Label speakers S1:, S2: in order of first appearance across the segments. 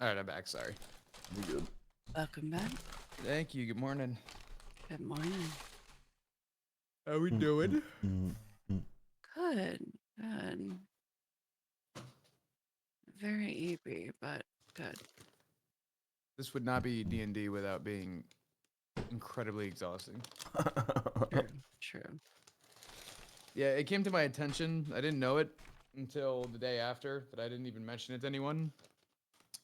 S1: All right, I'm back. Sorry.
S2: We good.
S3: Welcome back.
S1: Thank you. Good morning.
S3: Good morning.
S1: How we doing?
S3: Good. Good. Very eepy, but good.
S1: This would not be DnD without being incredibly exhausting.
S3: True. True.
S1: Yeah, it came to my attention. I didn't know it until the day after that I didn't even mention it to anyone.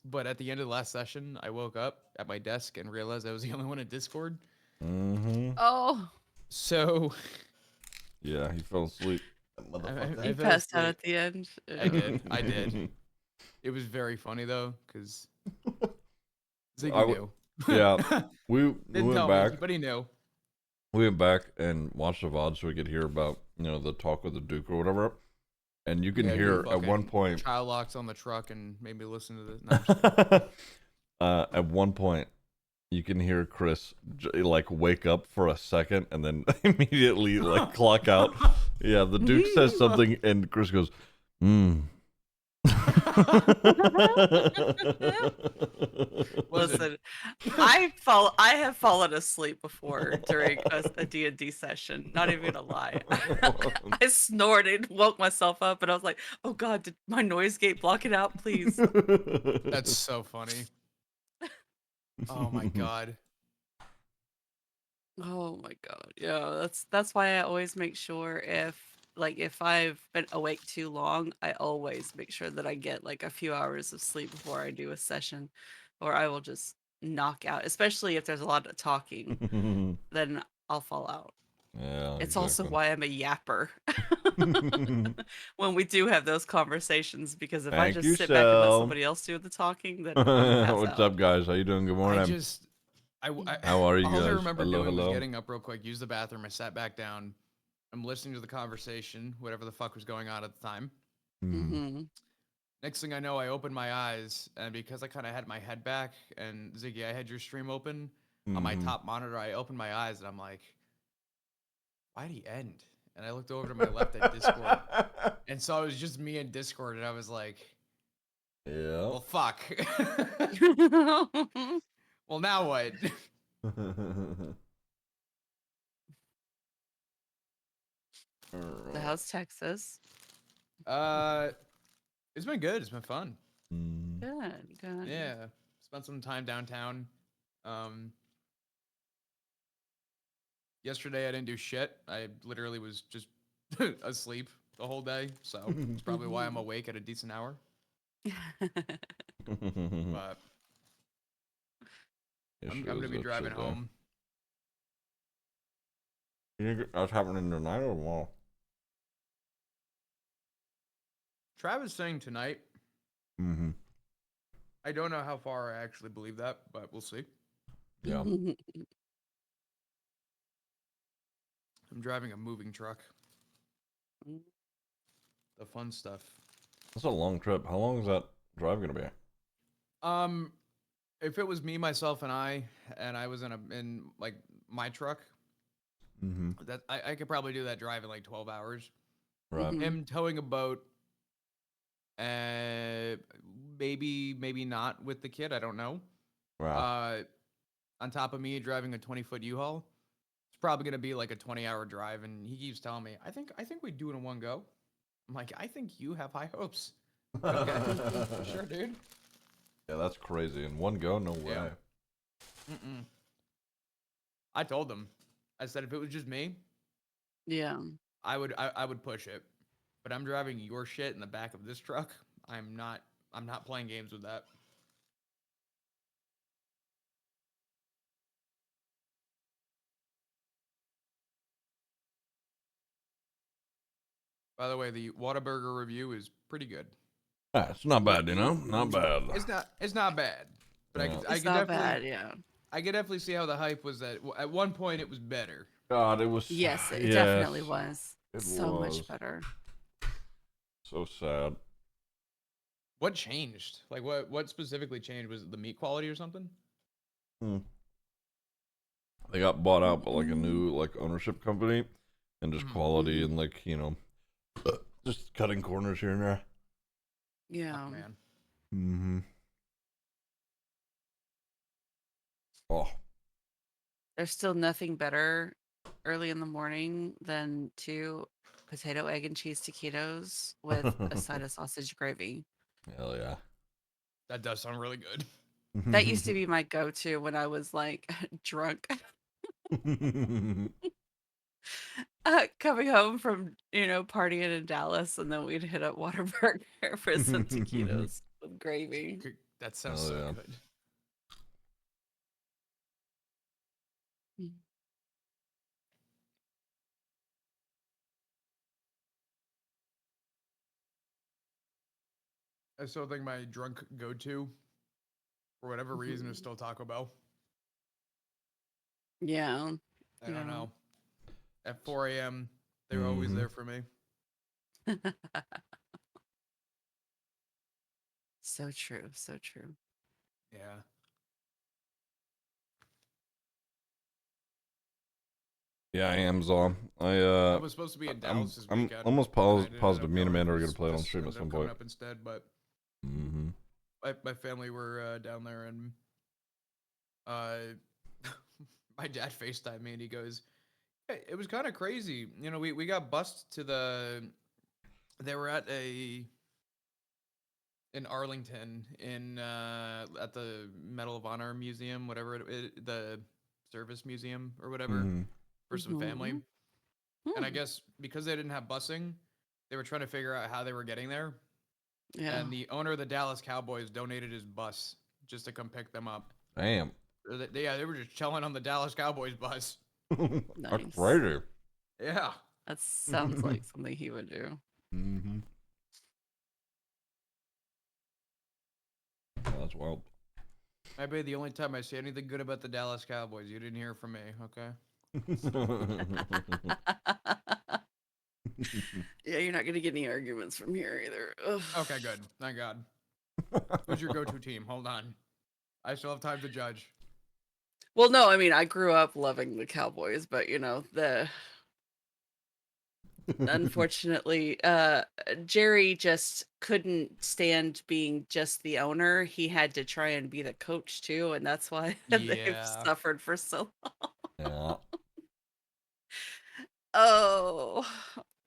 S1: But at the end of the last session, I woke up at my desk and realized I was the only one in Discord.
S3: Oh,
S1: So
S2: Yeah, he fell asleep. That motherfucker.
S3: you
S1: fell
S3: passed out
S1: asleep.
S3: at the end.
S1: I did. I did. It was very funny though, because Ziggy knew.
S2: Yeah, we
S1: Didn't
S2: went
S1: tell
S2: back.
S1: me, but he knew.
S2: We went back and watched the VOD so we could hear about the talk with the Duke or whatever. And you can
S1: Yeah,
S2: hear
S1: he
S2: at one
S1: fucking
S2: point.
S1: child locks on the truck and made me listen to this. No, I'm just kidding.
S2: At one point, you can hear Chris like wake up for a second and then immediately like clock out. Yeah, the Duke says something and Chris goes,
S3: Listen, I have fallen asleep before during a D&D session. Not even gonna lie. I snorted, woke myself up, and I was like, "Oh God, did my noise gate block it out? Please."
S1: That's so funny. Oh my god.
S3: Oh my God. Yeah, that's why I always make sure if I've been awake too long, I always make sure that I get like a few hours of sleep before I do a session, or I will just knock out, especially if there's a lot of talking, then I'll fall out.
S2: Yeah,
S3: It's also
S2: exactly.
S3: why I'm a yapper when we do have those conversations, because if I
S2: Thank you,
S3: just sit back and let
S2: Sel.
S3: somebody else do the talking, then I'm gonna pass
S2: What's
S3: out.
S2: up, guys? How you doing? Good morning. How are you
S1: All I
S2: guys?
S1: remember
S2: Hello,
S1: doing was
S2: hello.
S1: getting up real quick, use the bathroom, I sat back down. I'm listening to the conversation, whatever the fuck was going on at the time.
S3: Mm-hmm.
S1: Next thing I know, I opened my eyes, and because I kind of had my head back, and Ziggy, I had your stream open on my top monitor. I opened my eyes, and I'm like, why'd he end? And I looked over to my left at Discord, and so it was just me and Discord, and I was like,
S2: Yeah.
S1: well, fuck. Well, now what?
S3: So how's Texas?
S1: It's been good. It's been fun.
S3: Good, good.
S1: Yeah, spent some time downtown. Um, Yesterday I didn't do shit. I literally was just asleep the whole day, so it's probably why I'm awake at a decent hour. But I'm gonna be driving home.
S2: You think that's happening tonight or tomorrow?
S1: Travis saying tonight. I don't know how far I actually believe that, but we'll see.
S2: Yeah.
S1: I'm driving a moving truck. The fun stuff.
S2: That's a long trip. How long is that drive gonna be?
S1: If it was me, myself, and I was in like my truck, that I could probably do that drive in like 12 hours.
S2: Right.
S1: Him towing a boat, maybe not with the kid. I don't know.
S2: Right.
S1: On top of me driving a 20-foot U-Haul, it's probably gonna be like a 20-hour drive. And he keeps telling me, I think we do it in one go. I'm like, I think you have high hopes. Okay, sure, dude.
S2: Yeah, that's crazy. In one go, no way.
S1: Yeah. I told them, I said if it was just me,
S3: Yeah.
S1: I would push it. But I'm driving your shit in the back of this truck. I'm not playing games with that. By the way, the Whataburger review is pretty good.
S2: Yeah, it's not bad, not bad.
S1: It's not bad. But
S2: Yeah.
S3: It's not bad, yeah.
S1: I could definitely see how the hype was that at one point it was better.
S2: God, it was.
S3: Yes, it
S2: yes,
S3: definitely was.
S2: It
S3: So
S2: was
S3: much better.
S2: so sad.
S1: What changed? Like what specifically changed? Was it the meat quality or something?
S2: They got bought out by like a new like ownership company, and just quality and like just cutting corners here and there.
S3: Yeah.
S1: Fuck, man.
S2: Oh.
S3: There's still nothing better early in the morning than 2 potato, egg, and cheese taquitos with a side of sausage gravy.
S2: Hell yeah.
S1: That does sound really good.
S3: That used to be my go-to when I was like drunk. Coming home from, partying in Dallas, and then we'd hit up Whataburger for some taquitos with gravy.
S1: That sounds
S2: Oh,
S1: so
S2: yeah.
S1: good. I still think my drunk go-to, for whatever reason, is still Taco Bell.
S3: Yeah.
S1: I don't know. At 4 a.m., they're always there for me.
S3: So true. So true.
S1: Yeah.
S2: Yeah, I am, Zom.
S1: I was supposed to be in Dallas this weekend.
S2: I'm almost
S1: and I didn't end
S2: positive
S1: up
S2: me and
S1: going
S2: Amanda are going
S1: because
S2: to play it on
S1: this
S2: stream at
S1: ended
S2: some
S1: up coming
S2: point.
S1: up instead, but
S2: Mm-hmm.
S1: my family were down there, and my dad FaceTimed me, and he goes, hey, it was kind of crazy. You know, we got bused to the... They were at in Arlington at the Medal of Honor Museum, whatever the service museum or whatever, for some family. And I guess because they didn't have busing, they were trying to figure out how they were getting there.
S3: Yeah.
S1: And the owner of the Dallas Cowboys donated his bus just to come pick them up.
S2: Damn.
S1: They were just chilling on the Dallas Cowboys bus.
S2: That's
S3: Nice.
S2: crazy.
S1: Yeah.
S3: That sounds like something he would do.
S2: Mm-hmm. Oh, that's wild.
S1: Maybe the only time I say anything good about the Dallas Cowboys, you didn't hear from me, okay?
S3: Yeah, you're not going to get any arguments from here either. Ugh.
S1: Okay, good. Thank God. Who's your go-to team? Hold on. I still have time to judge.
S3: Well, no, I mean, I grew up loving the Cowboys, but unfortunately, Jerry just couldn't stand being just the owner. He had to try and be the coach too, and that's why they've
S1: Yeah.
S3: suffered for so long.
S2: Yeah.
S3: Oh,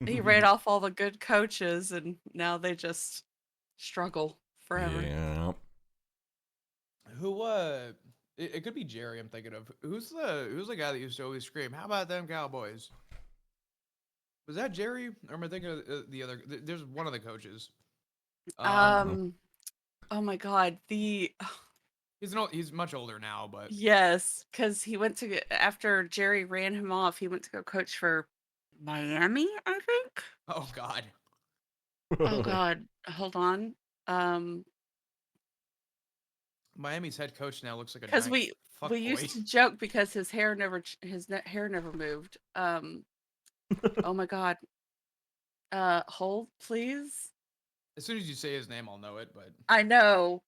S3: he ran off all the good coaches, and now they just struggle forever.
S2: Yeah.
S1: Who it could be Jerry I'm thinking of. Who's the guy that used to always scream, "How about them Cowboys?" Was that Jerry? Or am I thinking of the other? There's one of the coaches.
S3: Oh my God,
S1: He's much older now, but
S3: yes, because he went after Jerry ran him off, he went to go coach for Miami, I think.
S1: oh God.
S3: Oh God, hold on.
S1: Miami's head coach now looks like a
S3: Because
S1: giant
S3: we
S1: fuckboy.
S3: used to joke because his hair never moved. Oh my God. Hold please.
S1: As soon as you say his name, I'll know it. But
S3: I know.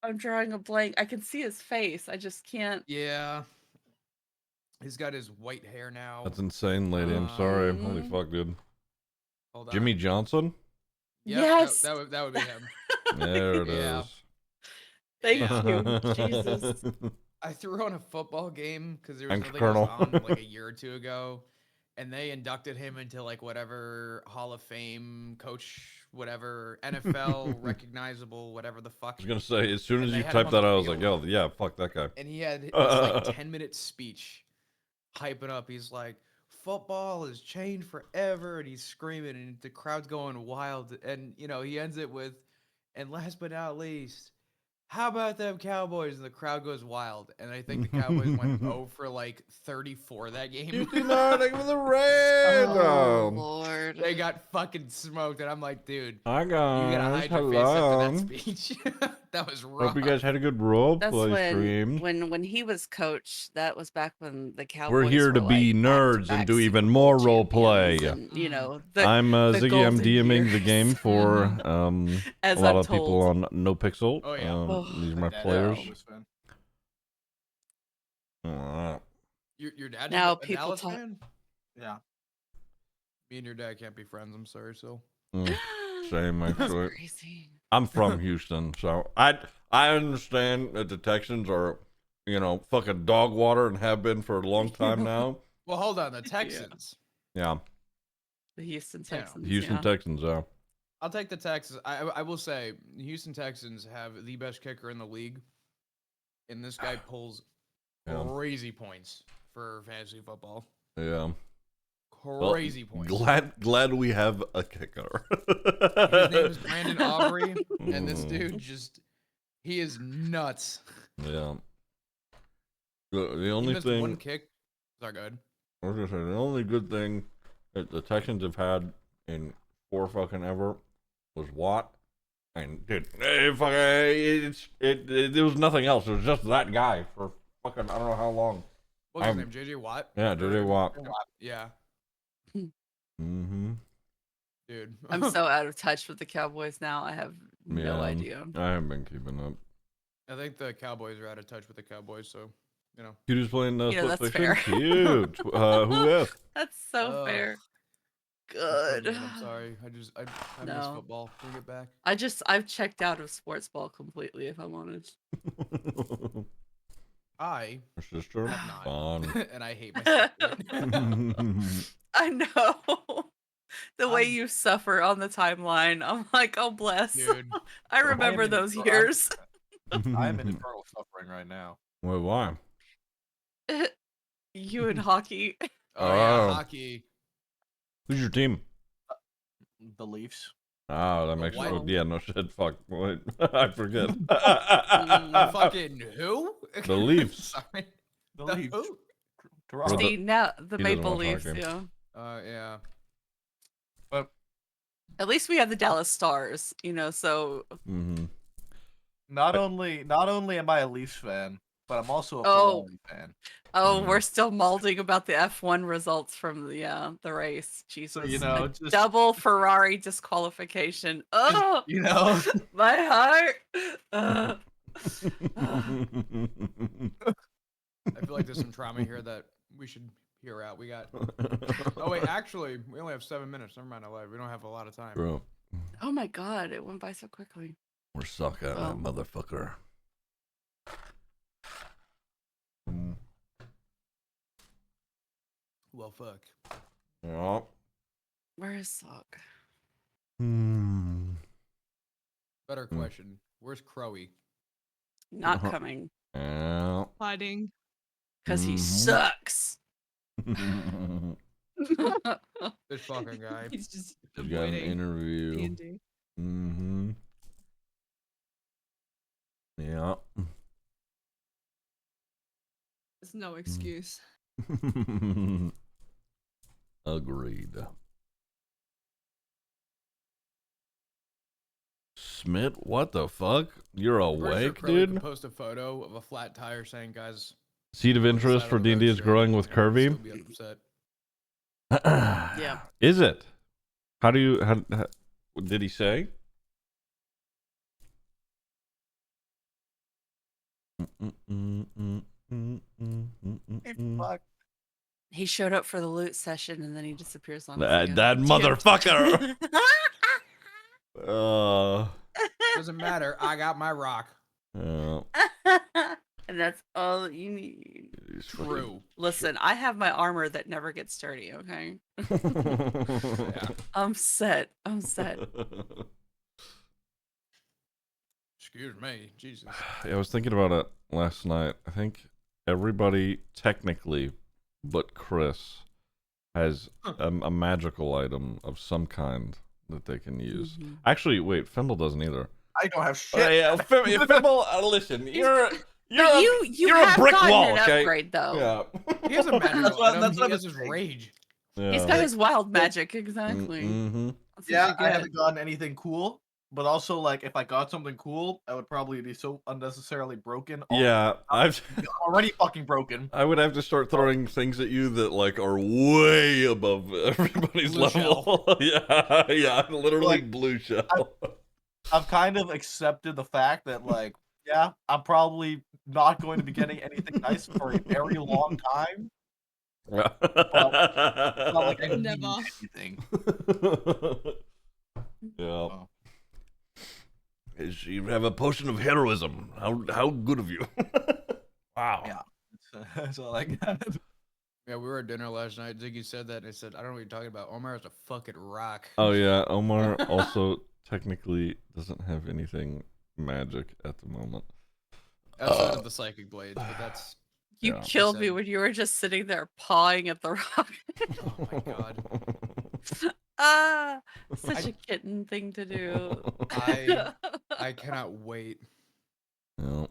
S3: I'm drawing a blank. I can see his face. I just can't.
S1: yeah, he's got his white hair now.
S2: That's insane, lady. I'm sorry. Holy fuck, dude.
S1: Hold on.
S2: Jimmy Johnson?
S1: Yep,
S3: Yes.
S1: that would be him.
S2: There it
S1: Yeah.
S2: is.
S3: Thank you. Jesus.
S1: I threw on a football game because there was
S2: Thanks,
S1: something
S2: Colonel.
S1: I was on like a year or two ago, and they inducted him into like whatever Hall of Fame coach, whatever NFL recognizable, whatever the fuck.
S2: I was gonna say, as soon as
S1: And they
S2: you
S1: had him
S2: typed
S1: on
S2: that,
S1: the
S2: I was like,
S1: field.
S2: yo, yeah, fuck that guy.
S1: And he had this like 10-minute speech, hyping up. He's like, "Football has changed forever," and he's screaming, and the crowd's going wild. And he ends it with, "And last but not least, how about them Cowboys?" And the crowd goes wild. And I think the Cowboys went 0 for like 34 that game.
S2: Cincinnati with a red.
S3: Oh Lord.
S1: They got fucking smoked, and I'm like, dude,
S2: Hi
S1: you gotta
S2: guys,
S1: hide your face after
S2: hello.
S1: that speech. That was rough.
S2: Hope you guys had a good role
S3: That's
S2: play stream.
S3: when he was coach. That was back when the Cowboys
S2: We're here to
S3: were,
S2: be
S3: like,
S2: nerds and
S3: back-to-back
S2: do even
S3: Super
S2: more
S3: Bowl
S2: role play.
S3: champions and,
S2: I'm
S3: the
S2: Ziggy. I'm
S3: golden
S2: DMing the
S3: years.
S2: game for
S3: As
S2: a lot
S3: I'm
S2: of people
S3: told.
S2: on No Pixel.
S1: Oh, yeah.
S2: These are my
S1: Dad,
S2: players.
S1: Cowboys fan.
S2: Uh,
S1: Your dad's
S3: Now
S1: a
S3: people
S1: Dallas
S3: talk.
S1: fan?
S4: Yeah.
S1: Me and your dad can't be friends. I'm sorry, so.
S2: Same,
S3: That's
S2: actually.
S3: crazy.
S2: I'm from Houston, so I understand that the Texans are, fucking dog water and have been for a long time now.
S1: Well, hold on. The Texans.
S2: Yeah,
S3: The Houston
S1: You know,
S3: Texans.
S2: Houston
S3: yeah.
S2: Texans are.
S1: I'll take the Texans. I will say, the Houston Texans have the best kicker in the league, and this guy pulls
S2: Yeah.
S1: crazy points for fantasy football.
S2: Yeah.
S1: Crazy points.
S2: Glad we have a kicker.
S1: His name is Brandon Aubrey, and this dude he is nuts.
S2: Yeah. The
S1: He
S2: only
S1: missed
S2: thing
S1: one kick. Sorry, go ahead.
S2: I was gonna say, the only good thing that the Texans have had in four fucking ever was Watt. And dude, there was nothing else. It was just that guy for fucking I don't know how long.
S1: What's his name? JJ Watt?
S2: Yeah, JJ Watt.
S1: Yeah.
S2: Mm-hmm.
S1: Dude.
S3: I'm so out of touch with the Cowboys now. I have no idea.
S2: I haven't been keeping up.
S1: I think the Cowboys are out of touch with the Cowboys, so
S2: Cute's playing
S3: Yeah,
S2: Split
S3: that's
S2: Fiction.
S3: fair.
S2: Cute. Who else?
S3: That's so fair. Good.
S1: I'm sorry. I miss
S3: No.
S1: football. Bring it back.
S3: I've checked out of sports ball completely, if I'm honest.
S1: I
S2: Her sister.
S1: have not.
S2: Fun.
S1: And I hate myself.
S3: I know. The way you suffer on the timeline. I'm like, oh bless.
S1: Dude.
S3: I remember those years.
S4: I'm in eternal suffering right now.
S2: Wait, why?
S3: You in hockey.
S1: Oh, yeah,
S2: Oh.
S1: hockey.
S2: Who's your team?
S4: The Leafs.
S2: Oh, that makes
S1: what?
S2: sense. Yeah, no shit. Fuck. Wait. I forget.
S1: Fucking who?
S2: The Leafs.
S1: Sorry.
S4: The
S1: The
S4: Leafs.
S1: who?
S4: Toronto.
S3: See, now the
S2: He doesn't
S3: Maple
S2: watch
S3: Leafs,
S2: hockey.
S3: yeah.
S1: Yeah.
S3: At least we have the Dallas Stars, so
S2: Mm-hmm.
S4: Not only am I a Leafs fan, but I'm also a
S3: Oh.
S4: Ferrari fan.
S3: we're still malding about the F1 results from the race. Jesus.
S4: So
S3: A
S4: just
S3: double Ferrari disqualification. Oh, my heart.
S1: I feel like there's some trauma here that we should hear out. We got. Oh wait, actually, we only have 7 minutes. Never mind, I lied. We don't have a lot of time.
S2: Bro,
S3: Oh my god, it went by so quickly.
S2: we're suck at
S3: Oh.
S2: that motherfucker.
S1: Well, fuck.
S2: Yeah.
S3: Where is Sock?
S1: Better question. Where's Crowy?
S3: Not coming.
S2: Yeah.
S5: Hiding.
S3: Because he
S2: Mhm.
S3: sucks.
S1: This fucking guy.
S5: He's just
S2: We got an
S5: avoiding
S2: interview.
S5: D&D.
S2: Mm-hmm. Yeah.
S5: There's no excuse.
S2: Agreed. Smith, what the fuck? You're
S1: Pretty sure
S2: awake,
S1: Crowy could
S2: dude?
S1: post a photo of a flat tire saying, "Guys,
S2: Seed of interest
S1: side
S2: for
S1: of the road
S2: D&D is
S1: shit,"
S2: growing with
S1: and I'd
S2: Curvy.
S1: still be upset.
S3: Yeah.
S2: Is it? How do you... How, did he say?
S4: Fuck.
S3: He showed up for the loot session and then he disappears on
S2: That motherfucker!
S1: Doesn't matter. I got my rock.
S2: Yeah.
S3: And that's all you need.
S2: He's fucking-
S1: True.
S3: Listen, I have my armor that never gets dirty, okay?
S1: Yeah.
S3: I'm set. I'm set.
S1: Excuse me. Jesus.
S2: Yeah, I was thinking about it last night. I think everybody, technically, but Chris, has a magical item of some kind that they can use.
S3: Mhm.
S2: Actually, wait, Fimble doesn't either.
S4: I don't have shit.
S2: Yeah, Fimble, listen, you're
S3: But you
S2: you're a
S3: have
S2: brick
S3: gotten
S2: wall,
S3: an
S2: okay?
S3: upgrade though.
S2: Yeah.
S1: He has a magical
S4: That's what-
S1: item.
S4: that's
S1: He
S4: what I
S1: has
S4: was
S1: his
S4: saying.
S1: rage.
S2: Yeah.
S3: He's got his wild magic, exactly.
S2: Mm-hmm.
S3: That's
S4: Yeah,
S3: what you
S4: I
S3: get.
S4: haven't gotten anything cool, but also like if I got something cool, I would probably be so unnecessarily broken.
S2: Yeah,
S4: Already fucking broken.
S2: I would have to start throwing things at you that like are way above everybody's
S1: Blue
S2: level. yeah, literally
S4: Like,
S2: blue shell.
S4: I've kind of accepted the fact that like, yeah, I'm probably not going to be getting anything nice for a very long time. It's not like I need
S5: Never.
S4: anything.
S2: Yeah.
S4: Oh.
S2: You have a potion of heroism. How good of you. Wow.
S4: Yeah. That's all I got.
S1: Yeah, we were at dinner last night. Ziggy said that, and I said, I don't know what you're talking about. Omar is a fucking rock.
S2: Oh yeah, Omar also technically doesn't have anything magic at the moment.
S1: Outside of the psychic blades, but that's...
S3: You
S2: Yeah.
S3: killed me
S1: Said-
S3: when you were just sitting there pawing at the rock.
S1: Oh my god.
S3: Ah, such a kitten thing to do.
S1: I cannot wait.
S2: Yeah.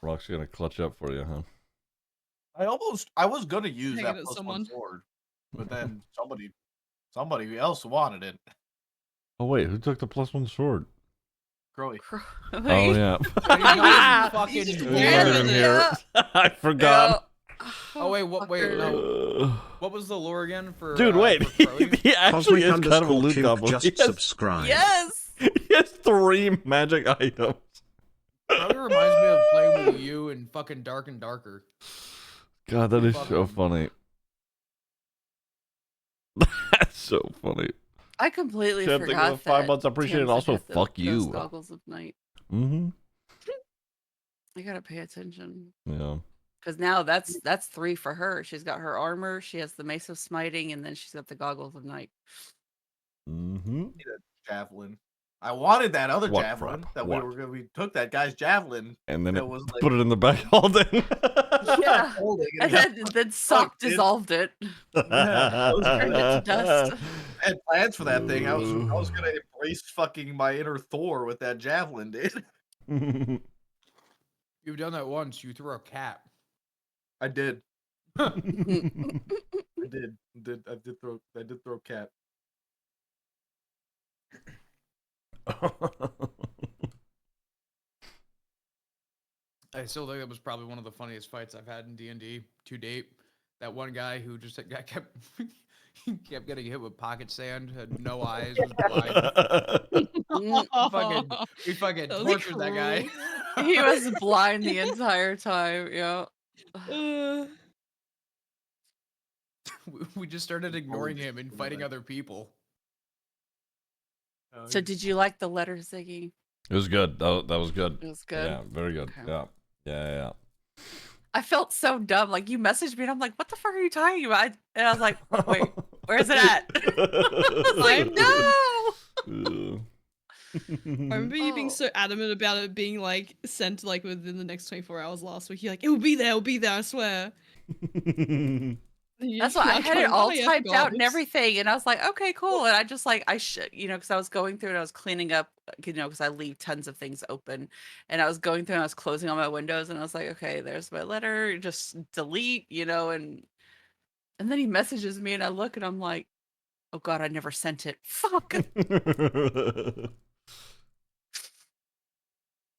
S2: Rock's gonna clutch up for you, huh?
S4: I was gonna use
S5: Hang
S4: that
S5: it at
S4: +1
S5: someone.
S4: sword, but then somebody else wanted it.
S2: Oh wait, who took the +1 sword?
S4: Crowy.
S2: Oh yeah.
S1: Fucking
S5: He's just
S2: He
S5: Yeah,
S2: wasn't
S5: yeah.
S2: here. I forgot.
S1: Oh wait, what? Wait, no.
S2: Uh,
S1: What was the lure again for?
S2: Dude, wait.
S1: for Crowley?
S2: He actually
S6: Cosmic
S2: is kind of a
S6: _
S2: loot
S6: Cube
S2: goblin.
S6: just subscribed.
S3: Yes.
S2: He has 3 magic items.
S1: Probably reminds me of playing with you in fucking Dark and Darker.
S2: God, that is so
S1: Fucking-
S2: funny. That's so funny.
S3: I completely
S2: Can't think of
S3: forgot
S2: the 5
S3: that.
S2: months. I appreciate it.
S3: Tim's had
S2: Also,
S3: got
S2: fuck
S3: those
S2: you.
S3: goggles of night.
S2: Mm-hmm.
S3: I gotta pay attention
S2: Yeah.
S3: because now that's 3 for her. She's got her armor. She has the mace of smiting, and then she's got the goggles of night.
S2: Mm-hmm.
S4: Javelin. I wanted that other
S2: What,
S4: javelin
S2: Frap?
S4: that
S2: What?
S4: we took that guy's javelin.
S2: And then
S4: That
S2: it
S4: was like
S2: put it in the bag all day.
S3: Yeah.
S4: holding it.
S3: And then Sock
S4: dude.
S3: dissolved it.
S4: Yeah,
S3: Turned it to dust.
S4: I had plans for that thing. I was gonna embrace fucking my inner Thor with that javelin, dude.
S1: You've done that once. You threw a cat.
S4: I did. I did throw a cat.
S1: I still think that was probably one of the funniest fights I've had in D&D to date. That one guy who just kept he kept getting hit with pocket sand, had no eyes, was blind. We fucking
S5: That was
S1: tortured that guy.
S3: He was blind the entire time. Yeah.
S1: We just started ignoring him and fighting other people.
S3: So did you like the letter, Ziggy?
S2: It was good. That was good.
S3: It was good.
S2: Yeah, very good.
S3: Okay.
S2: Yeah.
S3: I felt so dumb. Like you messaged me and I'm like, what the fuck are you talking about? And I was like, wait, where's it at? I was like, no.
S5: I remember you being
S3: Oh.
S5: so adamant about it being like sent like within the next 24 hours last week. You're like, it will be there, I swear.
S3: That's why I had it all typed out and
S5: Oops.
S3: everything. And I was like, okay, cool. And I just like, I should, because I was going through and I was cleaning up, because I leave tons of things open. And I was going through and I was closing all my windows and I was like, okay, there's my letter, just delete, and then he messages me and I look and I'm like, oh God, I never sent it. Fuck.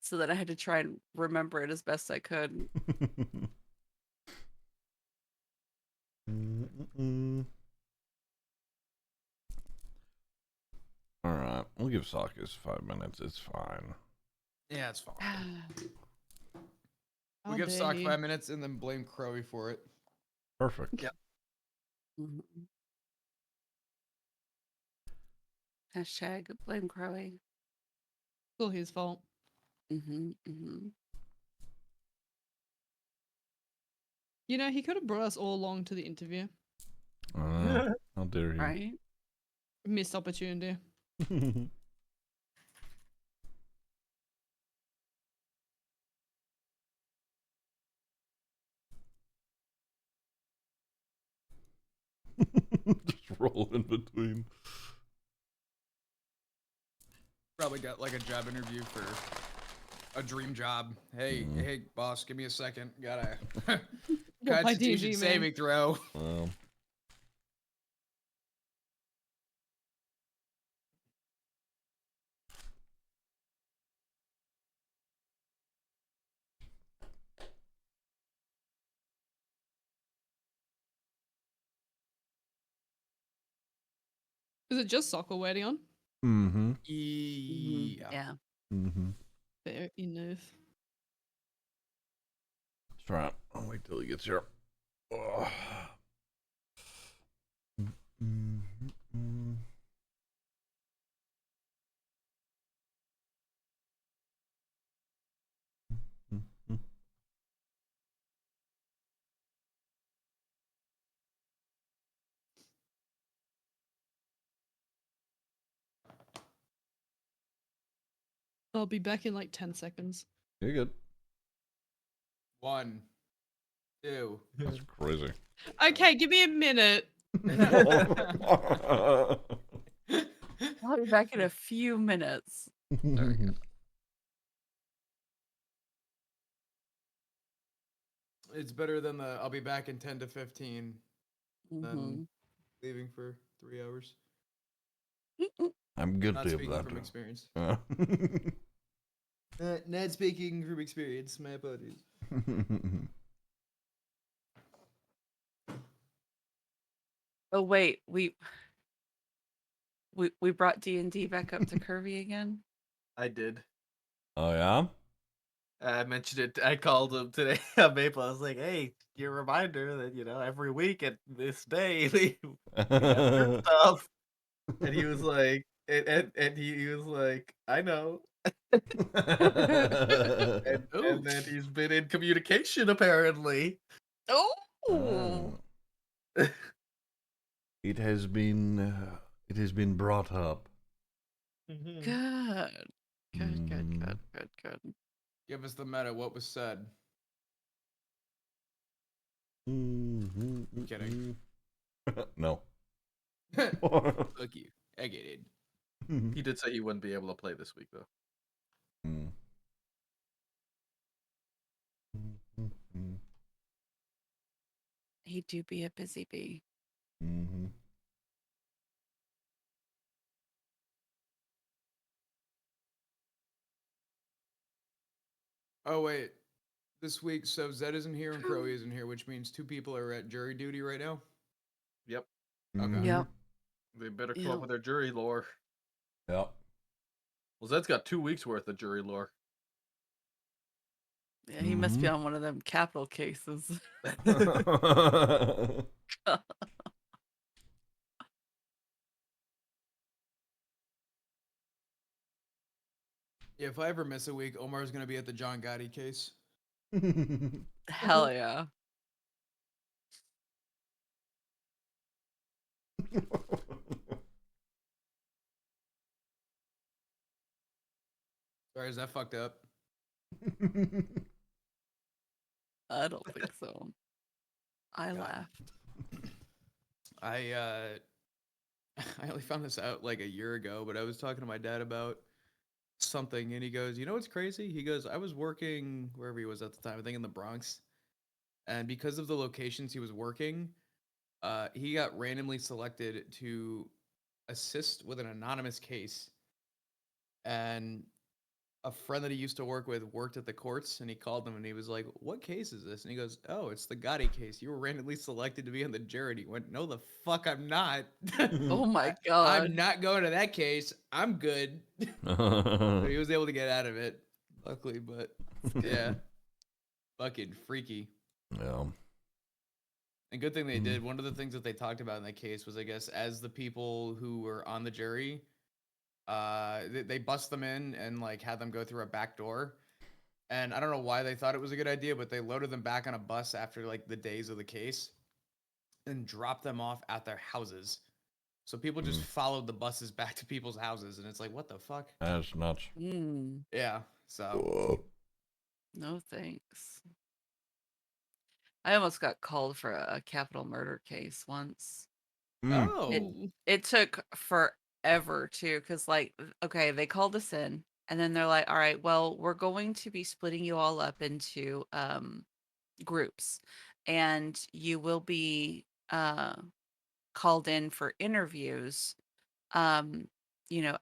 S3: So then I had to try and remember it as best I could.
S2: All right, we'll give Sakis 5 minutes. It's fine.
S1: Yeah, it's fine.
S5: How
S1: We give
S5: dare
S1: Sock
S5: you.
S1: 5 minutes and then blame Crowy for it.
S2: Perfect.
S4: Yep.
S3: Mhm. Hashtag blame Crowy.
S5: It's all his fault. You know, he could have brought us all along to the interview.
S2: How dare you?
S3: Right?
S5: Missed opportunity.
S2: Just roll in between.
S1: Probably got like a job interview for a dream job. Hey, hey, boss, give me a second. Gotta
S5: Got my
S1: Constitution
S5: DnD, man.
S1: saving throw.
S5: Is it just soccer waiting on?
S2: Mm-hmm.
S1: Yeah.
S3: Yeah.
S2: Mm-hmm.
S5: Fair enough.
S2: That's right. I'll wait till he gets here.
S5: I'll be back in like 10 seconds.
S2: You're good.
S1: 1, 2.
S2: That's crazy.
S5: Okay, give me a minute.
S3: I'll be back in a few minutes. There we go.
S1: It's better than the I'll be back in 10 to 15
S3: Mhm.
S1: than leaving for 3 hours.
S2: I'm
S1: Not
S2: guilty of
S1: speaking
S2: that.
S1: from experience.
S2: Uh,
S1: Not speaking from experience. My apologies.
S3: Oh wait, we brought D&D back up to Curvy again.
S4: I did.
S2: Oh yeah.
S4: I mentioned it. I called him today on Maple. I was like, "Hey, your reminder that every week at this day we got good stuff." And he was like, and he was like, "I know." And then he's been in communication apparently.
S3: Oh,
S2: It has been brought up.
S3: good, good.
S1: Give us the meta. What was said? Kidding.
S2: No.
S1: Fuck you. I get it.
S4: He did say he wouldn't be able to play this week though.
S3: He do be a busy bee.
S1: Oh wait, this week so Zed isn't here and Crowy isn't here, which means 2 people are at jury duty right now.
S4: Yep.
S1: Okay.
S3: Yep.
S4: They better come
S3: Yeah.
S4: up with their jury lore.
S2: Yep.
S4: Well, Zed's got 2 weeks worth of jury lore.
S3: Yeah, he must be on one of them capital cases.
S1: Yeah, if I ever miss a week, Omar's gonna be at the John Gotti case.
S3: Hell yeah.
S1: Sorry, is that fucked up?
S3: I don't think so. I laughed.
S1: I only found this out like a year ago, but I was talking to my dad about something and he goes, "You know what's crazy?" He goes, "I was working wherever he was at the time, I think in the Bronx. And because of the locations he was working, he got randomly selected to assist with an anonymous case. And a friend that he used to work with worked at the courts and he called him and he was like, "What case is this?" And he goes, "Oh, it's the Gotti case. You were randomly selected to be on the jury." And he went, "No, the fuck, I'm not."
S3: Oh my god.
S1: I'm not going to that case. I'm good. So he was able to get out of it, luckily, but yeah. Fucking freaky.
S2: Yeah.
S1: And good thing they did. One of the things that they talked about in that case was, I guess, as the people who were on the jury, they bust them in and like had them go through a back door. And I don't know why they thought it was a good idea, but they loaded them back on a bus after like the days of the case and dropped them off at their houses. So people just followed the buses back to people's houses, and it's like, what the fuck?
S2: That's nuts.
S1: Yeah. So
S2: Whoa.
S3: No thanks. I almost got called for a capital murder case once.
S1: oh,
S3: It took forever too, because like, okay, they called us in and then they're like, all right, well, we're going to be splitting you all up into groups and you will be called in for interviews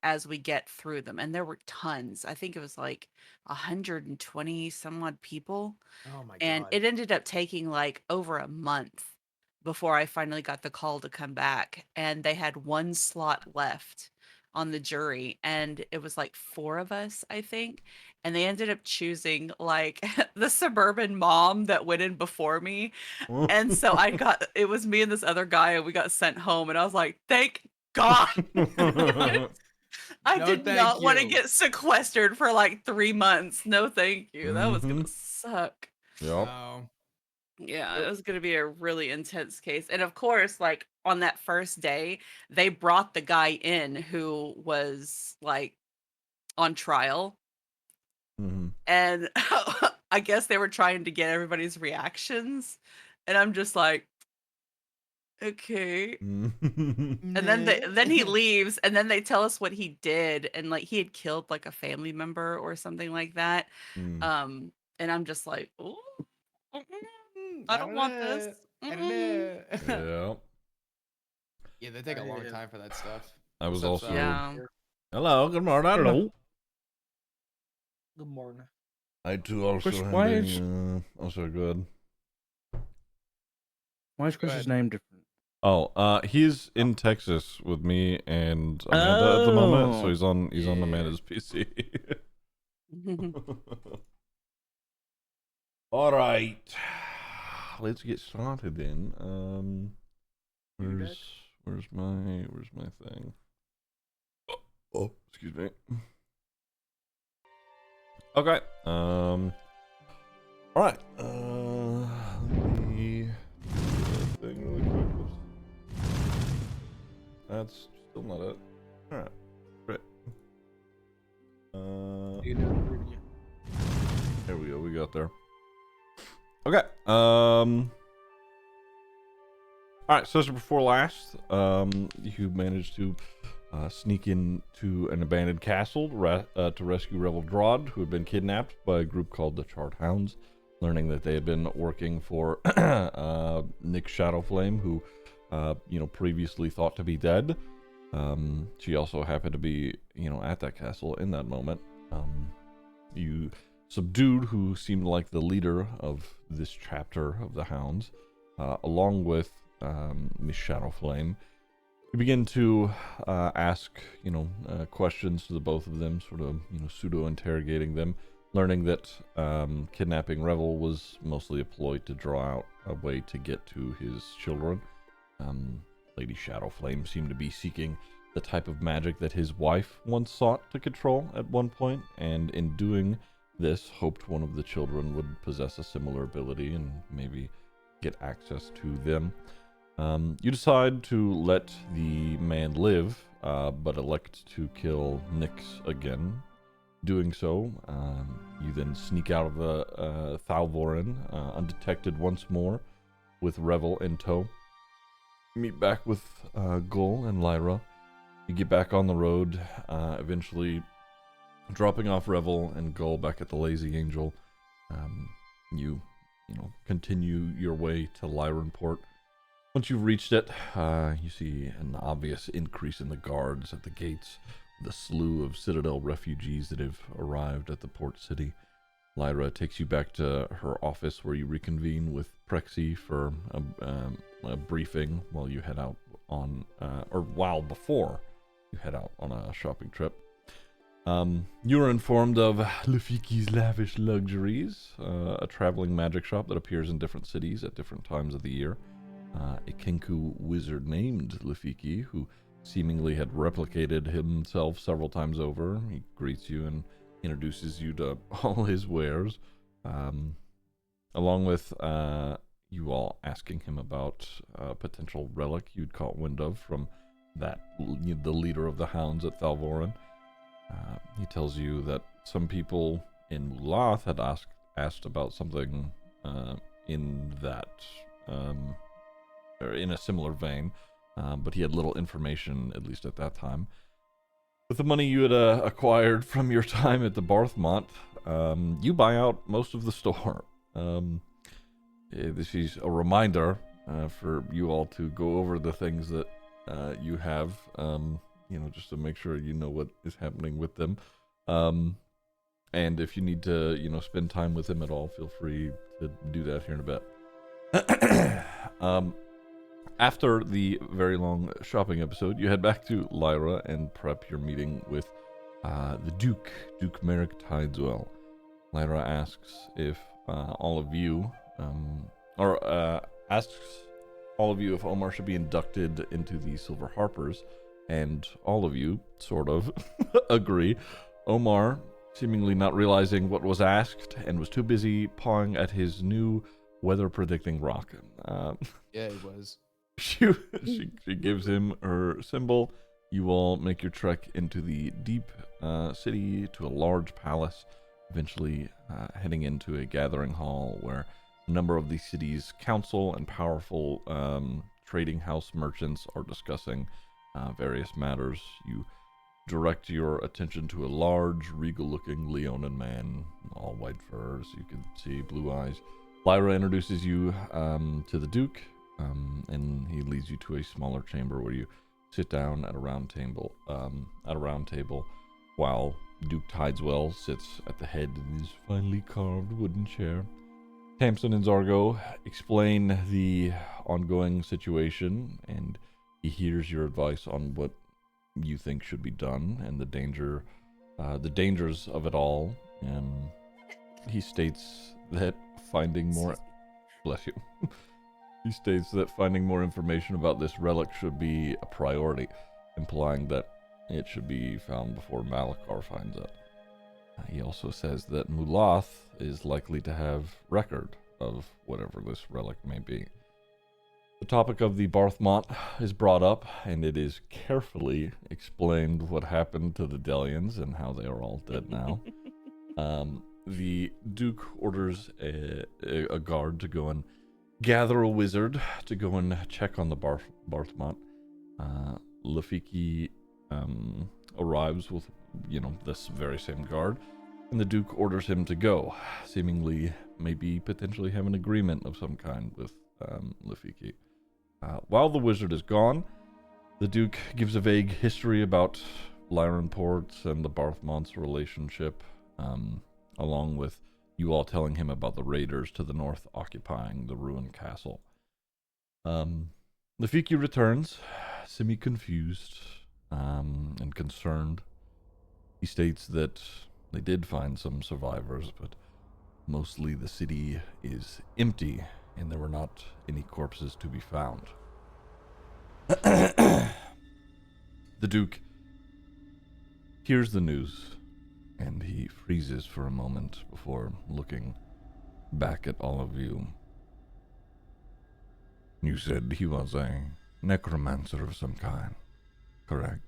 S3: as we get through them. And there were tons. I think it was like 120 some odd people.
S1: oh my
S3: And
S1: god.
S3: it ended up taking like over a month before I finally got the call to come back. And they had one slot left on the jury, and it was like 4 of us, I think, and they ended up choosing like the suburban mom that went in before me. And so it was me and this other guy, and we got sent home, and I was like, thank God. I
S1: No,
S3: did
S1: thank
S3: not want to
S1: you.
S3: get sequestered for like 3 months. No, thank you. That was gonna
S2: Mhm.
S3: suck.
S2: Yep.
S1: No.
S3: Yeah, it was gonna be a really intense case. And of course, like on that first day, they brought the guy in who was like on trial.
S2: Mhm.
S3: And I guess they were trying to get everybody's reactions. And I'm just like, okay. And then he leaves, and then they tell us what he did, and like he had killed like a family member or something like that.
S2: Mm.
S3: And I'm just like, ooh,
S1: I
S3: I don't want this.
S1: I don't know.
S2: Yeah.
S1: Yeah, they take a long time for that stuff.
S2: I was
S1: What's up,
S2: also.
S1: Sal?
S3: Yeah.
S2: Hello. Good morning.
S6: Hello.
S4: Good morning.
S2: I too also
S6: Chris,
S2: had
S6: why
S2: a.
S6: is-
S2: Also good.
S6: Why is
S1: Go
S6: Chris's
S1: ahead.
S6: name different?
S2: Oh, he's in Texas with me and Amanda at the moment, so
S6: Oh.
S2: he's on
S1: Yeah.
S2: Amanda's PC. All right, let's get started then. Where's my thing? Oh, excuse me. Okay. All right. Let me do that thing really quick. Whoops. That's still not it. All right. Great. There we go. We got there. Okay. All right. So before last, you managed to sneak into an abandoned castle to rescue Revel Drod, who had been kidnapped by a group called the Charred Hounds. Learning that they had been working for Nick Shadowflame, who previously thought to be dead. She also happened to be at that castle in that moment. You subdued who seemed like the leader of this chapter of the Hounds, along with Miss Shadowflame. You begin to ask, questions to the both of them, sort of, pseudo-interrogating them, learning that kidnapping Revel was mostly a ploy to draw out a way to get to his children. Lady Shadowflame seemed to be seeking the type of magic that his wife once sought to control at one point, and in doing this, hoped one of the children would possess a similar ability and maybe get access to them. You decide to let the man live, but elect to kill Nyx again. Doing so, you then sneak out of the Thalvorin undetected once more, with Revel in tow. Meet back with Gull and Lyra. You get back on the road, eventually dropping off Revel and Gull back at the Lazy Angel. You continue your way to Lyranport. Once you've reached it, you see an obvious increase in the guards at the gates, the slew of Citadel refugees that have arrived at the port city. Lyra takes you back to her office where you reconvene with Prexy for a briefing while you head out on, before you head out on a shopping trip. You are informed of Lafiki's Lavish Luxuries, a traveling magic shop that appears in different cities at different times of the year. A Kenku wizard named Lafiki, who seemingly had replicated himself several times over. He greets you and introduces you to all his wares, along with you all asking him about a potential relic you'd caught wind of from the leader of the Hounds at Thalvorin. He tells you that some people in Mulath had asked about something in that, or in a similar vein, but he had little information, at least at that time. With the money you had acquired from your time at the Barthmont, you buy out most of the store. This is a reminder for you all to go over the things that you have, just to make sure you know what is happening with them. And if you need to, spend time with him at all, feel free to do that here in a bit. After the very long shopping episode, you head back to Lyra and prep your meeting with the Duke Merrick Tideswell. Lyra asks if all of you, asks all of you if Omar should be inducted into the Silver Harpers, and all of you, sort of, agree. Omar, seemingly not realizing what was asked, and was too busy pawing at his new weather-predicting rock.
S1: Yeah, he was.
S2: She gives him her symbol. You all make your trek into the deep city to a large palace, eventually heading into a gathering hall where a number of the city's council and powerful trading house merchants are discussing various matters. You direct your attention to a large, regal-looking Leonin man, all white furs. You can see blue eyes. Lyra introduces you to the Duke, and he leads you to a smaller chamber where you sit down at a round table. While Duke Tideswell sits at the head of his finely carved wooden chair. Tamsin and Zargo explain the ongoing situation, and he hears your advice on what you think should be done and the dangers of it all. He states that finding more... Bless you. He states that finding more information about this relic should be a priority, implying that it should be found before Malachar finds it. He also says that Mulath is likely to have record of whatever this relic may be. The topic of the Barthmont is brought up, and it is carefully explained what happened to the Delians and how they are all dead now. The Duke orders a guard to go and gather a wizard to go and check on the Barthmont. Lafiki arrives with, this very same guard, and the Duke orders him to go, seemingly maybe potentially have an agreement of some kind with Lafiki. While the wizard is gone, the Duke gives a vague history about Lyran Ports and the Barthmont's relationship, along with you all telling him about the raiders to the north occupying the ruined castle. Lafiki returns, semi-confused and concerned. He states that they did find some survivors, but mostly the city is empty, and there were not any corpses to be found. The Duke hears the news, and he freezes for a moment before looking back at all of you. You said he was a necromancer of some kind, correct?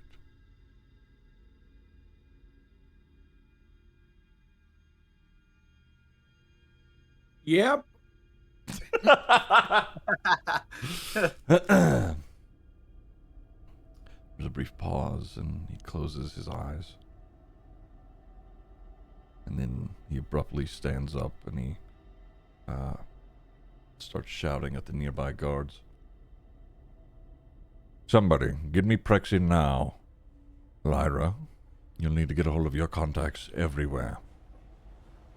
S4: Yep.
S2: There's a brief pause, and he closes his eyes. And then he abruptly stands up, and he starts shouting at the nearby guards. Somebody, get me Prexy now. Lyra, you'll need to get a hold of your contacts everywhere.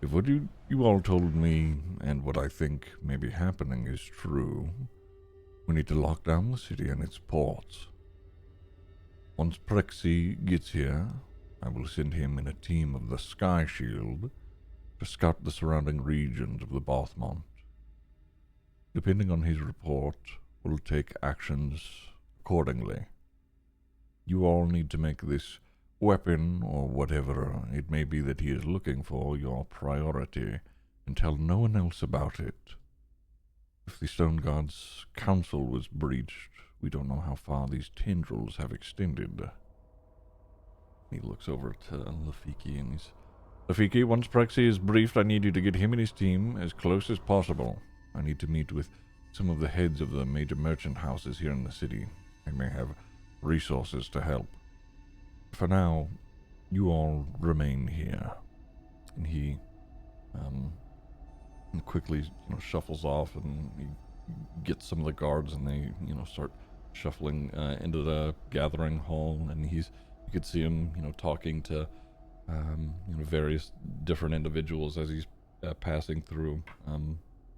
S2: If what you all told me and what I think may be happening is true, we need to lock down the city and its ports. Once Prexy gets here, I will send him in a team of the Sky Shield to scout the surrounding regions of the Barthmont. Depending on his report, we'll take actions accordingly. You all need to make this weapon, or whatever it may be that he is looking for, your priority, and tell no one else about it. If the Stone God's council was breached, we don't know how far these tendrils have extended. He looks over to Lafiki, and he's... Lafiki, once Prexy is briefed, I need you to get him and his team as close as possible. I need to meet with some of the heads of the major merchant houses here in the city. They may have resources to help. For now, you all remain here. And he quickly shuffles off, and he gets some of the guards, and they start shuffling into the gathering hall. And you could see him talking to various different individuals as he's passing through,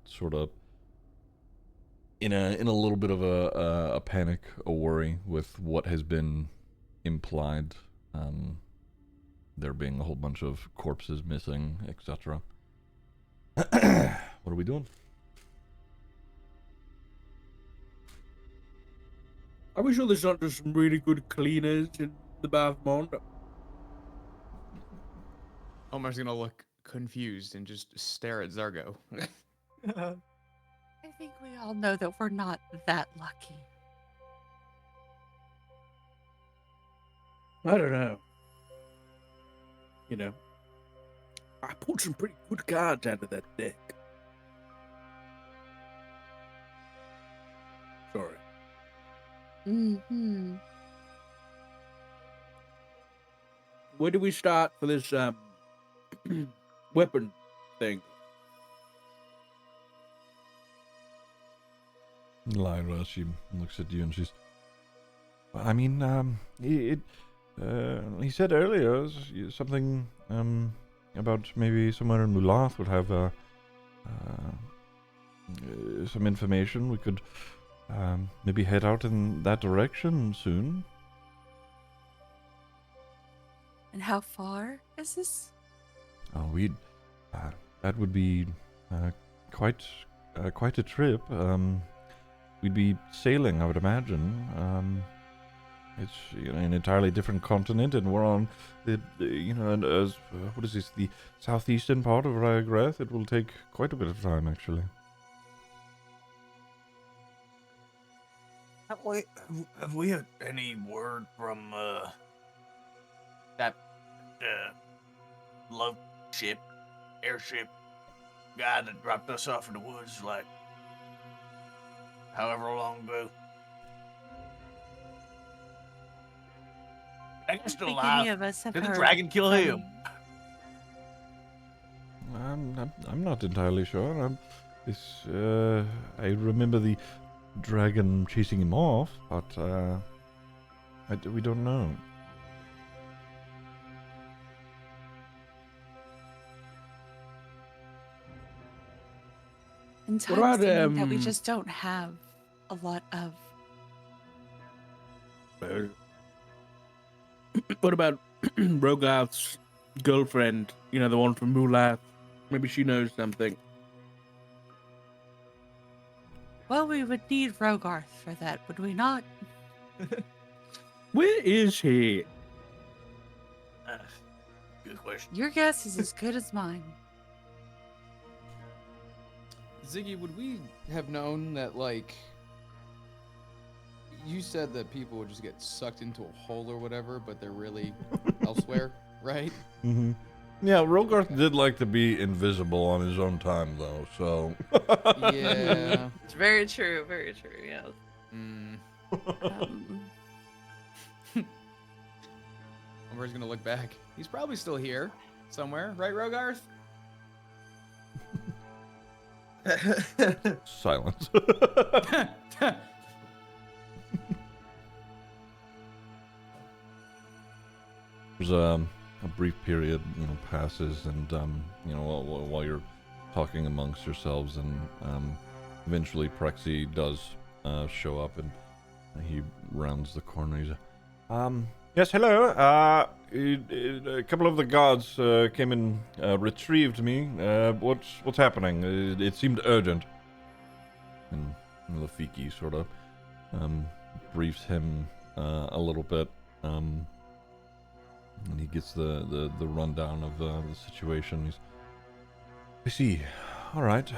S2: sort of in a little bit of a panic, a worry with what has been implied. There being a whole bunch of corpses missing, etc. What are we doing?
S6: Are we sure there's not just some really good cleaners in the bathroom?
S1: Omar's gonna look confused and just stare at Zargo.
S3: I think we all know that we're not that lucky.
S6: I don't know. You know, I pulled some pretty good cards out of that deck. Sorry.
S3: Mm-hmm.
S6: Where do we start for this weapon thing?
S2: Lyra, she looks at you and she's. I mean, he said earlier something about maybe somewhere in Mulath would have some information. We could maybe head out in that direction soon.
S3: And how far is this?
S2: Oh, that would be quite a trip. We'd be sailing, I would imagine. It's an entirely different continent, and we're on the what is this? The southeastern part of Rayagreth. It will take quite a bit of time, actually.
S4: Have we had any word from that love ship, airship guy that dropped us off in the woods like however long ago? I guess still
S3: Think
S4: alive.
S3: any of us have
S4: Did the
S3: heard
S4: dragon kill him?
S2: I'm not entirely sure. I remember the dragon chasing him off, but we don't know.
S3: In
S6: What
S3: times
S6: about,
S3: that we just don't have a lot of.
S6: What about Rogarth's girlfriend? You know, the one from Mulath. Maybe she knows something.
S3: Well, we would need Rogarth for that, would we not?
S6: Where is he?
S4: Good question.
S3: Your guess is as good as mine.
S1: Ziggy, would we have known that, like, you said that people would just get sucked into a hole or whatever, but they're really elsewhere, right?
S2: Mm-hmm. Yeah, Rogarth did like to be invisible on his own time, though, so...
S1: Yeah.
S3: It's very true, yeah.
S1: Mm.
S3: Um,
S1: Omar's gonna look back. He's probably still here, somewhere, right, Rogarth?
S2: Silence. There's a brief period, passes, and while you're talking amongst yourselves, and eventually Prexy does show up, and he rounds the corner. He's, yes, hello. A couple of the guards came and retrieved me. What's happening? It seemed urgent. And Lafiki sort of briefs him a little bit. And he gets the rundown of the situation. I see. All right.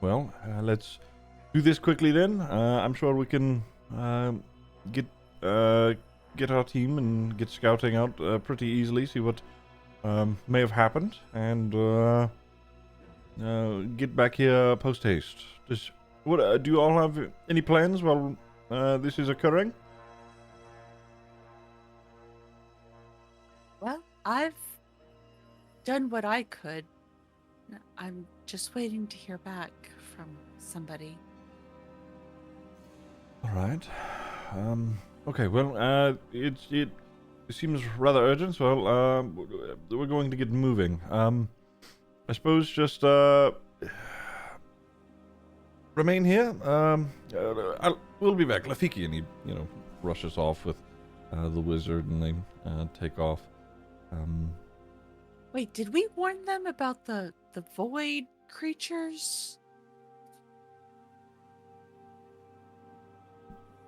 S2: Well, let's do this quickly then. I'm sure we can get our team and get scouting out pretty easily. See what may have happened, and get back here post haste. Do you all have any plans while this is occurring?
S3: well, I've done what I could. I'm just waiting to hear back from somebody.
S2: All right. Okay. Well, it seems rather urgent. So we're going to get moving. I suppose just remain here. We'll be back. Lafiki, and he, rushes off with the wizard, and they take off.
S3: Wait, did we warn them about the void creatures?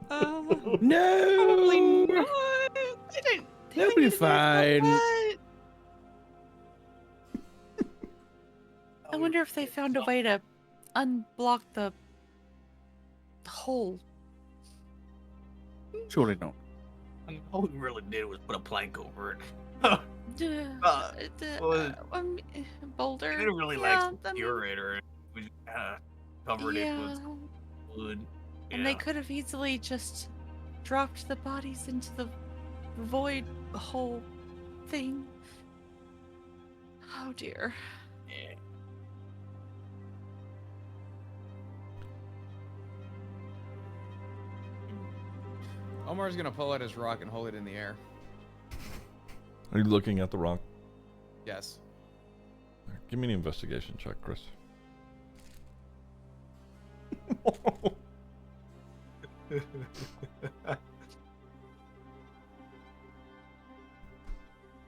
S5: Probably
S6: No.
S5: not. I don't think
S6: They'll
S5: I
S6: be
S5: need to know about
S6: fine.
S5: that.
S3: I wonder if they found a way to unblock the hole.
S6: Surely not.
S4: I mean, all we really did was put a plank over it.
S3: Boulder.
S4: We didn't really
S3: Yeah,
S4: like curator it. We just kind of covered it with wood.
S3: And they could have easily just dropped the bodies into the void hole thing. Oh dear.
S4: Yeah.
S1: Omar's gonna pull out his rock and hold it in the air.
S2: Are you looking at the rock?
S1: Yes.
S2: Give me an investigation check, Chris.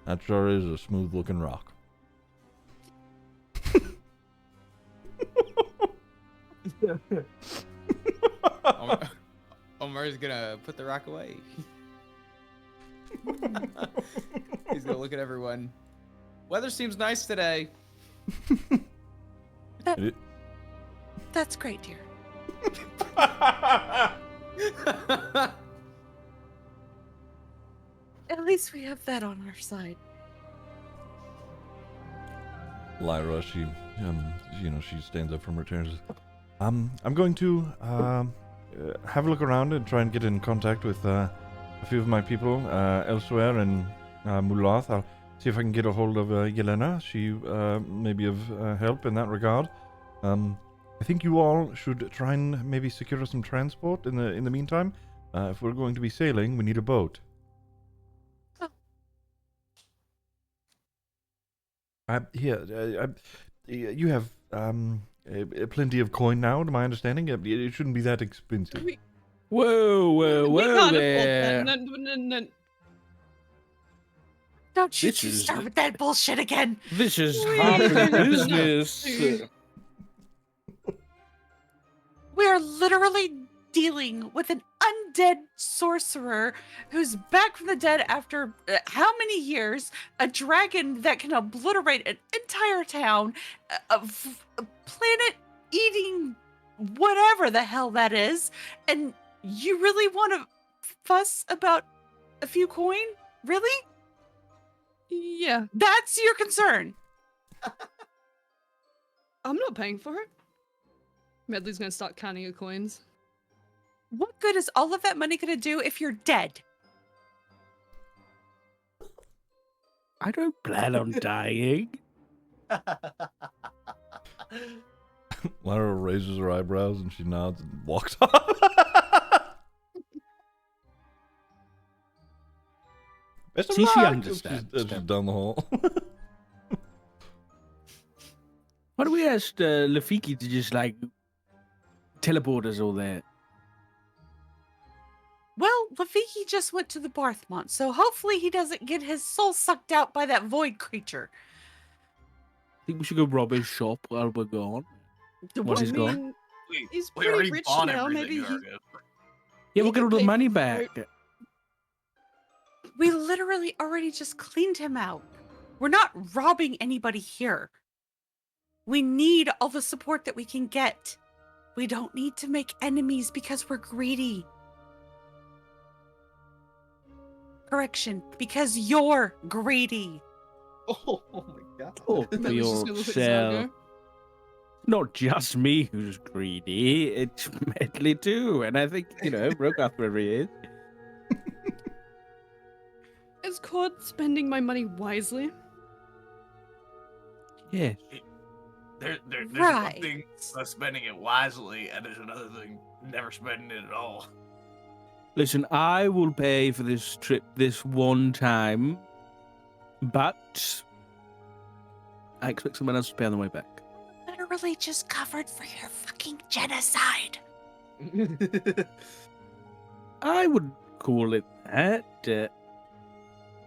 S2: That sure is a smooth-looking rock.
S1: Omar's gonna put the rock away. He's gonna look at everyone. Weather seems nice today.
S3: That's great, dear. At least we have that on our side.
S2: Lyra, she stands up from her chair and says, I'm going to have a look around and try and get in contact with a few of my people elsewhere in Mulath. I'll see if I can get a hold of Yelena. She may be of help in that regard. I think you all should try and maybe secure some transport in the meantime. If we're going to be sailing, we need a boat. You have plenty of coin now, to my understanding. It shouldn't be that expensive.
S6: Whoa,
S5: We can't afford
S6: there.
S5: that. No.
S3: Don't you
S6: This
S3: two
S6: is-
S3: start with that bullshit again.
S6: This is
S5: We
S6: half
S5: are
S6: the
S5: not
S6: business.
S5: to-
S3: We are literally dealing with an undead sorcerer who's back from the dead after how many years? A dragon that can obliterate an entire town, a planet eating whatever the hell that is, and you really want to fuss about a few coin? Really?
S5: Yeah,
S3: That's your concern?
S5: I'm not paying for it. Medley's gonna start counting her coins.
S3: What good is all of that money going to do if you're dead?
S6: I don't plan on dying.
S2: Lyra raises her eyebrows and she nods and walks off. Best of
S6: See, she
S2: luck.
S6: understands
S2: She's
S6: them.
S2: down the hall.
S6: Why don't we ask Lafiki to just teleport us all there?
S3: Well, Lafiki just went to the Barthmont, so hopefully he doesn't get his soul sucked out by that void creature.
S6: Think we should go rob his shop while we're gone? Once he's gone?
S5: He's
S4: We
S5: pretty
S4: already
S5: rich
S4: bought
S5: now.
S4: everything,
S5: Maybe he.
S4: Argo.
S6: Yeah,
S5: He
S6: we'll get
S5: could
S6: all the
S5: pay
S6: money
S5: for
S6: back.
S5: it.
S3: We literally already just cleaned him out. We're not robbing anybody here. We need all the support that we can get. We don't need to make enemies because we're greedy. Correction, because you're greedy.
S4: Oh my god.
S6: Oh, for
S5: Medley's just gonna look at
S6: yourself.
S5: Zargo.
S6: Not just me who's greedy, it's Medley too. And I think, Rogoth wherever he is.
S5: Is Cord spending my money wisely?
S6: Yes.
S4: There's
S3: Right.
S4: one thing spending it wisely, and there's another thing never spending it at all.
S6: Listen, I will pay for this trip this one time, but I expect someone else to pay on the way back.
S3: No matter literally just covered for your fucking genocide.
S6: I would call it that.
S1: Then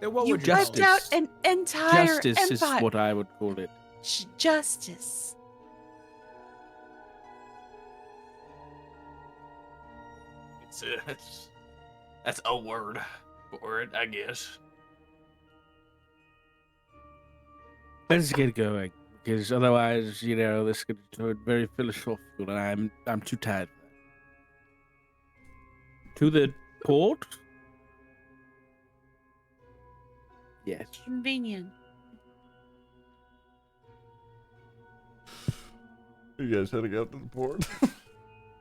S1: what
S3: You
S1: would you
S3: wiped
S1: call it?
S3: out an entire
S6: Justice is
S3: empire.
S6: what I would call it.
S3: Justice.
S4: That's a word for it, I guess.
S6: Let's get going, because otherwise, this could turn very philosophical, and I'm too tired for that. To the port? Yes.
S3: Convenient.
S2: You guys heading out to the port?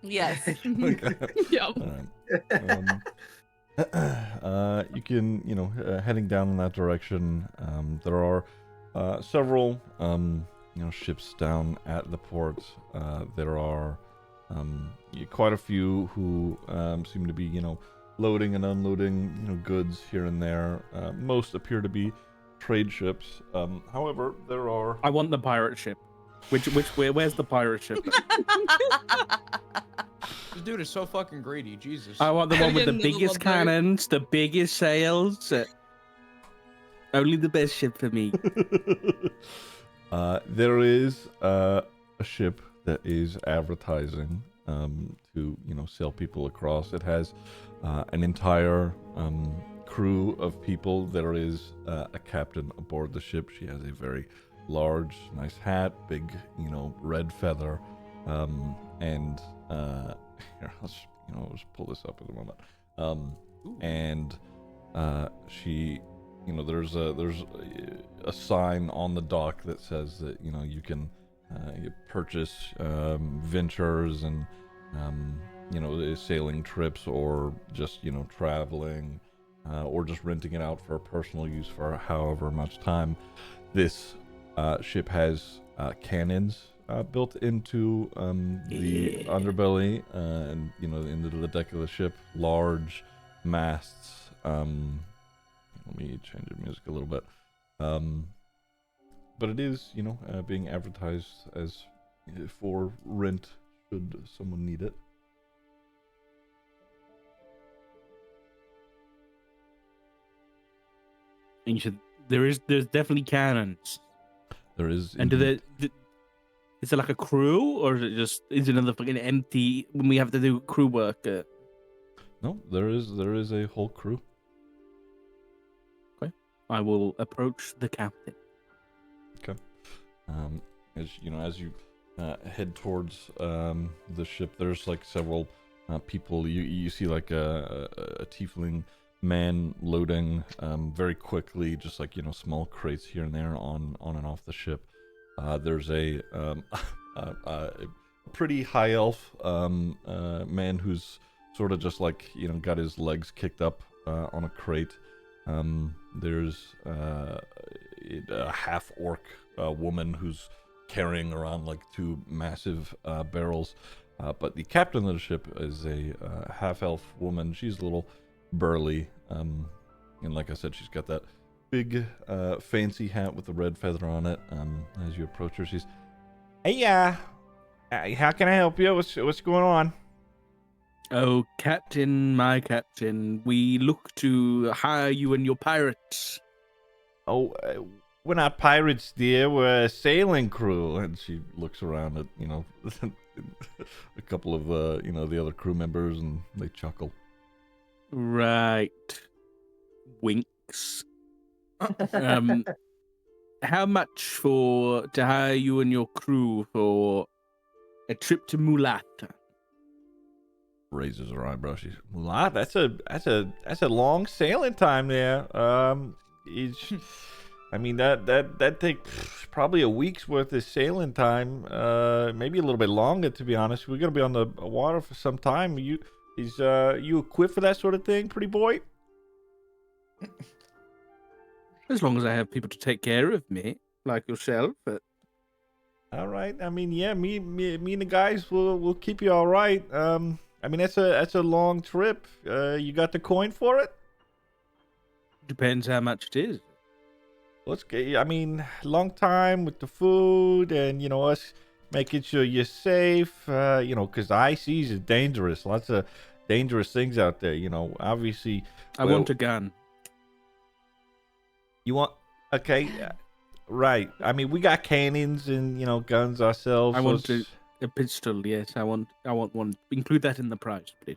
S3: Yes.
S2: Okay.
S5: Yep.
S2: You can, heading down in that direction. There are several, ships down at the port. There are quite a few who seem to be, loading and unloading, goods here and there. Most appear to be trade ships. However, there are.
S6: I want the pirate ship. Where's the pirate ship?
S1: This dude is so fucking greedy. Jesus.
S6: I want the one with the
S5: Getting the
S6: biggest
S5: little boat.
S6: cannons, the biggest sails. Only the best ship for me.
S2: There is a ship that is advertising to sell people across. It has an entire crew of people. There is a captain aboard the ship. She has a very large, nice hat, big, red feather, and here, I'll just pull this up in a moment. And she, there's a sign on the dock that says that you can you purchase ventures and sailing trips, or just traveling, or just renting it out for personal use for however much time. This ship has cannons built into the underbelly, and into the deck of the ship. Large masts. Let me change the music a little bit. But it is, being advertised as for rent should someone need it.
S6: And you said there's definitely cannons.
S2: There is.
S6: And is it like a crew, or is it another fucking empty when we have to do crew work?
S2: No, there is a whole crew.
S6: Okay, I will approach the captain.
S2: Okay. As you head towards the ship, there's like several people. You see like a tiefling man loading very quickly, just like small crates here and there on and off the ship. There's a pretty high elf man who's sort of just like got his legs kicked up on a crate. There's a half orc woman who's carrying around like two massive barrels. But the captain of the ship is a half elf woman. She's a little burly, and like I said, she's got that big fancy hat with the red feather on it. As you approach her, she's, "Hey, how can I help you? What's going on?"
S6: Oh, Captain, my captain, we look to hire you and your pirates.
S2: "Oh, we're not pirates, dear. We're a sailing crew." And she looks around at a couple of the other crew members, and they chuckle.
S6: Right. Winks. How much to hire you and your crew for a trip to Mulat?
S2: Raises her eyebrow. She's, "Mulat? That's a long sailing time there. That takes probably a week's worth of sailing time. Maybe a little bit longer, to be honest. We're gonna be on the water for some time. You equipped for that sort of thing, pretty boy?"
S6: As long as I have people to take care of me, like yourself.
S2: All right. Me and the guys will keep you all right. That's a long trip. You got the coin for it?
S6: Depends how much it is.
S2: Let's get. Long time with the food and us making sure you're safe. You know, because high seas is dangerous. Lots of dangerous things out there. You know, obviously.
S6: I want a gun.
S2: You want? Okay, right. I mean, we got cannons and you know guns ourselves.
S6: I
S2: so
S6: want
S2: it's-
S6: a pistol. Yes, I want one. Include that in the price, please.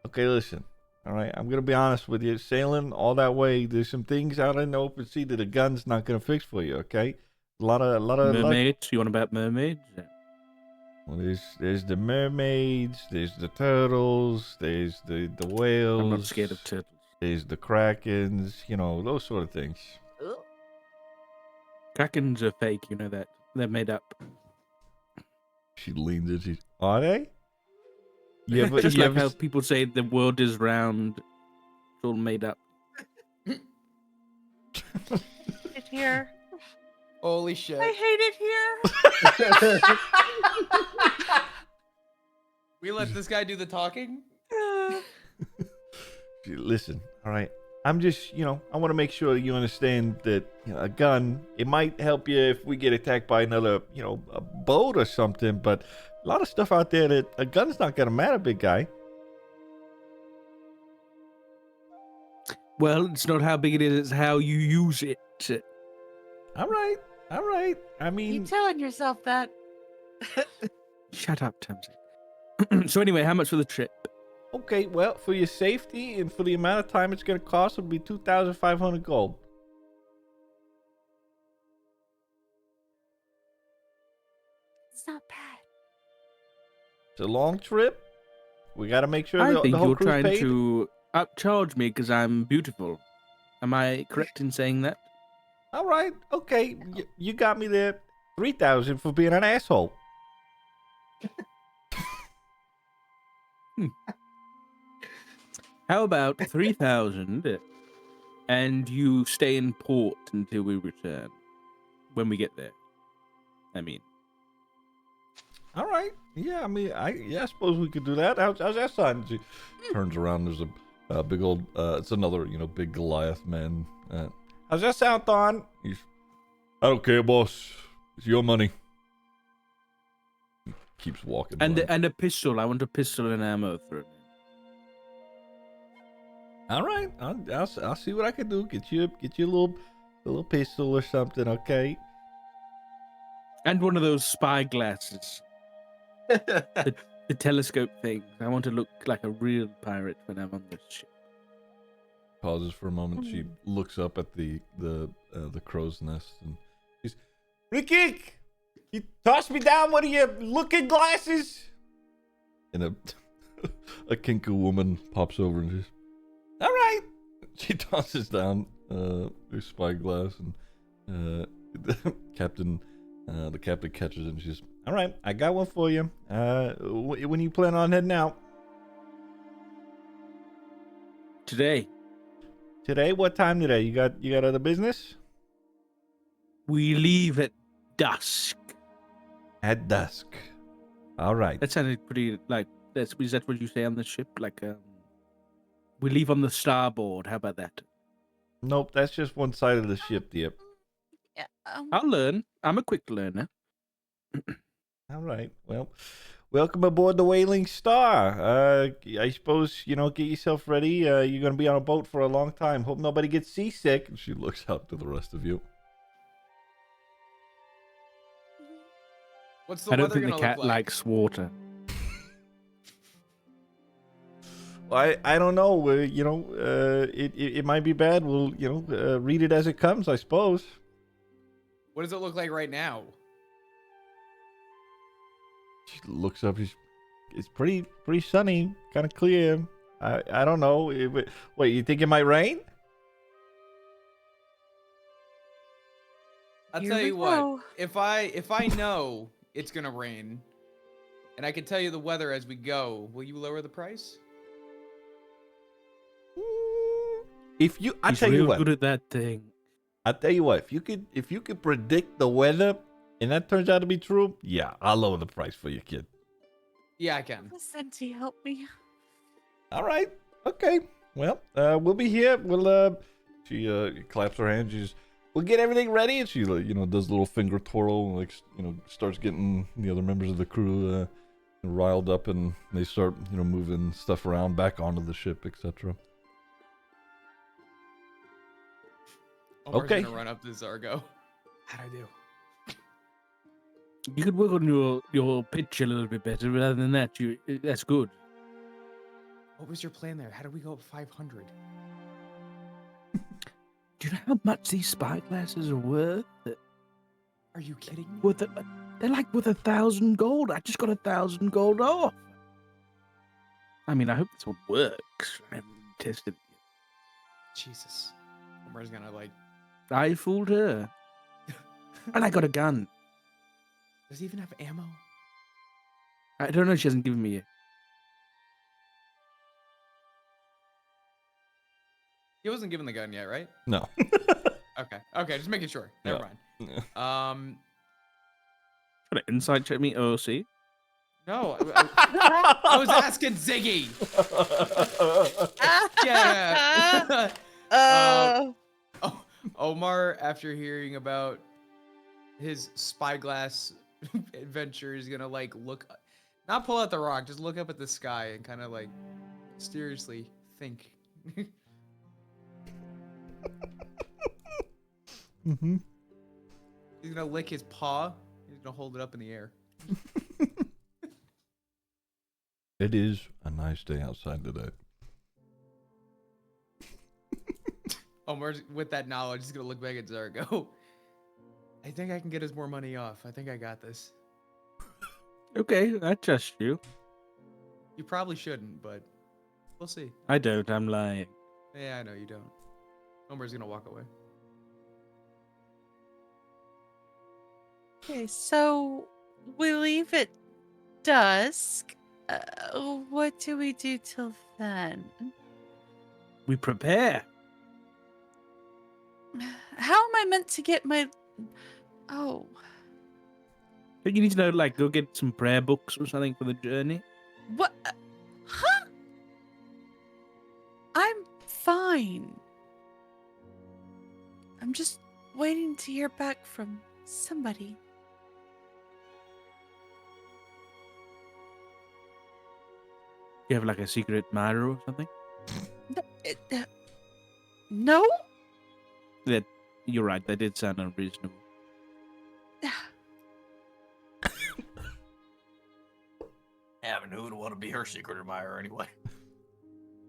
S2: Okay, listen. All right, I'm gonna be honest with you. Sailing all that way, there's some things out in the open sea that a gun's not gonna fix for you. Okay, a lot of.
S6: Mermaids. You want about mermaids?
S2: Well, there's the mermaids, there's the turtles, there's the whales.
S6: I'm not scared of turtles.
S2: There's the krakens, you know, those sort of things.
S6: Krakens are fake. You know that. They're made up.
S2: She leans in. She's, are they? Yeah, but
S6: Just like how people say the world is round. It's all made up.
S3: It here.
S1: Holy shit.
S3: I hate it here.
S1: We let this guy do the talking?
S2: Listen, all right. I'm just, you know, I want to make sure you understand that you know, a gun, it might help you if we get attacked by another, you know, a boat or something, but a lot of stuff out there that a gun's not going to matter, big guy.
S6: Well, it's not how big it is, it's how you use it.
S2: All right. All right. I
S3: You
S2: mean,
S3: telling yourself that?
S6: Shut up, Tamsin. So anyway, how much for the trip?
S2: okay, well, for your safety and for the amount of time it's going to cost, it'll be 2,500 gold.
S3: It's not bad.
S2: It's a long trip. We got to make sure
S6: I
S2: the
S6: think
S2: whole
S6: you're
S2: crew's
S6: trying
S2: paid.
S6: to upcharge me because I'm beautiful. Am I correct in saying that?
S2: All right. Okay. You got me there. 3,000 for being an asshole.
S6: How about 3,000 and you stay in port until we return? When we get there. I mean.
S2: All right. Yeah, I mean, I suppose we could do that. How's that sound? She turns around. There's a big old, it's another, you know, big Goliath man. How's that sound, Thon? I don't care, boss. It's your money. He keeps walking.
S6: And
S2: by.
S6: and a pistol. I want a pistol and ammo for it.
S2: All right. I'll see what I can do. Get you a little pistol or something. Okay.
S6: And one of those spy glasses. The telescope thing. I want to look like a real pirate when I'm on this ship.
S2: Pauses for a moment. She looks up at the crow's nest and she's, Ricky, you tossed me down one of your looking glasses. And a Kinku woman pops over and says, "All right." She tosses down her spyglass and the captain catches it and she says, "All right, I got one for you. When you plan on heading out?"
S6: Today.
S2: Today? What time today? You got other business?
S6: We leave at dusk.
S2: At dusk. All right.
S6: That sounded pretty like is that what you say on the ship? Like we leave on the starboard. How about that?
S2: Nope, that's just one side of the ship, dear.
S3: Yeah.
S6: I'll learn. I'm a quick learner.
S2: All right. Well, welcome aboard the Whaling Star. I suppose, you know, get yourself ready. You're going to be on a boat for a long time. Hope nobody gets seasick. And she looks out to the rest of you.
S1: What's the
S6: I don't
S1: weather
S6: think the
S1: gonna
S6: cat
S1: look like?
S6: likes water.
S2: I don't know. You know, it might be bad. We'll, you know, read it as it comes, I suppose.
S1: What does it look like right now?
S2: She looks up. It's pretty sunny, kind of clear. I don't know. Wait, you think it might rain?
S1: I'll
S3: Here
S1: tell
S3: we
S1: you what.
S3: go.
S1: If I know it's gonna rain, and I can tell you the weather as we go, will you lower the price?
S2: If you, I
S6: He's
S2: tell you
S6: real
S2: what.
S6: good at that thing.
S2: I tell you what. If you could predict the weather, and that turns out to be true, yeah, I'll lower the price for you, kid.
S1: Yeah, I can.
S3: Senti, help me.
S2: All right. Okay. Well, we'll be here. She claps her hands. we'll get everything ready. And she, like, does a little finger twirl and, like, starts getting the other members of the crew riled up, and they start, moving stuff around back onto the ship, etc.
S1: Omar's
S2: Okay.
S1: gonna run up to Zargo. How'd I do?
S6: You could work on your pitch a little bit better. Rather than that, that's good.
S1: What was your plan there? How did we go up 500?
S6: Do you know how much these spyglasses are worth?
S1: Are you kidding me?
S6: They're like worth 1,000 gold. I just got 1,000 gold off. I mean, I hope this one works. I haven't tested it.
S1: Jesus. Omar's gonna like.
S6: I fooled her. And I got a gun.
S1: Does he even have ammo?
S6: I don't know. She hasn't given me it.
S1: He wasn't given the gun yet, right?
S2: No.
S1: Okay, just making sure. Never mind.
S2: Yeah.
S6: Trying to insight check me, OC.
S1: No, I was asking Ziggy. Yeah. Omar, after hearing about his spyglass adventure, is gonna like not pull out the rock, just look up at the sky and kind of like mysteriously think.
S2: Mm-hmm.
S1: He's gonna lick his paw. He's gonna hold it up in the air.
S2: It is a nice day outside today.
S1: Omar's, with that knowledge, he's gonna look back at Zargo. I think I can get us more money off. I think I got this.
S6: Okay, I trust you.
S1: You probably shouldn't, but we'll see.
S6: I don't. I'm lying.
S1: Yeah, I know you don't. Omar's gonna walk away.
S3: Okay, so we leave at dusk. What do we do till then?
S6: We prepare.
S3: How am I meant to get my... Oh,
S6: Don't you need to know, like, go get some prayer books or something for the journey?
S3: what? Huh? I'm fine. I'm just waiting to hear back from somebody.
S6: You have, like, a secret admirer or something?
S3: No?
S6: You're right. That did sound unreasonable.
S4: Having who would want to be her secret admirer anyway?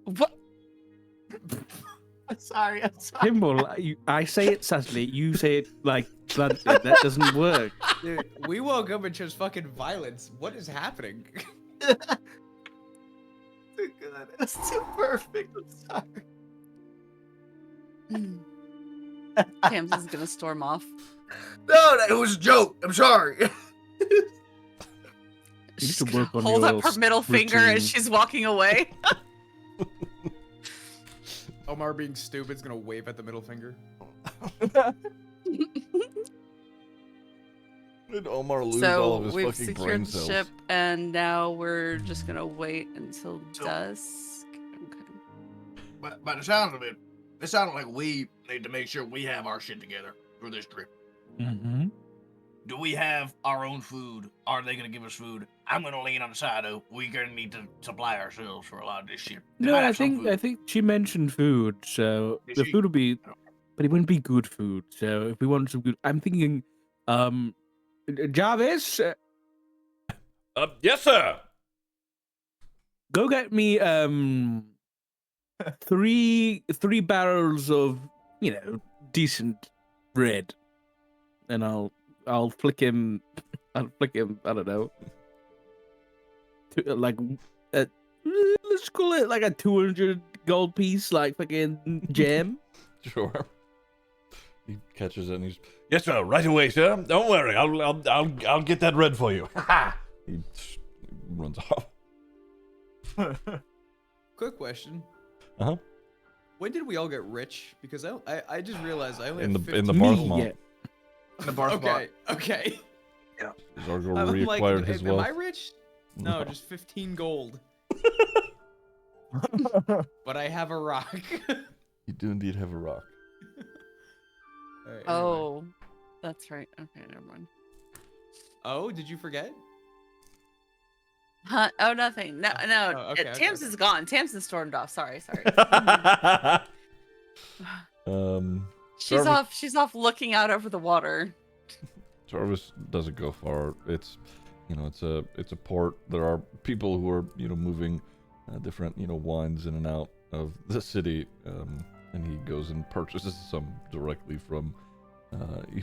S3: What?
S4: I'm sorry. I'm sorry.
S6: Kimball, I say it subtly. You say it, like, bluntly. That doesn't work.
S1: Dude, we woke up and chose fucking violence. What is happening?
S4: Too good. It's too perfect. I'm sorry.
S3: Cam's is gonna storm off.
S4: No, it was a joke. I'm sorry.
S6: You need
S3: She's
S6: to
S3: gonna
S6: work on
S3: hold
S6: your
S3: up her middle finger
S6: routine.
S3: as she's walking away.
S1: Omar being stupid is gonna wave at the middle finger.
S2: Did Omar lose all of
S3: So
S2: his
S3: we've
S2: fucking
S3: secured
S2: brain
S3: the
S2: cells?
S3: ship, and now we're just gonna wait until
S4: So-
S3: dusk. Okay.
S4: But by the sounds of it, it sounded like we need to make sure we have our shit together for this trip.
S6: Mm-hmm.
S4: Do we have our own food? Are they going to give us food? I'm going to lean on the side of we're going to need to supply ourselves for a lot of this shit. They
S6: No,
S4: might
S6: I
S4: have some
S6: think
S4: food.
S6: she mentioned food, so
S4: Did
S6: the
S4: she?
S6: food will be, but it wouldn't be good food. So if we want some good, I'm thinking, Jarvis,
S2: Yes, sir.
S6: go get me three barrels of decent bread, and I'll flick him. I don't know. Let's call it like a 200 gold piece, like fucking gem.
S2: Sure. He catches it and he's, yes, sir, right away, sir. Don't worry, I'll get that red for you. He runs off.
S1: Quick question.
S2: Uh-huh.
S1: When did we all get rich? Because I just realized I only
S2: In
S1: have
S2: the
S1: 15
S2: bar
S6: Me,
S2: small.
S6: yeah.
S4: The bar spot.
S1: Okay.
S2: Zargo
S1: I'm
S2: reacquired
S1: like,
S2: his
S1: am
S2: wealth.
S1: I rich? No, just 15 gold. But I have a rock.
S2: You do indeed have a rock.
S1: Anyway.
S3: Oh, that's right. Okay, never mind.
S1: Oh, did you forget?
S3: Huh? Oh, nothing. No, no.
S1: Oh, okay, okay,
S3: Tams
S1: okay.
S3: is gone. Tams is stormed off. Sorry. She's
S2: Jarvis,
S3: off. She's off looking out over the water.
S2: Jarvis doesn't go far. It's it's a port. There are people who are moving different wines in and out of the city, and he goes and purchases some directly from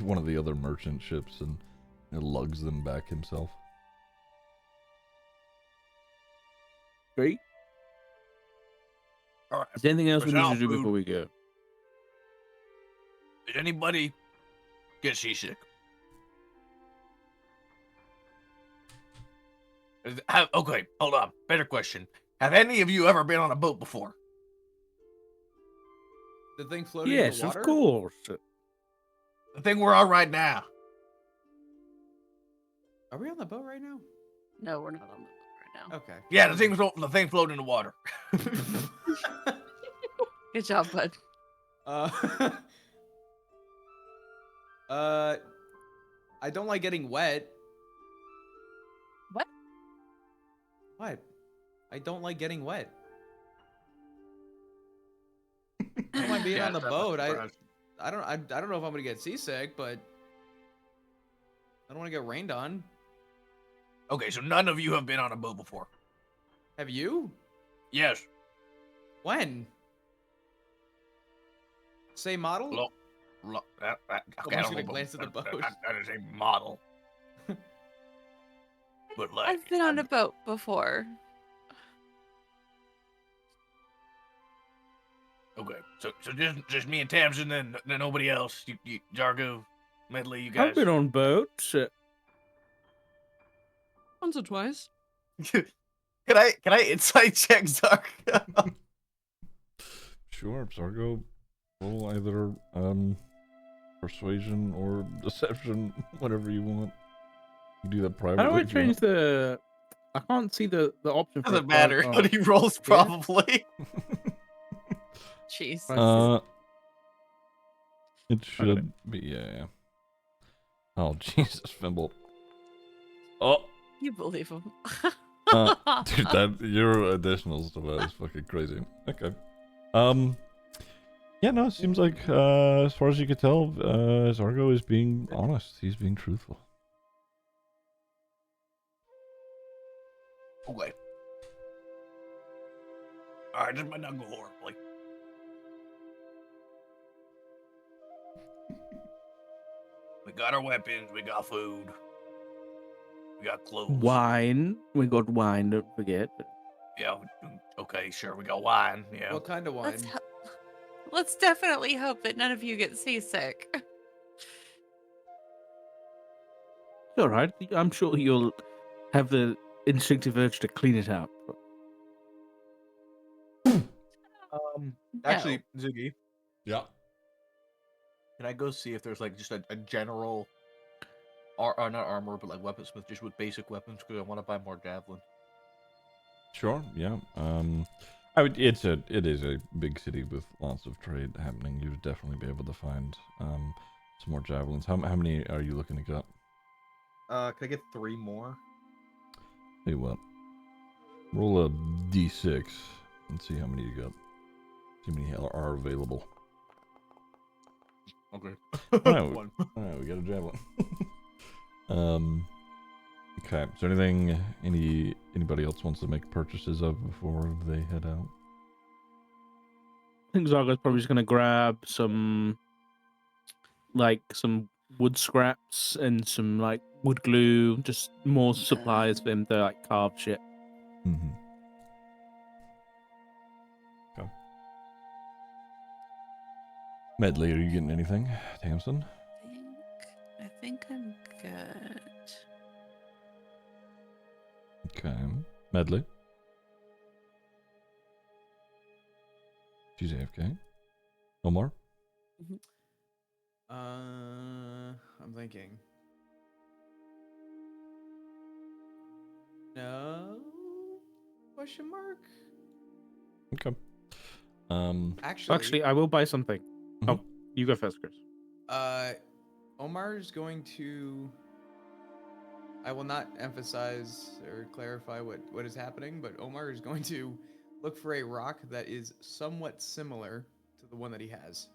S2: one of the other merchant ships and lugs them back himself.
S6: Great.
S7: All right.
S6: Is there anything else we
S7: Where's
S6: need
S7: our
S6: to do
S7: food?
S6: before we go?
S7: Did anybody get seasick? Okay, hold on. Better question. Have any of you ever been on a boat before?
S1: The thing floating
S6: Yes,
S1: in the water?
S6: of course.
S7: The thing we're on right now.
S1: Are we on the boat right now?
S3: No, we're not on the boat right now.
S1: Okay.
S7: Yeah, the thing floating in the water.
S3: Good job, bud.
S1: I don't like getting wet.
S3: What?
S1: What? I don't like getting wet. I don't mind being on the boat. I don't know if I'm gonna get seasick, but I don't want to get rained on.
S7: Okay, so none of you have been on a boat before.
S1: Have you?
S7: Yes.
S1: When? Same model?
S7: Okay,
S1: I'm
S7: I
S1: just
S7: don't
S1: gonna
S7: know
S1: glance at the
S7: about-
S1: boat.
S7: That is a model. But like,
S3: I've been on a boat before.
S7: okay, so just me and Tamsin, then nobody else. You Jargo, Medley, you guys.
S6: I've been on boats.
S5: Once or twice.
S4: Can I insight check Zark?
S2: Sure, Sargo. Roll either persuasion or deception, whatever you want. You do that
S6: How
S2: privately.
S6: do I
S2: if you want.
S6: change the? I can't see the option. for
S4: Doesn't
S6: it,
S4: matter.
S6: oh.
S4: But he rolls probably.
S3: Jeez.
S2: It
S6: got
S2: should be, yeah. Oh, Jesus, Fimble. Oh,
S3: You believe him.
S2: dude, that your additionals to that is fucking crazy. Okay. Yeah, no, it seems like, as far as you could tell, Zargo is being honest. He's being truthful.
S7: Okay. All right, this might not go horribly. We got our weapons. We got food. We got clothes.
S6: Wine. We got wine. Don't forget.
S7: Yeah. Okay, sure. We got wine. Yeah.
S1: What kind of wine?
S3: Let's definitely hope that none of you get seasick.
S6: It's all right. I'm sure you'll have the instinctive urge to clean it up.
S4: Actually, Ziggy,
S2: Yeah.
S4: can I go see if there's like just a general, not armor, but like weaponsmith, just with basic weapons? Because I want to buy more javelin.
S2: Sure, yeah. It is a big city with lots of trade happening. You'd definitely be able to find some more javelins. How many are you looking to get?
S4: Can I get 3 more?
S2: Tell you what. Roll a d6 and see how many you got. See how many are available.
S4: Okay.
S2: Alright,
S4: One.
S2: Alright, we got a javelin. Okay. Is there anything anybody else wants to make purchases of before they head out?
S6: I think Zargo's probably just gonna grab some wood scraps and some like wood glue, just more supplies for him to like carve shit.
S2: Mm-hmm. Okay. Medley, are you getting anything? Tamsin?
S3: I think I'm good.
S2: Okay. Medley? She's AFK. Omar?
S1: I'm thinking. No? Question mark?
S2: Okay.
S1: Actually,
S6: I will buy something.
S2: Mhm.
S6: Oh, you go first, Chris.
S1: Omar is going to. I will not emphasize or clarify what is happening, but Omar is going to look for a rock that is somewhat similar to the one that he has.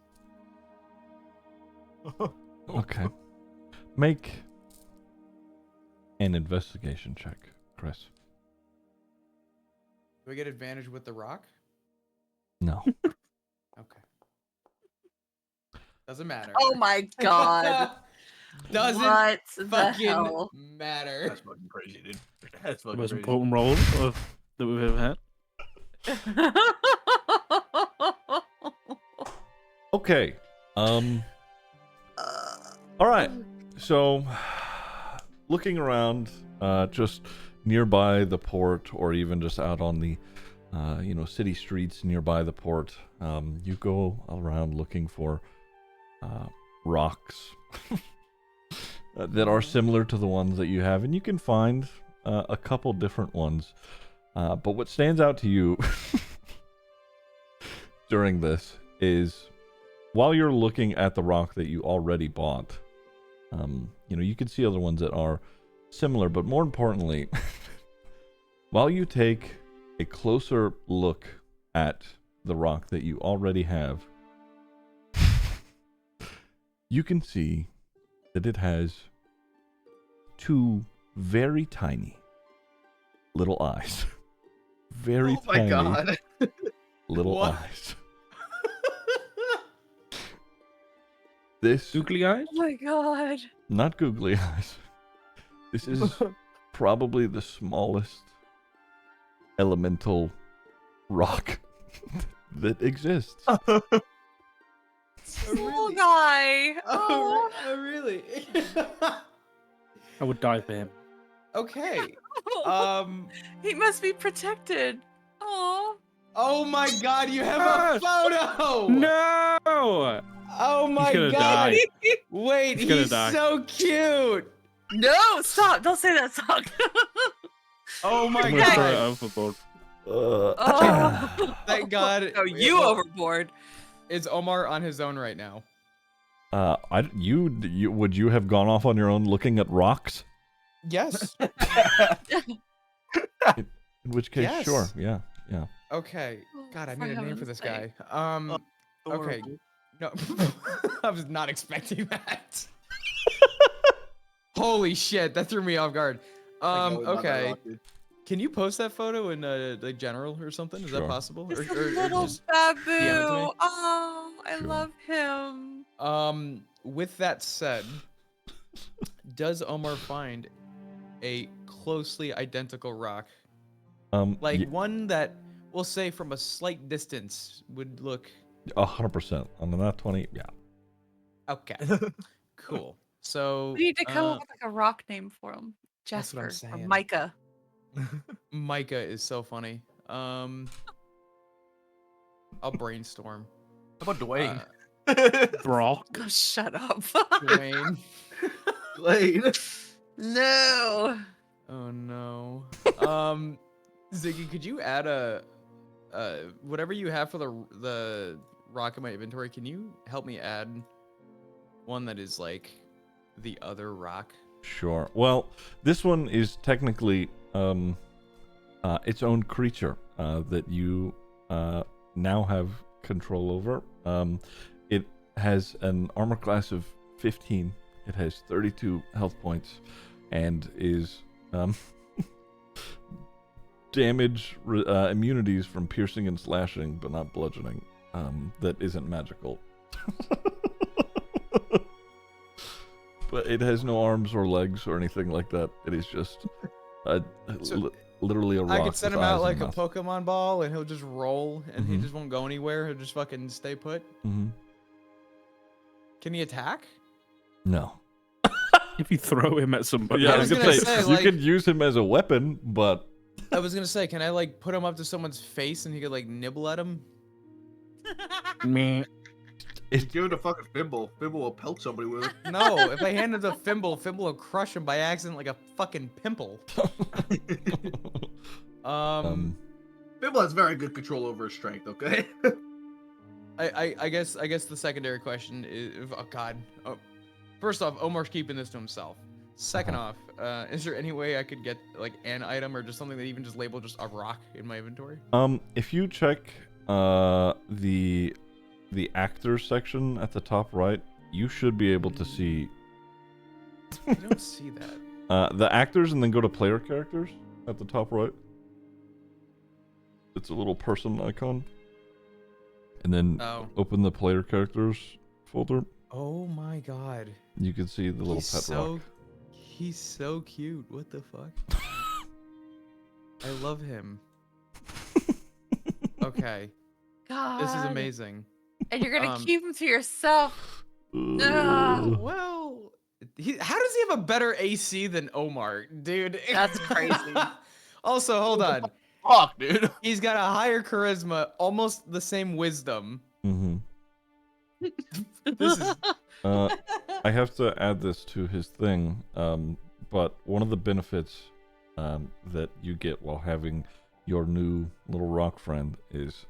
S2: Okay. Make an investigation check, Chris.
S1: Do I get advantage with the rock?
S2: No.
S1: Okay. Doesn't matter.
S3: Oh my god.
S1: Doesn't
S3: What the
S1: fucking
S3: hell?
S1: matter.
S7: That's fucking crazy, dude. That's
S6: The
S7: fucking
S6: most
S7: crazy.
S6: important role that we've ever had.
S2: Okay. All right. So, looking around, just nearby the port, or even just out on the, city streets nearby the port, you go around looking for rocks that are similar to the ones that you have, and you can find a couple different ones. But what stands out to you during this is, while you're looking at the rock that you already bought, you can see other ones that are similar, but more importantly, while you take a closer look at the rock that you already have, you can see that it has two very tiny little eyes. Very
S4: Oh my
S2: tiny
S4: god.
S2: little
S1: What?
S2: eyes. This,
S6: Googly eyes?
S3: Oh my god.
S2: not googly eyes. This is probably the smallest elemental rock that exists.
S3: Small guy. Oh.
S1: Really?
S6: I would die for him.
S1: Okay.
S3: He must be protected. Oh.
S1: Oh my god, you have a photo!
S6: No!
S1: Oh my
S6: gonna
S1: god!
S6: die.
S1: Wait,
S6: He's gonna
S1: he's
S6: die.
S1: so cute!
S3: No, stop. Don't say that song.
S1: Oh my
S6: I'm gonna throw it
S1: god!
S6: overboard.
S3: Oh.
S1: Thank god.
S3: Oh, you overboard.
S1: Is Omar on his own right now?
S2: Would you have gone off on your own looking at rocks?
S1: Yes.
S2: In which case,
S1: Yes.
S2: sure, yeah.
S1: Okay. God, I
S3: For
S1: need a name for this
S3: heaven's
S1: guy. Okay.
S4: Adorable.
S1: No, I was not expecting that. Holy shit, that threw me off guard. Okay. Can you post that photo in like general or something? Is
S2: Sure.
S1: that possible?
S3: It's
S1: Or
S3: a little
S1: just DM it to me?
S3: babu. Oh, I
S2: Sure.
S3: love him.
S1: With that said, does Omar find a closely identical rock? Like one that we'll say from a slight distance would look
S2: 100%. On the nat 20, yeah.
S1: okay. Cool. So
S3: We need to come up with like a rock name for him.
S1: That's what I'm
S3: Jasper or
S1: saying.
S3: Micah.
S1: Micah is so funny. I'll brainstorm.
S7: How about Dwayne?
S6: Brock.
S3: Oh, shut up.
S1: Dwayne.
S4: Lane.
S3: No.
S1: Oh no. Ziggy, could you add a whatever you have for the rock in my inventory? Can you help me add one that is like the other rock?
S2: Sure. Well, this one is technically its own creature that you now have control over. It has an armor class of 15. It has 32 health points and is damage immunities from piercing and slashing, but not bludgeoning. That isn't magical. But it has no arms or legs or anything like that. It is just literally a rock.
S1: I could send
S2: with
S1: him out
S2: eyes
S1: like
S2: and
S1: a
S2: mouth.
S1: Pokemon ball and he'll just roll and he
S2: Mhm.
S1: just won't go anywhere. He'll just fucking stay put.
S2: Mm-hmm.
S1: Can he attack?
S2: No.
S6: If you throw him at somebody.
S2: Yeah,
S1: I
S2: I
S1: was
S2: was
S1: gonna
S2: gonna
S1: say,
S2: you
S1: like-
S2: could use him as a weapon, but
S1: I was gonna say, can I like put him up to someone's face and he could like nibble at him?
S6: Meh.
S4: You give it a fucking Fimble. Fimble will pelt somebody with it.
S1: No, if I hand him the Fimble, Fimble will crush him by accident like a fucking pimple.
S4: Fimble has very good control over his strength, okay?
S1: I guess the secondary question is, oh God. Oh, first off, Omar's keeping this to himself. Second off, is there any way I could get like an item or just something that even just labeled just a rock in my inventory?
S2: If you check the actors section at the top right, you should be able to see
S1: I don't see that.
S2: the actors, and then go to player characters at the top right. It's a little person icon, and then open the player characters folder.
S1: Oh my God.
S2: You can see the little pet rock.
S1: He's so cute. What the fuck? I love him. Okay.
S3: God.
S1: This is amazing.
S3: And you're gonna keep him to yourself. Ugh.
S1: Well, how does he have a better AC than Omar, dude?
S3: That's crazy.
S1: Also, hold on.
S7: Fuck, dude.
S1: He's got a higher charisma, almost the same wisdom.
S2: Mm-hmm.
S1: This is
S2: I have to add this to his thing, but one of the benefits that you get while having your new little rock friend is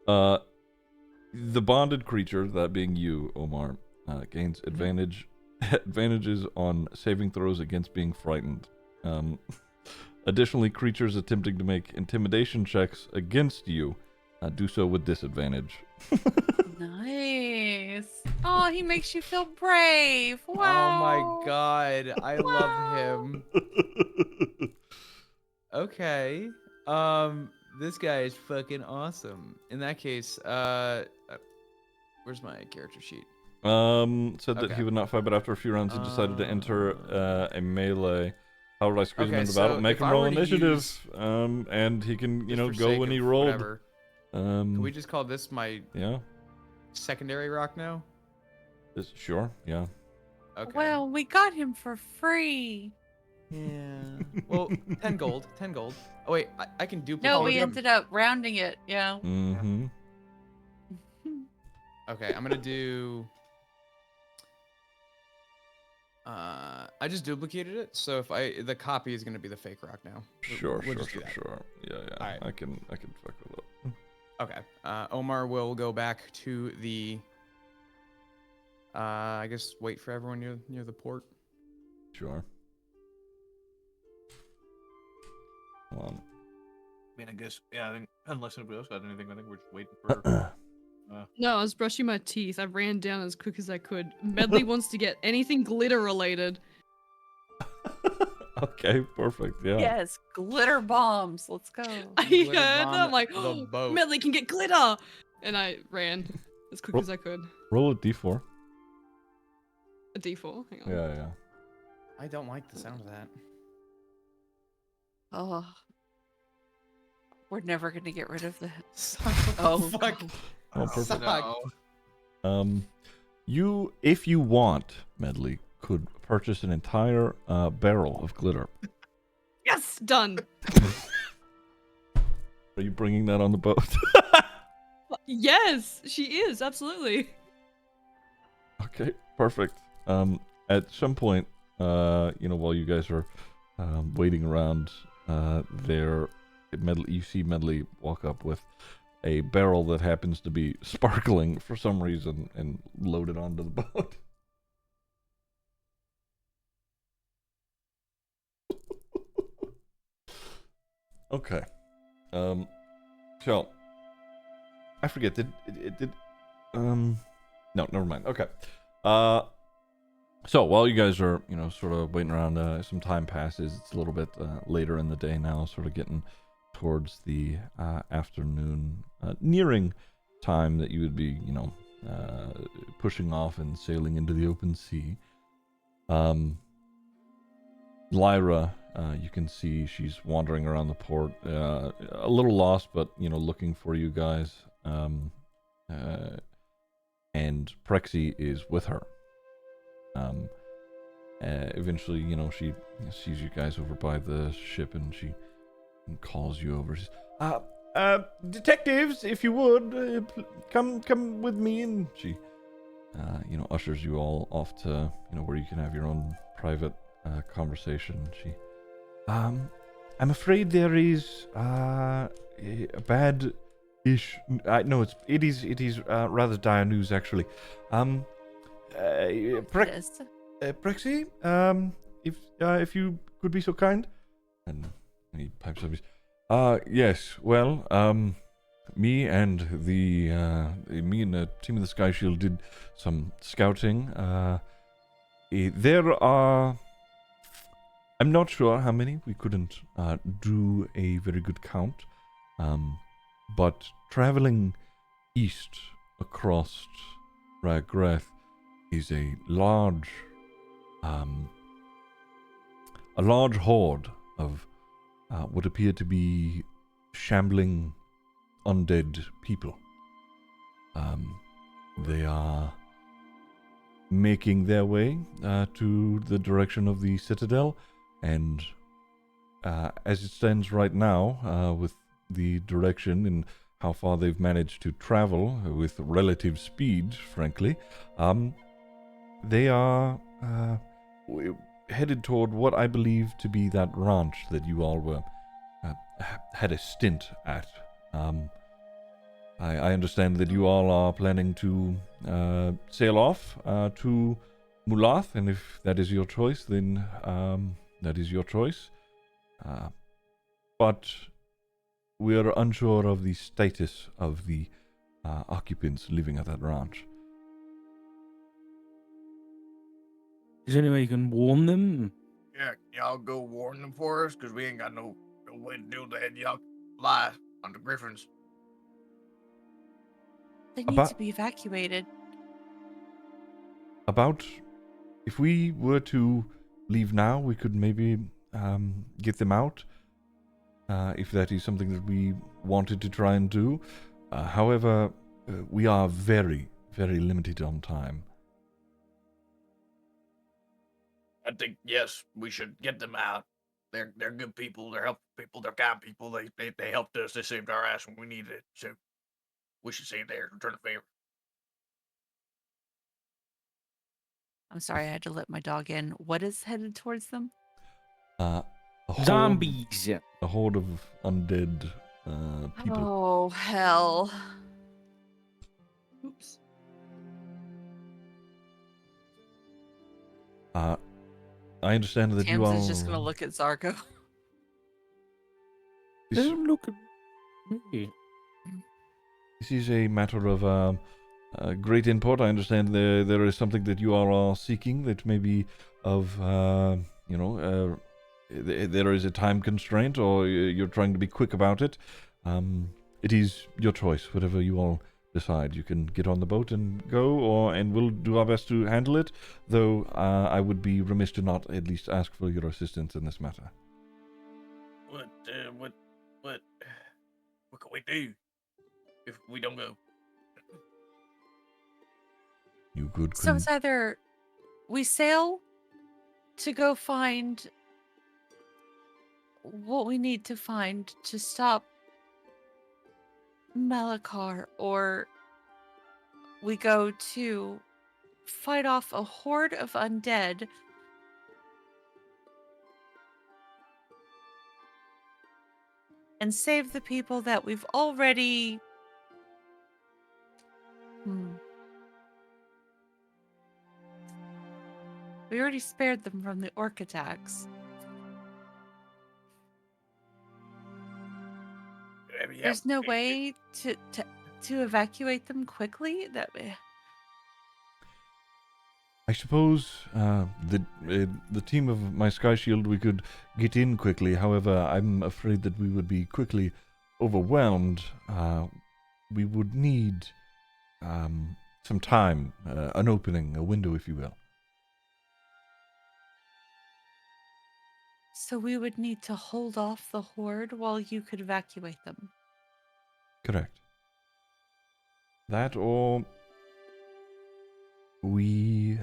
S2: the bonded creature, that being you, Omar, gains advantages on saving throws against being frightened. Additionally, creatures attempting to make intimidation checks against you do so with disadvantage.
S3: Nice. Oh, he makes you feel brave. Wow.
S1: Oh my God, I love him. Okay. This guy is fucking awesome. In that case, where's my character sheet?
S2: Said that
S1: Okay.
S2: he would not fight, but after a few rounds, he decided to enter a melee. How would I squeeze him
S1: Okay,
S2: into battle?
S1: so
S2: Make
S1: if
S2: him
S1: I
S2: roll
S1: were to
S2: initiative.
S1: use-
S2: And he can,
S1: Just for
S2: go
S1: sake
S2: when he
S1: of
S2: rolled.
S1: whatever, can we just call this my
S2: Yeah.
S1: secondary rock now?
S2: Sure. Yeah.
S1: Okay.
S3: Well, we got him for free.
S1: Yeah. Well, 10 gold. 10 gold. Oh wait, I can duplicate.
S3: No, we
S1: them.
S3: ended up rounding it. Yeah.
S2: Mm-hmm.
S1: Okay, I'm gonna do. I just duplicated it, so if the copy is gonna be the fake rock now.
S2: Sure.
S1: We'll just do that.
S2: Sure. Yeah.
S1: Alright.
S2: I can fuck with it.
S1: Okay. Omar will go back to the. I guess wait for everyone near the port.
S2: Sure. Come on.
S7: I mean, I guess, yeah, I think, unless anybody else got anything, I think we're just waiting for.
S5: No, I was brushing my teeth. I ran down as quick as I could. Medley wants to get anything glitter related.
S2: Okay, perfect. Yeah.
S3: Yes, glitter bombs. Let's go.
S5: I
S1: Glitter
S5: heard.
S1: bomb
S5: I'm like,
S1: the
S5: oh,
S1: boat."
S5: Medley can get glitter, and I ran as quick as I could.
S2: Roll a d4.
S5: A D4. Hang on.
S2: Yeah.
S1: I don't like the sound of that.
S3: Oh, we're never gonna get rid of that.
S1: Oh
S3: Oh,
S1: fuck!
S2: Oh, perfect.
S1: Suck.
S2: You, if you want, Medley, could purchase an entire barrel of glitter.
S5: Yes, done.
S2: Are you bringing that on the boat?
S5: Yes, she is absolutely.
S2: Okay, perfect. At some point, while you guys are waiting around, you see Medley walk up with a barrel that happens to be sparkling for some reason and load it onto the boat. Okay. So I forget. No, never mind. Okay. So while you guys are, sort of waiting around, some time passes. It's a little bit later in the day now, sort of getting towards the afternoon, nearing time that you would be, pushing off and sailing into the open sea. Lyra, you can see she's wandering around the port, a little lost, but looking for you guys. And Prexy is with her. Eventually, she sees you guys over by the ship, and she calls you over. She says, detectives, if you would, come with me. And she, ushers you all off to, where you can have your own private conversation. She, I'm afraid there is a bad ish. No, it is rather dire news actually.
S3: It is.
S2: Prexy, if you could be so kind, and he pipes up his. Yes. Well, me and the team of the Sky Shield did some scouting. There are. I'm not sure how many. We couldn't do a very good count. But traveling east across Ragreth is a large horde of what appear to be shambling undead people. They are making their way to the direction of the Citadel, and as it stands right now, with the direction and how far they've managed to travel with relative speed, frankly, they are headed toward what I believe to be that ranch that you all were had a stint at. I understand that you all are planning to sail off to Mulath, and if that is your choice, then that is your choice. But we are unsure of the status of the occupants living at that ranch.
S6: Is there any way you can warn them?
S7: Yeah, y'all go warn them for us, because we ain't got no way to do that. Y'all fly on the Griffins.
S3: They need
S2: About-
S3: to be evacuated.
S2: About if we were to leave now, we could maybe get them out. If that is something that we wanted to try and do. However, we are very, very limited on time.
S7: I think, yes, we should get them out. They're good people. They're helpful people. They're kind people. They helped us. They saved our ass when we needed it. So we should say theirs. Return the favor.
S3: I'm sorry, I had to let my dog in. What is headed towards them?
S2: A horde-
S6: Zombies.
S2: A horde of undead people.
S3: Oh, hell. Oops.
S2: I understand that you
S3: Tams
S2: all.
S3: is just going to look at Zarko.
S2: This,
S6: Don't look at me.
S2: this is a matter of great import. I understand there is something that you all are seeking that may be of there is a time constraint, or you're trying to be quick about it. It is your choice. Whatever you all decide, you can get on the boat and go, and we'll do our best to handle it. Though I would be remiss to not at least ask for your assistance in this matter.
S7: What can we do if we don't go?
S2: You good?
S3: So it's either we sail to go find what we need to find to stop Malakar, or we go to fight off a horde of undead and save the people that we've already... We already spared them from the orc attacks. There's no way to evacuate them quickly?
S2: I suppose the team of my Sky Shield, we could get in quickly. However, I'm afraid that we would be quickly overwhelmed. We would need some time, an opening, a window, if you will.
S3: So we would need to hold off the horde while you could evacuate them.
S2: Correct. That, or we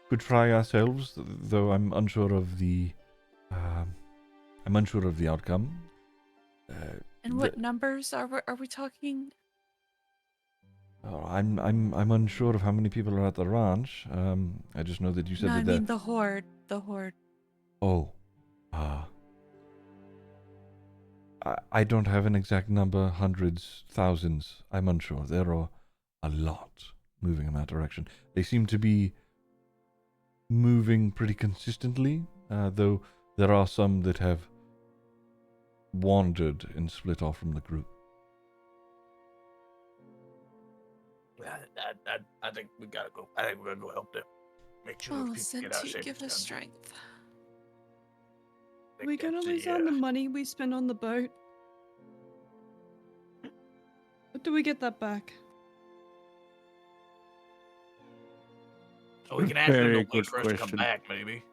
S2: could try ourselves, though I'm unsure of the outcome.
S3: And what numbers are we talking?
S2: I'm unsure of how many people are at the ranch. I just know that you said
S3: No, I
S2: that.
S3: mean the horde. The horde.
S2: Oh, I don't have an exact number, hundreds, thousands. I'm unsure. There are a lot moving in that direction. They seem to be moving pretty consistently, though there are some that have wandered and split off from the group.
S7: I think we gotta go. I think we're gonna go help them. Make sure
S3: Oh,
S7: those people get out
S3: Senti,
S7: safe.
S3: give
S7: and
S3: us
S7: sound.
S3: strength.
S7: I think
S5: We gonna
S7: that's
S5: lose
S7: the,
S5: out on the money we spend on the boat. But do we get that back?
S7: So we can ask them
S6: Very
S7: to wait
S6: good
S7: for us to come
S6: question.
S7: back, maybe.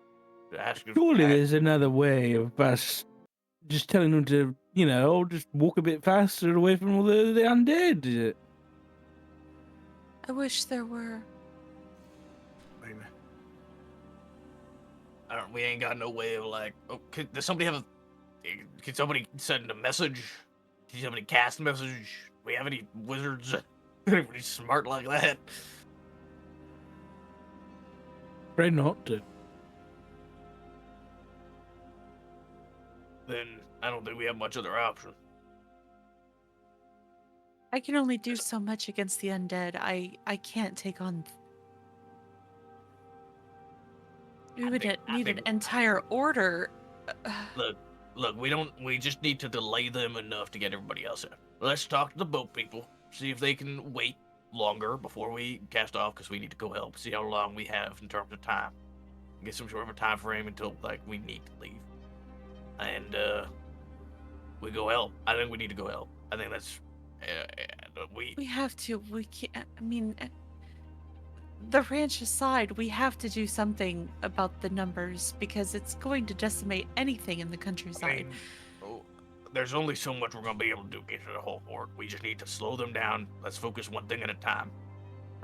S7: To ask us
S6: Surely
S7: back.
S6: there's another way of us just telling them to, just walk a bit faster away from all the undead.
S3: I wish there were.
S7: I mean, we ain't got no way of like. Oh, does somebody have a? Can somebody send a message? Can somebody cast a message? Do we have any wizards? Anybody smart like that?
S6: Afraid not to.
S7: Then I don't think we have much other option.
S3: I can only do so much against the undead. I can't take on. We would need an entire order.
S7: Look, we just need to delay them enough to get everybody else in. Let's talk to the boat people, see if they can wait longer before we cast off, because we need to go help, see how long we have in terms of time. Get some sort of a time frame until, like, we need to leave. And, we go help. I think we need to go help. I think that's,
S3: We have to. We can't. I mean, the ranch aside, we have to do something about the numbers because it's going to decimate anything in the countryside.
S7: There's only so much we're gonna be able to do against the whole horde. We just need to slow them down. Let's focus one thing at a time.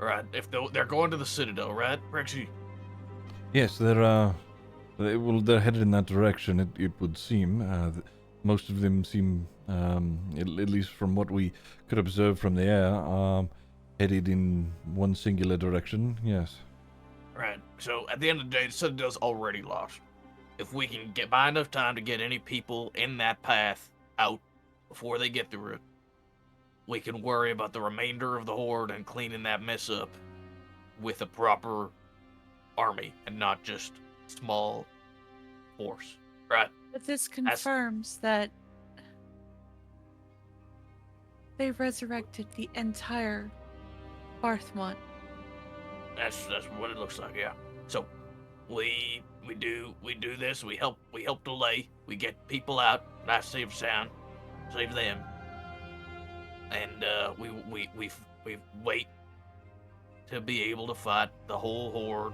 S7: All right? If they're going to the Citadel, right, Rexy?
S2: Yes, they're headed in that direction. It would seem. Most of them seem, at least from what we could observe from the air, headed in one singular direction. Yes.
S7: Right. So at the end of the day, the Citadel's already lost. If we can buy enough time to get any people in that path out before they get through it, we can worry about the remainder of the horde and cleaning that mess up with a proper army and not just small force. Right.
S3: But this confirms that they resurrected the entire Barthmont.
S7: That's what it looks like, yeah. So we do this, we help delay, we get people out, nice safe sound, save them. And we wait to be able to fight the whole horde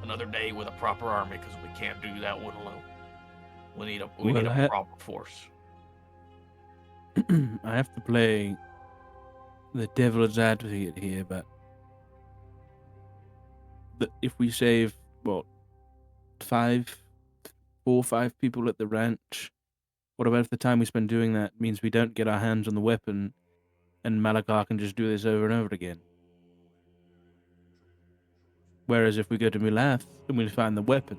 S7: another day with a proper army, because we can't do that one alone. We need a proper force.
S6: I have to play the devil's advocate here, but if we save, 4 or 5 people at the ranch, what about if the time we spend doing that means we don't get our hands on the weapon and Malakar can just do this over and over again? Whereas if we go to Mulath and we find the weapon,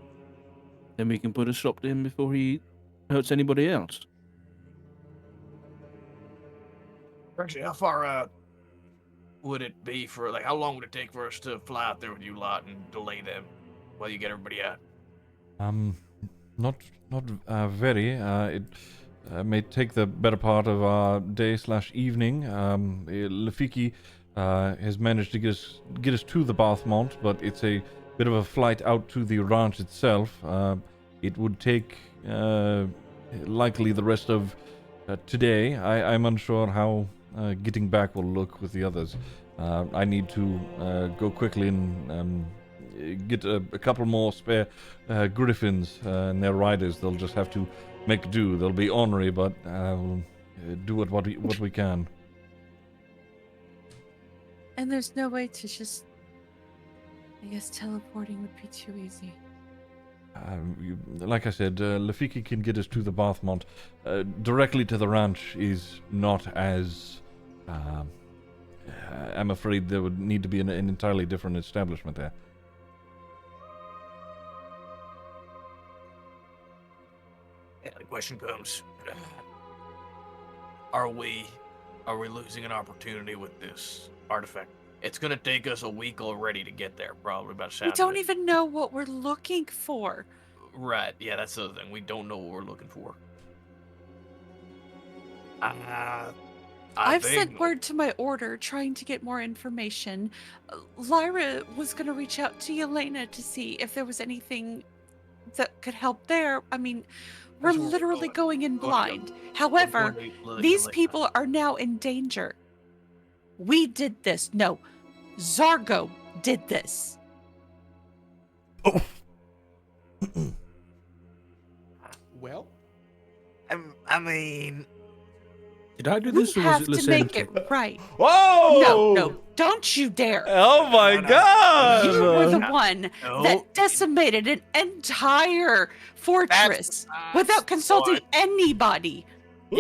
S6: then we can put a stop to him before he hurts anybody else.
S7: Actually, how far out would it be for, like, how long would it take for us to fly out there with you lot and delay them while you get everybody out?
S2: Not very. It may take the better part of our day/evening. Lafiki has managed to get us to the Barthmont, but it's a bit of a flight out to the ranch itself. It would take likely the rest of today. I'm unsure how getting back will look with the others. I need to go quickly and get a couple more spare griffins and their riders. They'll just have to make do. They'll be ornery, but we'll do what we can.
S3: And there's no way to just... I guess teleporting would be too easy.
S2: Like I said, Lafiki can get us to the Barthmont. Directly to the ranch is not as... I'm afraid there would need to be an entirely different establishment there.
S7: Yeah, the question comes, are we losing an opportunity with this artifact? It's gonna take us a week already to get there, probably by the
S3: We
S7: sound of
S3: don't
S7: it.
S3: even know what we're looking for.
S7: Right, yeah, that's the other thing. We don't know what we're looking for. I
S3: I've
S7: think
S3: sent word to my order trying to get more information. Lyra was going to reach out to Yelena to see if there was anything that could help there. I mean, we're
S7: That's where we're
S3: literally going in
S7: We're going
S3: blind.
S7: to
S3: However,
S7: going to
S3: these
S7: Yelena.
S3: people are now in danger. We did this. No, Zargo did this.
S1: Well,
S7: I mean,
S6: Did I do
S3: We
S6: this or was
S3: have
S6: it
S3: to make
S6: Lucente?
S3: it right.
S2: Whoa!
S3: No, don't you dare.
S2: Oh my
S7: No, no.
S2: god!
S3: You were the one
S7: no.
S3: that decimated an entire fortress without consulting anybody.
S7: He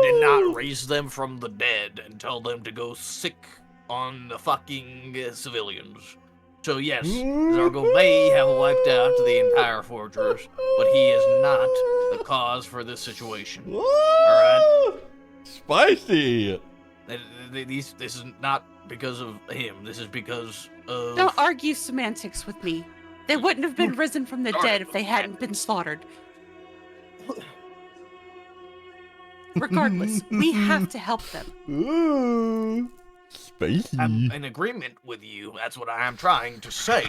S7: did not raise them from the dead and tell them to go sick on the fucking civilians. So yes, Zargo may have wiped out the entire fortress, but he is not the cause for this situation.
S2: Alright. Spicy!
S7: This is not because of him. This is because of...
S3: Don't argue semantics with me. They wouldn't have been risen from the dead if they hadn't been slaughtered. Regardless, we have to help them.
S2: Ooh, spicy.
S7: I'm in agreement with you. That's what I am trying to say.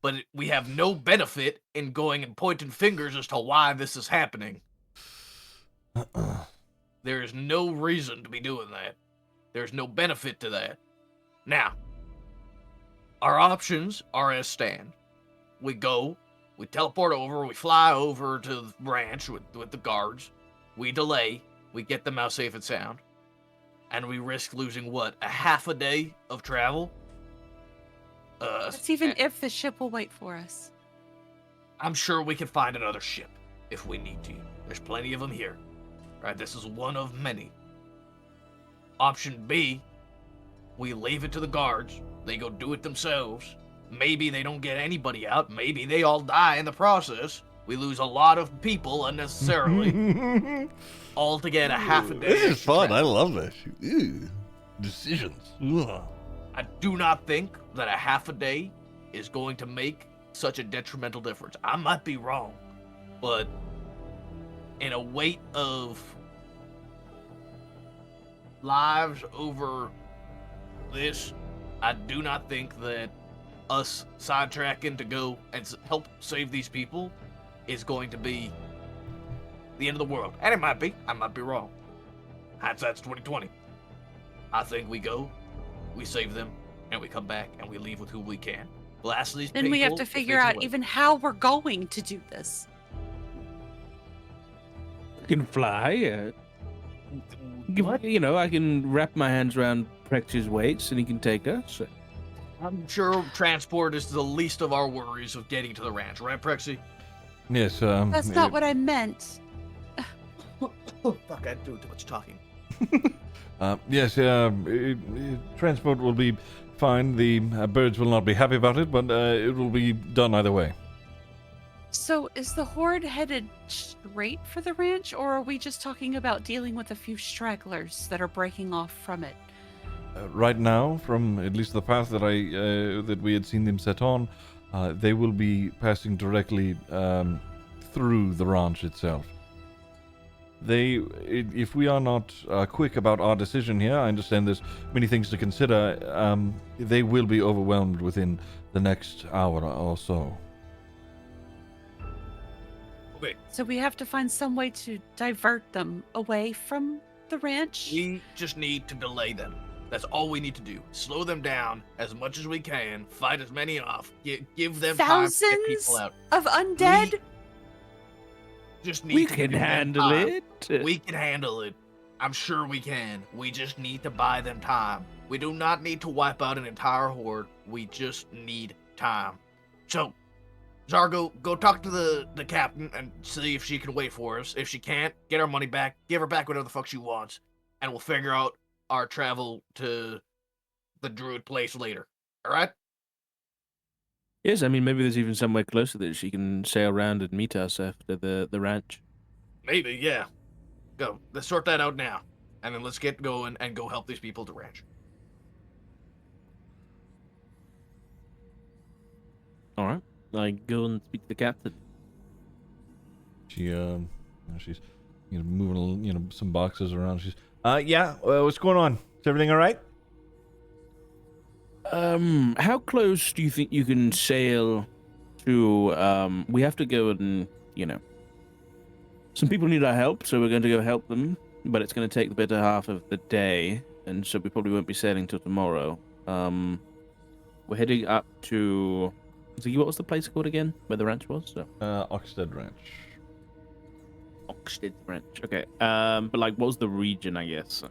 S7: But we have no benefit in going and pointing fingers as to why this is happening. There is no reason to be doing that. There's no benefit to that. Now, our options are as stand. We go, we teleport over, we fly over to the ranch with the guards. We delay, we get them out safe and sound. And we risk losing, what, a half a day of travel?
S3: That's even if the ship will wait for us.
S7: I'm sure we can find another ship if we need to. There's plenty of them here. Right, this is one of many. Option B, we leave it to the guards. They go do it themselves. Maybe they don't get anybody out. Maybe they all die in the process. We lose a lot of people unnecessarily. All to get a half a day.
S2: This is
S7: extra
S2: fun.
S7: travel.
S2: I love this. Ooh. Decisions. Ugh.
S7: I do not think that a half a day is going to make such a detrimental difference. I might be wrong, but in a weight of lives over this, I do not think that us sidetracking to go and help save these people is going to be the end of the world. And it might be. I might be wrong. Hindsight's 2020. I think we go, we save them, and we come back and we leave with who we can. Blast these people.
S3: Then we have to
S7: if
S3: figure
S7: they can
S3: out
S7: wait.
S3: even how we're going to do this.
S6: I can fly.
S7: What?
S6: You know, I can wrap my hands around Prex's weights and he can take us.
S7: I'm sure transport is the least of our worries of getting to the ranch, right, Prexy?
S2: Yes,
S3: That's not what I meant.
S7: Oh, fuck, I do too much talking.
S2: Yes, transport will be fine. The birds will not be happy about it, but it will be done either way.
S3: So is the horde headed straight for the ranch, or are we just talking about dealing with a few stragglers that are breaking off from it?
S2: Right now, from at least the path that that we had seen them set on, they will be passing directly through the ranch itself. If we are not quick about our decision here, I understand there's many things to consider. They will be overwhelmed within the next hour or so.
S7: Okay,
S3: So we have to find some way to divert them away from the ranch?
S7: we just need to delay them. That's all we need to do. Slow them down as much as we can. Fight as many off. Give them time to get people
S3: Thousands
S7: out.
S3: of undead?
S7: Just need
S6: We
S7: to
S6: can
S7: give them
S6: handle
S7: time.
S6: it.
S7: We can handle it. I'm sure we can. We just need to buy them time. We do not need to wipe out an entire horde. We just need time. So, Zargo, go talk to the captain and see if she can wait for us. If she can't, get our money back. Give her back whatever the fuck she wants. And we'll figure out our travel to the druid place later. Alright?
S6: Yes, I mean, maybe there's even somewhere closer that she can sail around and meet us after the ranch.
S7: Maybe, yeah. Go. Let's sort that out now. And then let's get going and go help these people to ranch.
S6: All right. I go and speak to the captain.
S2: She's moving some boxes around. She's yeah. What's going on? Is everything all right?
S6: How close do you think you can sail to? We have to go and some people need our help, so we're going to go help them. But it's going to take the better half of the day, and so we probably won't be sailing till tomorrow. We're heading up to. Ziggy, what was the place called again? Where the ranch was? So.
S2: Oxedu Ranch.
S6: Oxedu Ranch. Okay. But like, what was the region? I guess.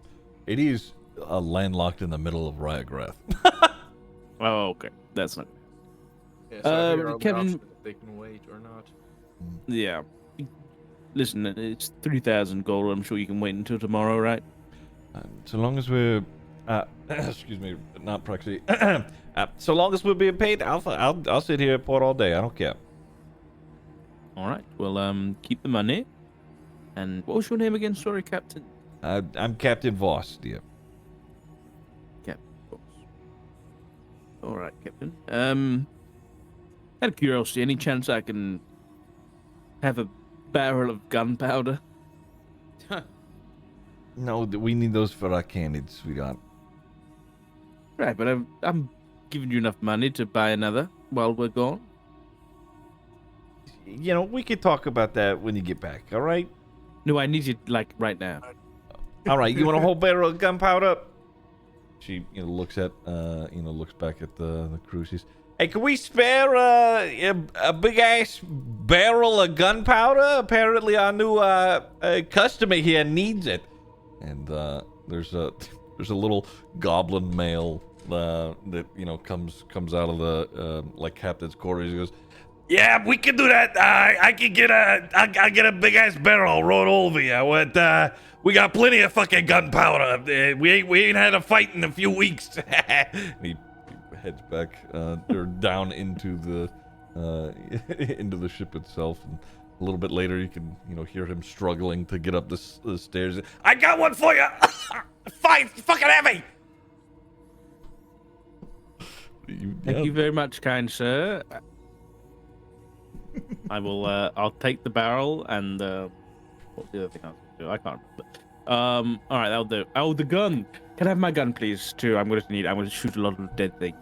S2: It is landlocked in the middle of Ryagrath.
S6: Oh, okay. That's not.
S4: Yeah, so here are the
S6: Kevin-
S4: options if they can wait or not.
S6: Yeah. Listen, it's 3,000 gold. I'm sure you can wait until tomorrow, right?
S2: So long as we're, excuse me, not proxy. So long as we're being paid, I'll sit here at port all day. I don't care.
S6: All right. Well, keep the money. And what was your name again? Sorry, Captain.
S2: I'm Captain Voss, dear.
S6: Captain. All right, Captain. Out of curiosity, any chance I can have a barrel of gunpowder?
S2: No, we need those for our candids, sweetheart.
S6: Right, but I'm giving you enough money to buy another while we're gone.
S2: We could talk about that when you get back, all right?
S6: No, I need it like right now.
S2: All right, you want a whole barrel of gunpowder? She, looks at, looks back at the crew. She's, hey, can we spare a big ass barrel of gunpowder? Apparently, our new customer here needs it. And there's a little goblin male that comes out of the captain's quarters. He goes, yeah, we can do that. I can get I'll get a big ass barrel, roll it over you. We got plenty of fucking gunpowder. We ain't had a fight in a few weeks. And he heads back or down into the ship itself. And a little bit later, you can hear him struggling to get up the stairs. I got one for you. Fight, fucking heavy.
S6: Thank you very much, kind sir. I will. I'll take the barrel and what's the other thing I was going to do? I can't remember. All right, that'll do. Oh, the gun. Can I have my gun, please? Too. I'm going to shoot a lot of dead things.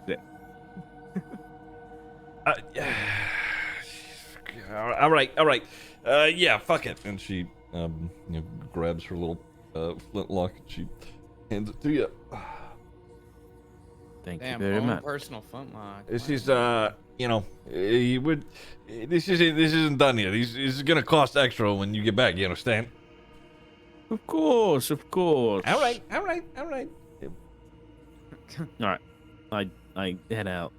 S2: All right. Yeah, fuck it. And she, grabs her little flintlock and she hands it to you.
S6: Thank
S1: Damn,
S6: you very
S1: own
S6: much.
S1: personal flintlock.
S2: This is, this isn't done yet. This is gonna cost extra when you get back. You understand?
S6: Of course.
S2: All right.
S6: All right. I head out.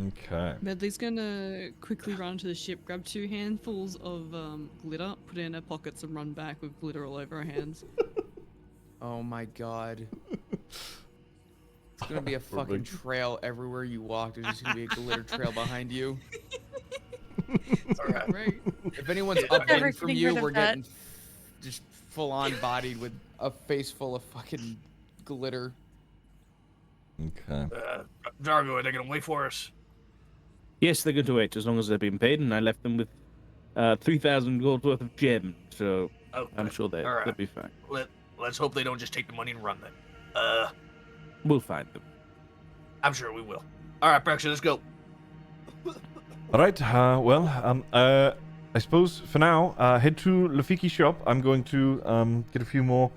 S2: Okay.
S5: Medley's gonna quickly run to the ship, grab 2 handfuls of glitter, put it in her pockets, and run back with glitter all over her hands.
S1: Oh my god. It's gonna be a fucking trail everywhere you walk. There's just gonna be a glitter trail behind you.
S4: Alright.
S5: Right.
S1: If anyone's
S3: Never
S1: upwind from
S3: getting
S1: you,
S3: rid of
S1: we're
S3: that.
S1: getting just full on bodied with a face full of fucking glitter.
S2: Okay.
S7: Jargo, are they gonna wait for us?
S6: Yes, they're going to wait as long as they're being paid, and I left them with 3,000 gold worth of gems, so
S7: Okay.
S6: I'm sure
S7: All right.
S6: they'll be fine.
S7: Let's hope they don't just take the money and run then.
S6: We'll find them.
S7: I'm sure we will. All right, Brexit, let's go.
S2: All right. I suppose for now, head to Lafiki's shop. I'm going to get a few more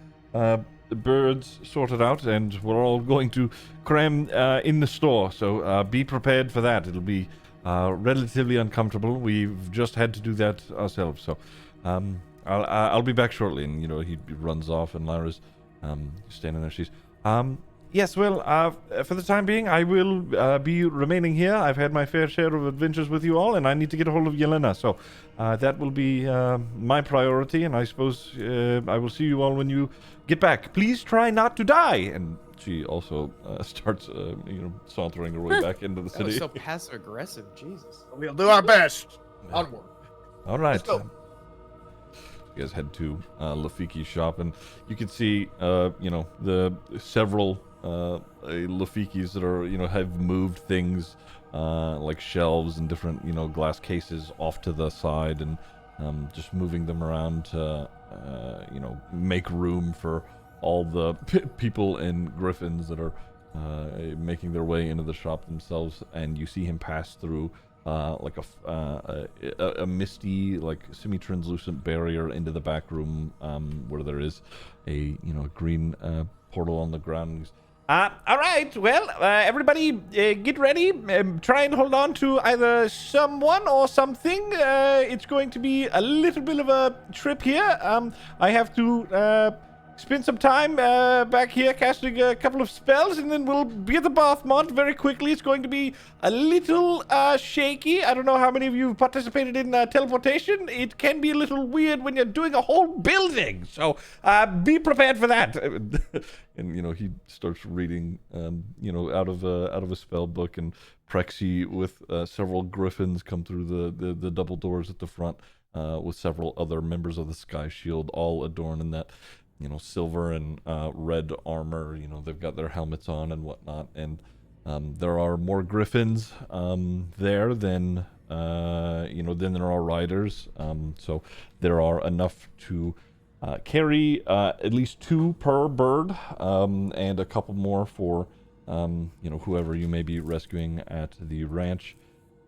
S2: birds sorted out, and we're all going to cram in the store. So be prepared for that. It'll be relatively uncomfortable. We've just had to do that ourselves. So I'll be back shortly. And he runs off, and Lyra's standing there. She's yes, well, for the time being, I will be remaining here. I've had my fair share of adventures with you all, and I need to get a hold of Yelena. So that will be my priority, and I suppose I will see you all when you get back. Please try not to die. And she also starts, sauntering her way back into the
S1: That was
S2: city.
S1: so passive aggressive. Jesus.
S4: We'll do our best. Onward.
S2: All right.
S4: Let's go.
S2: you guys head to Lafiki's shop, and you can see, the several Lafikis that are, have moved things like shelves and different, glass cases off to the side, and just moving them around to, make room for all the people and griffins that are making their way into the shop themselves. And you see him pass through like a misty, like semi-translucent barrier into the back room, where there is a green portal on the ground. All right, well, everybody get ready. Try and hold on to either someone or something. It's going to be a little bit of a trip here. I have to spend some time back here casting a couple of spells, and then we'll be at the Bathmont very quickly. It's going to be a little shaky. I don't know how many of you have participated in teleportation. It can be a little weird when you're doing a whole building, so be prepared for that. And he starts reading, out of a spell book, and Prexy with several griffins come through the double doors at the front, with several other members of the Sky Shield, all adorned in that silver and red armor. They've got their helmets on and whatnot, and there are more griffins there than there are riders. So there are enough to carry at least 2 per bird, and a couple more for whoever you may be rescuing at the ranch.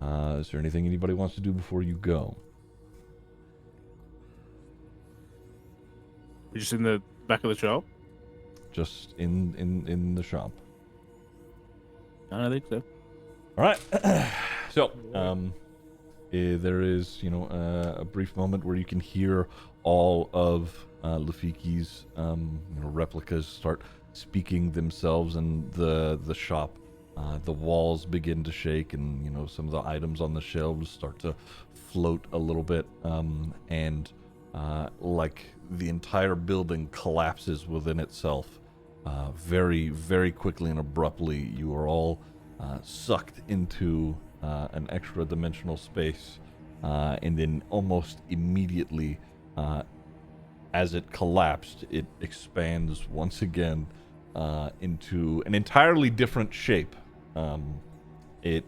S2: Is there anything anybody wants to do before you go?
S6: Just in the back of the shop?
S2: Just in the shop.
S6: I don't think so.
S2: All right. So, there is, a brief moment where you can hear all of Lafiki's, replicas start speaking themselves in the shop. The walls begin to shake, and, some of the items on the shelves start to float a little bit, and like the entire building collapses within itself. Very, very quickly and abruptly, you are all sucked into an extra dimensional space, and then almost immediately, as it collapsed, it expands once again into an entirely different shape. The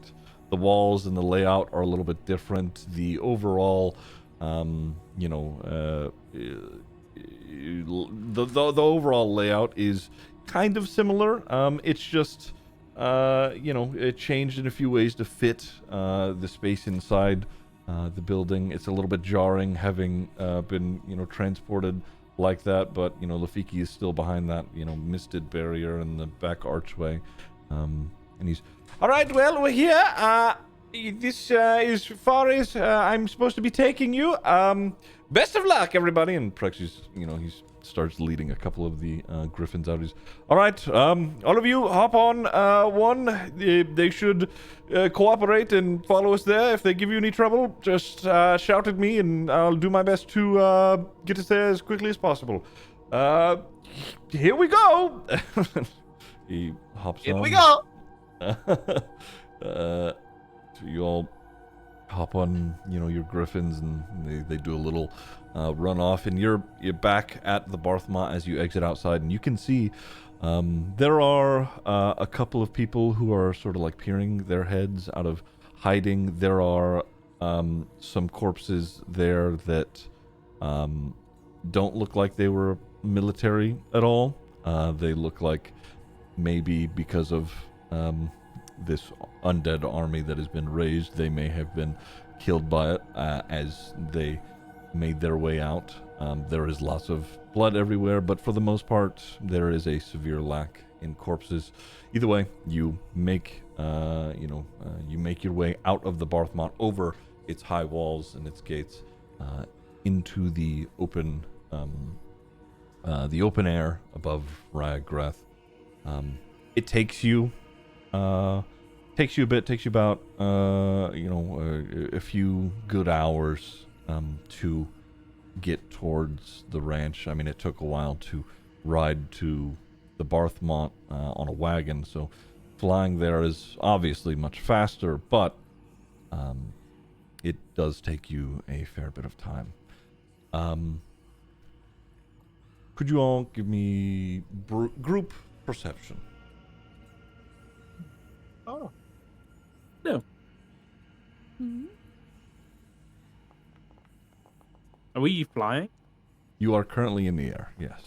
S2: walls and the layout are a little bit different. The overall, the overall layout is kind of similar. It's just, it changed in a few ways to fit the space inside the building. It's a little bit jarring having been, transported like that, but, Lafiki is still behind that, misted barrier in the back archway. And he's, all right, well, we're here. This is far as I'm supposed to be taking you. Best of luck, everybody. And Prexy's, he starts leading a couple of the griffins out. He's, all right, all of you hop on one. They should cooperate and follow us there. If they give you any trouble, just shout at me, and I'll do my best to get us there as quickly as possible. Here we go. He hops on.
S4: Here we go.
S2: So you all hop on, your griffins, and they do a little run off, and you're back at the Barthmont as you exit outside, and you can see there are a couple of people who are sort of like peering their heads out of hiding. There are some corpses there that don't look like they were military at all. They look like maybe because of this undead army that has been raised, they may have been killed by it as they made their way out. There is lots of blood everywhere, but for the most part, there is a severe lack in corpses. Either way, you make you make your way out of the Barthmont, over its high walls and its gates, into the open air above Ryagrath. It takes you a bit. Takes you about a few good hours to get towards the ranch. I mean, it took a while to ride to the Barthmont on a wagon, so flying there is obviously much faster, but it does take you a fair bit of time. Could you all give me group perception?
S4: Oh.
S5: Mhm.
S6: Are we flying?
S2: You are currently in the air, yes.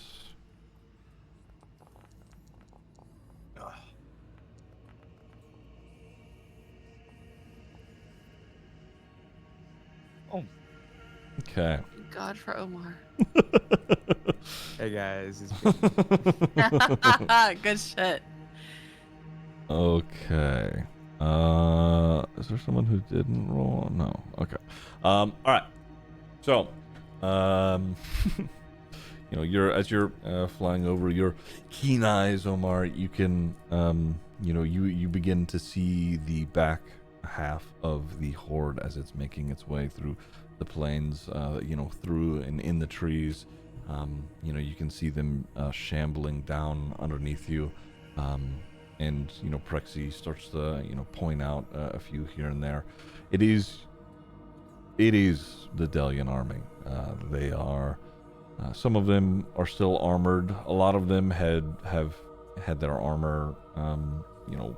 S2: Okay.
S3: Thank God for Omar.
S1: Hey guys, it's
S3: Good shit.
S2: Okay. Is there someone who didn't roll? No. Okay. All right. So, you know, as you're flying over your keen eyes, Omar, you can, you know, you begin to see the back half of the horde as it's making its way through the plains, you know, through and in the trees. You know, you can see them shambling down underneath you. And, you know, Prexy starts to, you know, point out a few here and there. It is the Delian army. They are, some of them are still armored. A lot of them have had their armor, you know,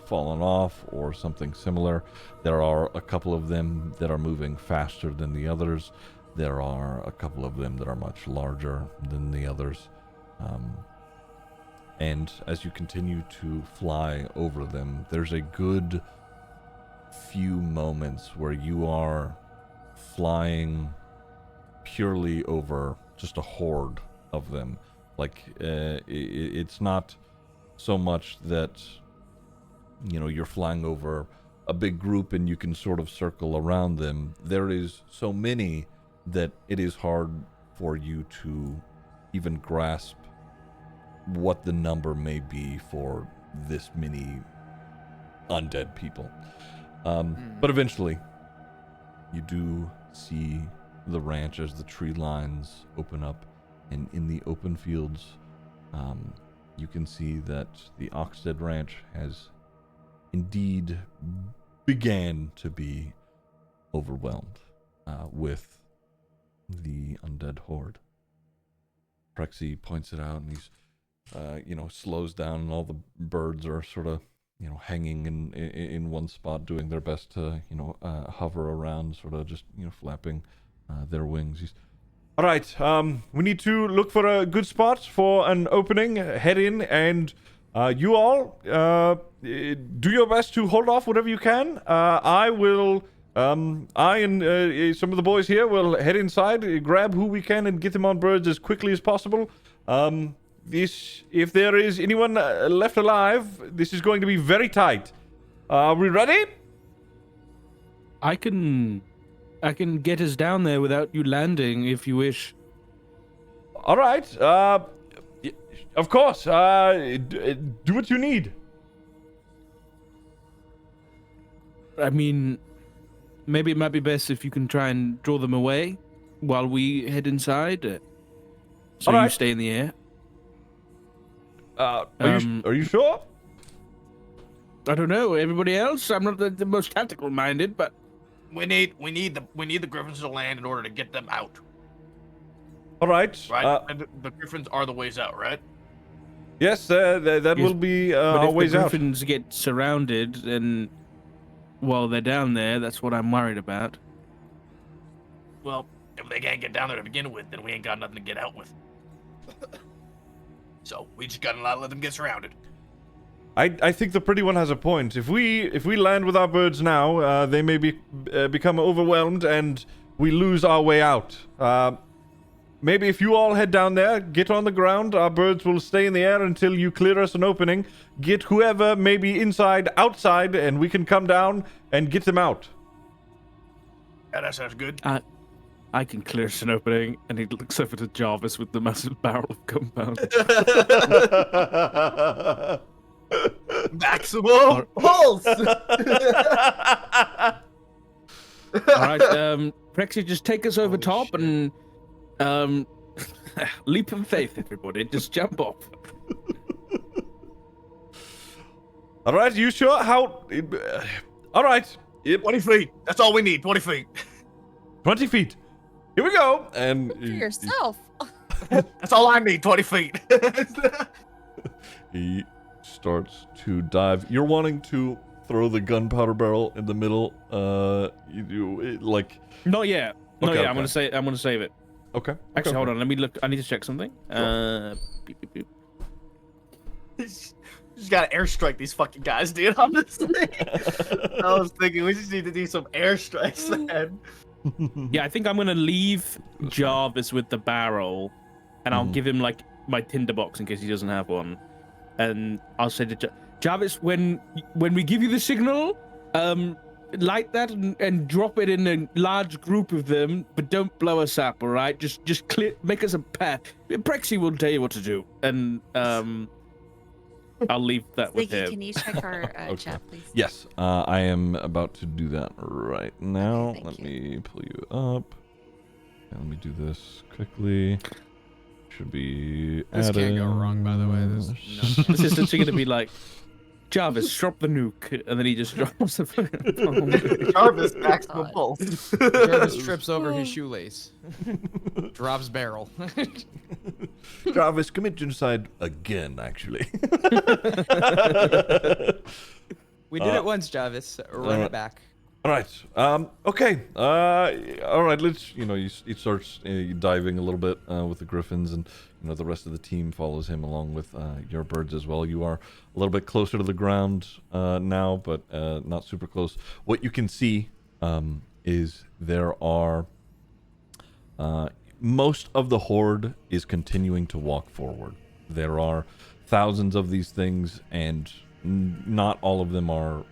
S2: fallen off or something similar. There are a couple of them that are moving faster than the others. There are a couple of them that are much larger than the others. And as you continue to fly over them, there's a good few moments where you are flying purely over just a horde of them. Like, it's not so much that, you know, you're flying over a big group and you can sort of circle around them. There is so many that it is hard for you to even grasp what the number may be for this many undead people. But eventually, you do see the ranch as the tree lines open up, and in the open fields, you can see that the Oxedu ranch has indeed began to be overwhelmed with the undead horde. Prexy points it out, and he's you know, slows down, and all the birds are sort of, you know, hanging in one spot, doing their best to, you know, hover around, sort of just, you know, flapping their wings. He's, all right, we need to look for a good spot for an opening, head in, and you all do your best to hold off whatever you can. I and some of the boys here will head inside, grab who we can, and get them on birds as quickly as possible. If there is anyone left alive, this is going to be very tight. Are we ready?
S6: I can get us down there without you landing if you wish.
S2: All right. Of course. Do what you need.
S6: I mean, maybe it might be best if you can try and draw them away while we head inside. So
S2: All right.
S6: You stay in the air.
S2: Are you sure?
S6: I don't know. Everybody else? I'm not the most tactical minded, but
S7: We need the griffins to land in order to get them out.
S2: All right.
S7: Right? And the griffins are the ways out, right?
S2: Yes, that
S6: Yes,
S2: will be
S6: but
S2: our
S6: if
S2: ways
S6: the
S2: out.
S6: griffins get surrounded and while they're down there, that's what I'm worried about.
S7: Well, if they can't get down there to begin with, then we ain't got nothing to get out with. So we just gotta not let them get surrounded.
S2: I think the pretty one has a point. If we land with our birds now, they may become overwhelmed and we lose our way out. Maybe if you all head down there, get on the ground, our birds will stay in the air until you clear us an opening. Get whoever may be inside, outside, and we can come down and get them out.
S7: Yeah, that sounds good.
S6: I can clear us an opening, and he looks over to Jarvis with the massive barrel of gunpowder.
S4: Maximum pulse.
S6: All right, Prexy, just take us over top and leap of faith, everybody. Just jump off.
S2: All right, you sure? How? All right.
S7: 20 feet. That's all we need. 20 feet.
S2: 20 feet. Here we go. And
S3: For yourself.
S4: That's all I need. 20 feet.
S2: He starts to dive. You're wanting to throw the gunpowder barrel in the middle. You do it like.
S6: Not yet. Not
S2: Okay,
S6: yet. I'm
S2: okay.
S6: gonna save it.
S2: Okay.
S6: Actually,
S2: okay,
S6: hold
S2: okay.
S6: on. Let me look. I need to check something. Beep, beep, beep.
S4: Just gotta airstrike these fucking guys, dude. Honestly, I was thinking we just need to do some airstrikes, man.
S6: Yeah, I think I'm gonna leave Jarvis with the barrel, and I'll give him like my tinderbox in case he doesn't have one. And I'll say to Jarvis, when we give you the signal, light that and drop it in a large group of them, but don't blow us up, all right? Just clear, make us a path. Prexy will tell you what to do, and I'll leave that with
S3: Ziggy,
S6: him.
S3: can you check our
S2: Okay.
S3: chat, please?
S2: Yes, I am about to do that right now.
S3: thank
S2: Let
S3: you.
S2: me pull you up. And let me do this quickly. Should be
S1: This can't go wrong, by the way. There's no
S6: This is literally gonna be like, Jarvis, drop the nuke, and then he just drops the fucking bomb.
S4: Jarvis maximum
S3: God.
S4: pulse.
S1: Jarvis trips over his shoelace. Drops barrel.
S2: Jarvis, commit genocide again, actually.
S1: We did it once, Jarvis. Run it back.
S2: All right. Okay. All right. Let's. He starts diving a little bit with the griffins, and the rest of the team follows him along with your birds as well. You are a little bit closer to the ground now, but not super close. What you can see is there are most of the horde is continuing to walk forward. There are thousands of these things, and not all of them are,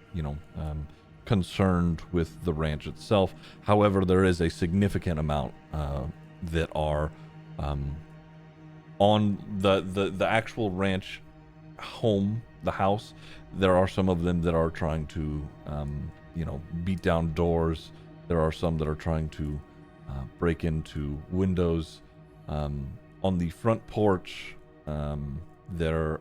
S2: concerned with the ranch itself. However, there is a significant amount that are on the actual ranch home, the house. There are some of them that are trying to, beat down doors. There are some that are trying to break into windows. On the front porch, there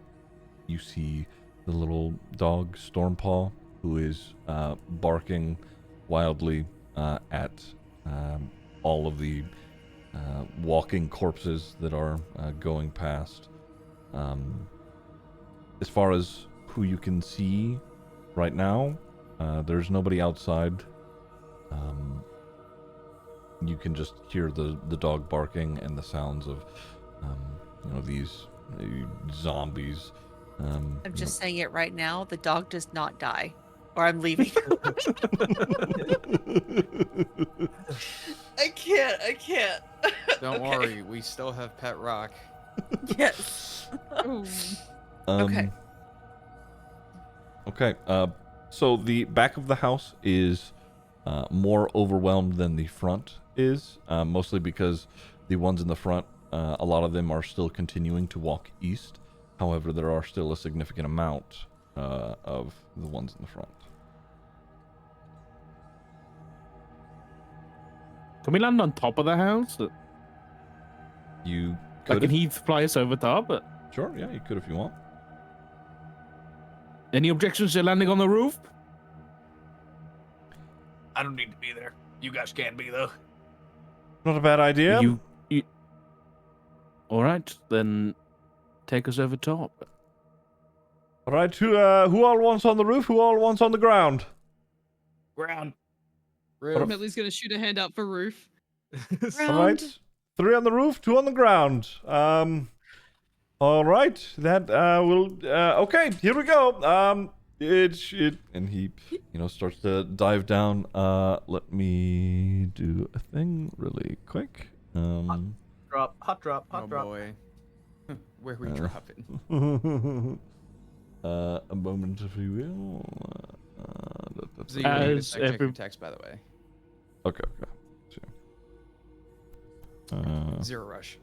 S2: you see the little dog Stormpaw, who is barking wildly at all of the walking corpses that are going past. As far as who you can see right now, there's nobody outside. You can just hear the dog barking and the sounds of these zombies.
S3: I'm just saying it right now. The dog does not die, or I'm leaving. I can't.
S1: Don't
S3: Okay.
S1: worry, we still have Pet Rock.
S3: Yes.
S5: Oh.
S3: Okay.
S2: Okay. So the back of the house is more overwhelmed than the front is, mostly because the ones in the front, a lot of them are still continuing to walk east. However, there are still a significant amount of the ones in the front.
S6: Can we land on top of the house?
S2: You
S6: Like,
S2: could,
S6: can he fly us over top?
S2: sure, yeah, you could if you want.
S6: Any objections to landing on the roof?
S7: I don't need to be there. You guys can be though.
S2: Not a bad idea.
S6: You... All right, then take us over top.
S2: All right, who all wants on the roof? Who all wants on the ground?
S7: Ground.
S1: Roof.
S5: Medley's gonna shoot a hand up for roof.
S2: All right, 3 on the roof, 2 on the ground. All right, that will. Okay, here we go. And he, starts to dive down. Let me do a thing really quick.
S4: Hot drop.
S1: Oh boy. Where we dropping?
S2: A moment, if you will.
S1: So you need to
S6: As
S1: check your text, by the way.
S2: Okay.
S1: Zero rush.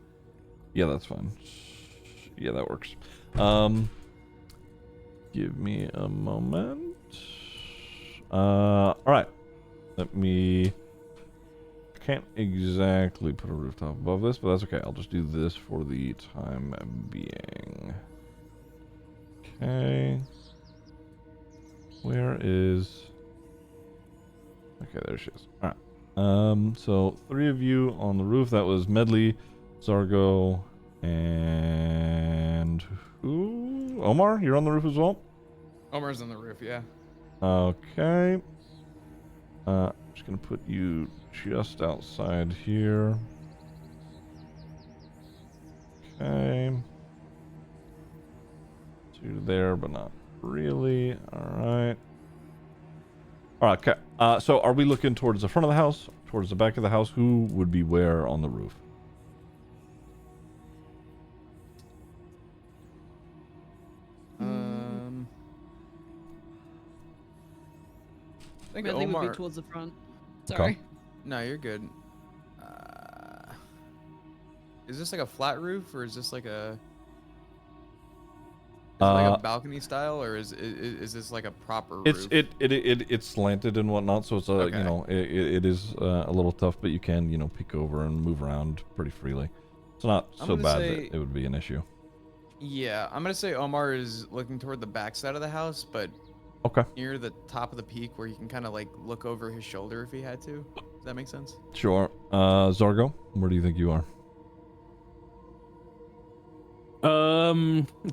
S2: Yeah, that's fine. Yeah, that works. Give me a moment. All right. Let me. Can't exactly put a rooftop above this, but that's okay. I'll just do this for the time being. Okay. Where is? Okay, there she is. All right. So 3 of you on the roof. That was Medley, Zargo, And who? Omar, you're on the roof as well?
S1: Omar's on the roof, yeah.
S2: Okay. I'm just gonna put you just outside here. Okay. Two there, but not really. Alright. Alright, okay. So are we looking towards the front of the house? Towards the back of the house? Who would be where on the roof?
S1: I think
S5: Medley would
S1: Omar.
S5: be towards the front. Sorry.
S1: No, you're good. Is this like a flat roof, or is this like a? Is it like a balcony style, or is this like a proper roof?
S2: It's slanted and whatnot, so it's
S1: Okay.
S2: you know, it is a little tough, but you can, you know, peek over and move around pretty freely. It's not
S1: I'm
S2: so
S1: gonna
S2: bad
S1: say-
S2: that it would be an issue.
S1: Yeah, I'm gonna say Omar is looking toward the back side of the house, but
S2: Okay,
S1: near the top of the peak where he can kind of like look over his shoulder if he had to. Does that make sense?
S2: sure. Zargo, where do you think you are?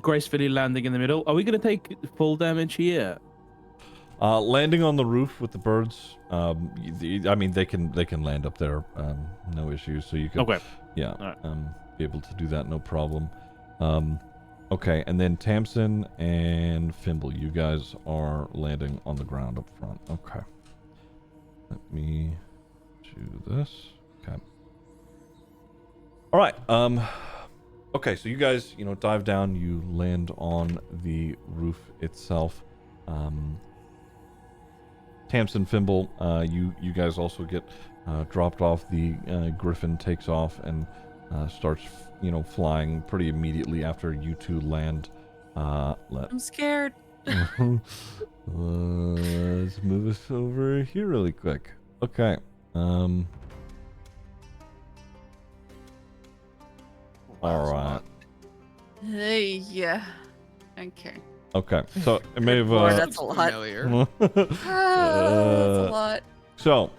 S6: Gracefully landing in the middle. Are we gonna take full damage here?
S2: Landing on the roof with the birds. I mean, they can land up there, no issues. So you can,
S6: Okay.
S2: yeah,
S6: Alright.
S2: be able to do that, no problem. Okay, and then Tamsin and Fimble, you guys are landing on the ground up front. Okay. Let me do this. Okay. All right. Okay, so you guys, you know, dive down. You land on the roof itself. Tamsin, Fimble, you guys also get dropped off. The Griffin takes off and starts, you know, flying pretty immediately after you two land.
S3: I'm scared.
S2: Let's move us over here really quick. Okay. All right.
S3: Hey, yeah. Okay.
S2: Okay. So it may have.
S3: Lord, that's a lot.
S1: Familiar.
S3: That's a lot.
S2: So,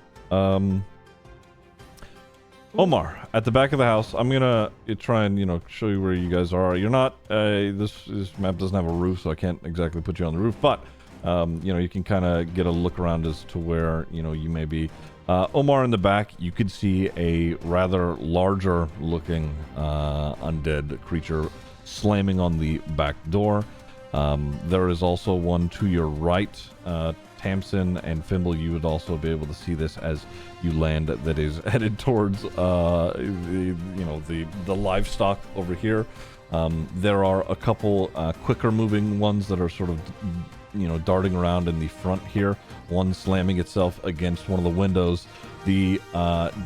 S2: Omar, at the back of the house, I'm gonna try and, you know, show you where you guys are. You're not, this map doesn't have a roof, so I can't exactly put you on the roof, but, you know, you can kind of get a look around as to where, you know, you may be. Omar in the back, you could see a rather larger looking undead creature slamming on the back door. There is also one to your right. Tamsin and Fimble, you would also be able to see this as you land, that is headed towards the livestock over here. There are a couple quicker moving ones that are sort of, you know, darting around in the front here. One slamming itself against one of the windows. The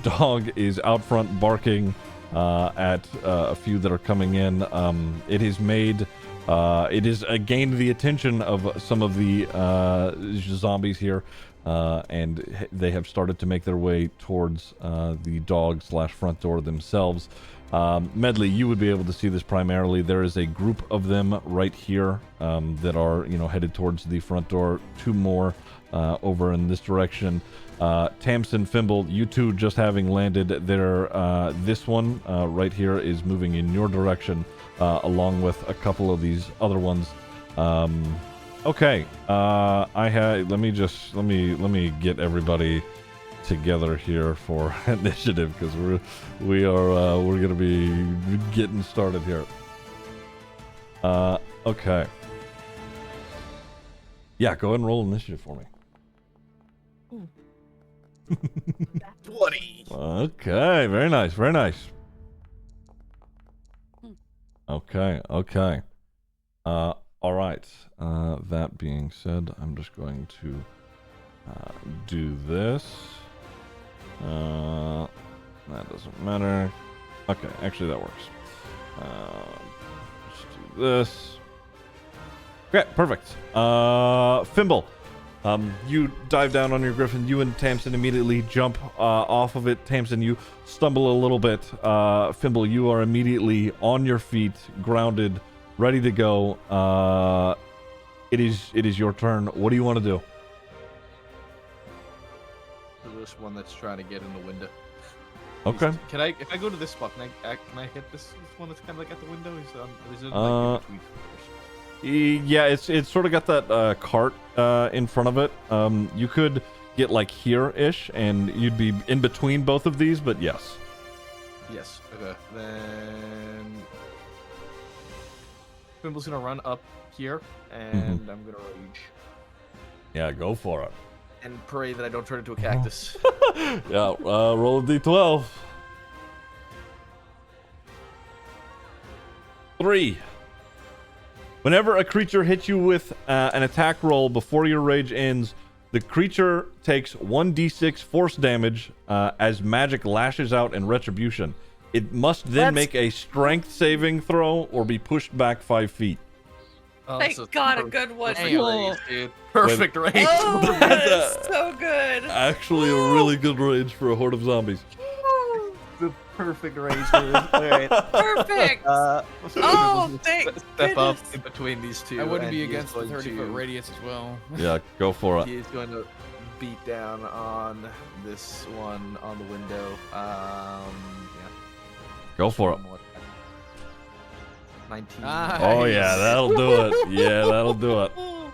S2: dog is out front barking at a few that are coming in. It has made it has gained the attention of some of the zombies here, and they have started to make their way towards the dog / front door themselves. Medley, you would be able to see this primarily. There is a group of them right here that are, you know, headed towards the front door. Two more over in this direction. Tamsin, Fimble, you two just having landed there. This one right here is moving in your direction, along with a couple of these other ones. Okay, let me get everybody together here for initiative, because we're gonna be getting started here. Okay. Yeah, go ahead and roll initiative for me.
S4: 20.
S2: Okay, very nice, very nice. Okay. All right. That being said, I'm just going to do this. That doesn't matter. Okay, actually that works. Let's do this. Okay, perfect. Fimble, you dive down on your griffin. You and Tamsin immediately jump off of it. Tamsin, you stumble a little bit. Fimble, you are immediately on your feet, grounded, ready to go. It is your turn. What do you want to do?
S4: This one that's trying to get in the window.
S2: Okay.
S4: Can I, if I go to this spot, can I hit this one that's kind of like at the window? Is it like in between?
S2: Yeah, it's sort of got that cart in front of it. You could get like here-ish, and you'd be in between both of these, but yes.
S4: Yes. Okay. Then Fimble's gonna run up here, and I'm gonna rage
S2: Yeah, go for it.
S4: and pray that I don't turn into a cactus.
S2: Yeah, roll a d12. 3. Whenever a creature hits you with an attack roll before your rage ends, the creature takes 1d6 force damage as magic lashes out in retribution. It must then make a strength saving throw or be pushed back 5 feet.
S4: Oh,
S3: Thank
S4: so
S3: God, a
S4: perfect-
S3: good one.
S4: Perfect
S5: Whoa.
S4: range, dude. Perfect range.
S3: Oh,
S2: That's
S3: that is
S2: a-
S3: so good.
S2: Actually, a really good range for a horde of zombies.
S4: The perfect range for this. All right.
S3: Perfect. Oh, thank
S4: Step up
S3: goodness.
S4: in between these two.
S1: I wouldn't
S4: and
S1: be
S4: he is
S1: against the
S4: going
S1: 30-foot
S4: to-
S1: radius as well.
S2: Yeah, go for it.
S4: He is going to beat down on this one on the window. Yeah.
S2: Go for it.
S4: 19.
S2: Oh yeah, that'll do it. Yeah, that'll do it. Now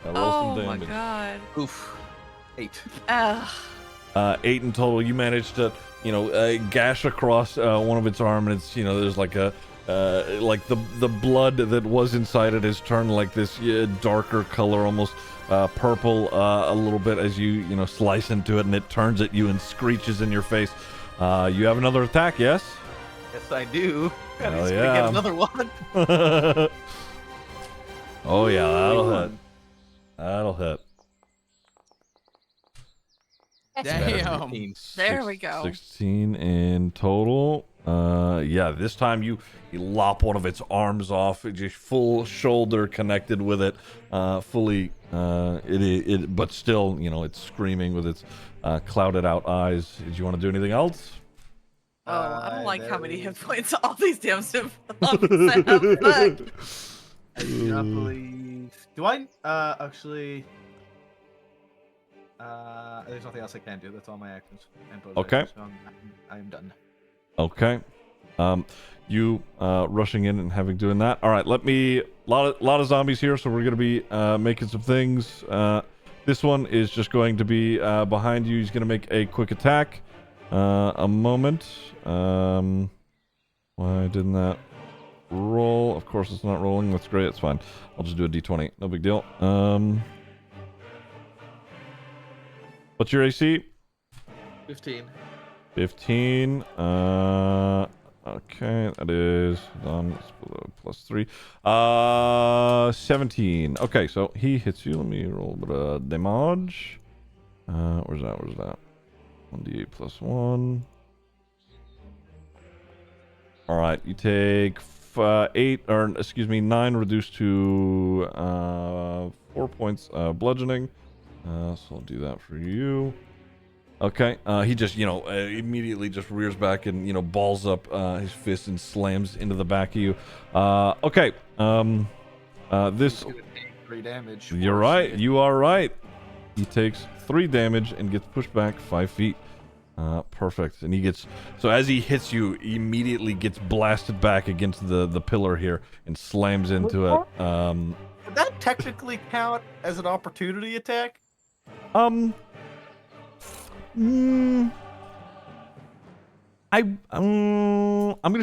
S2: roll
S3: Oh
S2: some
S3: my
S2: damage.
S3: God.
S4: Oof. 8.
S2: 8 in total. You managed to, gash across one of its arm, and it's, there's like a, like the blood that was inside it has turned like this darker color, almost purple, a little bit as you slice into it, and it turns at you and screeches in your face. You have another attack, yes?
S4: Yes, I do. And
S2: Hell
S4: he's
S2: yeah.
S4: gonna get another one.
S2: Oh yeah, that'll hit. That'll hit.
S1: Damn.
S4: 15.
S3: There we go.
S2: 16 in total. Yeah, this time you lop one of its arms off, just full shoulder connected with it, fully. But still, it's screaming with its clouded out eyes. Did you want to do anything else?
S3: Oh, I don't like how
S4: there
S3: many hit
S4: is-
S3: points all these damn zombies have. Fuck.
S4: I do not believe. Do I actually? There's nothing else I can do. That's all my actions. And bonus
S2: Okay.
S4: actions, so I'm done.
S2: Okay. You rushing in and having doing that. All right, let me. Lot of zombies here, so we're gonna be making some things. This one is just going to be behind you. He's gonna make a quick attack. A moment. Why didn't that roll? Of course it's not rolling. That's great. It's fine. I'll just do a d20. No big deal. What's your AC?
S4: 15.
S2: 15. Okay, that is done. Plus 3. 17. Okay, so he hits you. Let me roll a bit of damage. Where's that? 1d8 plus 1. All right, you take 9 reduced to 4 points bludgeoning. So I'll do that for you. Okay, he just, immediately just rears back and, balls up his fist and slams into the back of you. Okay, this...
S4: He's gonna take 3 damage.
S2: You're
S4: for
S2: right,
S4: shit.
S2: you are right. He takes 3 damage and gets pushed back 5 feet. Perfect. And he gets... So as he hits you, he immediately gets blasted back against the pillar here and slams into it.
S4: Would that technically count as an opportunity attack?
S2: I'm gonna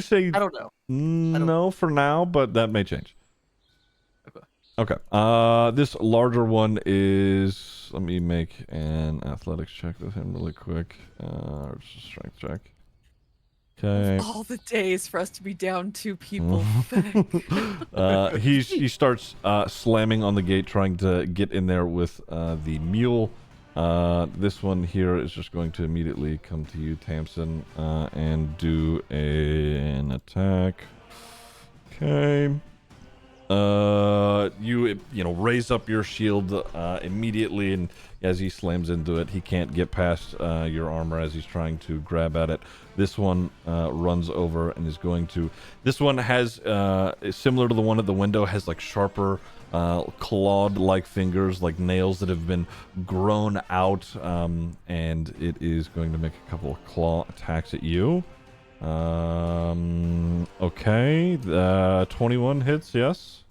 S2: say
S4: I don't know.
S2: no for now, but that may change.
S4: Okay.
S2: Okay. This larger one is. Let me make an athletics check with him really quick. Or just a strength check. Okay.
S3: All the days for us to be down 2 people.
S2: He starts slamming on the gate, trying to get in there with the mule. This one here is just going to immediately come to you, Tamsin, and do an attack. Okay. You raise up your shield immediately, and as he slams into it, he can't get past your armor as he's trying to grab at it. This one runs over and is going to. This one has similar to the one at the window, has like sharper clawed-like fingers, like nails that have been grown out, and it is going to make a couple of claw attacks at you. Okay, 21 hits, yes?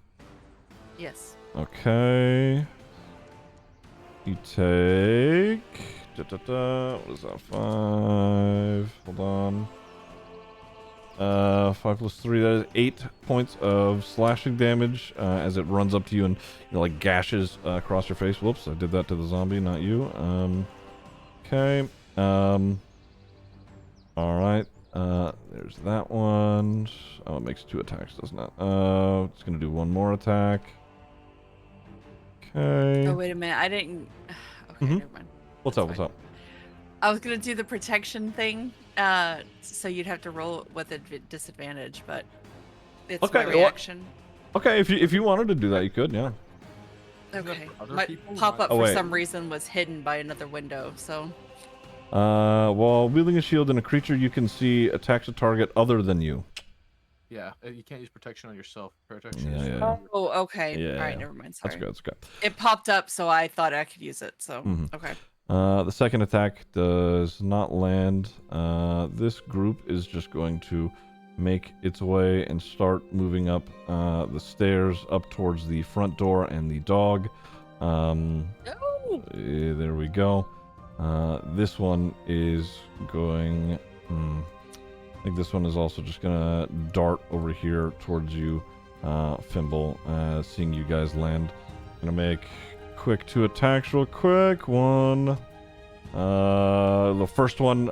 S3: Yes.
S2: Okay. You take... what is that? 5. Hold on. 5 plus 3, that is 8 points of slashing damage as it runs up to you and, like gashes across your face. Whoops, I did that to the zombie, not you. Okay. Alright. There's that one. Oh, it makes 2 attacks, doesn't it? It's gonna do 1 more attack. Okay.
S3: Oh, wait a minute. I didn't. Okay, never mind.
S2: What's
S3: That's
S2: up? What's
S3: fine.
S2: up?
S3: I was gonna do the protection thing, so you'd have to roll with a disadvantage, but it's
S2: Okay,
S3: my
S2: well-
S3: reaction.
S2: Okay, if you wanted to do that, you could, yeah.
S3: Okay.
S4: other
S3: My
S4: people
S3: pop-up
S2: Oh,
S3: for
S2: wait.
S3: some reason was hidden by another window, so.
S2: While wielding a shield and a creature you can see attacks a target other than you.
S4: Yeah, you can't use protection on yourself. Protection.
S2: Yeah,
S4: is
S2: yeah.
S4: for-
S3: Oh, okay.
S2: Yeah,
S3: All right,
S2: yeah.
S3: never mind. Sorry.
S2: That's good. That's good.
S3: It popped up, so I thought I could use it. So
S2: Mhm.
S3: okay.
S2: The second attack does not land. This group is just going to make its way and start moving up the stairs up towards the front door and the dog.
S3: No.
S2: There we go. This one is going... I think this one is also just gonna dart over here towards you, Fimble, seeing you guys land. Gonna make quick 2 attacks real quick. One. The first one,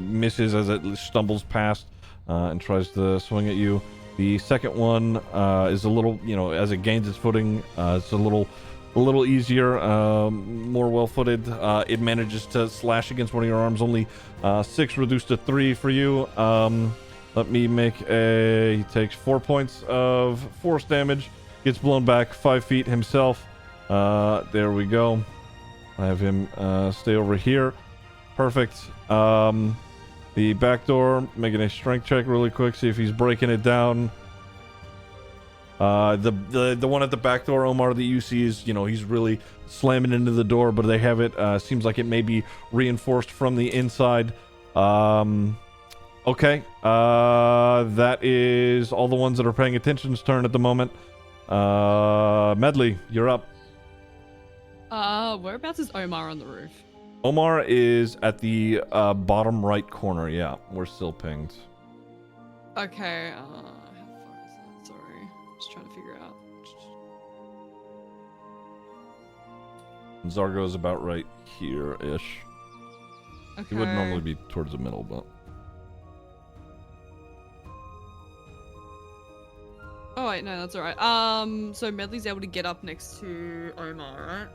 S2: misses as it stumbles past and tries to swing at you. The second one is a little, as it gains its footing, it's a little easier, more well-footed. It manages to slash against one of your arms. Only 6 reduced to 3 for you. Let me make he takes 4 points of force damage. Gets blown back 5 feet himself. There we go. I have him stay over here. Perfect. The back door, making a strength check really quick, see if he's breaking it down. The one at the back door, Omar, that you see is, he's really slamming into the door, but they have it, seems like it may be reinforced from the inside. Okay. That is all the ones that are paying attention's turn at the moment. Medley, you're up.
S5: Whereabouts is Omar on the roof?
S2: Omar is at the bottom right corner. Yeah, we're still pinged.
S5: Okay, how far is that? Sorry. Just trying to figure out.
S2: Zargo is about right here-ish.
S5: Okay.
S2: He would normally be towards the middle, but...
S5: Oh wait, no, that's alright. So Medley's able to get up next to Omar, right?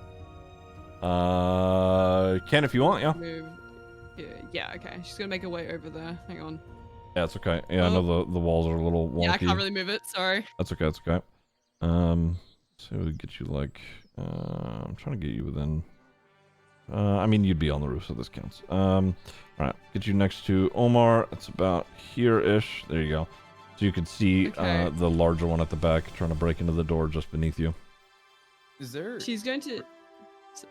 S2: Can if you want, yeah.
S5: Move. Yeah, okay. She's gonna make her way over there. Hang on.
S2: Yeah, it's okay. Yeah, I know the walls are a little wonky.
S5: Yeah, I can't really move it. Sorry.
S2: That's okay, that's okay. So we get you like... I'm trying to get you within... I mean, you'd be on the roof, so this counts. Alright, get you next to Omar. It's about here-ish. There you go. So you can see
S5: Okay.
S2: the larger one at the back trying to break into the door just beneath you.
S1: Is there
S5: She's going to.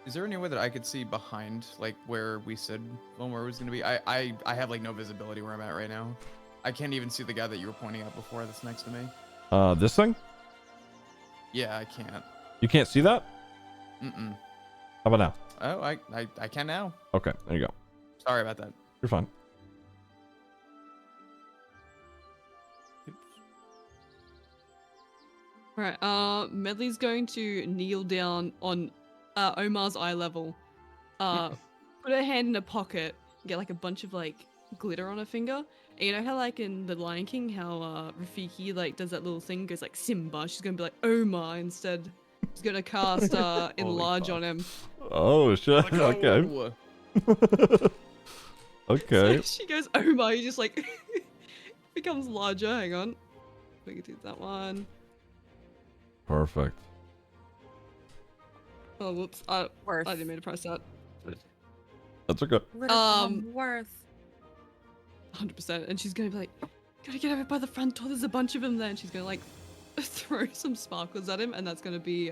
S1: is there any way that I could see behind, like where we said where it was gonna be? I have like no visibility where I'm at right now. I can't even see the guy that you were pointing at before that's next to me.
S2: This thing?
S1: Yeah, I can't.
S2: You can't see that?
S1: Mm-mm.
S2: How about now?
S1: Oh, I can now.
S2: Okay, there you go.
S1: Sorry about that.
S2: You're fine.
S5: Right. Medley's going to kneel down on Omar's eye level. Put her hand in her pocket, get like a bunch of like glitter on her finger. And you know how like in The Lion King, how Rafiki like does that little thing, goes like Simba. She's gonna be like Omar instead. She's gonna cast enlarge on him.
S2: Oh, shit. Okay.
S1: Oh.
S2: Okay.
S5: So she goes Omar. He just like becomes larger. Hang on. We can do that one.
S2: Perfect.
S5: Oh, whoops. I
S3: Worth.
S5: didn't mean to press that.
S2: That's okay.
S3: Worth.
S5: 100%. And she's gonna be like, gotta get over by the front door. There's a bunch of them there. And she's gonna like throw some sparklers at him, and that's gonna be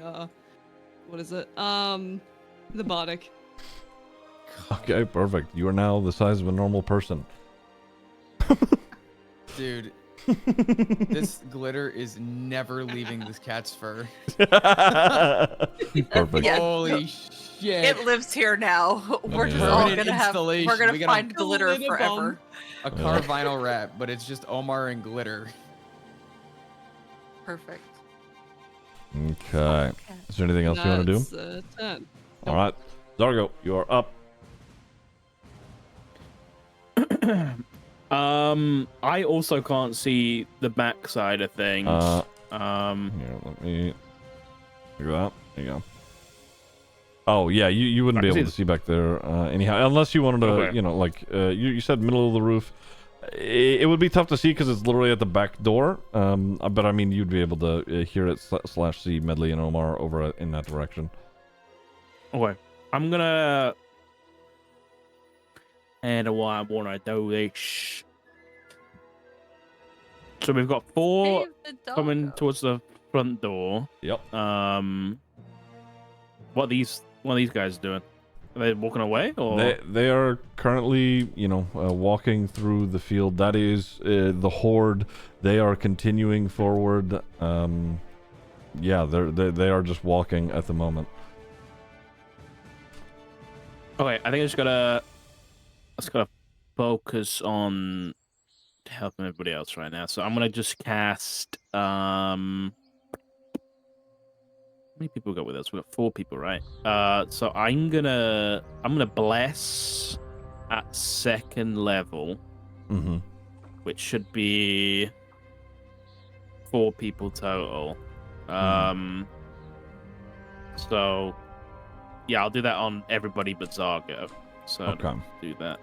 S5: what is it? The bardic.
S2: Okay, perfect. You are now the size of a normal person.
S1: Dude, this glitter is never leaving this cat's fur.
S2: Perfect.
S3: Yeah.
S1: Holy shit.
S3: It lives here now. We're just
S2: Yeah.
S3: all
S1: Permanent
S3: gonna have. We're
S1: installation.
S3: gonna
S1: We gotta-
S3: find glitter
S5: Glitter
S3: forever.
S1: A car vinyl wrap, but it's just Omar and glitter.
S3: Perfect.
S2: Okay. Is there anything else you want to do?
S5: That's, turn.
S2: All right. Zargo, you are up.
S6: I also can't see the back side of things.
S2: Here, let me figure that. There you go. Oh yeah, you wouldn't be able to see back there anyhow, unless you wanted to,
S6: Okay.
S2: you know, like you said, middle of the roof. It would be tough to see because it's literally at the back door. But I mean, you'd be able to hear it / see Medley and Omar over in that direction.
S6: Okay, I'm gonna. And why I wanna do this. So we've got 4
S3: Save the dog.
S6: coming towards the front door.
S2: Yep.
S6: What are these guys doing? Are they walking away or?
S2: They are currently, you know, walking through the field. That is the horde. They are continuing forward. Yeah, they are just walking at the moment.
S6: Okay, I think I just gotta focus on helping everybody else right now. So I'm gonna just cast. How many people we got with us? We got 4 people, right? So I'm gonna bless at 2nd level,
S2: Mm-hmm.
S6: which should be 4 people total. So yeah, I'll do that on everybody but Zargo. So
S2: Okay.
S6: do that.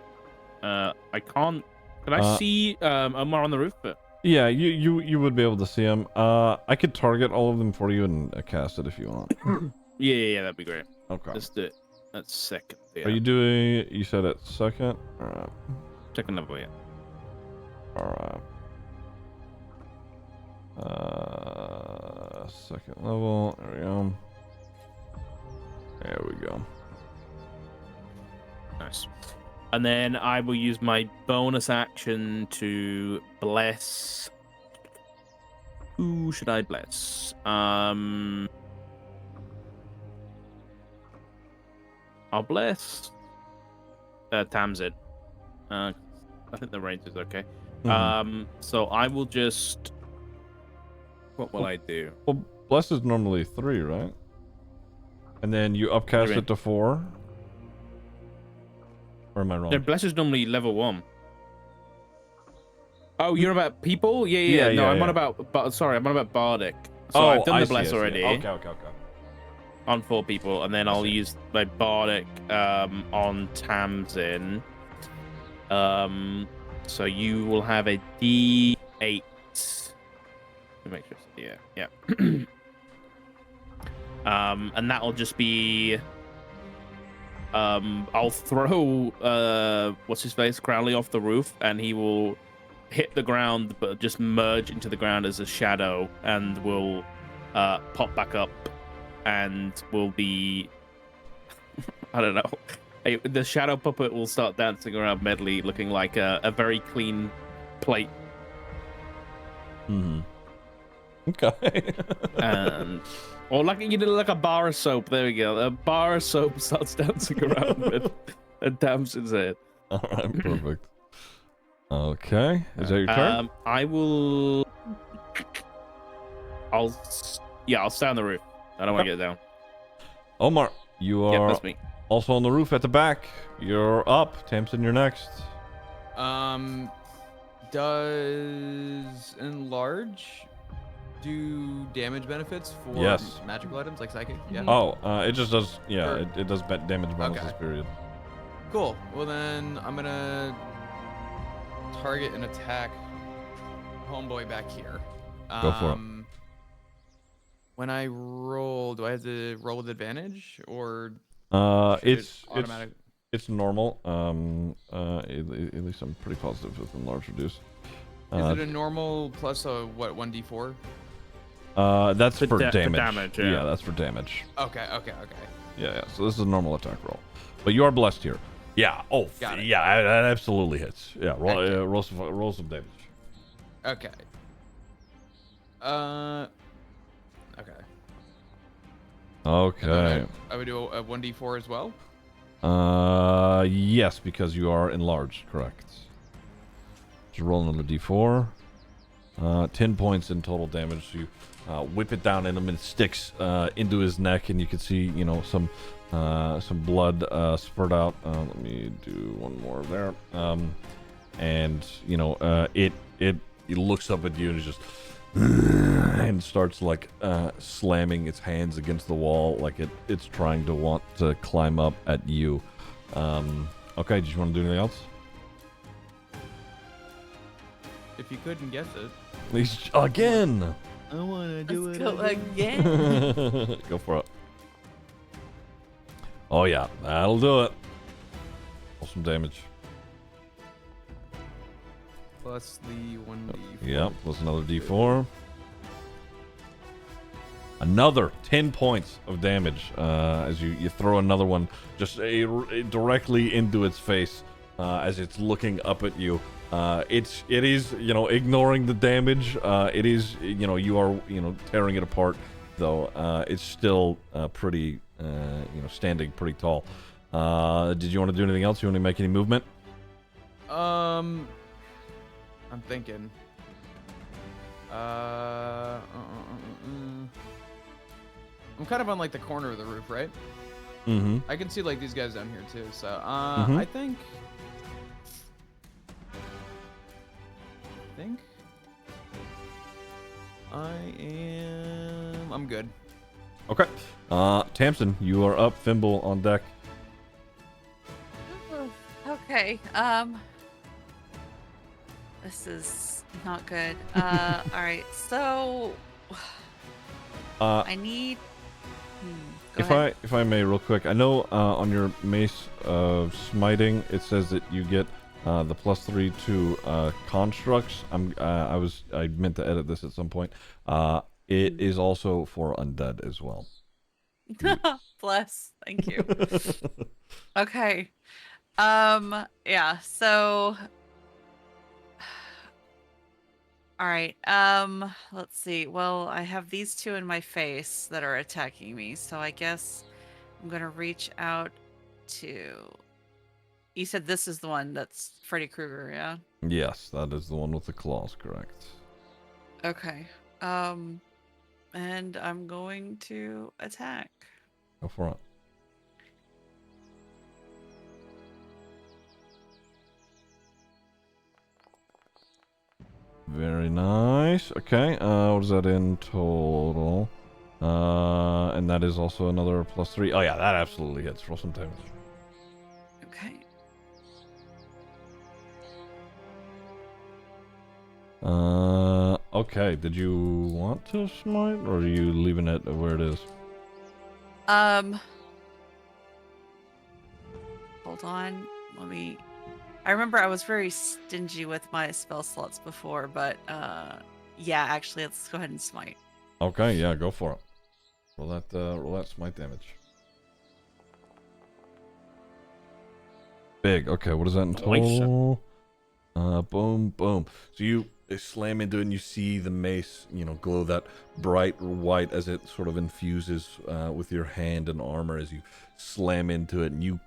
S6: I can't. Can I see Omar on the roof? But
S2: Yeah, you would be able to see them. I could target all of them for you and cast it if you want.
S6: yeah, that'd be great.
S2: Okay.
S6: Just do it. That's 2nd. Yeah.
S2: Are you doing? You said at 2nd. All right.
S6: 2nd level? Yeah.
S2: All right. 2nd level. There we go. There we go.
S6: Nice. And then I will use my bonus action to bless. Who should I bless? I'll bless Tamsin. I think the range is okay. So I will just. What will I do?
S2: Well, bless is normally 3, right? And then you upcast it to 4. Or am I wrong?
S6: No, bless is normally level 1. Oh, you're about people? Yeah. No, I'm on about. Sorry, I'm on about bardic. So I've done the bless already.
S2: Okay.
S6: On 4 people, and then I'll use my bardic on Tamsin. So you will have a D8. Let me make sure. Yeah. And that'll just be. I'll throw what's his face, Crowley, off the roof, and he will hit the ground, but just merge into the ground as a shadow, and will pop back up. And will be, I don't know. The shadow puppet will start dancing around Medley, looking like a very clean plate.
S2: Okay.
S6: And or like like a bar of soap. There we go. A bar of soap starts dancing around with and Tamsin's head.
S2: All right, perfect. Okay, is that your turn?
S6: I'll stay on the roof. I don't want to get down.
S2: Omar, you
S6: Yep,
S2: are
S6: that's me.
S2: also on the roof at the back. You're up. Tamsin, you're next.
S1: Does enlarge do damage benefits for
S2: Yes.
S1: magical items like psychic? Yeah.
S2: Oh, it just does. Yeah,
S1: Or-
S2: it does damage bonuses.
S1: Okay.
S2: Period.
S1: Cool. Well then, I'm gonna target and attack homeboy back here.
S2: Go for it.
S1: When I roll, do I have to roll with advantage or should
S2: It's
S1: it automatic?
S2: it's normal. At least I'm pretty positive with enlarge reduce.
S1: Is it a normal plus a what 1d4?
S2: That's for
S6: for
S2: damage.
S6: damage, yeah.
S2: that's for damage.
S1: Okay.
S2: Yeah. So this is a normal attack roll, but you are blessed here. Yeah. Oh,
S1: Got it.
S2: yeah. That absolutely hits. Yeah.
S1: Okay.
S2: Roll some damage.
S1: Okay. Okay.
S2: Okay.
S1: I would do a 1d4 as well.
S2: Yes, because you are enlarged. Correct. Just roll another d4. 10 points in total damage. So you whip it down in him and it sticks into his neck, and you can see, some blood spurt out. Let me do one more there. And it looks up at you and it's just and starts like slamming its hands against the wall, like it's trying to want to climb up at you. Okay, did you want to do anything else?
S1: If you couldn't guess it.
S2: Again.
S1: I want to
S3: Let's go again.
S2: Go for it. Oh yeah, that'll do it. Roll some damage.
S1: Plus the 1d4.
S2: Yep, plus another d4. Another 10 points of damage as you throw another one just directly into its face as it's looking up at you. It is ignoring the damage. It is you are tearing it apart, though. It's still pretty standing pretty tall. Did you want to do anything else? You want to make any movement?
S1: I'm thinking. I'm kind of on like the corner of the roof, right?
S2: Mm-hmm.
S1: I can see like these guys down here too. So I think I'm good.
S2: Okay. Tamsin, you are up. Fimble on deck.
S3: Okay. This is not good. All right. So I need. Go ahead.
S2: If I may, real quick, I know on your mace of smiting it says that you get the +3 to constructs. I meant to edit this at some point. It is also for undead as well.
S3: Bless. Thank you. Okay. Yeah. So. All right. Let's see. Well, I have these two in my face that are attacking me, so I guess I'm gonna reach out to. You said this is the one that's Freddy Krueger, yeah?
S2: Yes, that is the one with the claws, correct.
S3: Okay. And I'm going to attack.
S2: Go for it. Very nice. Okay, what is that in total? And that is also another +3. Oh yeah, that absolutely hits. Roll some damage.
S3: Okay.
S2: Okay. Did you want to smite, or are you leaving it where it is?
S3: Hold on. Let me. I remember I was very stingy with my spell slots before, but yeah, actually, let's go ahead and smite.
S2: Okay, yeah, go for it. Roll that smite damage. Big. Okay, what is that in total? Boom, boom. So you slam into it and you see the mace, glow that bright white as it sort of infuses with your hand and armor as you slam into it, and you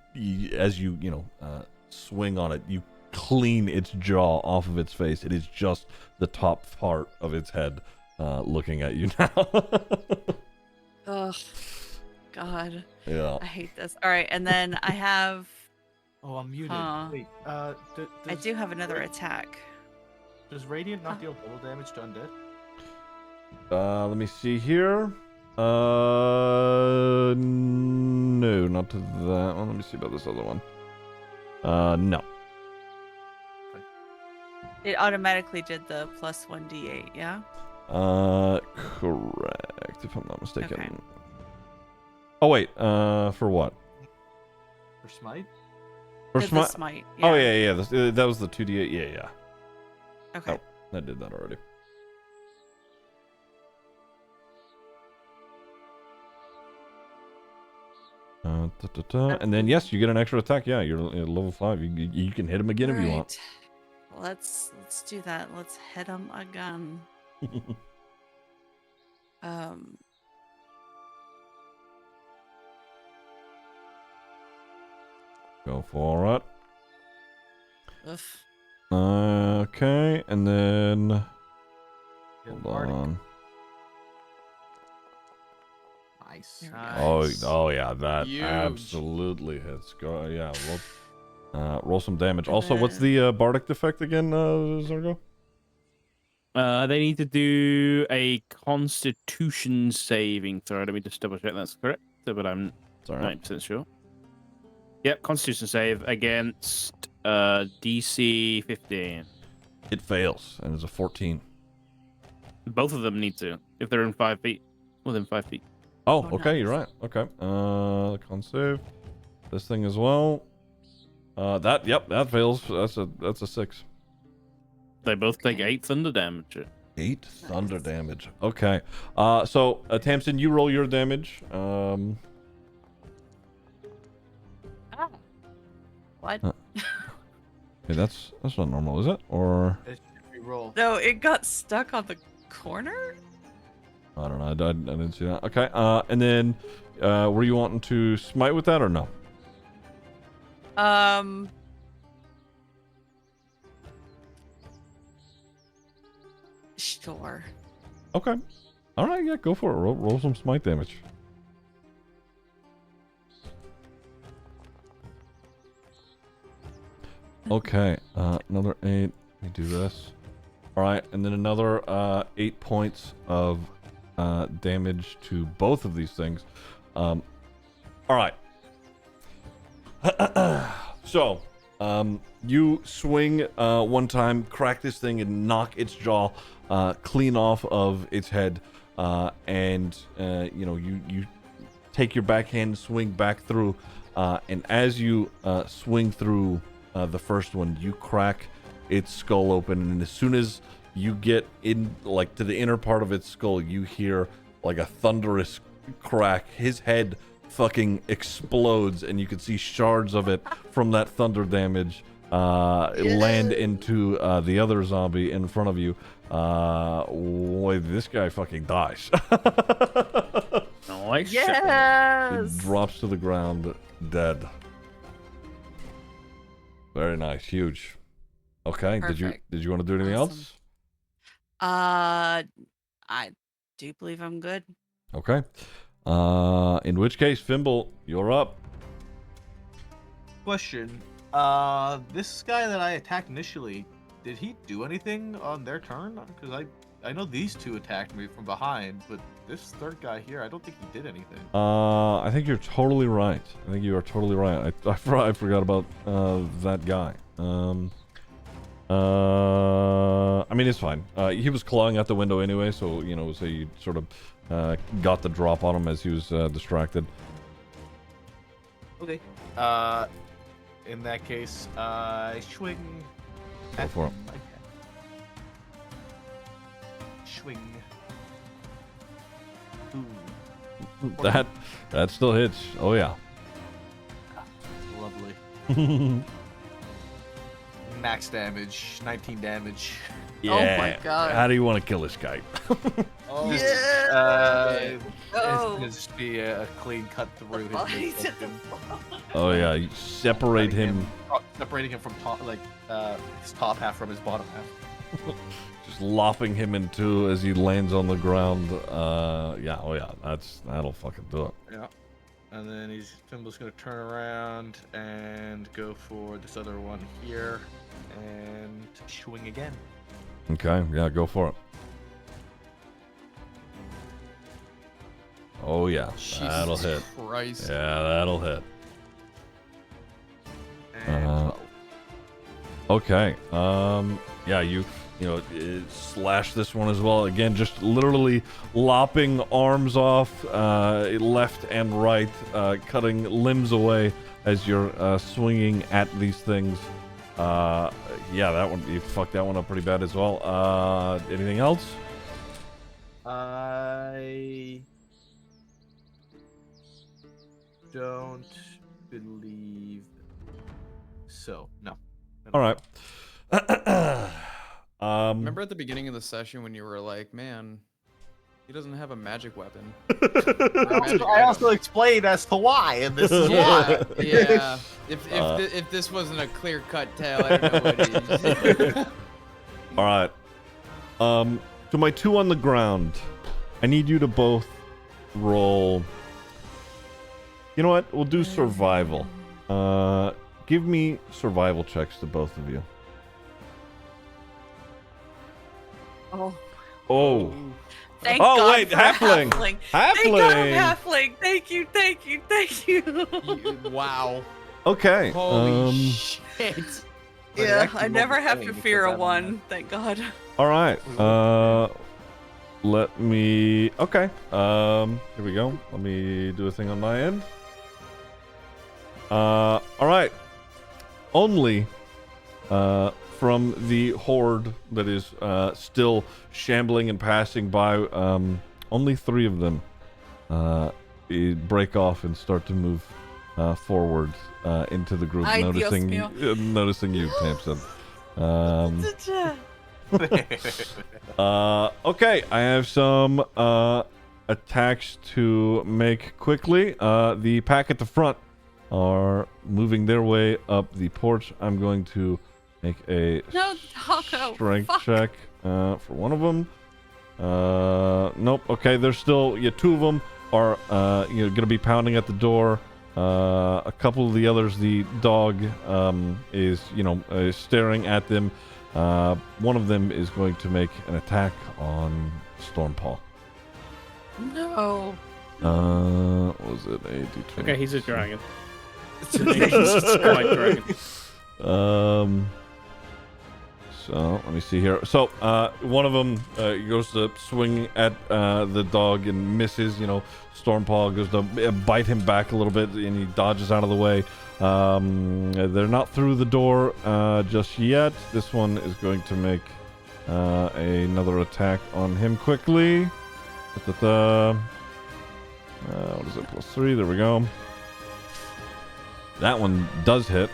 S2: swing on it, you clean its jaw off of its face. It is just the top part of its head looking at you now.
S3: Ugh. God.
S2: Yeah.
S3: I hate this. All right, and then I have.
S4: Oh, I'm muted.
S3: Huh.
S4: Wait,
S3: I do have another attack.
S4: Does Radiant not deal double damage to undead?
S2: Let me see here. No, not to that one. Let me see about this other one. No.
S3: It automatically did the plus 1d8, yeah?
S2: Correct, if I'm not mistaken.
S3: Okay.
S2: Oh, wait, for what?
S4: For smite?
S2: For
S3: Did the smite. Yeah.
S2: Oh, yeah. That was the 2d8. Yeah.
S3: Okay.
S2: Oh, I did that already. And then yes, you get an extra attack. Yeah, you're level 5. You can hit him again if you want.
S3: Let's do that. Let's hit him again.
S2: Go for it.
S3: Oof.
S2: Okay, and then
S4: Good
S2: hold on.
S4: Nice.
S3: There we
S4: Nice.
S2: Oh yeah, that
S1: Huge.
S2: absolutely hits. Go yeah, roll some damage.
S3: And
S2: Also, what's
S3: then-
S2: the bardic defect again, Zorgo?
S6: They need to do a Constitution saving throw. Let me just double check that's correct, but I'm
S2: Sorry.
S6: 90% sure. Yep, Constitution save against DC 15.
S2: It fails, and it's a 14.
S6: Both of them need to, if they're in 5 feet, within 5 feet.
S2: Oh,
S3: Oh,
S2: okay, you're right.
S3: nice.
S2: Okay. Con save. This thing as well. That fails. That's a 6.
S6: They both take
S3: Okay.
S6: 8 thunder damage.
S2: 8 thunder damage. Okay. So Tamsin, you roll your damage.
S3: What?
S2: Hey, that's not normal, is it? Or
S4: It should be roll.
S3: No, it got stuck on the corner.
S2: I don't know. I didn't see that. Okay. And then, were you wanting to smite with that or no?
S3: Sure.
S2: Okay. All right. Yeah, go for it. Roll some smite damage. Okay. Another 8. Let me do this. All right, and then another 8 points of damage to both of these things. All right. So, you swing one time, crack this thing, and knock its jaw clean off of its head, and you take your backhand, swing back through, and as you swing through the first one, you crack its skull open, and as soon as you get in, like, to the inner part of its skull, you hear like a thunderous crack. His head fucking explodes, and you can see shards of it from that thunder damage land into the other zombie in front of you. This guy fucking dies.
S6: Nice.
S2: He
S3: Yes.
S2: drops to the ground dead. Very nice, huge. Okay,
S3: Perfect.
S2: did you want to do anything
S3: Awesome.
S2: else?
S3: I do believe I'm good.
S2: Okay. In which case, Fimble, you're up.
S4: Question. This guy that I attacked initially, did he do anything on their turn? Because I know these two attacked me from behind, but this third guy here, I don't think he did anything.
S2: I think you're totally right. I think you are totally right. I forgot about that guy. I mean, it's fine. He was clawing out the window anyway, so so you sort of got the drop on him as he was distracted.
S4: Okay. In that case, swing.
S2: Go for it.
S4: Swing. Ooh,
S2: That still hits. Oh yeah.
S4: lovely. Max damage, 19 damage.
S2: Yeah.
S3: Oh my God.
S2: How do you want to kill this guy?
S4: Oh,
S3: Yeah. Oh.
S4: It's just be a clean cut through
S3: Body
S4: his
S3: to
S4: midsection.
S2: Oh yeah. You separate him.
S4: Separating him from top, like his top half from his bottom half.
S2: Just lopping him in two as he lands on the ground. Yeah. Oh yeah. That'll fucking do it.
S4: Yeah. And then Fimble's gonna turn around and go for this other one here and swing again.
S2: Okay. Yeah. Go for it. Oh yeah. That'll hit.
S1: Jesus Christ.
S2: Yeah. That'll hit.
S4: And 12.
S2: Okay. Yeah, you slash this one as well. Again, just literally lopping arms off, left and right, cutting limbs away as you're swinging at these things. Yeah, that one, you fucked that one up pretty bad as well. Anything else?
S4: don't believe so. No.
S2: All right.
S1: Remember at the beginning of the session when you were like, "Man, he doesn't have a magic weapon."
S4: I also explained as to why, and this is why.
S1: Yeah. If this wasn't a clear-cut tale, I don't know what it is.
S2: All right. To my 2 on the ground, I need you to both roll. You know what? We'll do survival. Give me survival checks to both of you.
S3: Oh.
S2: Oh.
S3: Thank
S2: Oh,
S3: God
S2: wait,
S3: for
S2: halfling.
S3: Thank God
S2: Halfling.
S3: for halfling. Thank you.
S1: Wow.
S2: Okay.
S1: Holy shit.
S4: But it
S3: Yeah,
S4: actually
S3: I
S4: won't
S3: never
S4: be
S3: have
S4: funny
S3: to
S4: because
S3: fear a
S4: I'm-
S3: 1. Thank God.
S2: All right. Let me. Okay. Here we go. Let me do a thing on my end. All right. Only from the horde that is still shambling and passing by, only 3 of them break off and start to move forward into the group,
S3: Ay, Dios
S2: noticing
S3: mío.
S2: noticing you, Tamsin. Okay, I have some attacks to make quickly. The pack at the front are moving their way up the porch. I'm going to make a
S3: No, Taco.
S2: strength
S3: Fuck.
S2: check for one of them. Nope. Okay, there's still 2 of them are going to be pounding at the door. A couple of the others, the dog is staring at them. One of them is going to make an attack on Stormpaw.
S3: No.
S2: What was it? A D20.
S6: Okay, he's a dragon. White dragon.
S2: So let me see here. So one of them goes to swing at the dog and misses. Stormpaw goes to bite him back a little bit, and he dodges out of the way. They're not through the door just yet. This one is going to make another attack on him quickly. What is it? +3. There we go. That one does hit.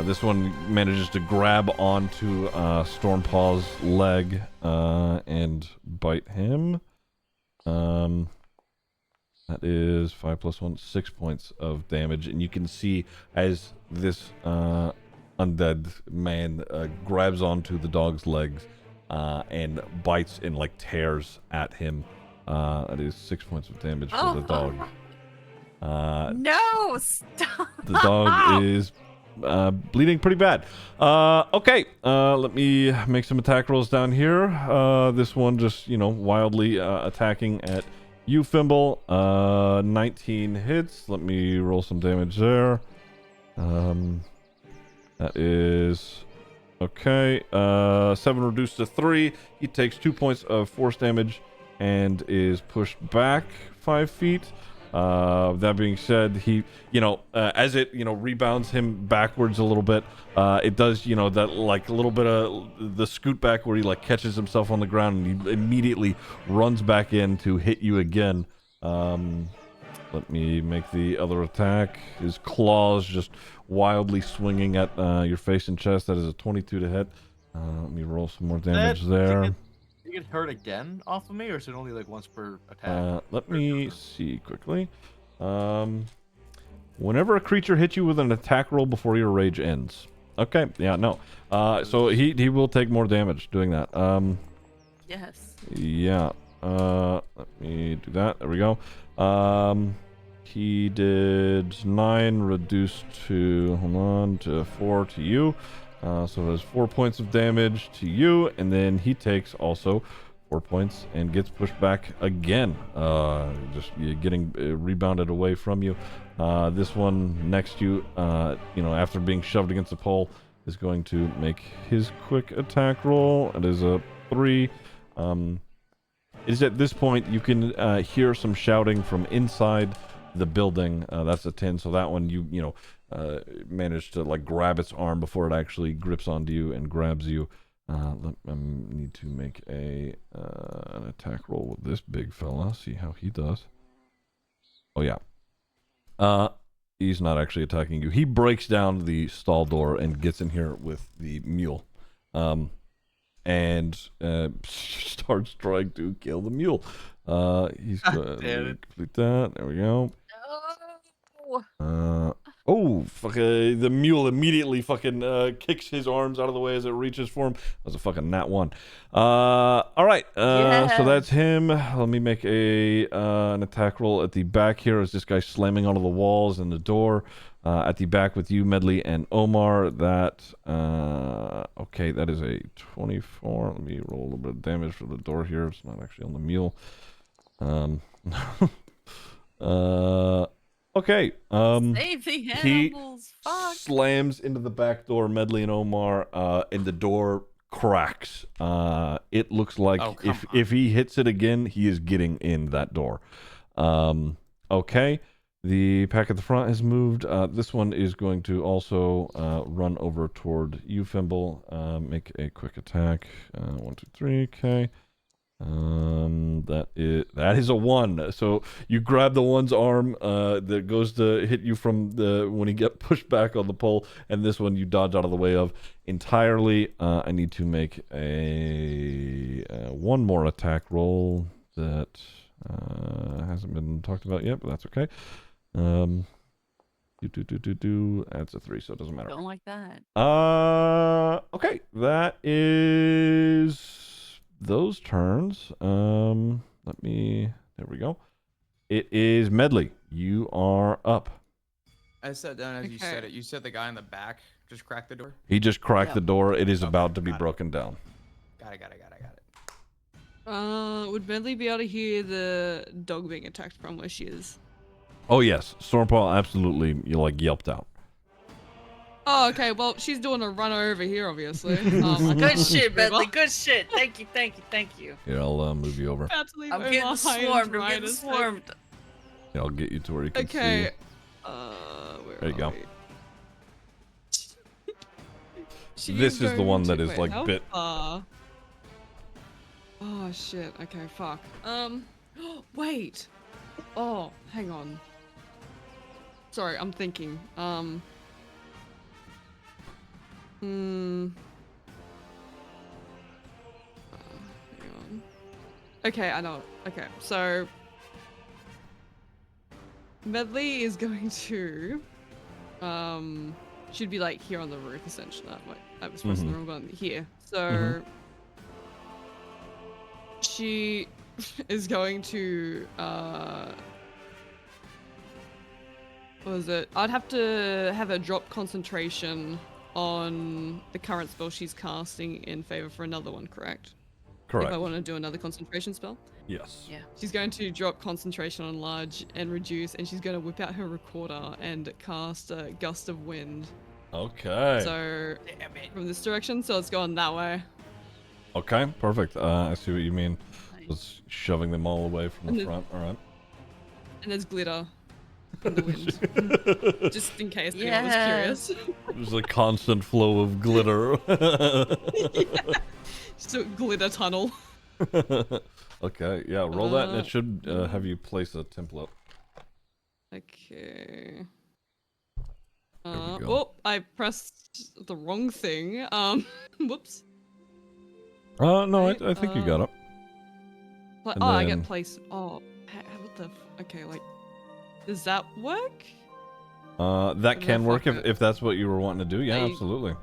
S2: This one manages to grab onto Stormpaw's leg and bite him. That is 5 + 1, 6 points of damage, and you can see as this undead man grabs onto the dog's legs and bites and tears at him. That is 6 points of damage for the dog.
S3: No, stop.
S2: The dog is bleeding pretty bad. Okay, let me make some attack rolls down here. This one just, wildly attacking at you, Fimble. 19 hits. Let me roll some damage there. That is... Okay, 7 reduced to 3. He takes 2 points of force damage and is pushed back 5 feet. That being said, he, as it, rebounds him backwards a little bit, it does, that a little bit of the scoot back where he catches himself on the ground and he immediately runs back in to hit you again. Let me make the other attack. His claws just wildly swinging at your face and chest. That is a 22 to hit. Let me roll some more damage there.
S4: You get hurt again off of me, or is it only once per attack?
S2: Let me see quickly. Whenever a creature hits you with an attack roll before your rage ends. Okay, yeah, no. So he will take more damage doing that.
S3: Yes.
S2: Yeah. Let me do that. There we go. He did 9 reduced to 4 to you. So there's 4 points of damage to you, and then he takes also 4 points and gets pushed back again. Just getting rebounded away from you. This one next to you, after being shoved against the pole, is going to make his quick attack roll. It is a 3. It is at this point you can hear some shouting from inside the building. That's a 10. So that one you managed to grab its arm before it actually grips onto you and grabs you. Need to make an attack roll with this big fella. See how he does. Oh yeah. He's not actually attacking you. He breaks down the stall door and gets in here with the mule. And starts trying to kill the mule. He's going to complete that. There we go. Oh, fuck! The mule immediately fucking kicks his arms out of the way as it reaches for him. That was a fucking nat 1. All right. So that's him. Let me make an attack roll at the back here as this guy's slamming onto the walls and the door. At the back with you, Medley and Omar. That okay, that is a 24. Let me roll a little bit of damage for the door here. It's not actually on the mule. Okay.
S3: Save the animals. Fuck.
S2: Slams into the back door, Medley and Omar, and the door cracks. It looks like if he hits it again, he is getting in that door. Okay. The pack at the front has moved. This one is going to also run over toward you, Fimble. Make a quick attack. 1, 2, 3. Okay. That is a 1. So you grab the one's arm that goes to hit you from when he get pushed back on the pole, and this one you dodge out of the way of entirely. I need to make a one more attack roll that hasn't been talked about yet, but that's okay. That's a 3, so it doesn't matter.
S3: Don't like that.
S2: Okay, that is those turns. There we go. It is Medley. You are up.
S1: I sat down as you said it. You said the guy in the back just cracked the door?
S2: He just cracked the door. It is about to be broken down.
S1: Got it.
S5: Would Medley be able to hear the dog being attacked from where she is?
S2: Oh yes, Stormpaw absolutely yelped out.
S5: Oh, okay. Well, she's doing a run over here, obviously.
S3: Good shit, Medley. Good shit. Thank you.
S2: Here, I'll move you over.
S3: I'm getting swarmed.
S2: Yeah, I'll get you to where you can see.
S5: Okay.
S2: There you go.
S5: This
S2: is the one that is like
S5: how
S2: bit.
S5: far? Oh shit. Okay. Fuck. Wait. Oh, hang on. Sorry, I'm thinking. Hang on. Okay, I know. Okay, so Medley is going to should be like here on the roof essentially. I was pressing the wrong button here. So she is going to what was it? I'd have to have her drop concentration on the current spell she's casting in favor for another one, correct?
S2: Correct.
S5: If I want to do another concentration spell?
S2: Yes.
S3: Yeah.
S5: She's going to drop concentration on large and reduce, and she's going to whip out her recorder and cast a gust of wind.
S2: Okay.
S5: So, from this direction, so it's going that way.
S2: Okay, perfect. I see what you mean.
S3: Nice.
S2: Just shoving them all away from the front. All right.
S5: And there's glitter in the wind. Just in case anyone was curious.
S2: There's a constant flow of glitter.
S5: Just a glitter tunnel.
S2: Okay, yeah, roll that and it should have you place a template.
S5: Okay.
S2: we go.
S5: Oh, I pressed the wrong thing. Whoops.
S2: No, I think you got it.
S5: But,
S2: And
S5: I
S2: then-
S5: get place. Oh, what the? Okay, like, does that work?
S2: That can work
S5: fuck
S2: if that's what you were wanting to do. Yeah,
S5: I-
S2: absolutely.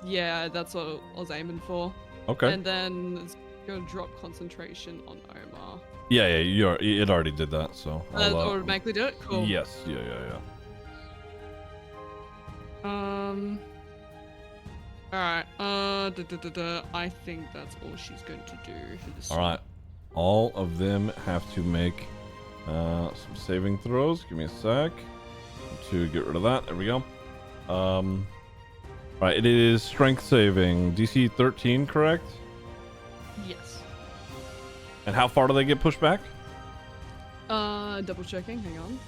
S5: Yeah, that's what I was aiming for.
S2: Okay.
S5: And then it's gonna drop concentration on Omar.
S2: Yeah, it already did that, so.
S5: That
S2: I'll,
S5: automatically did it? Cool.
S2: Yes, yeah.
S5: Alright, I think that's all she's going to do for this.
S2: All right. All of them have to make some saving throws. Give me a sec to get rid of that. There we go. All right, it is strength saving. DC 13, correct?
S5: Yes.
S2: And how far do they get pushed back?
S5: Double checking, hang on.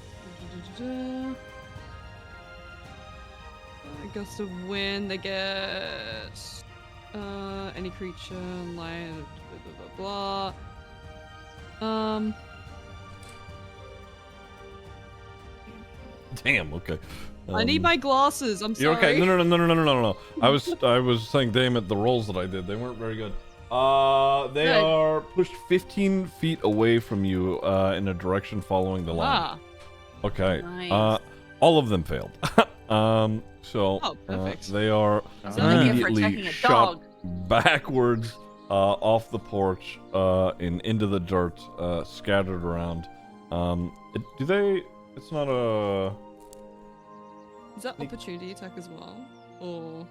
S5: Gust of wind, they get any creature, light, blah blah blah.
S2: Damn. Okay.
S5: I need my glasses. I'm
S2: You're
S5: sorry.
S2: okay. No. I was saying, damn it, the rolls that I did, they weren't very good. They
S5: Good.
S2: are pushed 15 feet away from you in a direction following the line.
S5: Ah.
S2: Okay.
S3: Nice.
S2: All of them failed. So
S5: Oh, perfect.
S2: they are
S3: Is that the gift for
S2: immediately
S3: attacking a
S2: shot
S3: dog?
S2: backwards off the porch and into the dirt, scattered around. Do they? It's not a.
S5: Is that opportunity attack as well? Or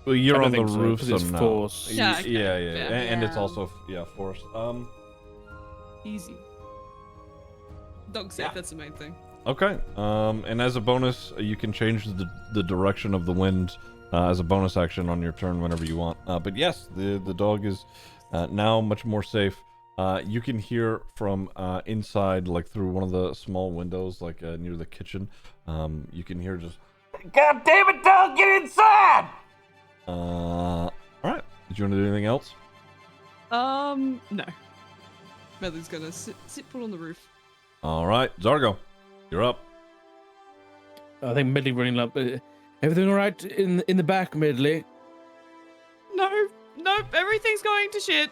S2: Well, you're
S6: I don't
S2: on the
S6: think so,
S2: roof,
S6: 'cause
S2: so
S6: it's
S2: no.
S6: force.
S5: Yeah, okay.
S2: Yeah.
S5: Yeah.
S2: And it's
S3: Yeah.
S2: also force.
S5: easy? Dog safe.
S2: Yeah.
S5: That's the main thing.
S2: Okay. And as a bonus, you can change the direction of the wind as a bonus action on your turn whenever you want. But yes, the dog is now much more safe. You can hear from inside, like through one of the small windows, like near the kitchen. You can hear just, God damn it, dog, get inside! All right. Did you want to do anything else?
S5: No. Medley's gonna sit put on the roof.
S2: All right, Zargo, you're up.
S6: I think Medley running up. Everything all right in the back, Medley?
S5: No, everything's going to shit.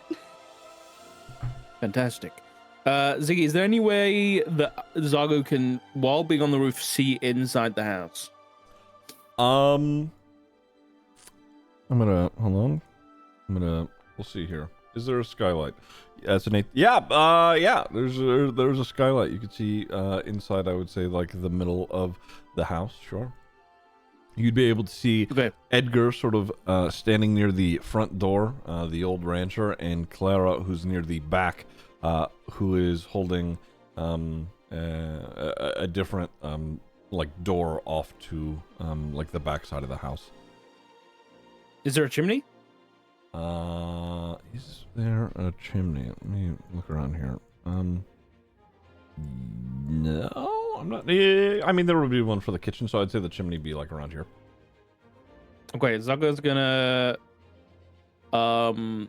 S6: Fantastic. Ziggy, is there any way that Zargo can, while being on the roof, see inside the house?
S2: I'm gonna hold on. We'll see here. Is there a skylight? That's an 8. Yeah. There's a skylight. You can see inside. I would say like the middle of the house. Sure. You'd be able to see
S6: Okay.
S2: Edgar sort of standing near the front door, the old rancher, and Clara, who's near the back, who is holding a different like door off to like the back side of the house.
S6: Is there a chimney?
S2: Is there a chimney? Let me look around here. No, I'm not. I mean, there would be one for the kitchen, so I'd say the chimney be like around here.
S6: Okay, Zargo's gonna let's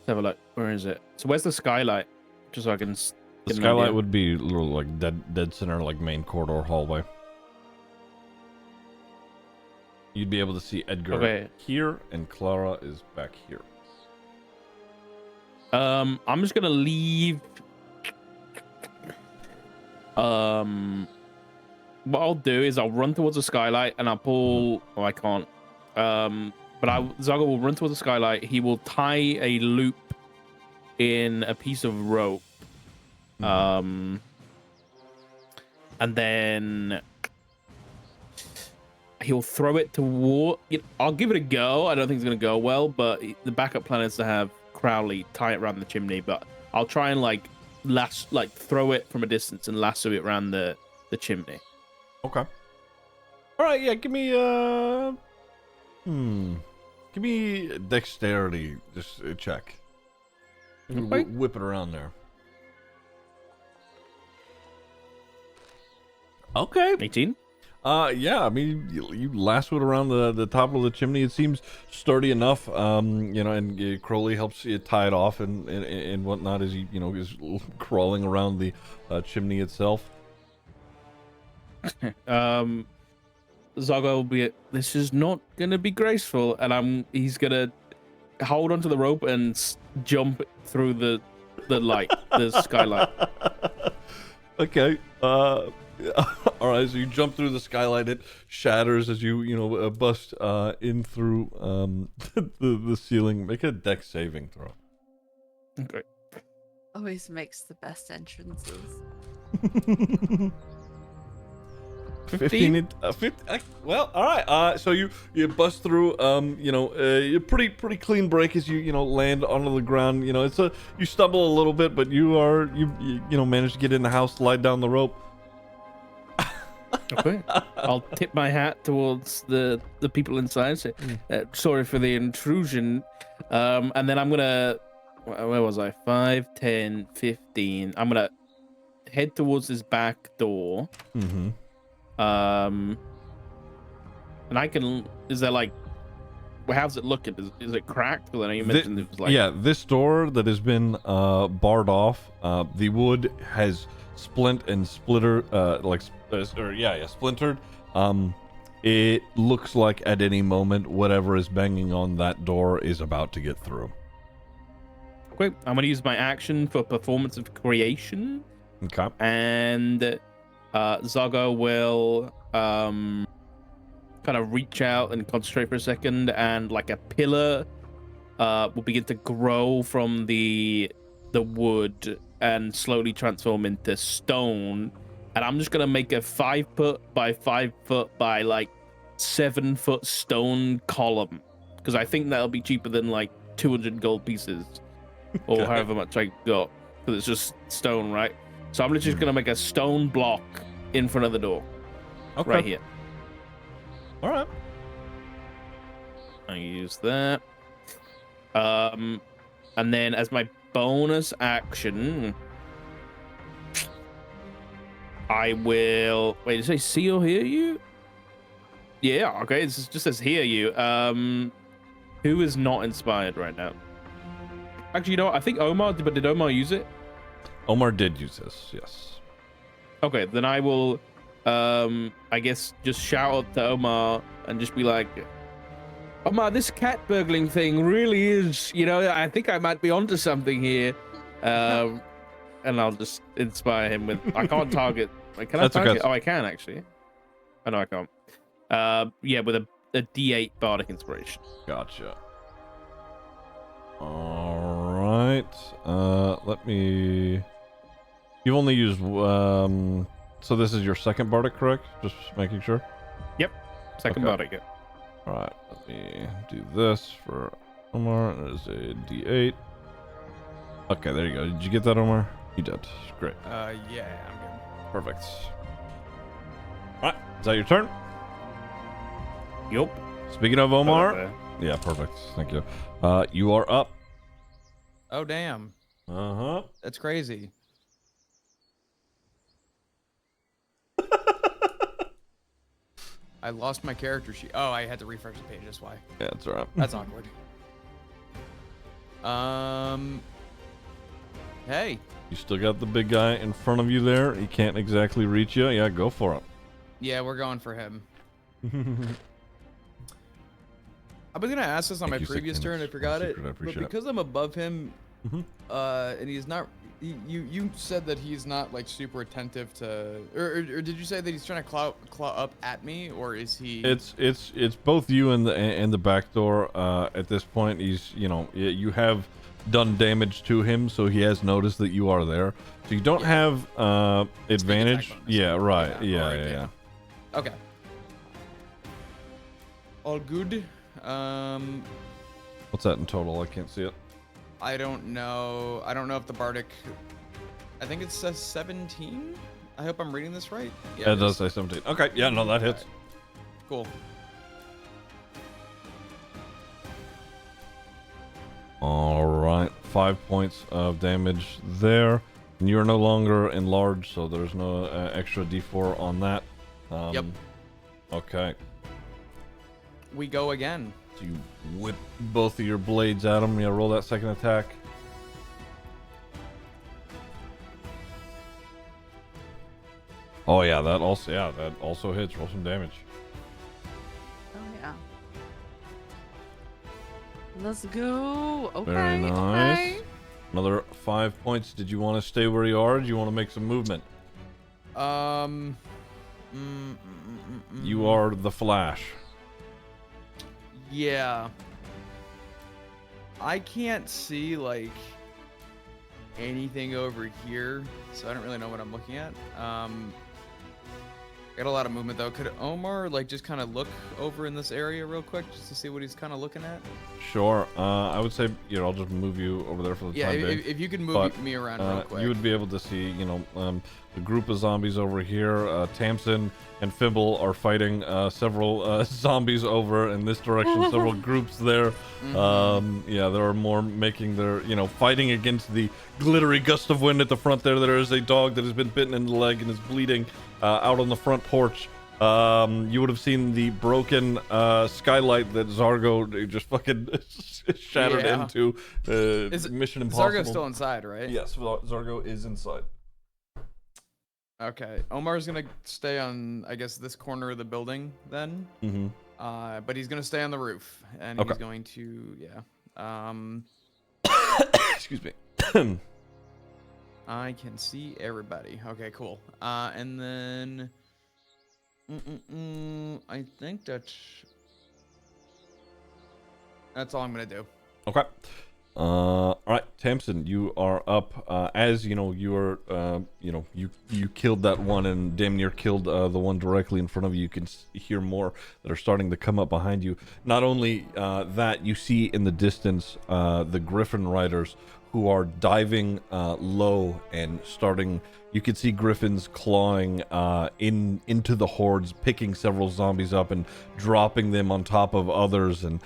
S6: have a look. Where is it? So where's the skylight? Just so I can
S2: The
S6: get an
S2: skylight
S6: idea.
S2: would be a little like dead center, like main corridor hallway. You'd be able to see Edgar
S6: Okay.
S2: here, and Clara is back here.
S6: I'm just gonna leave. What I'll do is I'll run towards the skylight and I'll pull. Oh, I can't. But Zargo will run towards the skylight. He will tie a loop in a piece of rope. And then he'll throw it toward. I'll give it a go. I don't think it's gonna go well, but the backup plan is to have Crowley tie it around the chimney. But I'll try and throw it from a distance and lasso it around the chimney.
S2: Okay. All right. Yeah. Give me Give me dexterity. Just a check.
S6: Okay.
S2: Whip it around there. Okay.
S6: 18.
S2: Yeah, I mean, you lasso it around the top of the chimney. It seems sturdy enough, and Crowley helps you tie it off and whatnot as he, is crawling around the chimney itself.
S6: Zargo will be. This is not gonna be graceful, and he's gonna hold onto the rope and jump through the light, the skylight.
S2: Okay. All right. So you jump through the skylight. It shatters as you bust in through the ceiling. Make a dex saving throw.
S6: Okay.
S3: Always makes the best entrances.
S2: 15. Well, all right. So you bust through. You pretty clean break as you land onto the ground. You stumble a little bit, but you manage to get in the house, slide down the rope.
S6: Okay. I'll tip my hat towards the people inside. Say, sorry for the intrusion. And then I'm gonna. Where was I? 5, 10, 15. I'm gonna head towards this back door.
S2: Mm-hmm.
S6: And I can. Is there like how's it looking? Is it cracked? Because I know you mentioned it was like
S2: yeah, this door that has been barred off, the wood has splintered. It looks like at any moment whatever is banging on that door is about to get through.
S6: Okay, I'm gonna use my action for performance of creation.
S2: Okay.
S6: And Zago will kind of reach out and concentrate for a second, and like a pillar will begin to grow from the wood and slowly transform into stone. And I'm just gonna make a 5 foot by 5 foot by like 7 foot stone column, because I think that'll be cheaper than like 200 gold pieces or however much I got, because it's just stone, right? So I'm literally just gonna make a stone block in front of the door, right here.
S2: All right.
S6: I use that. And then as my bonus action, I will wait. Did it say see or hear you? Yeah. Okay. It just says hear you. Who is not inspired right now? Actually, you know what? I think Omar. But did Omar use it?
S2: Omar did use this. Yes.
S6: Okay. Then I will. I guess just shout out to Omar and just be like, Omar, this cat burgling thing really is. You know, I think I might be onto something here. And I'll just inspire him with. I can't target. Like, can I target? Oh, I can actually. Oh no, I can't. Yeah, with a D8 bardic inspiration.
S2: Gotcha. All right. Let me. You've only used. So this is your second bardic, correct? Just making sure.
S6: Yep. Second bardic. Yeah.
S2: All right. Let me do this for Omar. That is a D8. Okay, there you go. Did you get that, Omar? You did. Great.
S1: Yeah, I'm good.
S2: Perfect. All right. Is that your turn?
S6: Yup.
S2: Speaking of Omar. Yeah, perfect. Thank you. You are up.
S1: Oh, damn.
S2: Uh-huh.
S1: That's crazy. I lost my character sheet. Oh, I had to refresh the page. That's why.
S2: Yeah, that's all right.
S1: That's awkward. Hey.
S2: You still got the big guy in front of you there. He can't exactly reach you. Yeah, go for it.
S1: Yeah, we're going for him. I was gonna ask this on my previous turn. I forgot it. But because I'm above him, and he's not. You said that he's not like super attentive to, or did you say that he's trying to claw up at me, or is he?
S2: It's both you and the back door. At this point, he's you have done damage to him, so he has noticed that you are there. So you don't have advantage. Yeah, right. Yeah.
S1: Okay. All good.
S2: What's that in total? I can't see it.
S1: I don't know. I don't know if the bardic. I think it says 17. I hope I'm reading this right.
S2: Yeah, it does say 17. Okay. Yeah, no, that hits.
S1: Cool.
S2: All right, 5 points of damage there, and you are no longer enlarged, so there's no extra D4 on that.
S1: Yep.
S2: Okay.
S1: We go again.
S2: So you whip both of your blades at him. Yeah, roll that second attack. Oh yeah, that also hits. Roll some damage.
S3: Oh yeah. Let's go. Okay.
S2: Very nice.
S3: Okay.
S2: Another 5 points. Did you want to stay where you are? Or do you want to make some movement? You are the Flash.
S1: Yeah. I can't see like anything over here, so I don't really know what I'm looking at. Got a lot of movement though. Could Omar like just kind of look over in this area real quick just to see what he's kind of looking at?
S2: Sure. I would say I'll just move you over there for the time being.
S1: If you can move me around real quick.
S2: You would be able to see, the group of zombies over here. Tamsin and Fibble are fighting several zombies over in this direction. Several groups there. There are more making their, fighting against the glittery gust of wind at the front there. There is a dog that has been bitten in the leg and is bleeding out on the front porch. You would have seen the broken skylight that Zargo just fucking shattered
S1: Yeah.
S2: into.
S1: Is
S2: Mission Impossible.
S1: Zargo's still inside, right?
S2: Yes, Zargo is inside.
S1: Okay. Omar's gonna stay on, I guess, this corner of the building then.
S2: Mm-hmm.
S1: But he's gonna stay on the roof, and
S2: Okay.
S1: he's going to, yeah.
S2: Excuse me.
S1: I can see everybody. Okay, cool. And then, I think that's all I'm gonna do.
S2: Okay. All right, Tamsin, you are up. As you know, you are, you killed that one and damn near killed the one directly in front of you. You can hear more that are starting to come up behind you. Not only that, you see in the distance the Griffin riders who are diving low and starting. You can see Griffins clawing into the hordes, picking several zombies up and dropping them on top of others, and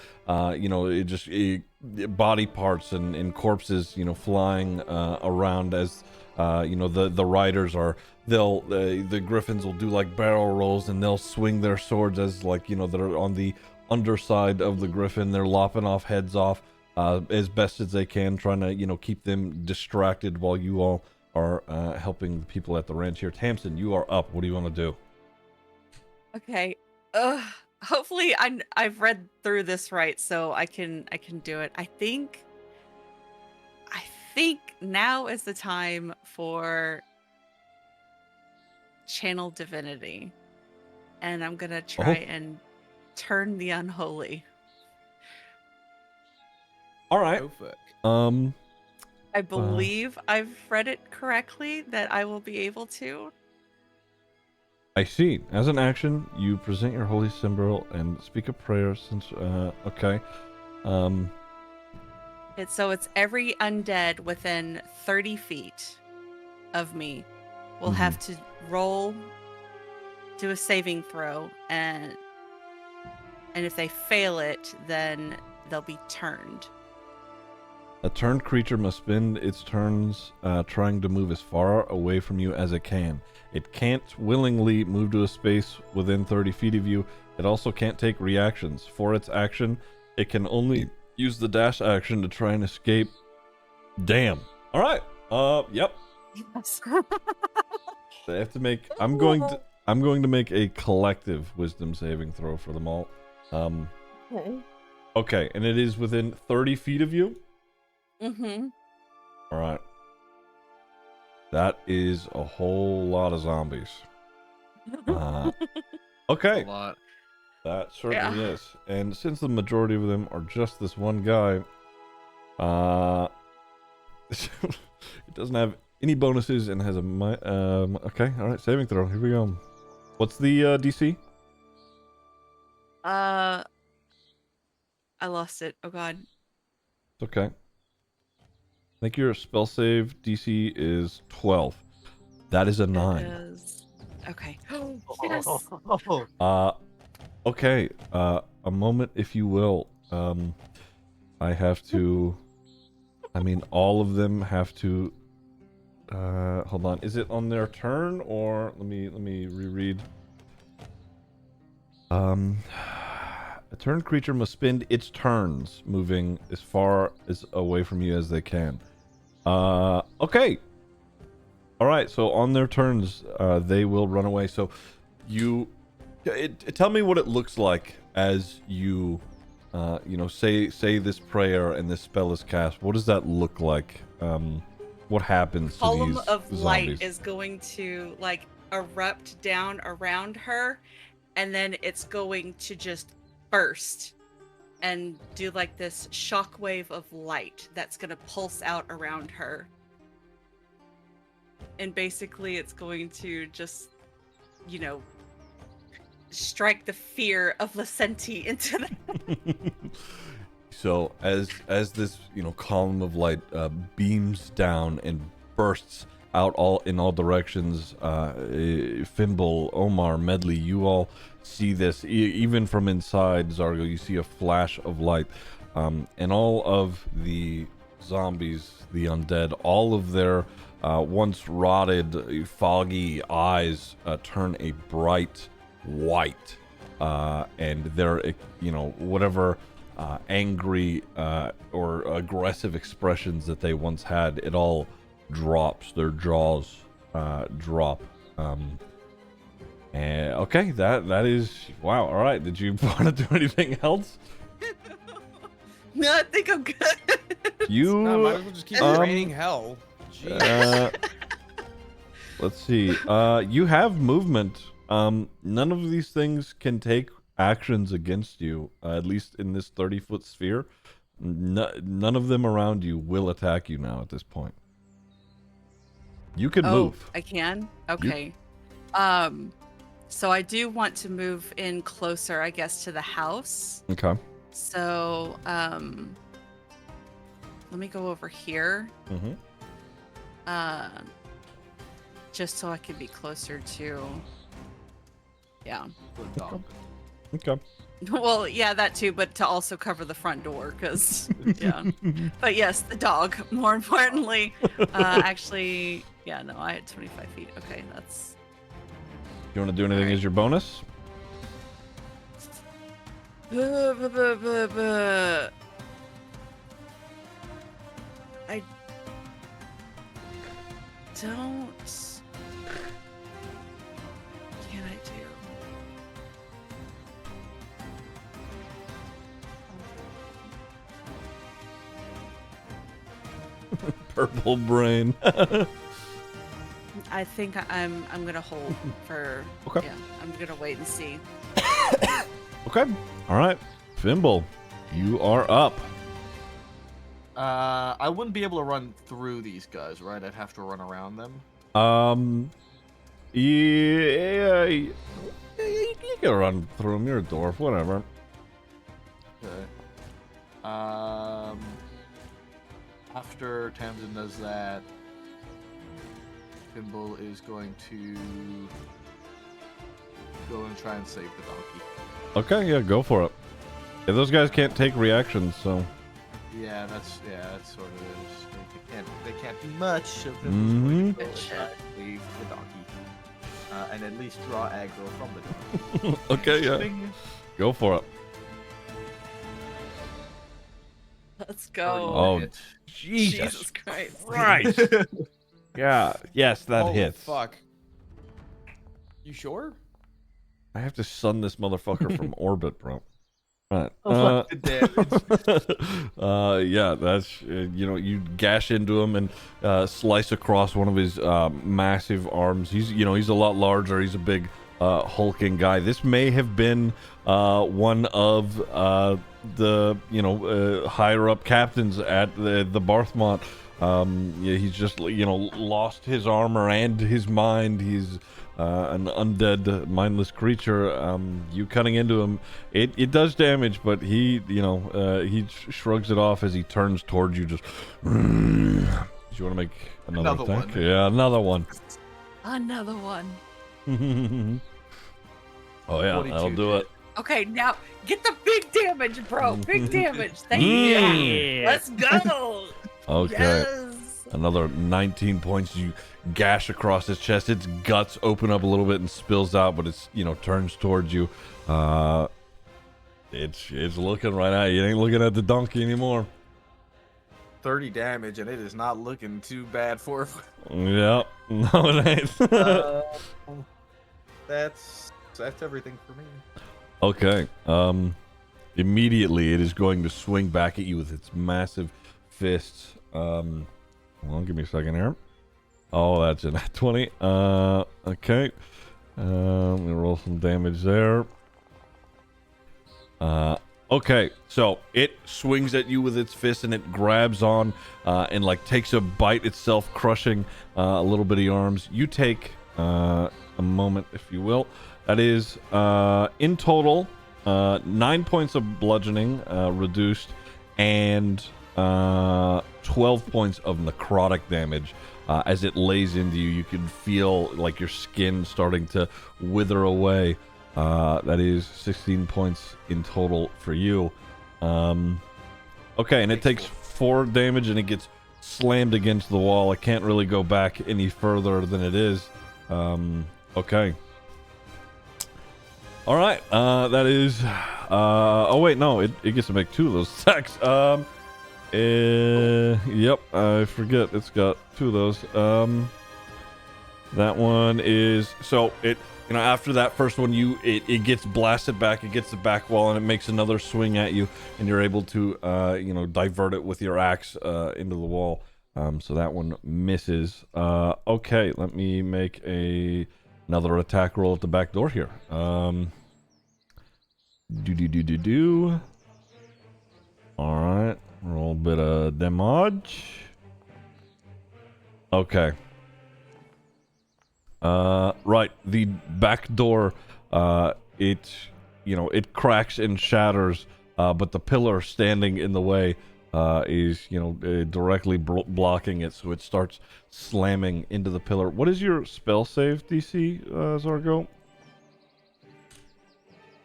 S2: body parts and corpses, flying around as the riders are. The Griffins will do like barrel rolls, and they'll swing their swords as they're on the underside of the Griffin. They're lopping off heads off as best as they can, trying to keep them distracted while you all are helping the people at the ranch here. Tamsin, you are up. What do you want to do?
S3: Okay. Hopefully I've read through this right, so I can do it. I think now is the time for channel divinity, and I'm gonna try and turn the unholy.
S2: All right.
S1: Oh fuck.
S3: I believe I've read it correctly that I will be able to.
S2: I see. As an action, you present your holy symbol and speak a prayer. Since okay.
S3: It's every undead within 30 feet of me will have to do a saving throw, and if they fail it, then they'll be turned.
S2: A turned creature must spend its turns trying to move as far away from you as it can. It can't willingly move to a space within 30 feet of you. It also can't take reactions. For its action, it can only use the dash action to try and escape. Damn. All right. Yep.
S3: Yes.
S2: They have to make. I'm going to make a collective wisdom saving throw for them all. Okay, and it is within 30 feet of you.
S3: Mm-hmm.
S2: All right. That is a whole lot of zombies. Okay.
S4: A lot.
S2: That certainly is. And since the majority of them are just this one guy, it doesn't have any bonuses and has a okay, all right, saving throw. Here we go. What's the DC?
S3: I lost it. Oh god.
S2: It's okay. I think your spell save DC is 12. That is a 9.
S3: Okay. Yes.
S2: Okay. A moment, if you will. I have to. I mean, all of them have to. Hold on. Is it on their turn or let me reread. A turned creature must spend its turns moving as far as away from you as they can. Okay. All right. So on their turns, they will run away. So you tell me what it looks like as you, say this prayer and this spell is cast. What does that look like? What happens to
S3: Column
S2: these
S3: of
S2: zombies?
S3: light is going to erupt down around her, and then it's going to just burst and do this shockwave of light that's going to pulse out around her. And basically it's going to just, strike the fear of Lacenti into them.
S2: So as this column of light beams down and bursts out in all directions, Fimble, Omar, Medley, you all see this even from inside. Zargo, you see a flash of light, and all of the zombies, the undead, all of their once rotted, foggy eyes turn a bright white, and their, you know, whatever angry or aggressive expressions that they once had, it all drops. Their jaws drop. And okay, that is wow. All right, did you want to do anything else?
S3: No, I think I'm good.
S2: You
S1: No, might as well just keep raining hell. Jeez.
S2: Let's see. You have movement. None of these things can take actions against you, at least in this 30-foot sphere. None of them around you will attack you now at this point. You can move.
S3: I can? Okay. So I do want to move in closer, I guess, to the house.
S2: Okay.
S3: So, let me go over here.
S2: Mm-hmm.
S3: Just so I can be closer to, yeah.
S4: Good dog.
S2: Okay.
S3: Well, yeah, that too, but to also cover the front door, because, yeah. But yes, the dog, more importantly. Actually, yeah, no, I had 25 feet. Okay, that's...
S2: You want to do anything as your bonus?
S3: I don't... What can I do?
S2: Purple brain.
S3: I think I'm gonna hold for...
S2: Okay.
S3: Yeah, I'm gonna wait and see.
S2: Okay. All right. Fimble, you are up.
S4: I wouldn't be able to run through these guys, right? I'd have to run around them.
S2: Yeah, you can run through them. You're a dwarf, whatever.
S4: Okay. After Tamsin does that, Fimble is going to go and try and save the donkey.
S2: Okay, yeah, go for it. Yeah, those guys can't take reactions, so.
S4: Yeah, that's sort of it. They can't do much of
S2: Mhm.
S4: Fimble's going to go and try and save the donkey, and at least draw aggro from the donkey.
S2: Okay, yeah,
S4: Bing.
S2: go for it.
S3: Let's go.
S2: Oh,
S4: Hit.
S2: Jesus
S3: Christ.
S2: Christ. Yeah, yes, that
S1: Holy
S2: hits.
S1: fuck. You sure?
S2: I have to sun this motherfucker from orbit, bro. Right.
S4: Oh, the damage.
S2: Yeah, that's you know, you gash into him and slice across one of his massive arms. He's a lot larger. He's a big hulking guy. This may have been one of the higher up captains at the Barthmont. Yeah, he's just lost his armor and his mind. He's an undead, mindless creature. You cutting into him, it does damage, but he he shrugs it off as he turns towards you. Just, do you want to make another attack?
S4: one.
S2: Yeah, another one.
S3: Another one.
S2: Oh yeah,
S4: 42
S2: that'll do it.
S3: Okay, now get the big damage, bro. Big damage. Thank you. Let's go.
S2: Okay.
S3: Yes.
S2: Another 19 points. You gash across his chest. Its guts open up a little bit and spills out, but it's turns towards you. It's looking right at you. It ain't looking at the donkey anymore.
S4: 30 damage, and it is not looking too bad for.
S2: Yep. No, it ain't.
S4: That's everything for me.
S2: Okay. Immediately it is going to swing back at you with its massive fists. Hold on, give me a second here. Oh, that's a 20. Okay. Let me roll some damage there. Okay, so it swings at you with its fist and it grabs on and like takes a bite itself, crushing a little bit of your arms. You take a moment, if you will. That is in total 9 points of bludgeoning reduced and 12 points of necrotic damage. As it lays into you, you can feel like your skin starting to wither away. That is 16 points in total for you. Okay, and it takes 4 damage and it gets slammed against the wall. I can't really go back any further than it is. Okay. All right. That is. Oh wait, no. It gets to make 2 of those attacks. Yep. I forget. It's got 2 of those. That one is so it. You know, after that first one, it gets blasted back. It gets the back wall, and it makes another swing at you, and you're able to divert it with your axe into the wall. So that one misses. Okay, let me make another attack roll at the back door here. All right, roll a bit of damage. Okay. Right, the back door, it cracks and shatters, but the pillar standing in the way, is, directly blocking it, so it starts slamming into the pillar. What is your spell save DC, Zargo?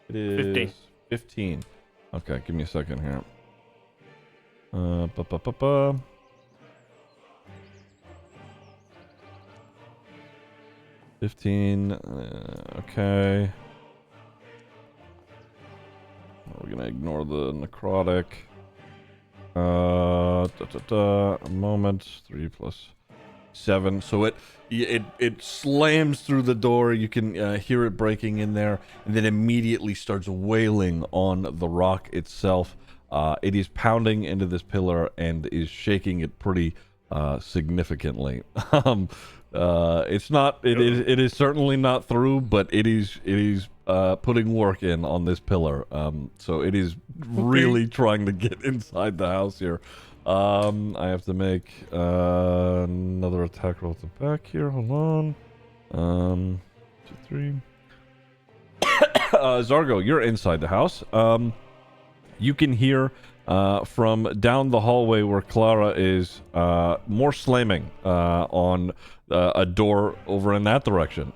S2: It is
S7: 15.
S2: 15. Okay, give me a second here. 15. Okay. We're gonna ignore the necrotic. A moment. 3 plus 7. So it slams through the door. You can hear it breaking in there, and then immediately starts wailing on the rock itself. It is pounding into this pillar and is shaking it pretty significantly. It's not. It is certainly not through, but it is putting work in on this pillar. So it is really trying to get inside the house here. I have to make another attack roll at the back here. Hold on. 2, 3. Zargo, you're inside the house. You can hear from down the hallway where Clara is more slamming on a door over in that direction.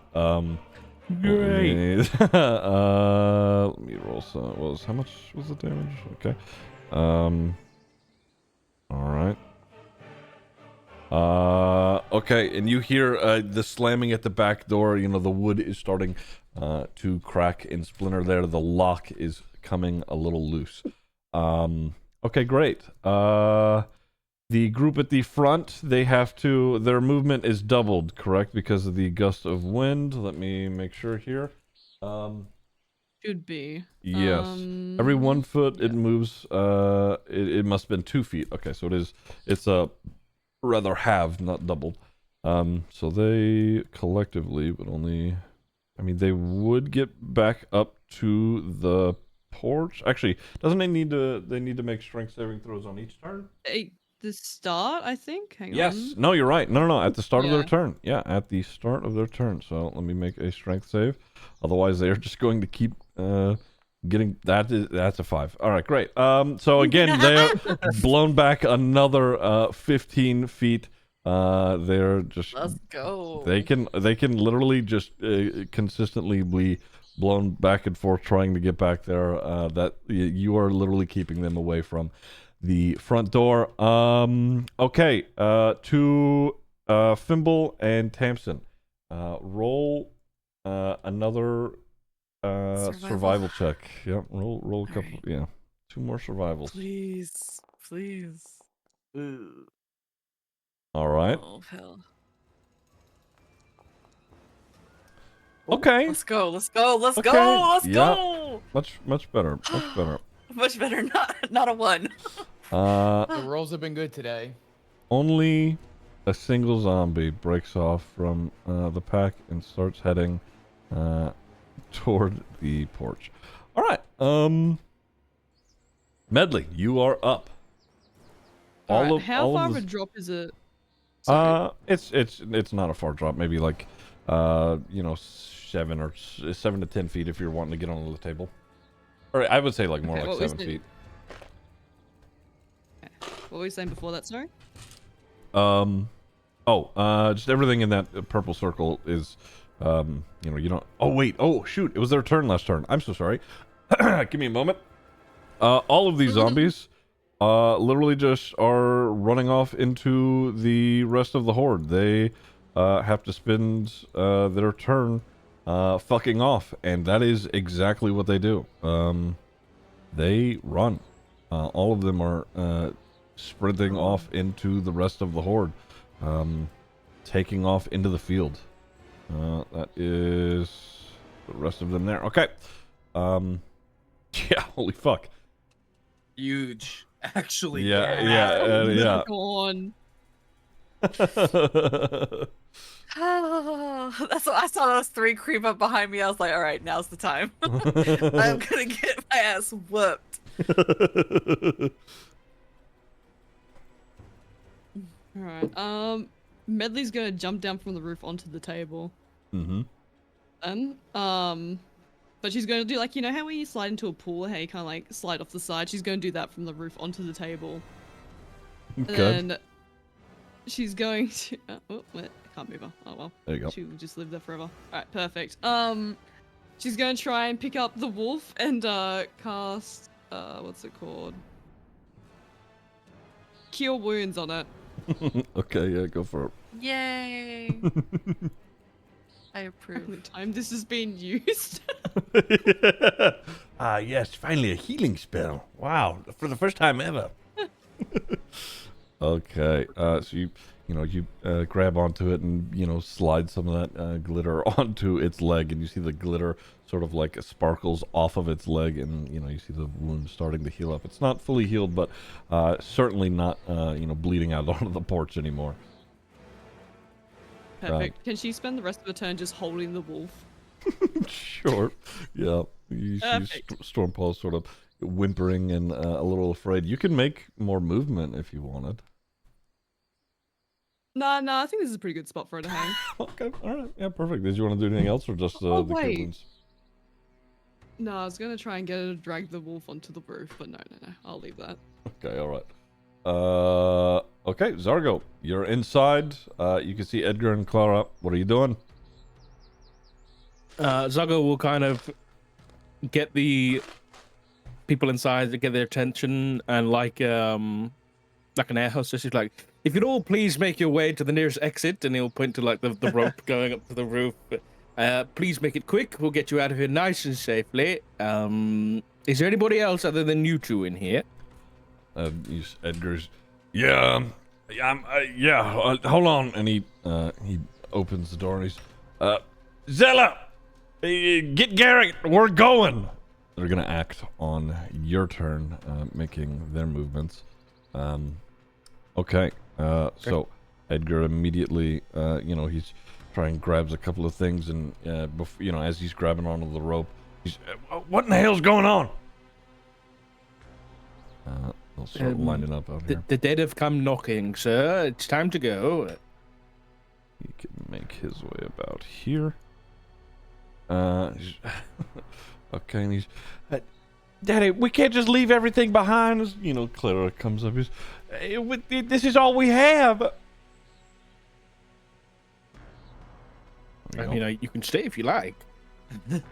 S6: Great.
S2: Let me roll some. How much was the damage? Okay. All right. Okay, and you hear the slamming at the back door. You know, the wood is starting to crack and splinter there. The lock is coming a little loose. Okay, great. The group at the front, their movement is doubled, correct? Because of the gust of wind. Let me make sure here.
S5: Should be.
S2: Yes. Every 1 foot it moves, it must have been 2 feet. Okay, so it's a rather halved, not doubled. So they collectively would only, they would get back up to the porch. Actually, doesn't they need to make strength saving throws on each turn?
S5: The start, I think. Hang
S2: Yes.
S5: on.
S2: No, you're right. No. At the start of their
S5: Yeah.
S2: turn. Yeah, at the start of their turn. So let me make a strength save. Otherwise, they are just going to keep getting. That's a 5. All right, great. So again, they're blown back another 15 feet. They're just.
S3: Let's go.
S2: They can literally just consistently be blown back and forth trying to get back there. That you are literally keeping them away from the front door. Okay, to Fimble and Tamsin. Roll another survival check. Yep, roll a couple. Yeah, 2 more survivals.
S3: Please. Ooh.
S2: All right.
S3: Oh, hell.
S2: Okay.
S3: Let's go. Let's
S2: Okay.
S3: go.
S2: Yeah. Much better.
S3: Much better. Not a 1.
S1: The rolls have been good today.
S2: Only a single zombie breaks off from the pack and starts heading toward the porch. All right. Medley, you are up.
S5: How far of a drop is it?
S2: It's not a far drop. Maybe like 7 to 10 feet if you're wanting to get onto the table. Or I would say like more like 7 feet.
S5: What were you saying before that, sorry?
S2: Just everything in that purple circle is, you don't. Oh wait, oh shoot, it was their turn last turn. I'm so sorry. Give me a moment. All of these zombies, literally just are running off into the rest of the horde. They have to spend their turn fucking off, and that is exactly what they do. They run. All of them are sprinting off into the rest of the horde, taking off into the field. That is the rest of them there. Okay. Yeah, holy fuck.
S4: Huge. Actually,
S2: Yeah.
S5: Gone.
S3: That's what I saw those 3 creep up behind me. I was like, all right, now's the time. I'm gonna get my ass whooped.
S5: Alright, Medley's gonna jump down from the roof onto the table.
S2: Mm-hmm.
S5: Then, but she's gonna do like, you know how when you slide into a pool, how you kind of like slide off the side? She's gonna do that from the roof onto the table.
S2: Okay.
S5: And she's going to, oh, wait, I can't move her. Oh well.
S2: There you go.
S5: She'll just live there forever. Alright, perfect. She's gonna try and pick up the wolf and, cast, what's it called? Cure wounds on it.
S2: Okay, yeah, go for it.
S3: Yay! I
S5: The
S3: approve.
S5: time this has been used.
S2: Ah, yes, finally a healing spell. Wow, for the first time ever. Okay, so you grab onto it and, slide some of that glitter onto its leg, and you see the glitter sort of like sparkles off of its leg, and, you see the wound starting to heal up. It's not fully healed, but certainly not, bleeding out onto the porch anymore.
S5: Perfect. Can she spend the rest of the turn just holding the wolf?
S2: Sure. Yeah. You see Stormpaw sort of whimpering and a little afraid. You can make more movement if you wanted.
S5: Nah, I think this is a pretty good spot for her to hang.
S2: Okay. All right. Yeah, perfect. Did you want to do anything else or just the cure
S5: wait.
S2: wounds?
S5: No, I was gonna try and get her to drag the wolf onto the roof, but no. I'll leave that.
S2: Okay, all right. Okay, Zargo, you're inside. You can see Edgar and Clara. What are you doing?
S6: Zago will kind of get the people inside to get their attention, and like an air hostess, he's like, if you'd all please make your way to the nearest exit, and he'll point to like the rope going up to the roof. Please make it quick. We'll get you out of here nice and safely. Is there anybody else other than you two in here?
S2: Edgar's. Yeah. Hold on, and he opens the door and he's, Zella, get Garrett. We're going. They're gonna act on your turn, making their movements. Okay. So Edgar immediately, he's trying grabs a couple of things, and as he's grabbing onto the rope, he's, what in the hell's going on? They'll start lining up out here.
S6: The dead have come knocking, sir. It's time to go.
S2: He can make his way about here. Okay, and he's, Daddy, we can't just leave everything behind us. Clara comes up. He's, this is all we have.
S6: I mean, you can stay if you like.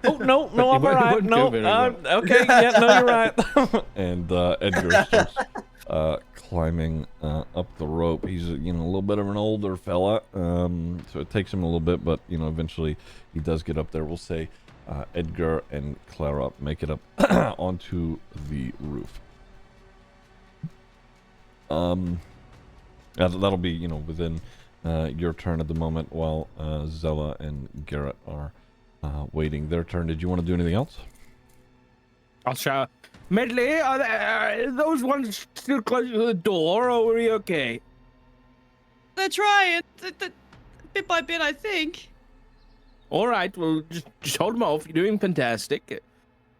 S2: Oh, no, I'm all right. No, okay, yeah, no, you're right. And Edgar starts climbing up the rope. He's a little bit of an older fella, so it takes him a little bit, but eventually he does get up there. We'll say Edgar and Clara make it up onto the roof. That'll be within your turn at the moment, while Zella and Garrett are waiting their turn. Did you want to do anything else?
S6: I'll shout, Medley, are those ones still close to the door, or are you okay?
S5: They're trying, bit by bit, I think.
S6: All right, well, just hold them off. You're doing fantastic.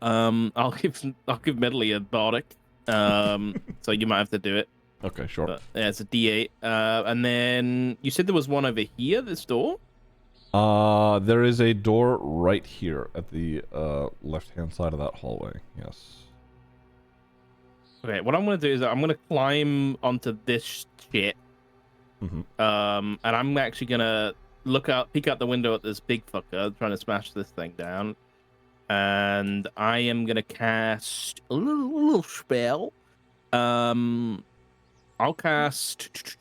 S6: I'll give Medley a bardic. So you might have to do it.
S2: Okay, sure.
S6: But, yeah, it's a D8. And then you said there was one over here, this door?
S2: There is a door right here at the left-hand side of that hallway. Yes.
S6: Okay, what I'm gonna do is I'm gonna climb onto this shit.
S2: Mm-hmm.
S6: And I'm actually gonna peek out the window at this big fucker trying to smash this thing down. And I am gonna cast a little spell. I'll cast.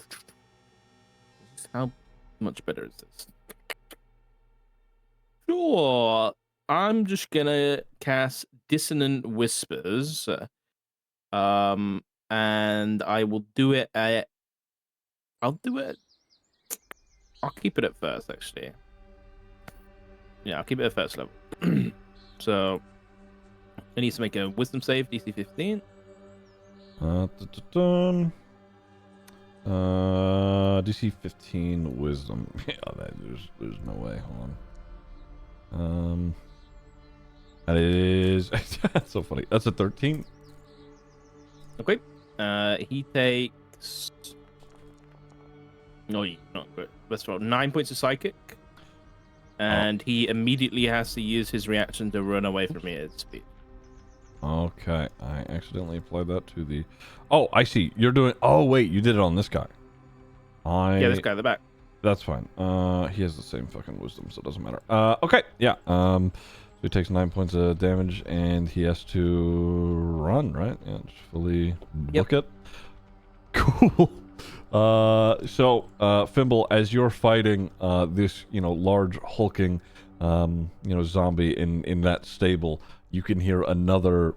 S6: How much better is this? Sure. I'm just gonna cast Dissonant Whispers. And I will do it at. I'll do it. I'll keep it at first, actually. Yeah, I'll keep it at first level. So, it needs to make a Wisdom save, DC 15.
S2: DC 15 Wisdom. Yeah, there's no way. Hold on. That is that's so funny. That's a 13.
S6: Okay. He takes. No, not good. Let's roll 9 points of psychic, and he immediately has to use his reaction to run away from me at speed.
S2: Okay, I accidentally applied that to the. Oh, I see. You're doing. Oh wait, you did it on this guy.
S6: Yeah, this guy at the back.
S2: That's fine. He has the same fucking wisdom, so it doesn't matter. Okay, yeah. So he takes 9 points of damage, and he has to run, right? Yeah, just fully book it. Cool. So Fimble, as you're fighting this, large hulking, zombie in that stable, you can hear another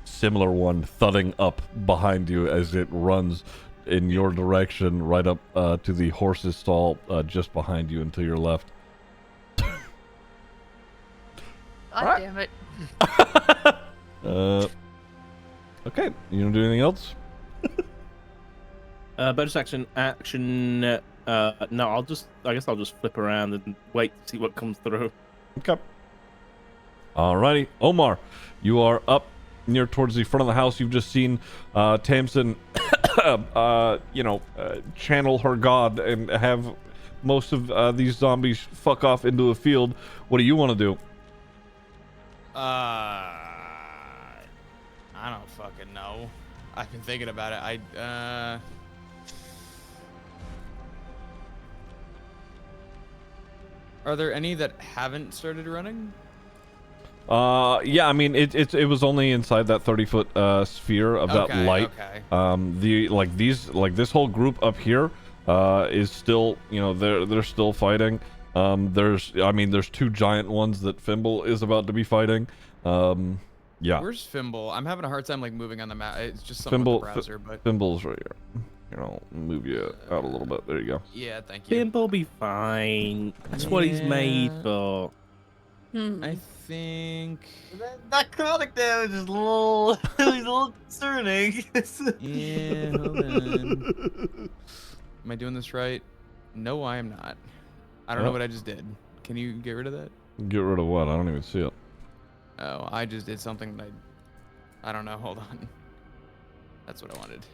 S2: similar one thudding up behind you as it runs in your direction, right up to the horse's stall just behind you and to your left.
S3: God damn it.
S2: Okay, you don't do anything else?
S6: Bonus action. No, I guess I'll just flip around and wait to see what comes through.
S2: Okay. Alrighty, Omar, you are up near towards the front of the house. You've just seen Tamsin, channel her god and have most of these zombies fuck off into a field. What do you want to do?
S1: I don't fucking know. I've been thinking about it. Are there any that haven't started running?
S2: Yeah, I mean it was only inside that 30-foot sphere of that light.
S1: Okay.
S2: This whole group up here is still, they're still fighting. There's two giant ones that Fimble is about to be fighting. Yeah.
S1: Where's Fimble? I'm having a hard time moving on the map. It's just something with the browser, but
S2: Fimble's right here. Here, I'll move you out a little bit. There you go.
S1: Yeah, thank you.
S6: Fimble be fine. That's what he's made for.
S1: I think.
S4: That chronic damage is a little concerning.
S1: Yeah, hold on. Am I doing this right? No, I am not. I don't know what I just did. Can you get rid of that?
S2: Get rid of what? I don't even see it.
S1: Oh, I just did something that I don't know. Hold on. That's what I wanted.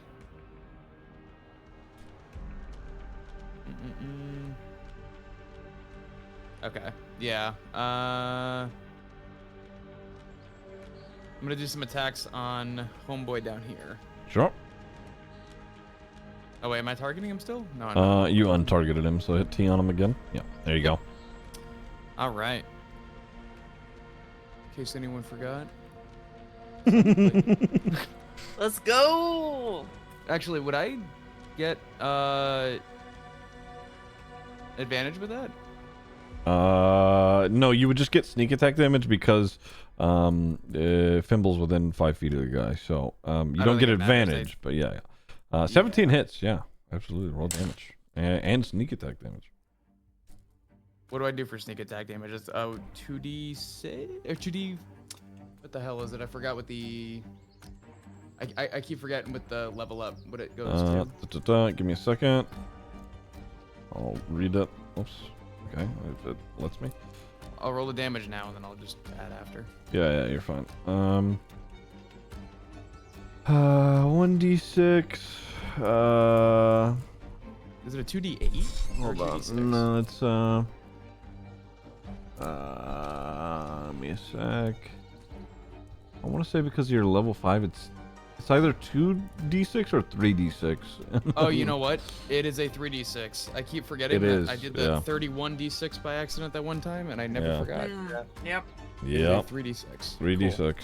S1: Okay. Yeah. I'm gonna do some attacks on Homeboy down here.
S2: Sure.
S1: Oh wait, am I targeting him still? No, I'm not.
S2: You untargeted him, so hit T on him again. Yeah, there you go.
S1: All right. In case anyone forgot.
S3: Let's go.
S1: Actually, would I get advantage with that?
S2: No, you would just get sneak attack damage because Fimble's within 5 feet of the guy, so you don't get advantage. But yeah. 17 hits, yeah, absolutely. Roll damage and sneak attack damage.
S1: What do I do for sneak attack damage? It's 2d6 or 2d. What the hell is it? I forgot what the. I keep forgetting with the level up what it goes to.
S2: Give me a second. I'll read it. Oops. Okay, if it lets me.
S1: I'll roll the damage now and then I'll just add after.
S2: Yeah, you're fine. 1d6.
S1: Is it a 2d8?
S2: Hold on. No, it's give me a sec. I want to say because you're level 5, it's either 2d6 or 3d6.
S1: Oh, you know what? It is a 3d6. I keep forgetting
S2: It
S1: that
S2: is,
S1: I did the 31d6 by accident that one time, and I never forgot.
S3: Yep.
S2: Yeah.
S1: 3d6.
S2: 3d6.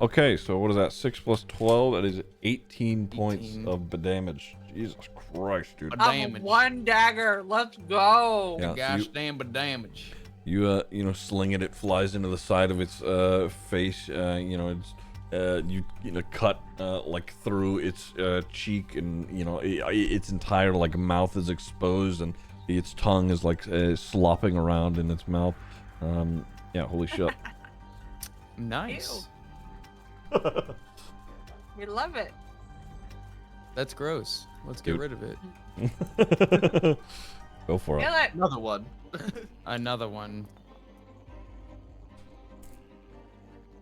S2: Okay, so what is that? 6 plus 12. That is 18 points of damage. Jesus Christ. Christ, dude.
S1: Damage.
S3: One dagger. Let's go.
S2: Yeah, so
S1: Gosh damn, but damage.
S2: you sling it. It flies into the side of its face. You cut like through its cheek, and its entire like mouth is exposed, and its tongue is like slopping around in its mouth. Yeah, holy shit.
S1: Nice.
S3: We love it.
S1: That's gross. Let's get
S2: Dude.
S1: rid of it.
S2: Go for it.
S3: Kill it.
S4: Another one.
S1: Another one.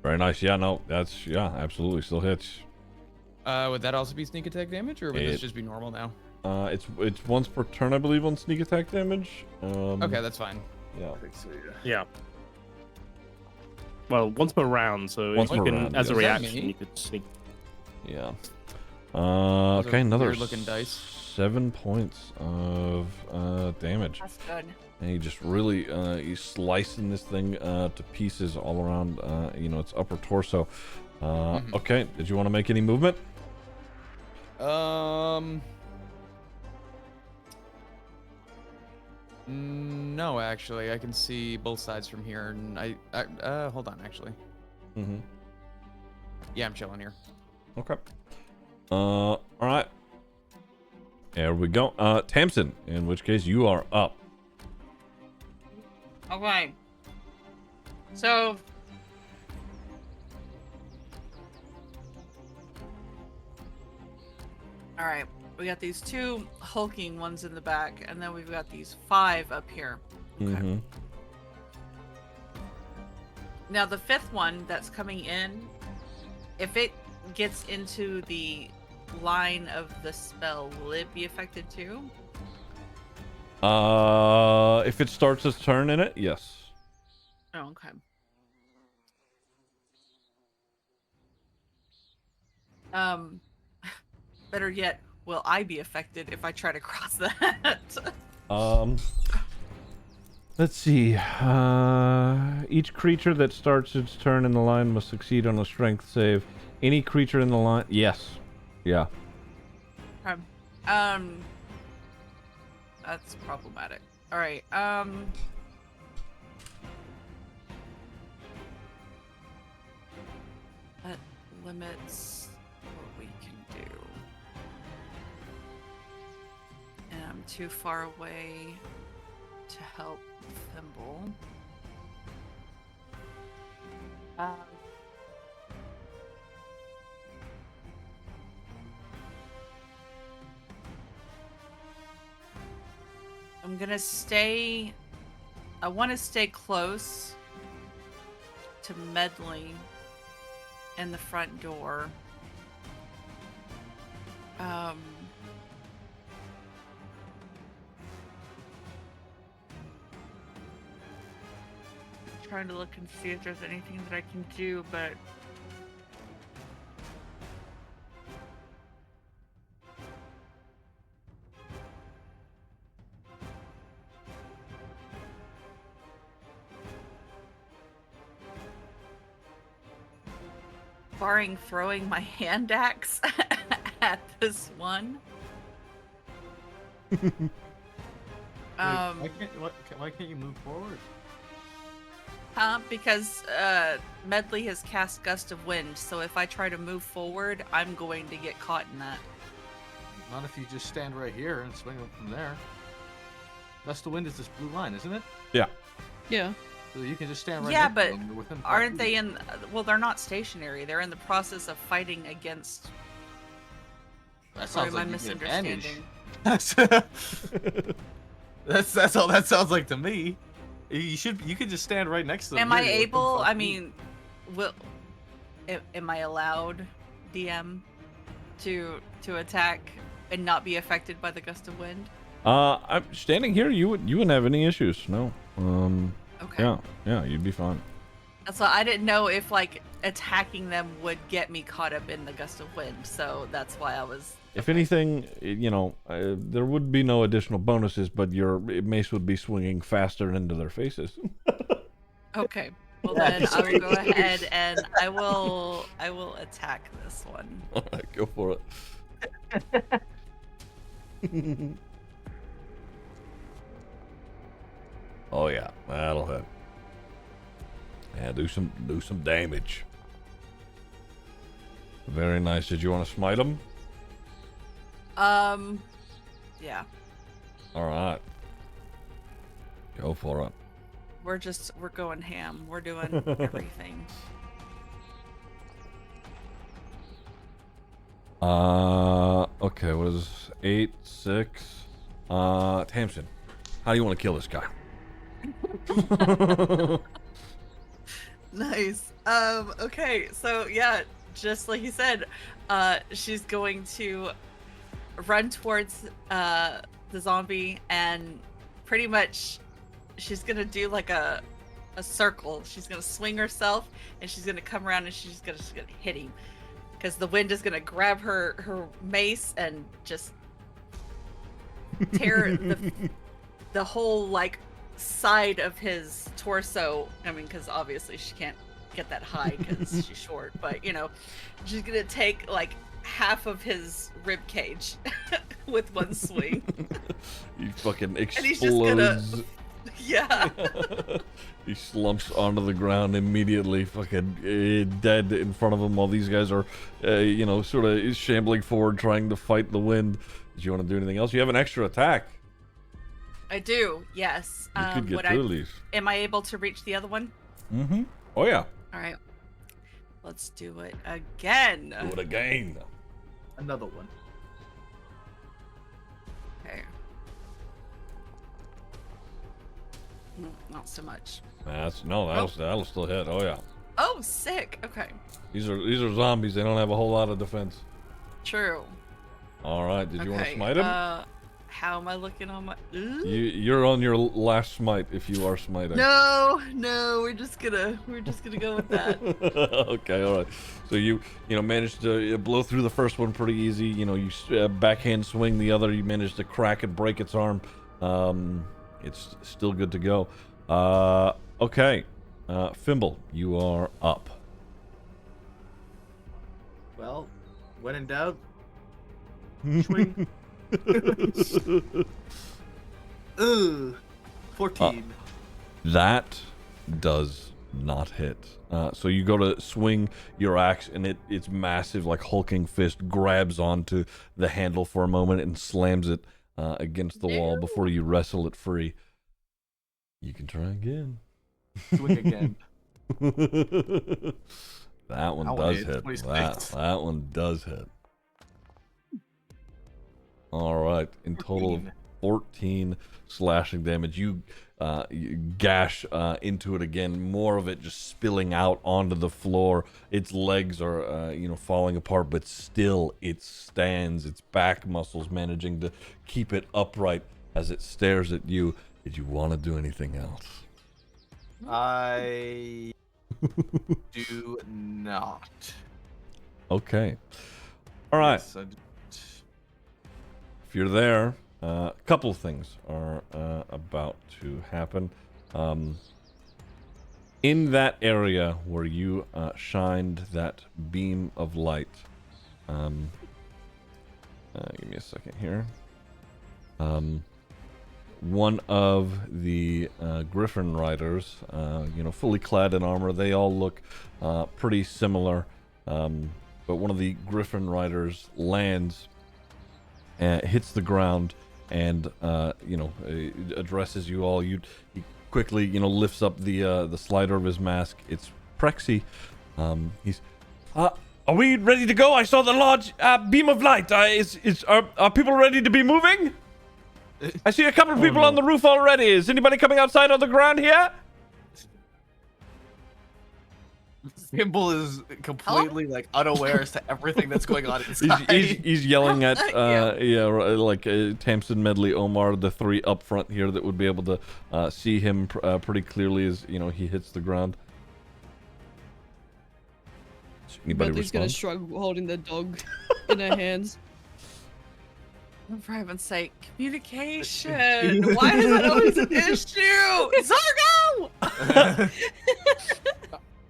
S2: Very nice. Yeah, no, that's absolutely still hits.
S1: Would that also be sneak attack damage, or would
S2: It-
S1: this just be normal now?
S2: It's once per turn, I believe, on sneak attack damage.
S1: Okay, that's fine.
S2: Yeah.
S4: I think so, yeah.
S8: Yeah. Well, once per round, so
S2: Once
S8: you
S2: per
S8: can,
S2: round,
S8: as a
S2: yes.
S1: Is that
S8: reaction,
S1: me?
S8: you could sneak.
S2: Yeah.
S1: Those are
S2: Okay, another
S1: weird-looking dice.
S2: 7 points of damage.
S3: That's good.
S2: And you just really he's slicing this thing to pieces all around its upper torso.
S1: Mhm.
S2: Okay, did you want to make any movement?
S1: No, actually, I can see both sides from here, and I hold on, actually.
S2: Mm-hmm.
S1: Yeah, I'm chilling here.
S2: Okay. All right. There we go. Tamsin, in which case you are up.
S3: Okay. So. All right. We got these 2 hulking ones in the back, and then we've got these 5 up here. Okay.
S2: Mm-hmm.
S3: Now the 5th one that's coming in, if it gets into the line of the spell, will it be affected too?
S2: If it starts its turn in it, yes.
S3: Oh, okay. Better yet, will I be affected if I try to cross that?
S2: Let's see. Each creature that starts its turn in the line must succeed on a strength save. Any creature in the line, yes. Yeah.
S3: That's problematic. All right. That limits what we can do. And I'm too far away to help Thimble. I'm gonna stay. I want to stay close to Medley in the front door. Trying to look and see if there's anything that I can do, but barring throwing my hand axe at this one.
S4: Why can't you move forward?
S3: Because Medley has cast Gust of Wind, so if I try to move forward, I'm going to get caught in that.
S4: Not if you just stand right here and swing them from there. Gust of Wind is this blue line, isn't it?
S5: Yeah.
S4: So you can just stand right
S3: Yeah,
S4: next to
S3: but
S4: them. You're within 5
S3: Aren't
S4: feet.
S3: they in? Well, they're not stationary. They're in the process of fighting against.
S4: That
S3: Sorry,
S4: sounds
S3: my
S4: like you get advantage.
S3: misunderstanding.
S4: That's all that sounds like to me. You could just stand right next to them.
S3: Am I
S4: You're within
S3: able?
S4: 5
S3: I
S4: feet.
S3: mean, am I allowed, DM, to attack and not be affected by the Gust of Wind?
S2: I'm standing here. You wouldn't have any issues. No.
S3: Okay.
S2: Yeah, you'd be fine.
S3: That's why I didn't know if like attacking them would get me caught up in the Gust of Wind. So that's why I was.
S2: If anything, there would be no additional bonuses, but your mace would be swinging faster into their faces.
S3: Okay. Well then I will go ahead and I will attack this one.
S2: All right, go for it. Oh yeah, that'll hit. Yeah, do some damage. Very nice. Did you want to smite him?
S3: Yeah.
S2: All right. Go for it.
S3: We're going ham. We're doing everything.
S2: Okay, what is this? 8, 6. Tamsin, how do you want to kill this guy?
S3: Nice. Okay, so yeah, just like you said, she's going to run towards the zombie and pretty much she's gonna do like a circle. She's gonna swing herself and she's gonna come around and she's gonna hit him. Because the wind is gonna grab her mace and just tear the whole like side of his torso. I mean, because obviously she can't get that high because she's short. But you know, she's gonna take like half of his rib cage with one swing.
S2: He fucking explodes.
S3: And he's just gonna, yeah.
S2: He slumps onto the ground immediately, fucking dead in front of him while these guys are, you know, sort of shambling forward, trying to fight the wind. Did you want to do anything else? You have an extra attack.
S3: I do, yes.
S2: You could get two of these.
S3: Am I able to reach the other one?
S2: Mm-hmm. Oh, yeah.
S3: All right. Let's do it again.
S2: Do it again.
S4: Another one.
S3: Okay. Not so much.
S2: That'll still hit. Oh yeah.
S3: Oh, sick. Okay.
S2: These are zombies. They don't have a whole lot of defense.
S3: True.
S2: All right. Did you want to smite him?
S3: How am I looking on my?
S2: You're on your last smite if you are smiting.
S3: No, we're just gonna go with that.
S2: Okay, all right. So you managed to blow through the first one pretty easy. You know, you backhand swing the other. You managed to crack and break its arm. It's still good to go. Okay. Fimble, you are up.
S4: Well, when in doubt, swing. Ooh, 14.
S2: That does not hit. So you go to swing your axe, and its massive, like hulking fist grabs onto the handle for a moment and slams it against the wall before you wrestle it free. You can try again.
S4: Swing again.
S2: That one does hit. That one does hit. All right. In total of 14 slashing damage. You gash into it again. More of it just spilling out onto the floor. Its legs are, falling apart, but still it stands. Its back muscles managing to keep it upright as it stares at you. Did you want to do anything else?
S4: I do not.
S2: Okay. All right.
S4: Yes,
S2: If you're there, a couple of things are about to happen. In that area where you shined that beam of light, give me a second here. One of the Griffin riders, fully clad in armor, they all look pretty similar. But one of the Griffin riders lands, hits the ground, and addresses you all. He quickly, lifts up the slider of his mask. It's Prexy. He's, are we ready to go? I saw the large beam of light. Are people ready to be moving? I see a couple of people on the roof already. Is anybody coming outside on the ground here?
S4: Fimble is completely unaware as to everything that's going on inside.
S2: He's yelling at Tamsin, Medley, Omar, the three up front here that would be able to see him pretty clearly as he hits the ground. Anybody
S5: Medley's gonna shrug, holding the dog in her hands.
S3: For heaven's sake, communication. Why is that always an issue? Zargo!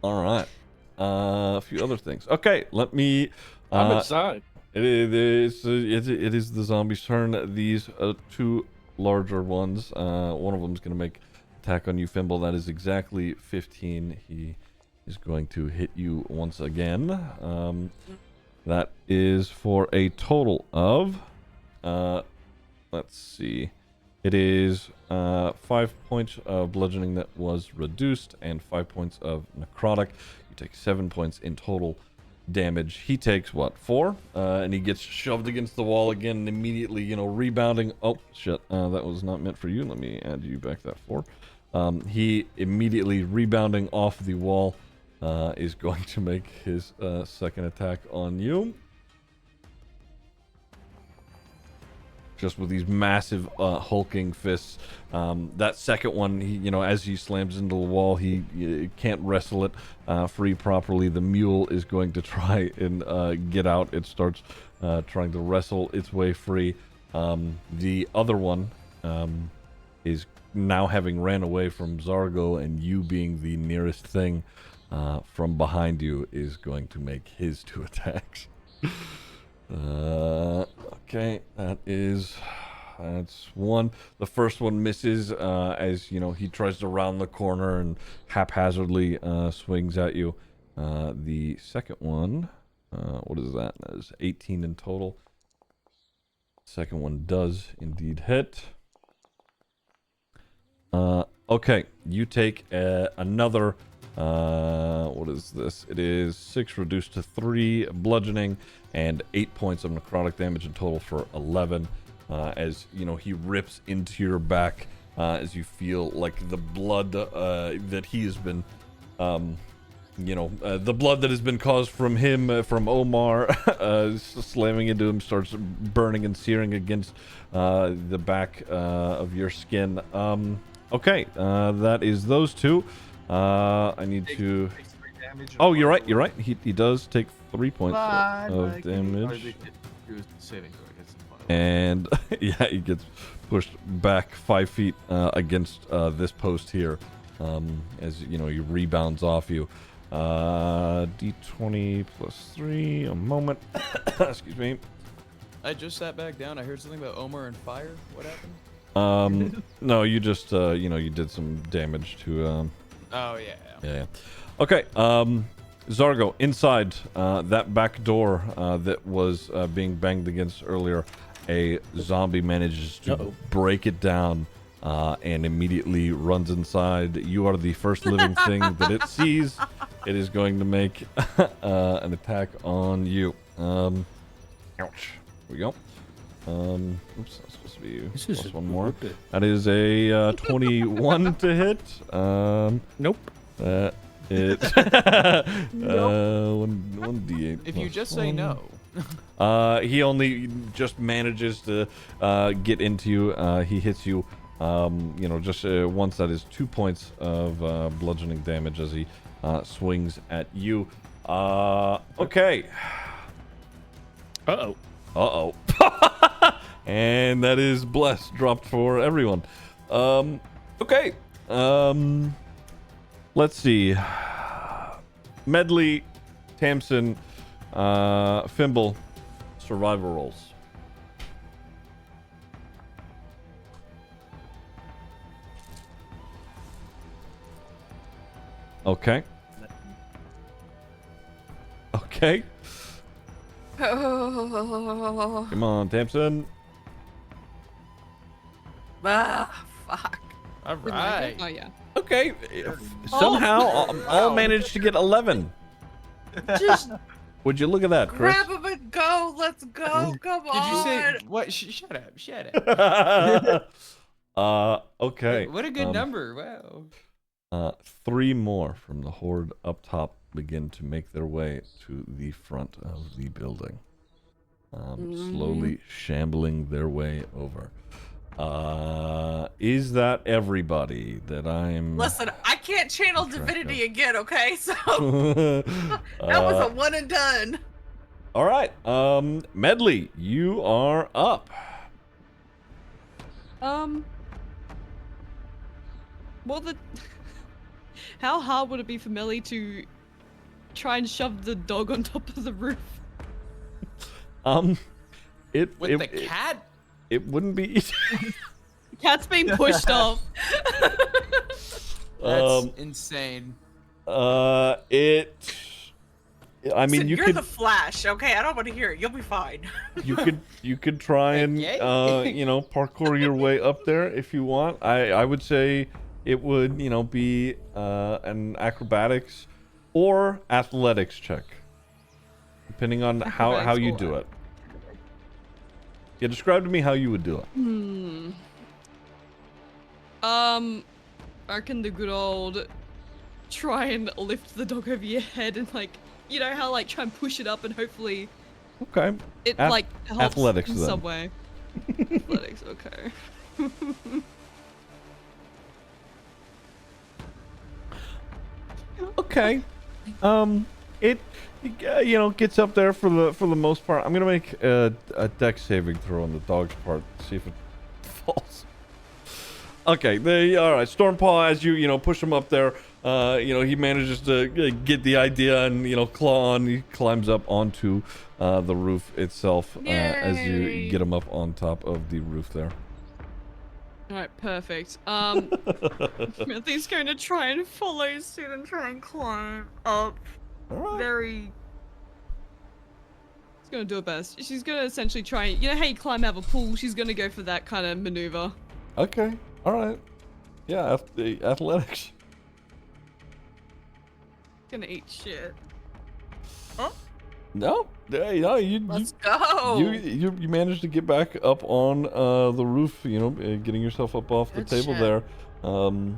S2: All right. A few other things. Okay, let me.
S7: I'm inside.
S2: It is the zombies' turn. These two larger ones. One of them is going to make attack on you, Fimble. That is exactly 15. He is going to hit you once again. That is for a total of, let's see, it is 5 points of bludgeoning that was reduced and 5 points of necrotic. You take 7 points in total damage. He takes what, 4? And he gets shoved against the wall again and immediately, you know, rebounding. Oh shit, that was not meant for you. Let me add you back that 4. He immediately rebounding off the wall is going to make his second attack on you. Just with these massive hulking fists. That second one, he, you know, as he slams into the wall, he can't wrestle it free properly. The mule is going to try and get out. It starts trying to wrestle its way free. The other one is now having ran away from Zargo, and you being the nearest thing from behind you is going to make his 2 attacks. Okay, that's 1. The first one misses as, you know, he tries to round the corner and haphazardly swings at you. The second one, what is that? That is 18 in total. Second one does indeed hit. Okay, you take another, what is this? It is 6 reduced to 3 bludgeoning and 8 points of necrotic damage in total for 11. As, you know, he rips into your back as you feel like the blood that he has been, you know, the blood that has been caused from him, from Omar, slamming into him, starts burning and searing against the back of your skin. Okay, that is those 2. I need to... Oh, you're right, you're right. He does take 3 points of damage. And yeah, he gets pushed back 5 feet against this post here. As, you know, he rebounds off you. D20 plus 3, a moment. Excuse me.
S1: I just sat back down. I heard something about Omar and fire. What happened?
S2: No, you just, you know, you did some damage to,
S1: Oh, yeah.
S2: Yeah. Okay, Zargo, inside that back door that was being banged against earlier, a zombie manages to break it down and immediately runs inside. You are the first living thing that it sees. It is going to make an attack on you. Ouch. Here we go. Oops, that's supposed to be plus 1 more. That is a 21 to hit.
S6: Nope.
S2: It's 1d8.
S1: If you just say no.
S2: He only just manages to get into you. He hits you, you know, just once. That is 2 points of bludgeoning damage as he swings at you. Okay.
S6: Uh-oh.
S2: Uh-oh. And that is blessed, dropped for everyone. Okay. Let's see. Medley, Tamsin, Fimble, survival rolls. Okay. Okay. Come on, Tamsin.
S3: Ah, fuck.
S1: All
S5: With my
S1: right.
S5: go- Oh yeah.
S2: Okay. Somehow, all managed to get 11.
S3: Just
S2: Would you look at that, Chris?
S3: grab him and go. Let's go. Come
S1: Did
S3: on.
S1: you say what? Shut up! Shut up!
S2: Okay.
S1: What a good number! Wow.
S2: 3 more from the horde up top begin to make their way to the front of the building. Slowly shambling their way over. Is that everybody that I'm...
S3: Listen, I can't channel divinity again, okay? So
S2: that
S3: that was a one and done.
S2: All right. Medley, you are up.
S5: Well, how hard would it be for Melly to try and shove the dog on top of the roof?
S2: It
S1: With the cat?
S2: it wouldn't be.
S5: Cat's being pushed off.
S1: That's insane.
S2: It. I mean,
S3: Listen,
S2: you
S3: you're
S2: could
S3: the Flash, okay? I don't want to hear it. You'll be fine.
S2: you could try and
S1: Okay.
S2: parkour your way up there if you want. I would say it would be an acrobatics or athletics check, depending on how
S5: Acrobatics
S2: you
S5: or
S2: do it. Yeah, describe to me how you would do it.
S5: I reckon the good old try and lift the dog over your head and how try and push it up and hopefully
S2: Okay.
S5: it helps
S2: athletics
S5: in
S2: then.
S5: some way. Athletics, okay.
S2: Okay. It gets up there for the most part. I'm gonna make a dex saving throw on the dog's part. See if it falls. Okay. All right. Stormpaw, as you push him up there, he manages to get the idea and claw on. He climbs up onto the roof itself as you
S5: Yay.
S2: get him up on top of the roof there.
S5: Alright, perfect. He's going to try and follow suit and try and climb up.
S2: All right.
S5: Very. She's gonna do her best. She's gonna essentially try and how you climb out of a pool. She's gonna go for that kind of maneuver.
S2: Okay. All right. Yeah. Athletics.
S5: Gonna eat shit.
S2: No.
S3: Let's go.
S2: You managed to get back up on the roof, getting yourself up off the
S3: Good
S2: table
S3: shit.
S2: there.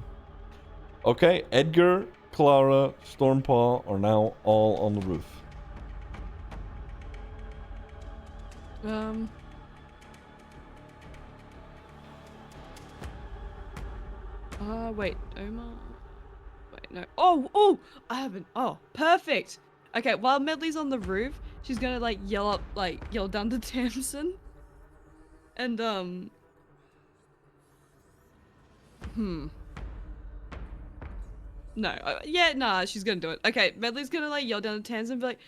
S2: Okay, Edgar, Clara, Stormpaw are now all on the roof.
S5: Wait, Omar. Wait, no. Oh, I haven't. Oh, perfect. Okay, while Medley's on the roof, she's gonna yell down to Tamsin. And No, nah, she's gonna do it. Okay, Medley's gonna yell down to Tamsin and be like,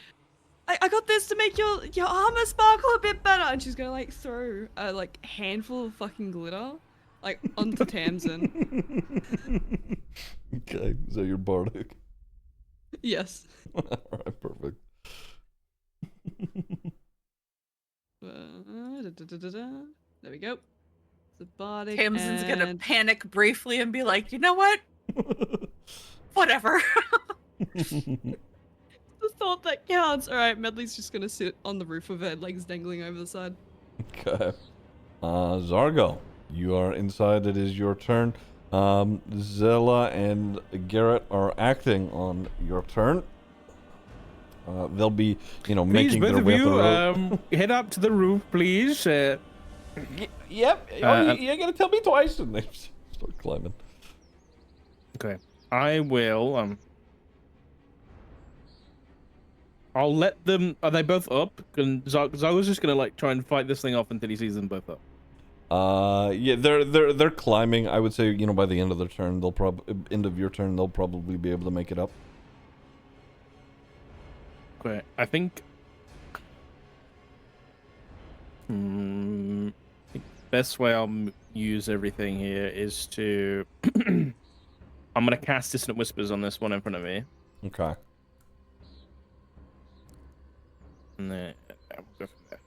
S5: I got this to make your armor sparkle a bit better, and she's gonna throw a handful of fucking glitter onto Tamsin.
S2: Okay, is that your bardic?
S5: Yes.
S2: Alright, perfect.
S5: There we go. The bardic.
S3: Tamsin's gonna
S5: and-
S3: panic briefly and be like, you know what? Whatever.
S5: The thought that counts. Alright, Medley's just gonna sit on the roof with her legs dangling over the side.
S2: Okay. Zargo, you are inside. It is your turn. Zella and Garrett are acting on your turn. They'll be,
S6: Please,
S2: making
S6: both
S2: their
S6: of
S2: way up the
S6: you,
S2: road.
S6: head up to the roof, please.
S2: Yep. You gotta tell me twice, and they start climbing.
S6: Okay. I will, I'll let them... Are they both up? And Zargo's just gonna, try and fight this thing off until he sees them both up.
S2: Yeah, they're climbing. I would say, by the end of their turn, end of your turn, they'll probably be able to make it up.
S6: Okay, I think... the best way I'll use everything here is to... I'm gonna cast Dissonant Whispers on this one in front of me.
S2: Okay.
S6: And then I'll go from there.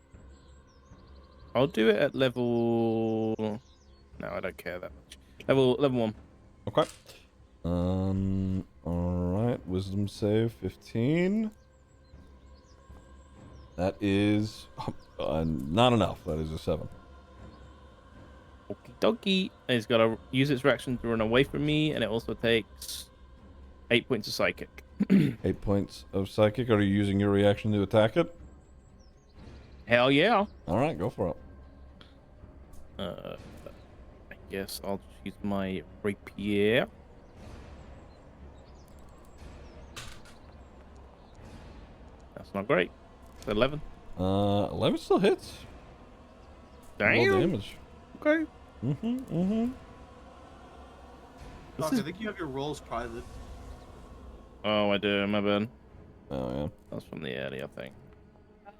S6: I'll do it at level... No, I don't care that much. Level 1.
S2: Okay. Alright. Wisdom save 15. That is not enough. That is a 7.
S6: Okie dokie. It's got to use its reaction to run away from me, and it also takes 8 points of psychic.
S2: 8 points of psychic. Are you using your reaction to attack it?
S6: Hell yeah.
S2: Alright, go for it.
S6: I guess I'll just use my rapier. That's not great. 11.
S2: 11 still hits.
S6: Damn.
S2: Roll damage.
S6: Okay.
S4: Doc, I think you have your rolls private.
S6: Oh, I do. My bad.
S2: Oh, yeah.
S6: That's from the earlier thing.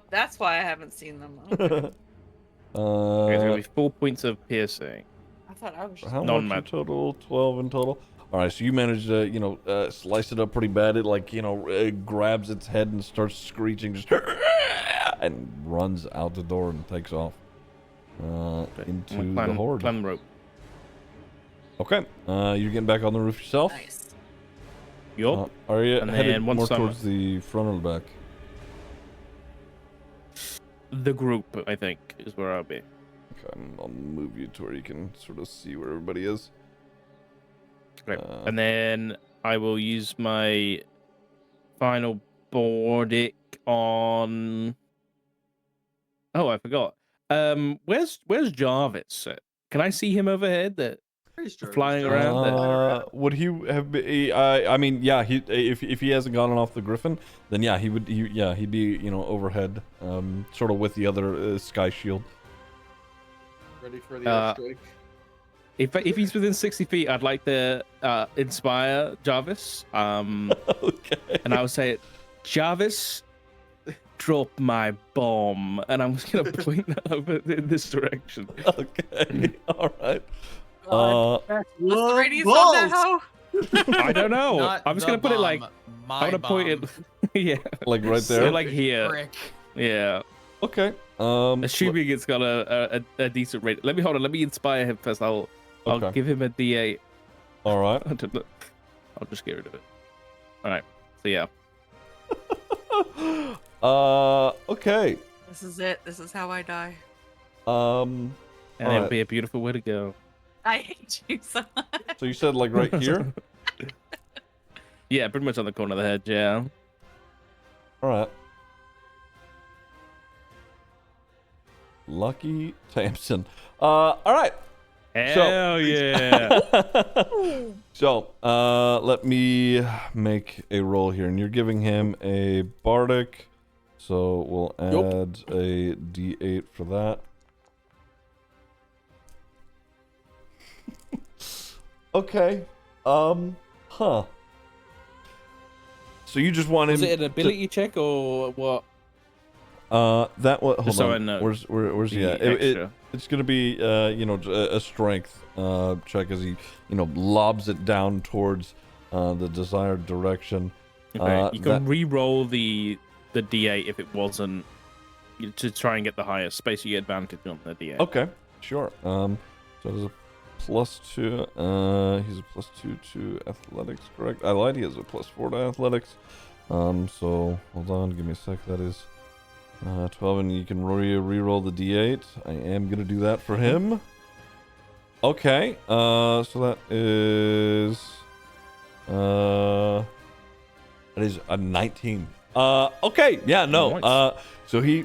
S3: That's why I haven't seen them. Okay.
S6: Okay, it's gonna be 4 points of piercing.
S3: I thought I was just
S2: How much in
S6: Non-magic.
S2: total? 12 in total. All right, so you managed to, slice it up pretty bad. It grabs its head and starts screeching, just and runs out the door and takes off into the horde.
S6: Climb the rope.
S2: Okay, you're getting back on the roof yourself.
S3: nice.
S6: Yup.
S2: Are you
S6: And
S2: headed
S6: then
S2: more
S6: once I'm-
S2: towards the front or the back?
S6: The group, I think, is where I'll be.
S2: Okay, I'll move you to where you can sort of see where everybody is.
S6: Great. And then I will use my final Bordic on. Oh, I forgot. Where's Jarvis? Can I see him overhead? That
S4: Pretty sure
S6: flying
S4: it's
S6: around there.
S2: Would he have been? I mean, yeah. If he hasn't gotten off the Griffin, then yeah, he'd be overhead, sort of with the other sky shield.
S4: ready for the airstrike.
S6: If he's within 60 feet, I'd like to inspire Jarvis.
S2: Okay.
S6: And I would say, Jarvis, drop my bomb, and I'm just gonna point that over in this direction.
S2: Okay. All right.
S3: God. What's the
S4: Whoa,
S3: radius
S4: balls!
S3: of that hoe?
S6: I don't know.
S1: Not
S6: I'm just
S1: the
S6: gonna put it like
S1: bomb,
S6: I'm
S1: my
S6: gonna point it.
S1: bomb.
S6: Yeah,
S2: Like right
S6: so
S2: there.
S6: like here.
S1: Frick.
S6: Yeah.
S2: Okay.
S6: Assuming it's got a decent rate. Let me inspire him first. I'll
S2: Okay.
S6: give him a D8.
S2: All right.
S6: I'll just get rid of it. All right. So yeah.
S2: Okay.
S3: This is it. This is how I die.
S6: And
S2: All
S6: it'll
S2: right.
S6: be a beautiful way to go.
S3: I hate you so much.
S2: So you said like right here.
S6: Yeah, pretty much on the corner of the head. Yeah.
S2: All right. Lucky Samson. All right.
S6: Hell yeah.
S2: So, let me make a roll here, and you're giving him a bardic, so we'll add a D8 for that. Okay. Huh. So you just want him
S6: Was it an ability check or what?
S2: that was. Hold
S6: Just so
S2: on.
S6: I know.
S2: Where's
S6: The
S2: yeah?
S6: extra.
S2: It's gonna be a strength check as he lobs it down towards the desired direction.
S6: Okay. You can
S2: that-
S6: re-roll the D8 if it wasn't to try and get the highest space. You get advantage on the D8.
S2: Okay, sure. So there's a +2. He's a +2 to athletics, correct? I lied. He has a +4 to athletics. So hold on, give me a sec. That is 12, and you can re-roll the D8. I am gonna do that for him. Okay. So that is a 19. Okay. Yeah. No.
S6: Nice.
S2: So he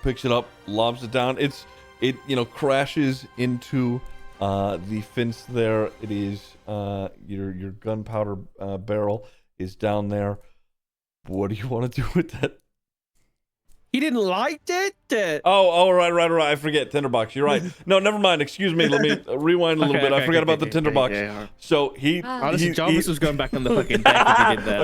S2: picks it up, lobs it down. It crashes into the fence there. It is your gunpowder barrel is down there. What do you want to do with that?
S6: He didn't like it.
S2: Oh, right. I forget. Tinderbox. You're right. No, never mind. Excuse me. Let me rewind a little bit. I forgot about the tinderbox.
S6: Yeah.
S2: So he.
S6: Honestly,
S2: he-
S6: Jarvis
S2: he-
S6: was going back on the fucking deck if he did that.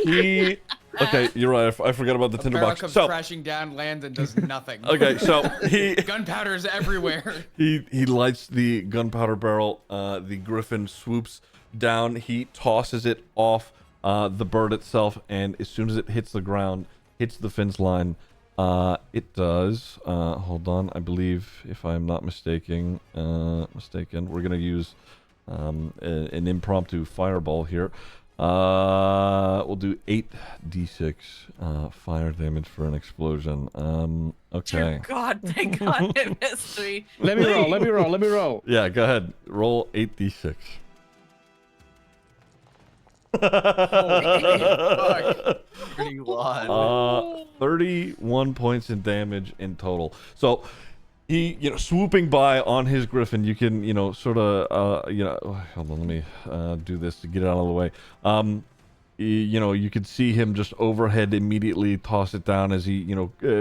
S2: Okay. Okay, you're right. I forgot about the
S1: A barrel
S2: tinderbox.
S1: comes
S2: So
S1: crashing down, lands, and does nothing.
S2: okay, so he
S1: Gunpowder's everywhere.
S2: he lights the gunpowder barrel. The griffin swoops down. He tosses it off the bird itself, and as soon as it hits the ground, hits the fence line, it does. Hold on, I believe if I'm not mistaken, we're gonna use an impromptu fireball here. We'll do 8d6 fire damage for an explosion. Okay.
S3: Dear God, thank God it missed me.
S6: Let me roll.
S2: Yeah, go ahead. Roll 8d6.
S4: Pretty lot.
S2: 31 points in damage in total. So he, swooping by on his griffin, you can, sort of, hold on, let me do this to get it out of the way. You could see him just overhead immediately toss it down as he,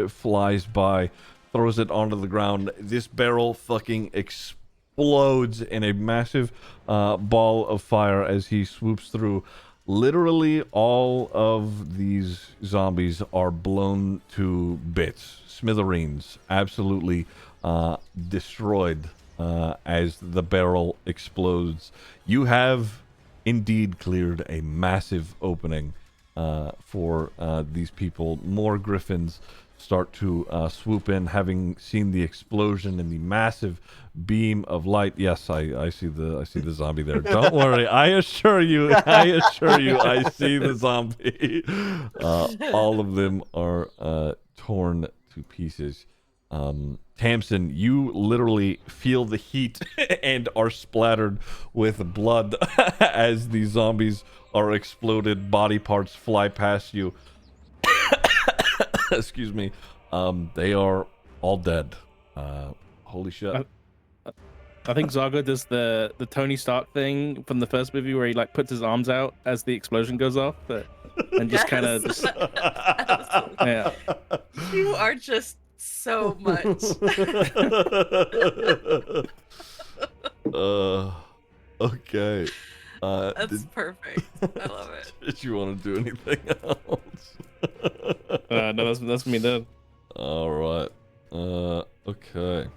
S2: flies by, throws it onto the ground. This barrel fucking explodes in a massive ball of fire as he swoops through. literally all of these zombies are blown to bits, smithereens, absolutely destroyed as the barrel explodes. You have indeed cleared a massive opening for these people. More griffins start to swoop in, having seen the explosion and the massive beam of light. Yes, I see the zombie there. Don't worry, I assure you, I see the zombie. All of them are torn to pieces. Tamsin, you literally feel the heat and are splattered with blood as the zombies are exploded. Body parts fly past you. Excuse me. They are all dead. Holy shit.
S6: I think Zaga does the Tony Stark thing from the first movie where he like puts his arms out as the explosion goes off, and just kind of just yeah.
S3: You are just so much.
S2: Okay.
S3: That's perfect. I love it.
S2: Did you want to do anything else?
S6: No, that's me done.
S2: All right. Okay.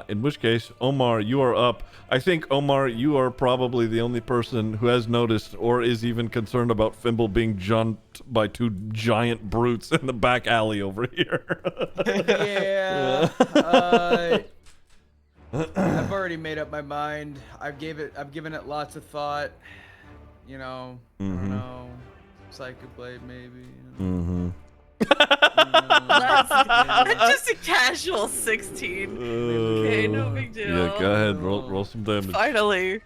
S2: In which case, Omar, you are up. I think, Omar, you are probably the only person who has noticed or is even concerned about Fimble being jumped by two giant brutes in the back alley over here.
S1: Yeah. I've already made up my mind. I've given it lots of thought. You know, I don't know. Psychic Blade, maybe.
S2: Mm-hmm.
S3: That's just a casual 16. Okay, no big deal.
S2: Yeah, go ahead. Roll some damage.
S3: Finally.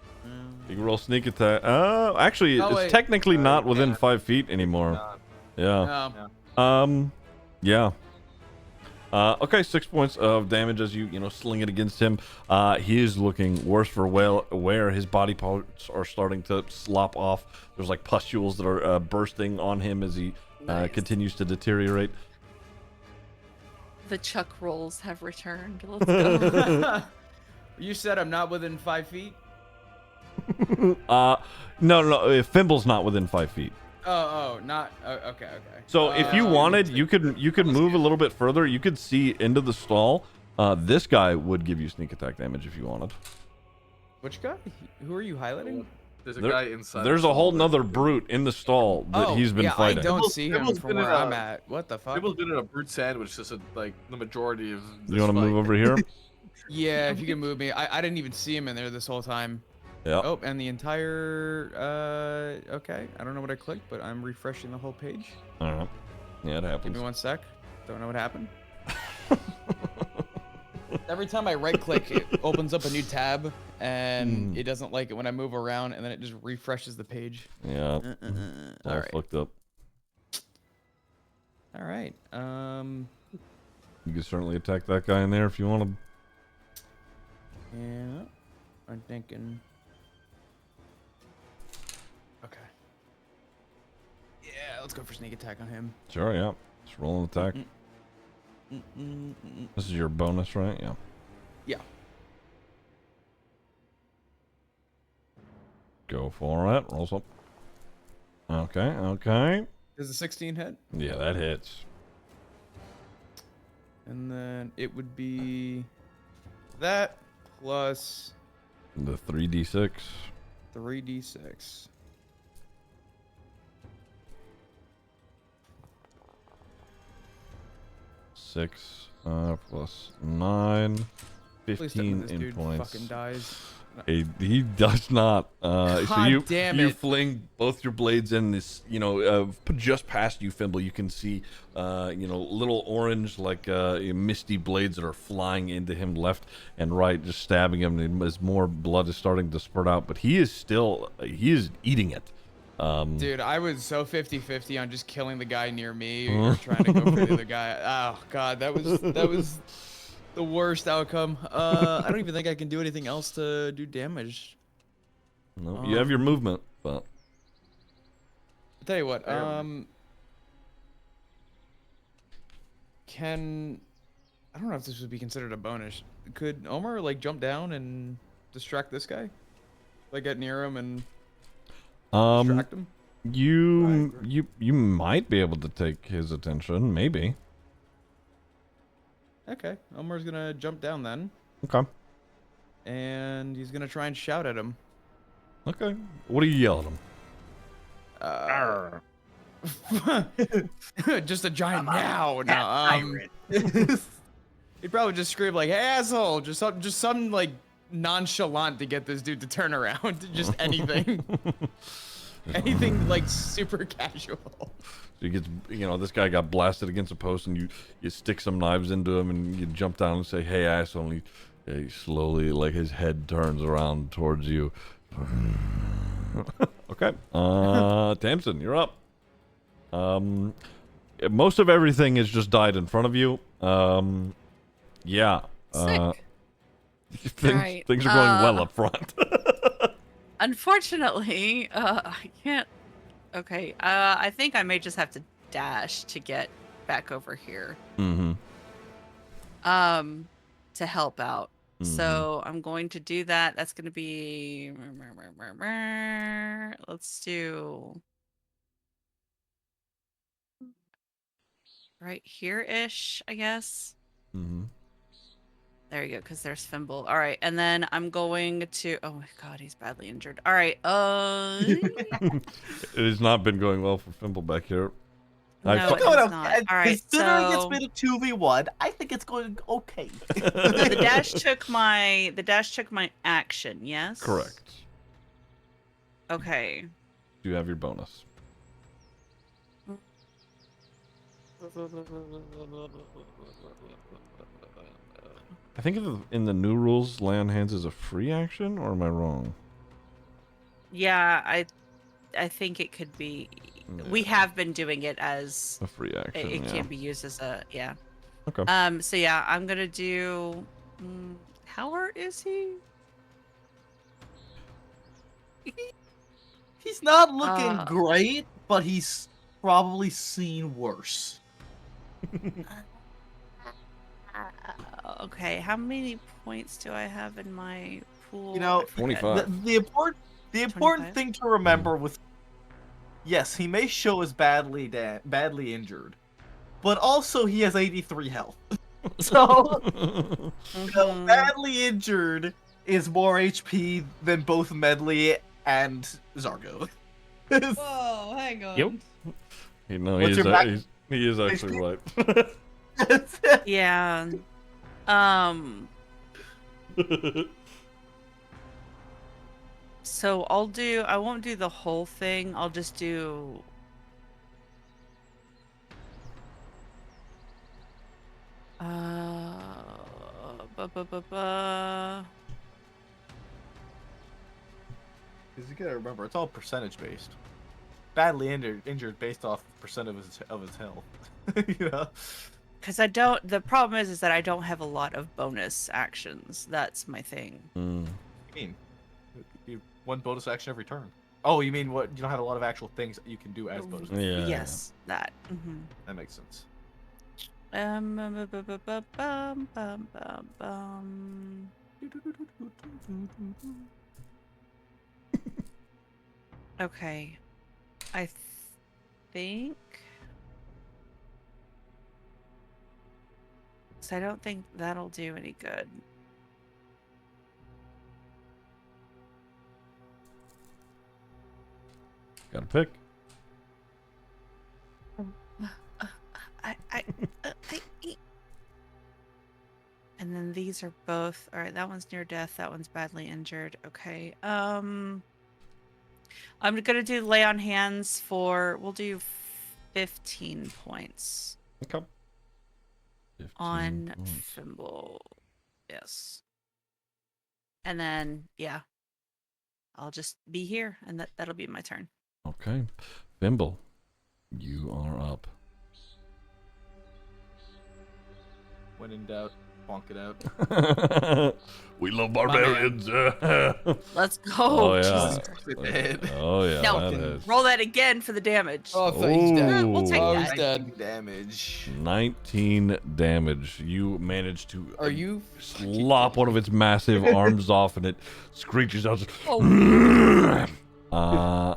S2: You can roll sneak attack. Actually,
S1: Oh,
S2: it's
S1: wait.
S2: technically not within 5 feet anymore. Yeah. Yeah. Okay, 6 points of damage as you sling it against him. He is looking worse for wear. His body parts are starting to slop off. There's like pustules that are bursting on him as he continues to deteriorate.
S3: The Chuck rolls have returned. Let's go.
S1: You said I'm not within 5 feet?
S2: No, Fimble's not within 5 feet.
S1: Not okay.
S2: So if you wanted, you could move a little bit further. You could see into the stall. This guy would give you sneak attack damage if you wanted.
S1: Which guy? Who are you highlighting?
S4: There's a guy inside.
S2: There's a whole nother brute in the stall that he's been fighting.
S1: I don't see him
S4: Fimble's
S1: from
S4: been
S1: where
S4: in
S1: I'm at. What the fuck?
S4: Fimble's been in a brute sandwich. Just like the majority of. This
S2: You want to move
S4: fight.
S2: over here?
S1: Yeah, if you can move me. I didn't even see him in there this whole time.
S2: Yeah.
S1: Oh, and the entire okay. I don't know what I clicked, but I'm refreshing the whole page.
S2: All right. Yeah, it
S1: Give
S2: happens.
S1: me 1 sec. Don't know what happened. Every time I right click, it opens up a new tab, and it doesn't like it when I move around, and then it just refreshes the page.
S2: Yeah.
S1: All right.
S2: Fucked up.
S1: All right.
S2: You can certainly attack that guy in there if you wanted.
S1: Yeah. I'm thinking. Okay. Yeah, let's go for sneak attack on him.
S2: Sure, yeah. Just roll an attack. This is your bonus, right? Yeah.
S1: Yeah.
S2: Go for it. Rolls up. Okay.
S1: Does a 16 hit?
S2: Yeah, that hits.
S1: And then it would be that plus
S2: The 3d6.
S1: 3d6.
S2: Six plus 9.
S1: Please tell me
S2: 15
S1: this
S2: in
S1: dude
S2: points.
S1: fucking dies.
S2: He does not. So
S1: God damn
S2: you
S1: it.
S2: fling both your blades in this, just past you, Fimble. You can see, little orange, like misty blades that are flying into him left and right, just stabbing him. And as more blood is starting to spurt out, but he is eating it.
S1: Dude, I was so 50-50 on just killing the guy near me or trying to go for the other guy. Oh god, that was the worst outcome. I don't even think I can do anything else to do damage.
S2: No, you have your movement, but
S1: I'll tell you what, I don't know if this would be considered a bonus. Could Omar like jump down and distract this guy? Like get near him and Distract him?
S2: You might be able to take his attention, maybe.
S1: Okay, Omar's gonna jump down then,
S2: Okay.
S1: and he's gonna try and shout at him.
S2: Okay. What do you yell at him?
S1: Just a giant meow. No, he'd probably just scream like, "Hey, asshole!" Just some like nonchalant to get this dude to turn around. Just anything, anything like super casual.
S2: So he gets, this guy got blasted against a post, and you stick some knives into him, and you jump down and say, "Hey, asshole!" And he slowly, like his head turns around towards you. Okay. Tamsin, you're up. Most of everything has just died in front of you. Yeah.
S3: Sick.
S2: Things are going well up front.
S3: Unfortunately, I can't. Okay, I think I may just have to dash to get back over here.
S2: Mm-hmm.
S3: To help out.
S2: Mm-hmm.
S3: So I'm going to do that. That's going to be. Let's do. Right here-ish, I guess.
S2: Mm-hmm.
S3: There you go, because there's Fimble. All right, and then I'm going to. Oh my God, he's badly injured. All right.
S2: It has not been going well for Fimble back here.
S3: No,
S2: I
S3: it's
S2: fu-
S3: not. All right,
S4: Considering
S3: so
S4: it's been a 2v1, I think it's going okay.
S3: the dash took my action. Yes.
S2: Correct.
S3: Okay.
S2: You have your bonus. I think in the new rules, lay on hands is a free action, or am I wrong?
S3: Yeah, I think it could be. We have been doing it as
S2: A free action.
S3: it
S2: yeah.
S3: can be used as a
S2: Okay.
S3: So yeah, I'm gonna do. How hurt is he?
S4: He's not looking great, but he's probably seen worse.
S3: Okay, how many points do I have in my pool?
S4: You know,
S2: 25.
S4: the important
S3: 25?
S4: thing to remember with yes, he may show as badly injured, but also he has 83 health. So,
S3: Mhm.
S4: badly injured is more HP than both Medley and Zargo.
S5: Whoa, hang on.
S6: Yep.
S4: What's your back-
S2: he is actually right.
S3: Yeah. So I won't do the whole thing. I'll just do.
S4: Because you gotta remember, it's all percentage based. Badly injured based off percent of his health. You know.
S3: Because I don't. The problem is that I don't have a lot of bonus actions. That's my thing.
S4: What do you mean? You one bonus action every turn. Oh, you mean what? You don't have a lot of actual things that you can do as bonus.
S2: Yeah.
S3: Yes, that.
S4: That makes sense.
S3: Okay, I think. So I don't think that'll do any good.
S2: Gotta pick.
S3: And then these are both. All right, that one's near death. That one's badly injured. Okay. I'm gonna do lay on hands for. We'll do 15 points.
S2: Okay. 15
S3: On
S2: points.
S3: Fimble. Yes. And then yeah. I'll just be here and that'll be my turn.
S2: Okay. Fimble, you are up.
S4: When in doubt, bonk it out.
S2: We love barbarians.
S3: Let's go.
S2: Oh yeah.
S3: Jesus Christ.
S2: Oh yeah.
S3: No,
S2: that is.
S3: roll that again for the damage.
S1: Oh, I thought he's dead.
S3: We'll take
S1: Oh,
S3: that.
S1: he's dead.
S4: Damage.
S2: 19 damage. You manage to
S1: Are you?
S2: slop one of its massive arms off, and it screeches out.
S3: Oh.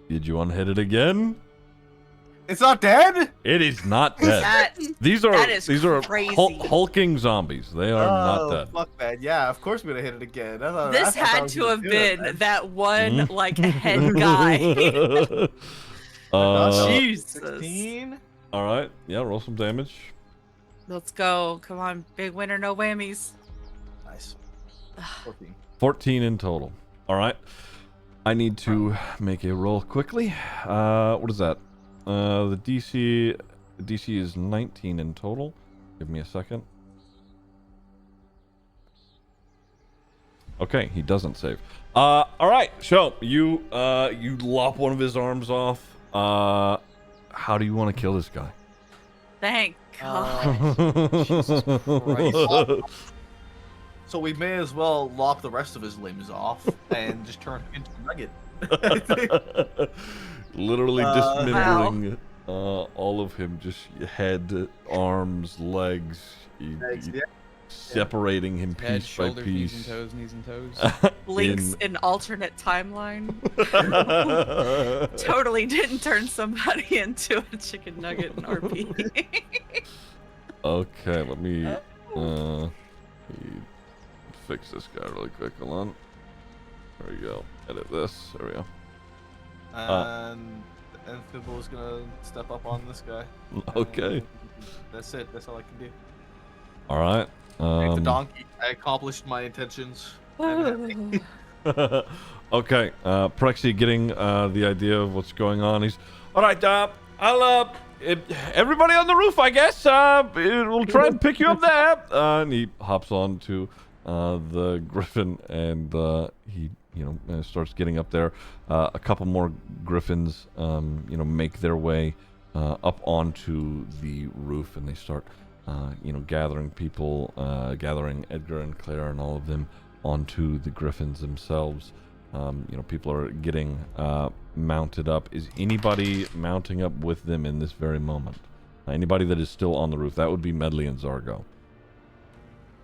S2: Did you unhit it again?
S4: It's not dead?
S2: It is not dead.
S3: That
S2: These are
S3: crazy.
S2: hulking zombies. They are not dead.
S4: Fuck that. Yeah, of course we're gonna hit it again.
S3: this had to have been that one like head guy. Jesus.
S4: 16.
S2: All right. Yeah, roll some damage.
S3: Let's go. Come on, big winner, no whammies.
S4: Nice. 14.
S2: 14 in total. All right. I need to make a roll quickly. What is that? The DC is 19 in total. Give me a second. Okay, he doesn't save. All right. So you lop one of his arms off. How do you want to kill this guy?
S3: Thank God.
S1: Jesus Christ.
S4: So we may as well lop the rest of his limbs off and just turn him into a nugget.
S2: Literally dismembering all of him, just head, arms, legs, separating him
S1: Head,
S2: piece by
S1: shoulders, knees and
S2: piece.
S1: toes, knees and toes.
S3: Blinks an alternate timeline. Totally didn't turn somebody into a chicken nugget in RP.
S2: Okay, let me fix this guy really quick. Hold on. There we go. Edit this. There we go.
S4: And Fibble is gonna step up on this guy.
S2: Okay.
S4: And that's it. That's all I can do.
S2: All right.
S4: Take the donkey. I accomplished my intentions.
S2: Okay. Prexy getting the idea of what's going on. He's all right. I'll everybody on the roof, I guess. We'll try and pick you up there. And he hops on to the griffin, and he starts getting up there. A couple more griffins make their way up onto the roof, and they start gathering people, gathering Edgar and Claire and all of them onto the griffins themselves. People are getting mounted up. Is anybody mounting up with them in this very moment? Anybody that is still on the roof? That would be Medley and Zargo.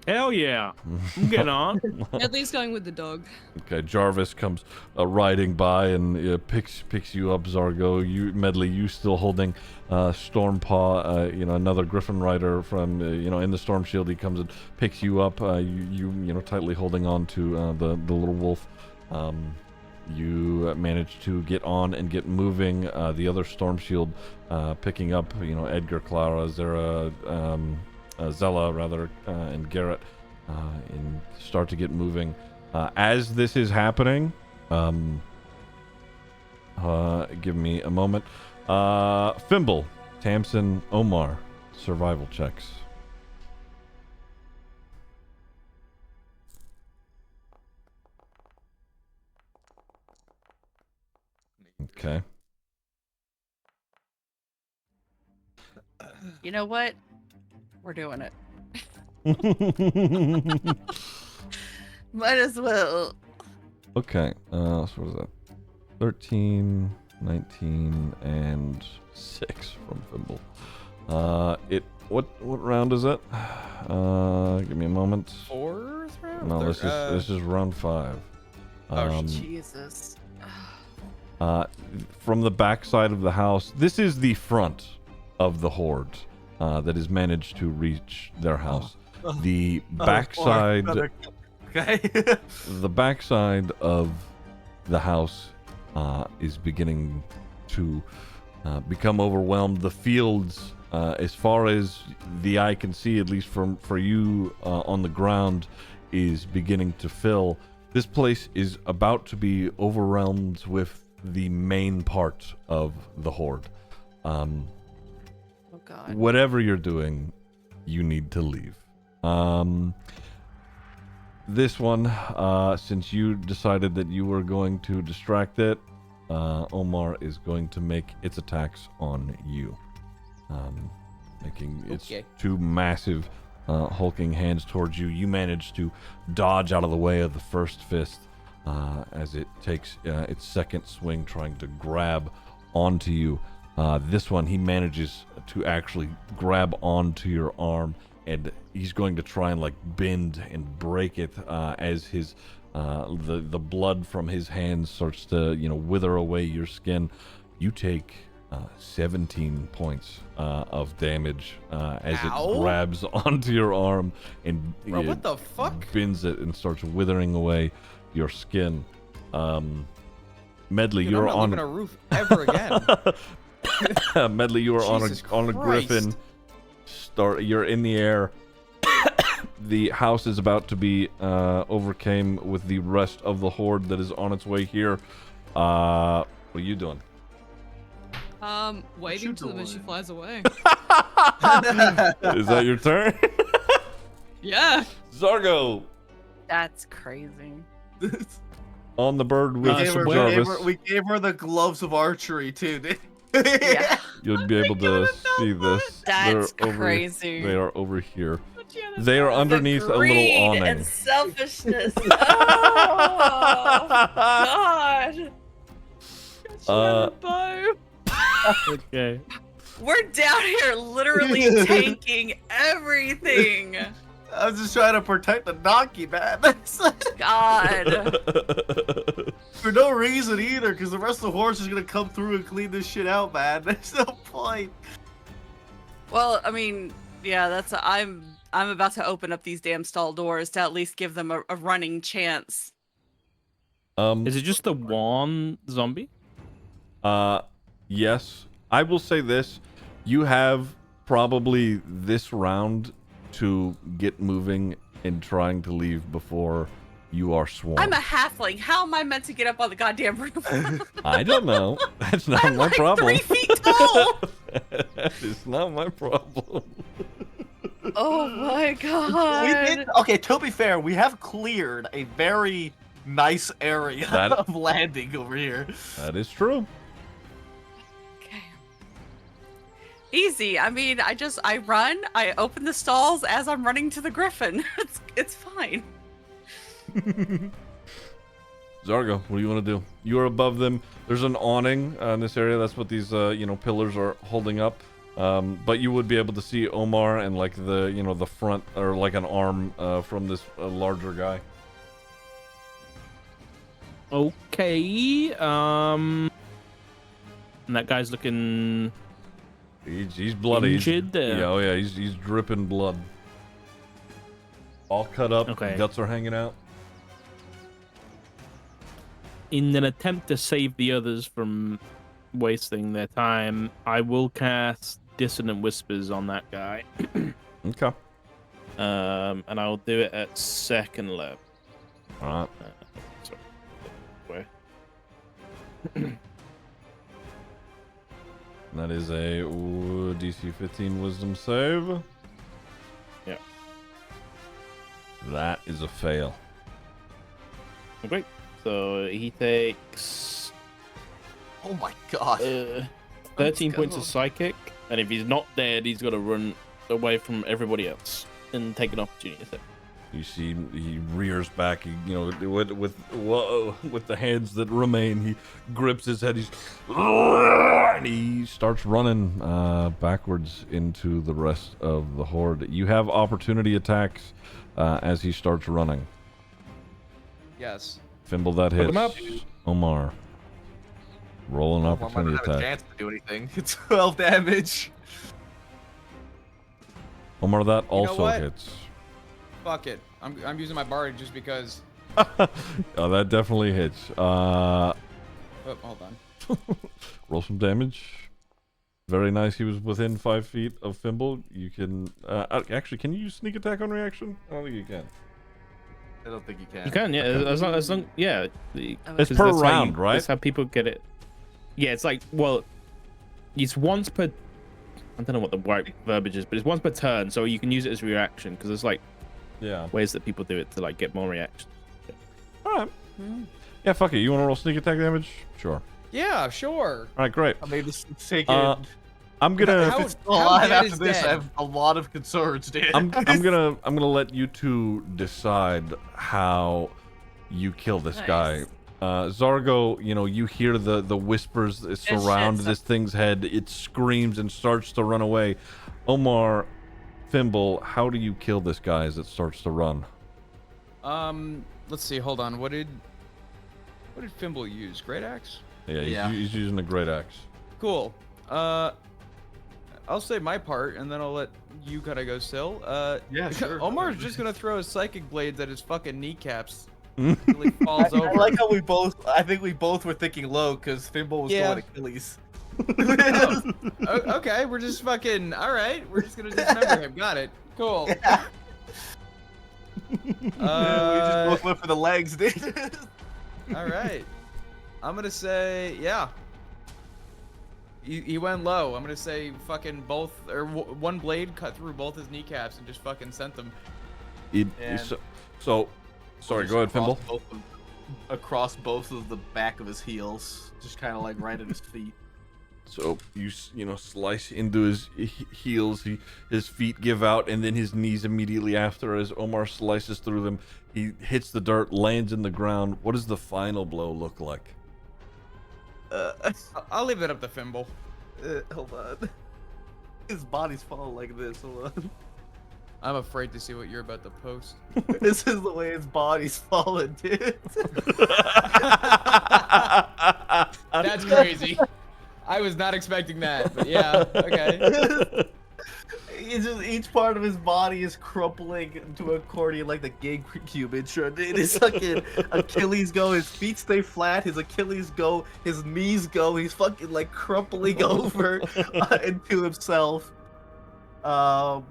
S6: Hell yeah. I'm getting on.
S5: At least going with the dog.
S2: Okay, Jarvis comes riding by and picks you up, Zargo. Medley, you still holding Stormpaw, another Griffin rider from, in the Storm Shield. He comes and picks you up. You tightly holding on to the little wolf. You manage to get on and get moving. The other Storm Shield picking up, Edgar, Clara, Zara, Zella, rather, and Garrett, and start to get moving. As this is happening, give me a moment. Fimble, Tamsin, Omar, survival checks. Okay.
S3: You know what? We're doing it. Might as well.
S2: Okay, so what is that? 13, 19, and 6 from Fimble. What round is it? Give me a moment.
S1: Fourth round?
S2: No, this is round 5.
S3: Jesus.
S2: From the back side of the house, this is the front of the horde that has managed to reach their house. The backside, the backside of the house is beginning to become overwhelmed. The fields, as far as the eye can see, at least for you on the ground, is beginning to fill. This place is about to be overwhelmed with the main part of the horde.
S3: Oh God.
S2: Whatever you're doing, you need to leave. This one, since you decided that you were going to distract it, Omar is going to make its attacks on you. Making its two massive hulking hands towards you. You manage to dodge out of the way of the first fist as it takes its second swing trying to grab onto you. This one, he manages to actually grab onto your arm, and he's going to try and bend and break it as his The blood from his hands starts to wither away your skin. You take 17 points of damage as
S1: Ow.
S2: it grabs onto your arm and
S1: Bro, what the fuck?
S2: bends it and starts withering away your skin. Medley,
S1: Dude,
S2: you're
S1: I'm not
S2: on
S1: leaving a roof ever again.
S2: Medley, you are
S1: Jesus
S2: on a griffin. You're in the air. The house is about to be overcame with the rest of the horde that is on its way here. What are you doing?
S5: Waiting
S4: you
S5: till the she
S4: doing?
S5: flies away.
S2: Is that your turn?
S5: Yeah.
S2: Zargo
S3: That's crazy.
S2: on the bird with
S4: we, gave her,
S2: Jarvis.
S4: we gave her the gloves of archery too.
S3: Yeah.
S2: You'll be able to see this.
S3: That's
S2: They're over-
S3: crazy.
S2: They are over here.
S5: But yeah,
S2: They are underneath a little
S3: Greed
S2: awning.
S3: and selfishness. Oh God.
S5: bow.
S6: Okay.
S3: We're down here literally tanking everything.
S4: I was just trying to protect the donkey, man.
S3: God.
S4: For no reason either, because the rest of the horse is gonna come through and clean this shit out, man. There's no point.
S3: Well, I mean, yeah, that's I'm about to open up these damn stall doors to at least give them a running chance.
S6: Is it just the one zombie?
S2: Yes. I will say this. You have probably this round to get moving and trying to leave before you are swarmed.
S3: I'm a halfling. How am I meant to get up on the goddamn roof?
S2: I don't know. That's not
S3: I'm
S2: my
S3: like
S2: problem.
S3: 3 feet tall.
S2: That is not my problem.
S3: Oh my God.
S4: Okay, to be fair, we have cleared a very nice area
S2: That-
S4: of landing over here.
S2: That is true.
S3: Okay. Easy. I mean, I run, I open the stalls as I'm running to the griffin. It's fine.
S2: Zargo, what do you want to do? You are above them. There's an awning in this area. That's what these, pillars are holding up. But you would be able to see Omar and like the front or like an arm from this larger guy.
S6: Okay. And that guy's looking
S2: He's bloody.
S6: injured there.
S2: Yeah, oh yeah, he's dripping blood. All cut up.
S6: Okay.
S2: Guts are hanging out.
S6: In an attempt to save the others from wasting their time, I will cast Dissonant Whispers on that guy.
S2: Okay.
S6: And I'll do it at second level.
S2: All right.
S6: Sorry. Where?
S2: That is a DC 15 Wisdom save.
S6: Yeah.
S2: That is a fail.
S6: Great. So he takes
S4: Oh my god.
S6: 13 points
S3: go.
S6: of psychic, and if he's not dead, he's got to run away from everybody else and take an opportunity attack.
S2: You see, he rears back. With the hands that remain, he grips his head. And he starts running backwards into the rest of the horde. You have opportunity attacks as he starts running.
S1: Yes.
S2: Fimble that
S6: Put him up.
S2: hits. Omar, roll an
S4: Well, I'm
S2: opportunity
S4: not gonna have a
S2: attack.
S4: chance to do anything. It's 12 damage.
S2: Omar, that also
S1: what?
S2: hits.
S1: Fuck it. I'm using my bard just because.
S2: Oh, that definitely hits.
S1: Oh, hold on.
S2: Roll some damage. Very nice. He was within 5 feet of Fimble. You can actually. Can you use sneak attack on reaction? I don't think you can.
S4: I don't think you can.
S6: You can, yeah, as long, yeah.
S2: It's
S6: 'cause
S2: per
S6: that's how
S2: round, right?
S6: That's how people get it. Yeah, it's like, well, it's once per. I don't know what the right verbiage is, but it's once per turn, so you can use it as reaction because there's like
S2: Yeah.
S6: ways that people do it to like get more reaction.
S2: All right. Yeah, fuck it. You want to roll sneak attack damage? Sure.
S1: Yeah, sure.
S2: All right, great.
S4: I mean, just take
S2: Uh,
S4: it.
S2: I'm gonna.
S1: How-
S4: If it's still alive
S1: dead
S4: after
S1: is
S4: this,
S1: dead?
S4: I have a lot of concerns, dude.
S2: I'm gonna let you two decide how you kill this guy. Zargo, you hear the whispers that surround
S3: shit's
S2: this thing's head. It screams and starts to run away. Omar, Fimble, how do you kill this guy as it starts to run?
S1: let's see. Hold on. What did Fimble use? Great axe.
S2: Yeah, he's using a great axe.
S1: Cool. I'll say my part, and then I'll let you kind of go still.
S4: Yeah, sure.
S1: Omar's just gonna throw his psychic blades at his fucking kneecaps until he falls over.
S4: I like how I think we both were thinking low because Fimble was going Achilles.
S1: Okay, we're just fucking. All right, we're just gonna dismember him. Got it. Cool.
S4: Yeah. We just both went for the legs, dude.
S1: All right. I'm gonna say He went low. I'm gonna say fucking both, or one blade cut through both his kneecaps and just fucking sent them.
S2: Sorry, go ahead, Fimble.
S4: Across both of the back of his heels, just kind of like right at his feet.
S2: So you slice into his heels, his feet give out, and then his knees immediately after. As Omar slices through them, he hits the dirt, lands in the ground. What does the final blow look like?
S1: I'll leave it up to Fimble.
S4: Hold on. His body's falling like this. Hold on.
S1: I'm afraid to see what you're about to post.
S4: This is the way his body's falling, dude.
S1: That's crazy. I was not expecting that, but yeah, okay.
S4: It's just each part of his body is crumpling into accordion like the GameCube intro. Dude, his fucking Achilles go, his feet stay flat, his Achilles go, his knees go. He's fucking like crumpling over into himself. I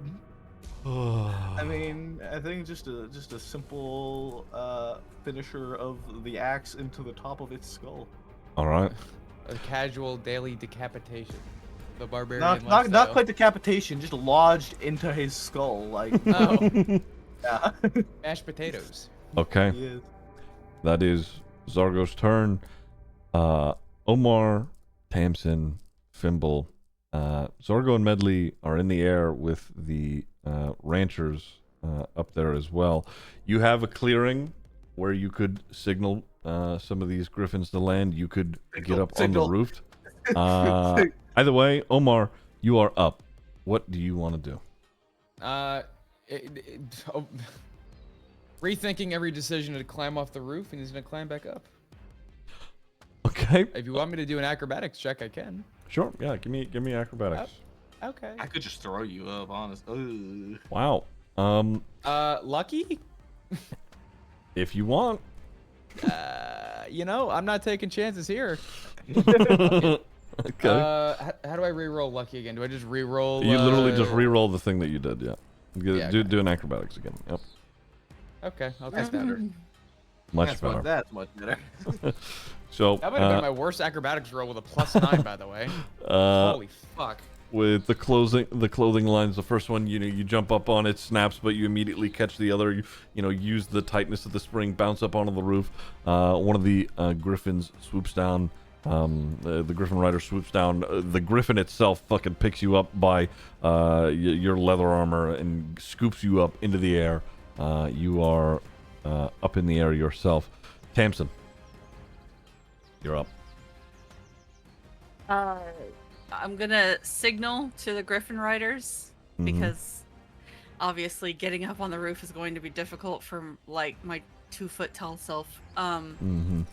S4: mean, I think just a simple finisher of the axe into the top of its skull.
S2: All right.
S1: A casual daily decapitation. The barbarian
S4: Not quite decapitation, just lodged into his skull, like.
S1: Oh.
S4: Yeah.
S1: Mashed potatoes.
S2: Okay.
S4: Yes.
S2: That is Zargo's turn. Omar, Tamsin, Fimble, Zargo and Medley are in the air with the ranchers up there as well. You have a clearing where you could signal some of these griffins to land. You could get up on the roof. Either way, Omar, you are up. What do you want to do?
S1: Rethinking every decision to climb off the roof, and he's gonna climb back up.
S2: Okay.
S1: If you want me to do an acrobatics check, I can.
S2: Sure. Yeah. Give me acrobatics.
S1: Okay.
S4: I could just throw you up, honest. Ugh.
S2: Wow.
S1: Lucky?
S2: If you want.
S1: I'm not taking chances here.
S2: Okay.
S1: How do I re-roll lucky again? Do I just re-roll?
S2: You literally just re-roll the thing that you did. Yeah.
S1: Yeah,
S2: Do an acrobatics again. Yep.
S1: Okay, I'll
S4: That's
S1: take that.
S4: better.
S2: Much better.
S4: That's much better.
S2: So
S1: That might have been my worst acrobatics roll with a +9, by the way. Holy fuck.
S2: With the clothing lines, the first one, you jump up on it, snaps, but you immediately catch the other. You use the tightness of the spring, bounce up onto the roof. One of the griffins swoops down. The griffin rider swoops down. The griffin itself fucking picks you up by your leather armor and scoops you up into the air. You are up in the air yourself. Tamsin, you're up.
S3: I'm gonna signal to the Griffin Riders because obviously getting up on the roof is going to be difficult for like my 2-foot tall self. And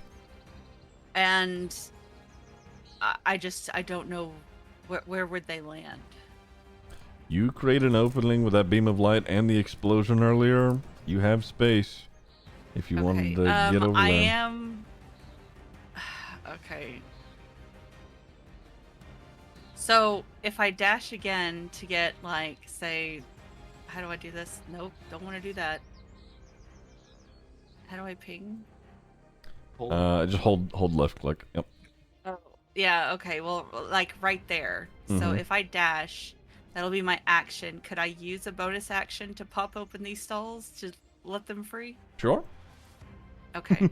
S3: I don't know where would they land.
S2: You create an opening with that beam of light and the explosion earlier. You have space if you wanted to get over
S3: I
S2: there.
S3: am okay. So if I dash again to get like, say, how do I do this? Nope, don't want to do that. How do I ping?
S2: Just hold left click. Yep.
S3: Oh, yeah. Okay. Well, like right there. So if I dash, that'll be my action. Could I use a bonus action to pop open these stalls to let them free?
S2: Sure.
S3: Okay.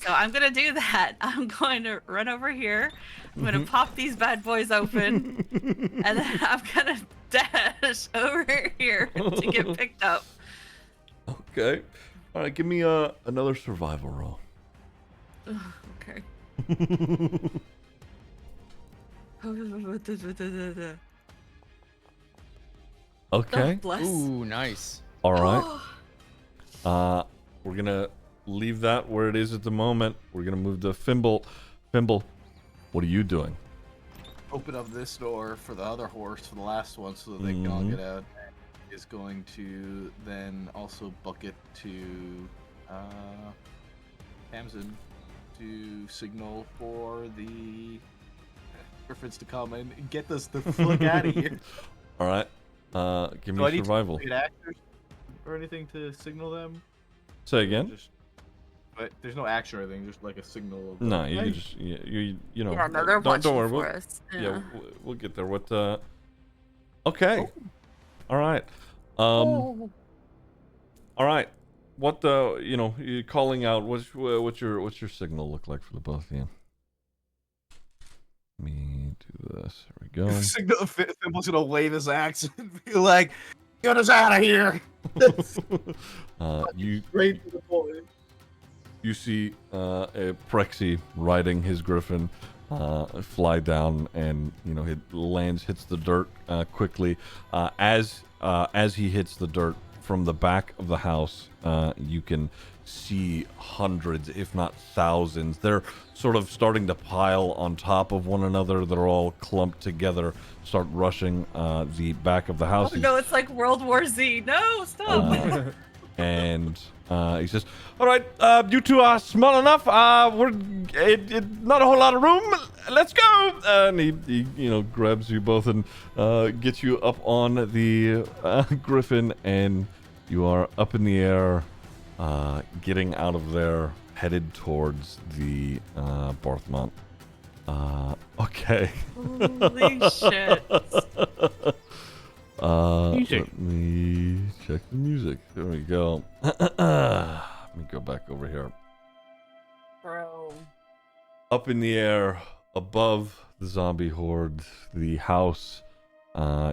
S3: So I'm gonna do that. I'm going to run over here. I'm gonna pop these bad boys open, and then I'm gonna dash over here to get picked up.
S2: Okay. All right. Give me another survival roll.
S3: Okay.
S2: Okay.
S3: Oh, bless.
S1: Ooh, nice.
S2: All right. We're gonna leave that where it is at the moment. We're gonna move to Fimble. Fimble, what are you doing?
S4: Open up this door for the other horse for the last one, so that they can all get out. Is going to then also book it to Tamsin to signal for the Griffins to come and get us the fuck out of here.
S2: All right. Give me survival.
S4: Do I need to get actors or anything to signal them?
S2: Say again.
S4: But there's no action or anything, just like a signal. Of
S2: No, you can just you know.
S3: Yeah, no, they're watching
S2: don't worry.
S3: for us.
S2: Yeah, we'll get there. What? Okay. All right. All right. What the? You're calling out. What's your signal look like for the both of you? Let me do this. There we go.
S4: Signal. Fimble's gonna wave his axe and be like, "Get us out of here!"
S2: You
S4: Straight to the point.
S2: You see a Prexy riding his griffin fly down, and it hits the dirt quickly. As he hits the dirt from the back of the house, you can see hundreds, if not thousands. They're sort of starting to pile on top of one another. They're all clumped together, start rushing the back of the house.
S3: Oh, no, it's like World War Z. No, stop.
S2: And he says, "All right, you two are small enough. We're not a whole lot of room. Let's go." And he grabs you both and gets you up on the griffin, and you are up in the air, getting out of there, headed towards the Barthmont. Okay.
S3: Holy shit.
S2: Let me check the music. There we go. Let me go back over here.
S3: Bro.
S2: Up in the air, above the zombie horde, the house,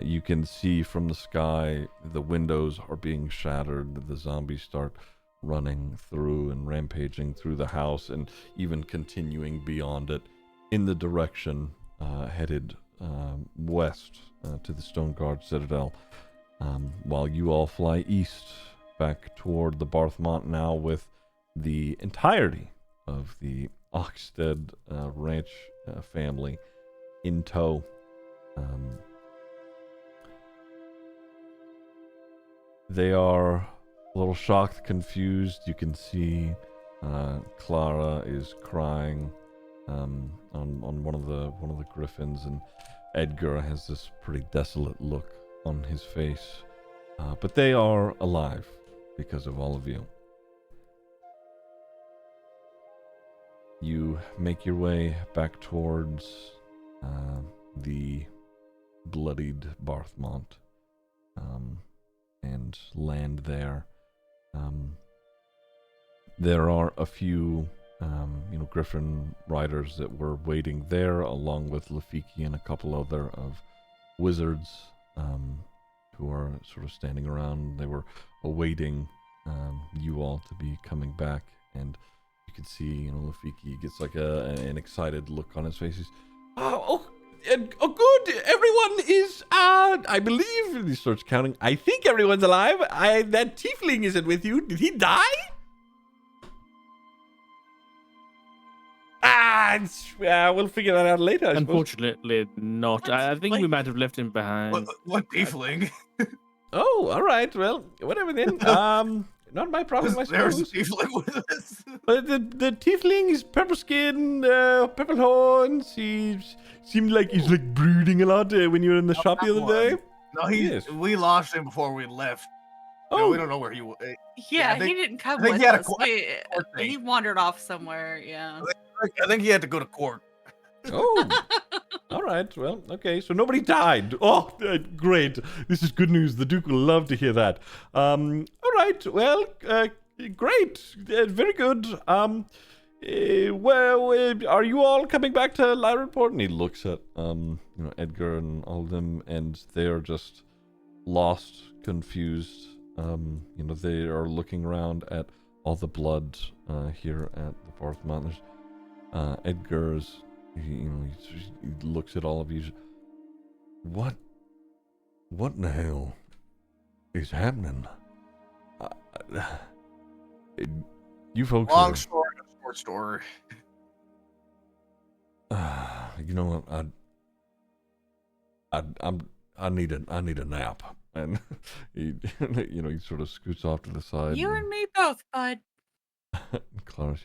S2: you can see from the sky, the windows are being shattered. The zombies start running through and rampaging through the house, and even continuing beyond it in the direction headed west to the Stone Guard Citadel, while you all fly east back toward the Barthmont, now with the entirety of the Oxedu ranch family in tow. They are a little shocked, confused. You can see Clara is crying on one of the griffins, and Edgar has this pretty desolate look on his face. But they are alive because of all of you. You make your way back towards the bloodied Barthmont, and land there. There are a few Griffin riders that were waiting there, along with Lafiki and a couple other of wizards who are sort of standing around. They were awaiting you all to be coming back, and you can see, Lafiki gets like an excited look on his face. He's, good. Everyone is, I believe. And he starts counting. I think everyone's alive. That tiefling isn't with you. Did he die? We'll figure that out later.
S6: Unfortunately, not. I think we might have left him behind.
S4: What tiefling?
S2: Oh, all right. Well, whatever then. Not my problem, I
S4: There's a
S2: suppose.
S4: tiefling with us.
S2: But the tiefling is purple skin, purple horns. He seemed like he's like brooding a lot when you were in the shop the other day.
S4: No, we lost him before we left.
S2: Oh,
S4: No, we don't know where he was.
S3: Yeah,
S4: I think-
S3: he didn't come
S4: I think
S3: with
S4: he had a
S3: us.
S4: court
S3: He
S4: date.
S3: wandered off somewhere, yeah.
S4: I think he had to go to court.
S2: oh. All right. Well, okay. So nobody died. Oh, great. This is good news. The Duke will love to hear that. All right. Well, great. Very good. Are you all coming back to Lyra-Port? And he looks at Edgar and all of them, and they are just lost, confused. They are looking around at all the blood here at the Barthmont. Edgar's, he looks at all of you. What in the hell is happening? You folks
S4: Long
S2: are,
S4: story, short story.
S2: you know what? I need a nap. And he, he sort of scoots off to the side.
S3: You and me both, bud.
S2: Clara,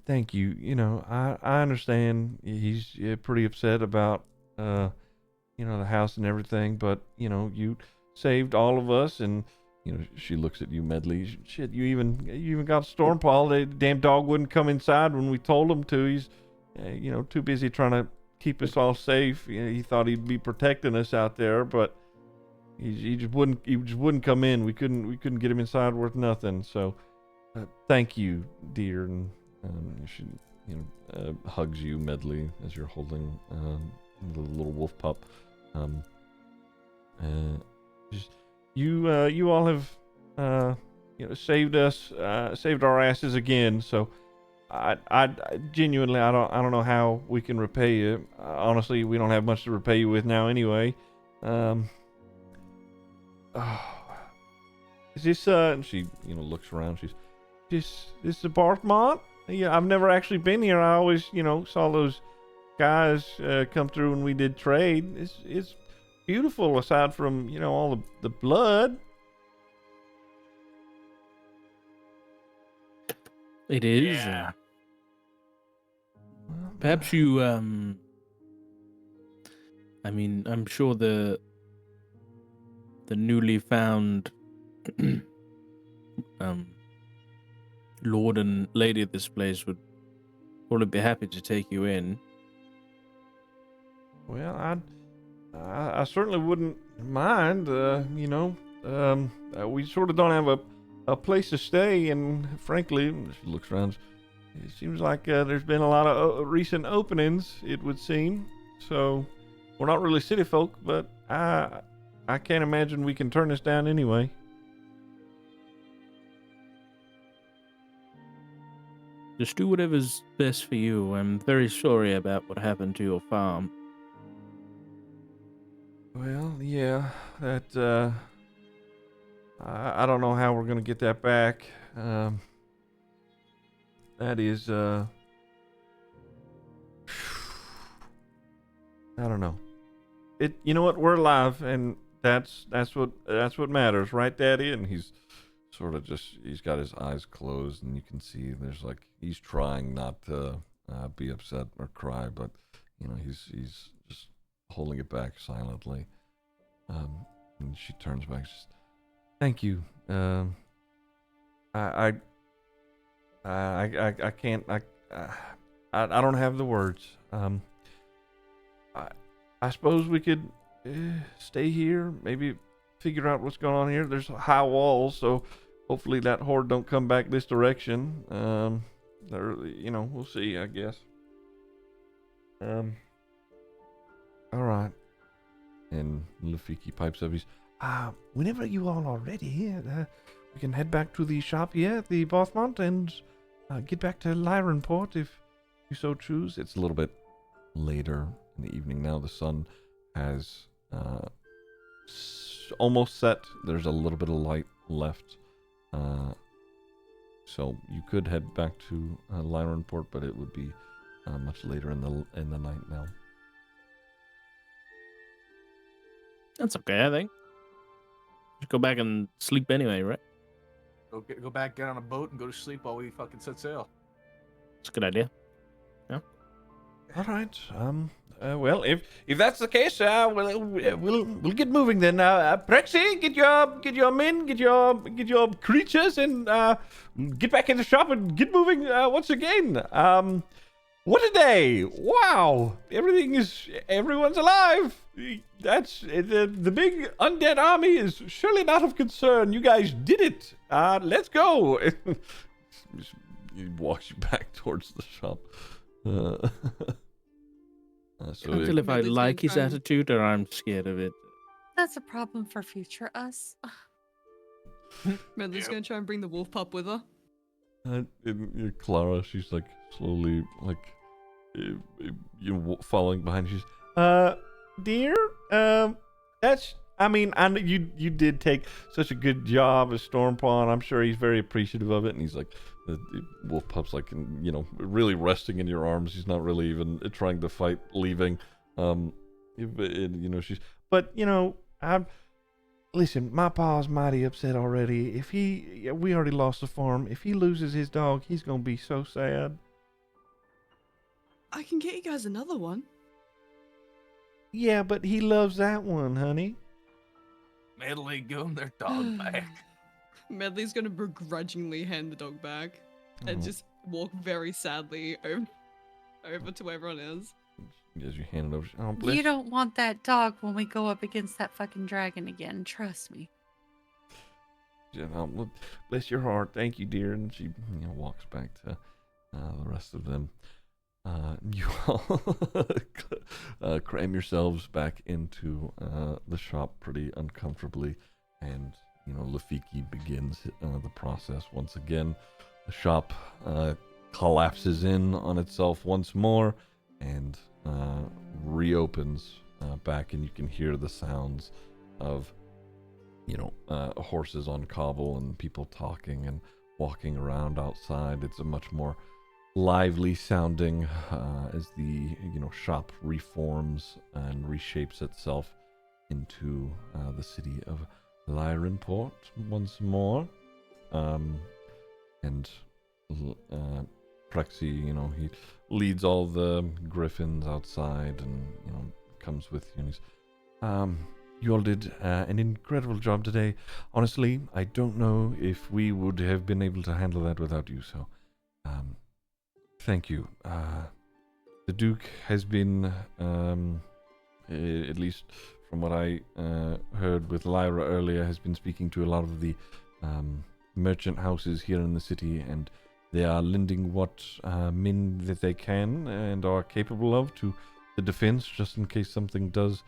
S2: thank you. I understand he's pretty upset about, the house and everything, but, you saved all of us, and, she looks at you, Medley. Shit, you even got Stormpaw. The damn dog wouldn't come inside when we told him to. He's, too busy trying to keep us all safe. He thought he'd be protecting us out there, but he just wouldn't come in. We couldn't get him inside worth nothing. So, thank you, dear. And she, hugs you, Medley, as you're holding the little wolf pup. Just you all have saved us, saved our asses again. So I genuinely I don't know how we can repay you. Honestly, we don't have much to repay you with now anyway. Is this and she looks around. She's this the Barthmont? Yeah, I've never actually been here. I always saw those guys come through when we did trade. It's beautiful aside from all the blood.
S6: It is.
S7: Yeah.
S6: Perhaps you, I mean, I'm sure the newly found lord and lady of this place would probably be happy to take you in.
S2: Well, I certainly wouldn't mind. We sort of don't have a place to stay, and frankly, she looks around. It seems like there's been a lot of recent openings, it would seem. So we're not really city folk, but I can't imagine we can turn this down anyway.
S6: Just do whatever's best for you. I'm very sorry about what happened to your farm.
S2: Well, yeah, that I don't know how we're gonna get that back. That is I don't know. You know what? We're alive, and that's what matters, right, Daddy? And he's sort of he's got his eyes closed, and you can see there's he's trying not to be upset or cry, but he's just holding it back silently. And she turns back. She says, "Thank you. I can't. I don't have the words. I suppose we could stay here. Maybe figure out what's going on here. There's high walls, so hopefully that horde don't come back this direction. We'll see. I guess. All right." And Lafiki pipes up. He's, whenever you all are ready, we can head back to the shop here at the Bothmont and get back to Lyronport if you so choose. It's a little bit later in the evening now. The sun has almost set. There's a little bit of light left. So you could head back to Lyronport, but it would be much later in the night now.
S6: That's okay, I think. Just go back and sleep anyway, right?
S4: Go back, get on a boat, and go to sleep while we fucking set sail.
S6: It's a good idea. Yeah.
S2: All right. Well, if that's the case, we'll get moving then. Prexy, get your men, get your creatures, and get back in the shop and get moving once again. What a day! Wow, everyone's alive. That's the big undead army is surely not of concern. You guys did it. Let's go. He walks you back towards the shop.
S6: Can't tell if I like his attitude or I'm scared of it.
S3: That's a problem for future us.
S5: Medley's gonna try and bring the wolf pup with her.
S2: And Clara, she's slowly following behind. She's dear, I know you did take such a good job as Stormpaw. I'm sure he's very appreciative of it. And he's the wolf pup's like, really resting in your arms. He's not really even trying to fight, leaving. But listen, my pa's mighty upset already. We already lost the farm. If he loses his dog, he's gonna be so sad.
S5: I can get you guys another one.
S2: Yeah, but he loves that one, honey.
S7: Medley, give him their dog back.
S5: Medley's gonna begrudgingly hand the dog back and just walk very sadly over to where everyone is.
S2: As you hand it over, oh, bless.
S3: You don't want that dog when we go up against that fucking dragon again. Trust me.
S2: Bless your heart. Thank you, dear. And she walks back to the rest of them. You all cram yourselves back into the shop pretty uncomfortably, and Lafiki begins the process once again. The shop collapses in on itself once more and reopens back, and you can hear the sounds of horses on cobble and people talking and walking around outside. It's a much more lively sounding as the shop reforms and reshapes itself into the city of Lyrenport once more. And Prexy, he leads all the griffins outside and comes with you. And he's, you all did an incredible job today. Honestly, I don't know if we would have been able to handle that without you. So, thank you. The Duke has been, at least from what I heard with Lyra earlier, has been speaking to a lot of the merchant houses here in the city, and they are lending what men that they can and are capable of to the defense, just in case something does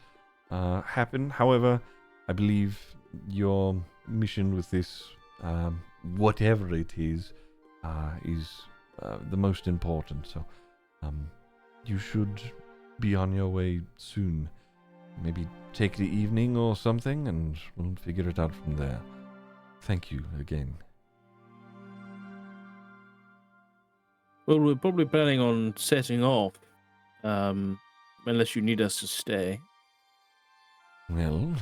S2: happen. However, I believe your mission with this, whatever it is the most important. So, you should be on your way soon. Maybe take the evening or something, and we'll figure it out from there. Thank you again.
S6: Well, we're probably planning on setting off, unless you need us to stay.
S2: Well,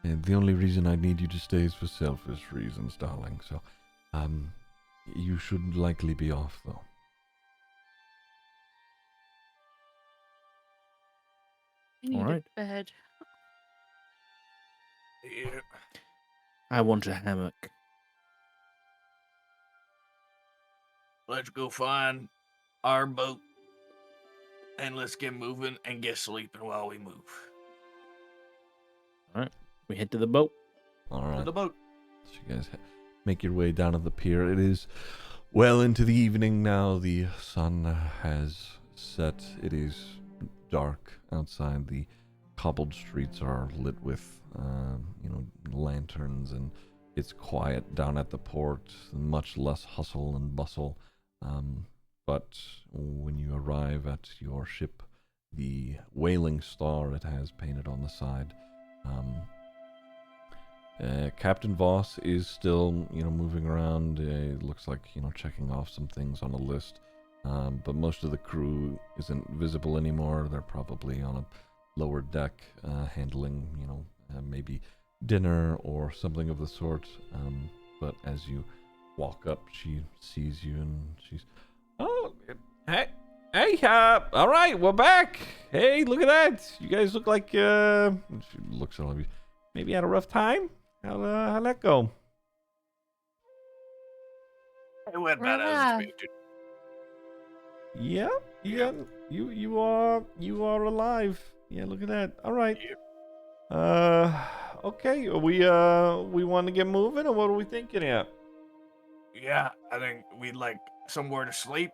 S2: the only reason I need you to stay is for selfish reasons, darling. So, you should likely be off, though.
S3: I need
S6: All right.
S3: a bed.
S7: Yeah.
S6: I want a hammock.
S7: Let's go find our boat and let's get moving and get sleeping while we move.
S6: All right, we head to the boat.
S2: All right.
S4: To the boat.
S2: So you guys make your way down to the pier. It is well into the evening now. The sun has set. It is dark outside. The cobbled streets are lit with, lanterns, and it's quiet down at the port. Much less hustle and bustle. But when you arrive at your ship, the Wailing Star it has painted on the side, Captain Voss is still, moving around. It looks like, checking off some things on a list. But most of the crew isn't visible anymore. They're probably on a lower deck, handling, maybe dinner or something of the sort. But as you walk up, she sees you and she's, oh, hey, all right, we're back. Hey, look at that. You guys look like, she looks at all of you. Maybe had a rough time? How'd that go?
S7: It went about as
S3: Relax.
S7: expected.
S2: Yeah, you are alive. Yeah, look at that. All right. Okay. We want to get moving, or what are we thinking here?
S7: Yeah, I think we'd like somewhere to sleep,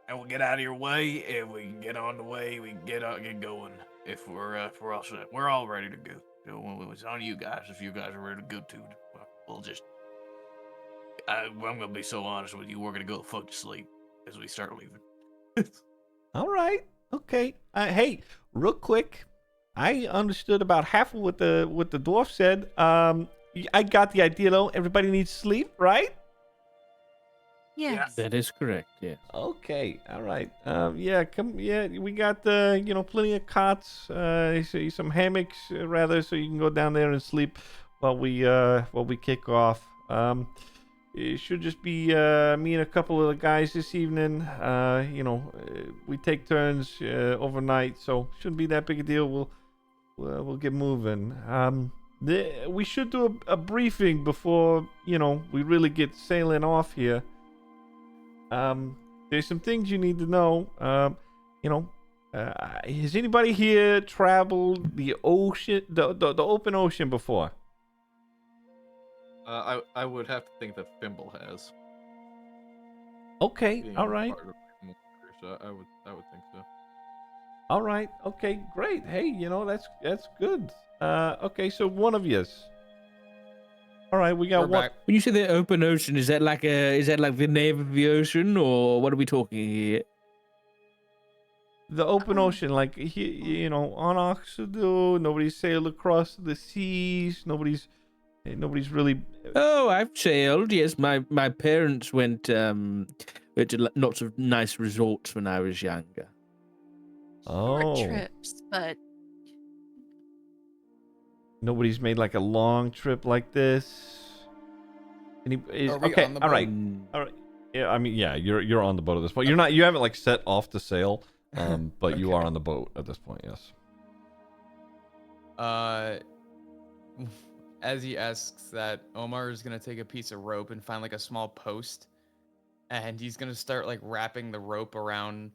S7: and we'll get out of your way. If we can get on the way, we can get going. If we're all set, we're all ready to go. So it's on you guys. If you guys are ready to go too, we'll just. I'm gonna be so honest with you. We're gonna go the fuck to sleep as we start leaving.
S2: All right. Okay. Hey, real quick. I understood about half of what the dwarf said. I got the idea though. Everybody needs sleep, right?
S3: Yes.
S6: That is correct. Yes.
S2: Okay, all right. Yeah, come. Yeah, we got plenty of cots. Some hammocks rather, so you can go down there and sleep while we kick off. It should just be me and a couple of the guys this evening. We take turns overnight, so shouldn't be that big a deal. We'll get moving. We should do a briefing before we really get sailing off here. There's some things you need to know. Has anybody here traveled the ocean, the open ocean before?
S4: I would have to think that Fimble has.
S2: Okay,
S4: being
S2: all right.
S4: part of the military, so I would think so.
S2: All right. Okay, great. Hey, that's good. Okay, so one of yous. All right, we got
S1: We're
S2: one.
S1: back.
S6: When you say the open ocean, is that like the name of the ocean, or what are we talking here?
S2: The open ocean, like on Oxedu, nobody's sailed across the seas. Nobody's really.
S6: Oh, I've sailed. Yes, my parents went to lots of nice resorts when I was younger.
S2: Oh,
S3: Short trips, but
S2: nobody's made like a long trip like this.
S1: Are we
S2: Okay,
S1: on the
S2: all right,
S6: Mm.
S2: all right. Yeah, I mean, yeah, you're on the boat at this point. You're not. You haven't like set off to sail, but you
S1: Okay.
S2: are on the boat at this point. Yes.
S1: As he asks that, Omar is gonna take a piece of rope and find like a small post, and he's gonna start like wrapping the rope around.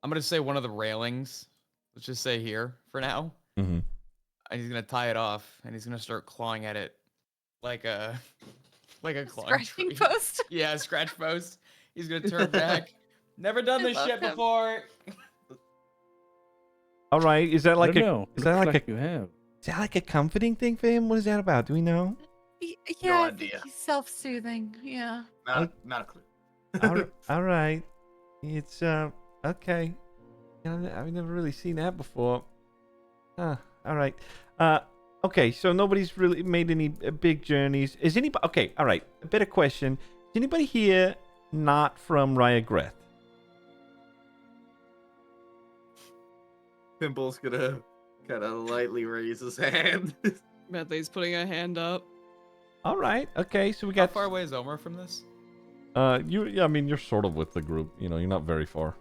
S1: I'm gonna say one of the railings. Let's just say here for now.
S2: Mm-hmm.
S1: And he's gonna tie it off, and he's gonna start clawing at it, like a clawing
S3: scratching
S1: tree.
S3: post.
S1: Yeah, scratch post. He's gonna turn back. Never done
S3: I
S1: this
S3: love
S1: shit
S3: him.
S1: before.
S2: All right. Is that
S6: I
S2: like
S6: don't
S2: a?
S6: know.
S2: Is that
S6: Looks
S2: like a?
S6: you have?
S2: Is that like a comforting thing for him? What is that about? Do we know?
S3: Yeah, I think
S4: idea.
S3: he's self-soothing. Yeah.
S4: Not a clue.
S2: All right. It's okay. I've never really seen that before. Huh. All right. Okay. So nobody's really made any big journeys. Is anybody? Okay. All right. A better question. Is anybody here not from Ryagreth?
S4: Fimble's gonna kind of lightly raise his hand.
S5: Medley's putting her hand up.
S2: All right. Okay. So we
S1: How
S2: got.
S1: far away is Omar from this?
S2: Yeah. I mean, you're sort of with the group. You're not very far.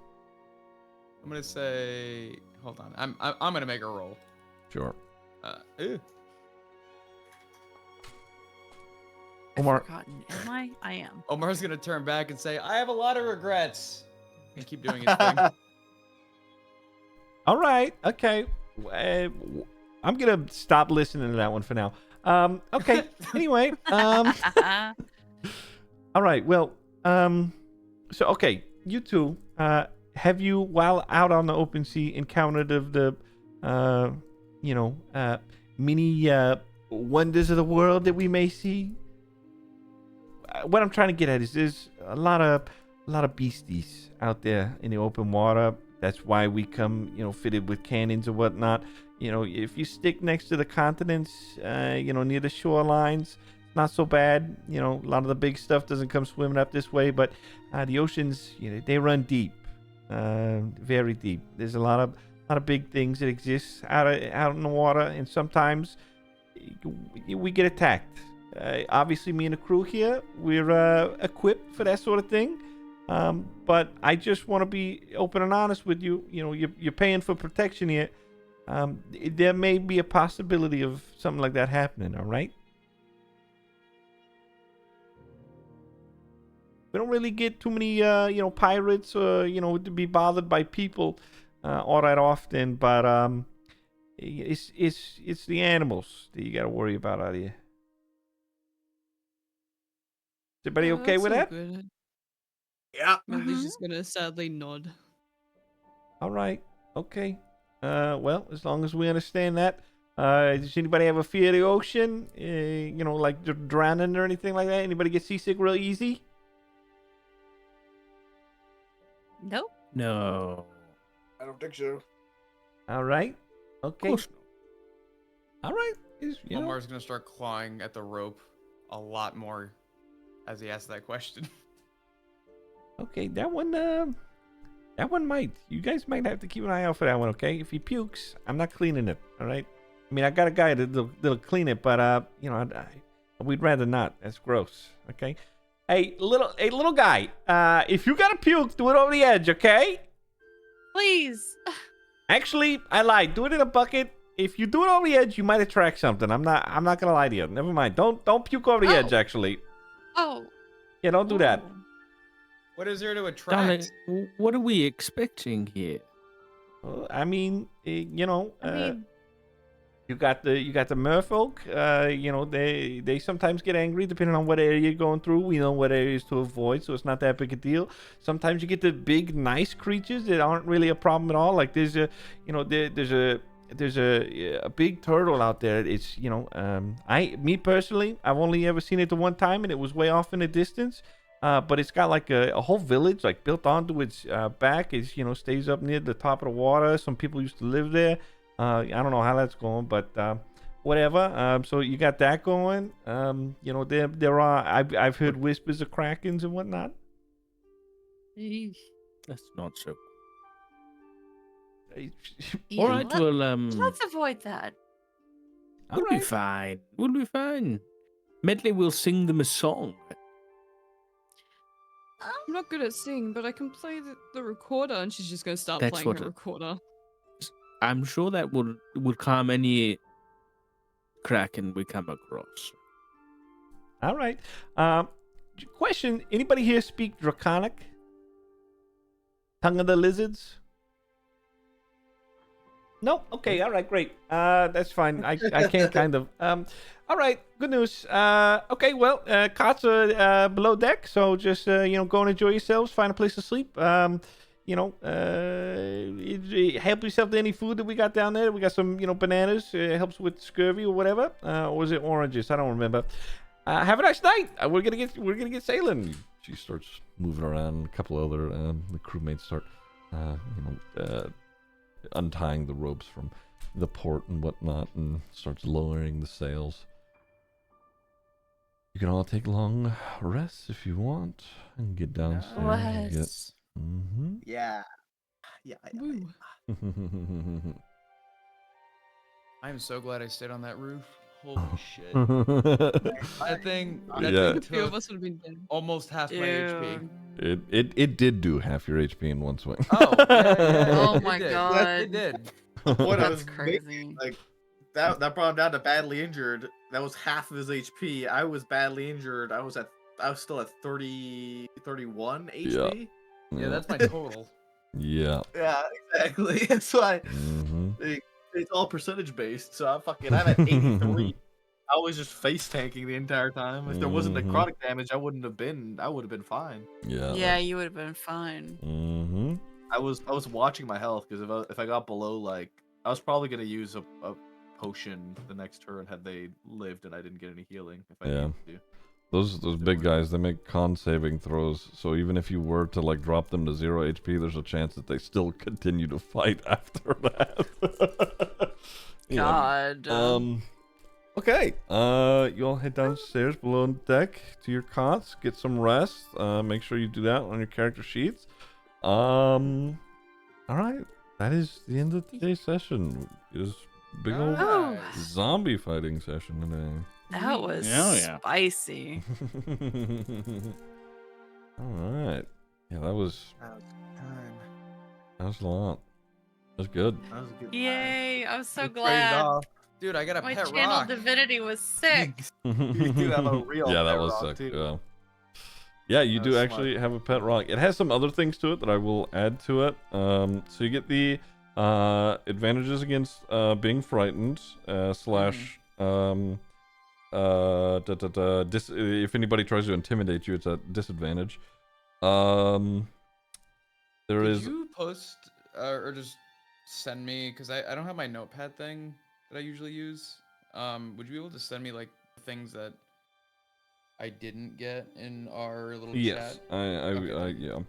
S1: I'm gonna say. Hold on. I'm gonna make a roll.
S2: Sure.
S1: Ew.
S2: Omar.
S3: I've forgotten. Am I? I am.
S1: Omar's gonna turn back and say, "I have a lot of regrets," and keep doing his thing.
S2: All right. Okay. I'm gonna stop listening to that one for now. Okay. Anyway. All right. Well. So okay. You two. Have you, while out on the open sea, encountered the many wonders of the world that we may see? What I'm trying to get at is there's a lot of beasties out there in the open water. That's why we come, fitted with cannons or whatnot. If you stick next to the continents, near the shorelines, not so bad. A lot of the big stuff doesn't come swimming up this way, but the oceans, they run deep, very deep. There's a lot of big things that exist out in the water, and sometimes we get attacked. Obviously, me and the crew here, we're equipped for that sort of thing. But I just want to be open and honest with you. You're paying for protection here. There may be a possibility of something like that happening. All right. We don't really get too many, pirates or, to be bothered by people all that often. But it's the animals that you got to worry about out here. Is everybody okay
S5: That's
S2: with
S5: all
S2: that?
S5: Good.
S4: Yeah.
S5: Medley's just gonna sadly nod.
S2: All right. Okay. Well, as long as we understand that. Does anybody have a fear of the ocean? Like drowning or anything like that? Anybody get seasick real easy?
S3: Nope.
S6: No.
S4: I don't think so.
S2: All right.
S6: Of
S2: Okay.
S6: course
S2: All right.
S1: Omar's gonna start clawing at the rope a lot more as he asks that question.
S2: Okay, that one might. You guys might have to keep an eye out for that one, okay? If he pukes, I'm not cleaning it, all right? I mean, I got a guy that'll clean it, but we'd rather not. That's gross, okay? Hey, little guy, if you gotta puke, do it over the edge, okay?
S3: Please.
S2: Actually, I lied. Do it in a bucket. If you do it over the edge, you might attract something. I'm not gonna lie to you. Never mind. Don't puke over the edge. Actually,
S3: Oh.
S2: yeah, don't do that.
S1: What is there to
S6: Darling,
S1: attract?
S6: what are we expecting here?
S2: Well, I mean,
S3: I mean,
S2: you got the merfolk. They sometimes get angry depending on what area you're going through. We know what areas to avoid, so it's not that big a deal. Sometimes you get the big, nice creatures that aren't really a problem at all. Like there's a big turtle out there. It's me personally, I've only ever seen it the one time, and it was way off in the distance. But it's got like a whole village like built onto its back. It's stays up near the top of the water. Some people used to live there. I don't know how that's going, but whatever. So you got that going. There are. I've heard whispers of krakens and whatnot.
S6: That's not so.
S3: yeah,
S6: All right, well,
S3: let's avoid that.
S6: we'll be fine. We'll be fine. Medley will sing them a song.
S5: I'm not good at singing, but I can play the recorder, and she's just gonna start
S6: That's
S5: playing
S6: what
S5: her
S6: it-
S5: recorder.
S6: I'm sure that would calm any kraken we come across.
S2: All right. Question: anybody here speak Draconic? Tongue of the Lizards? No. Okay. All right. Great. That's fine. I can't kind of. All right. Good news. Okay. Well, cots are below deck, so just go and enjoy yourselves. Find a place to sleep. Help yourself to any food that we got down there. We got some bananas. It helps with scurvy or whatever. Or was it oranges? I don't remember. Have a nice night. We're gonna get sailing. She starts moving around. A couple other the crewmates start untying the ropes from the port and whatnot, and starts lowering the sails. You can all take long rests if you want and get downstairs. and
S3: Yes.
S4: Yeah.
S5: Woo.
S1: I am so glad I stayed on that roof. Holy shit.
S2: That
S1: That thing
S2: Yeah.
S5: The
S1: thing
S5: few of
S1: took
S5: us would have been dead.
S1: almost half my HP.
S2: it did do half your HP in one swing.
S1: Oh, yeah,
S3: Oh
S1: it
S3: my
S1: did.
S3: God.
S1: It did.
S4: What I
S3: That's
S4: was
S3: crazy.
S4: making, like that brought him down to badly injured. That was half of his HP. I was badly injured. I was still at 31 HP.
S1: Yeah, that's my total.
S2: Yeah.
S4: Yeah, exactly. That's why it's all percentage based. So I'm at 83. I was just face tanking the entire time. If there wasn't the necrotic damage, I would have been fine.
S2: Yeah.
S3: Yeah, you would have been fine.
S4: I was watching my health because if I got below, like, I was probably gonna use a potion the next turn had they lived and I didn't get any healing. If I needed to.
S2: Those big guys, they make con saving throws, so even if you were to like drop them to 0 HP, there's a chance that they still continue to fight after that.
S3: God.
S2: Okay. You all head downstairs below deck to your cots, get some rest. Make sure you do that on your character sheets. All right. That is the end of today's session. It is big old
S3: Oh.
S2: zombie fighting session today.
S3: That was
S6: yeah.
S3: spicy.
S2: All right. Yeah, that was a lot. That was good.
S4: That was a good.
S3: Yay! I'm so
S4: Let's trade it
S3: glad.
S4: off.
S1: Dude, I got a
S3: My
S1: pet
S3: channel
S1: rock.
S3: divinity was sick.
S4: You do have a real
S2: Yeah, that
S4: pet
S2: was
S4: rock,
S2: sick.
S4: too.
S2: Yeah, you
S4: That
S2: do
S4: was
S2: actually have a pet rock. It has some other things to it that I will add to it. So you get the advantages against being frightened slash if anybody tries to intimidate you, it's a disadvantage. There
S1: Did
S2: is
S1: you post or just send me, because I don't have my notepad thing that I usually use. Would you be able to send me like things that I didn't get in our little
S2: yes,
S1: chat?
S2: I yeah.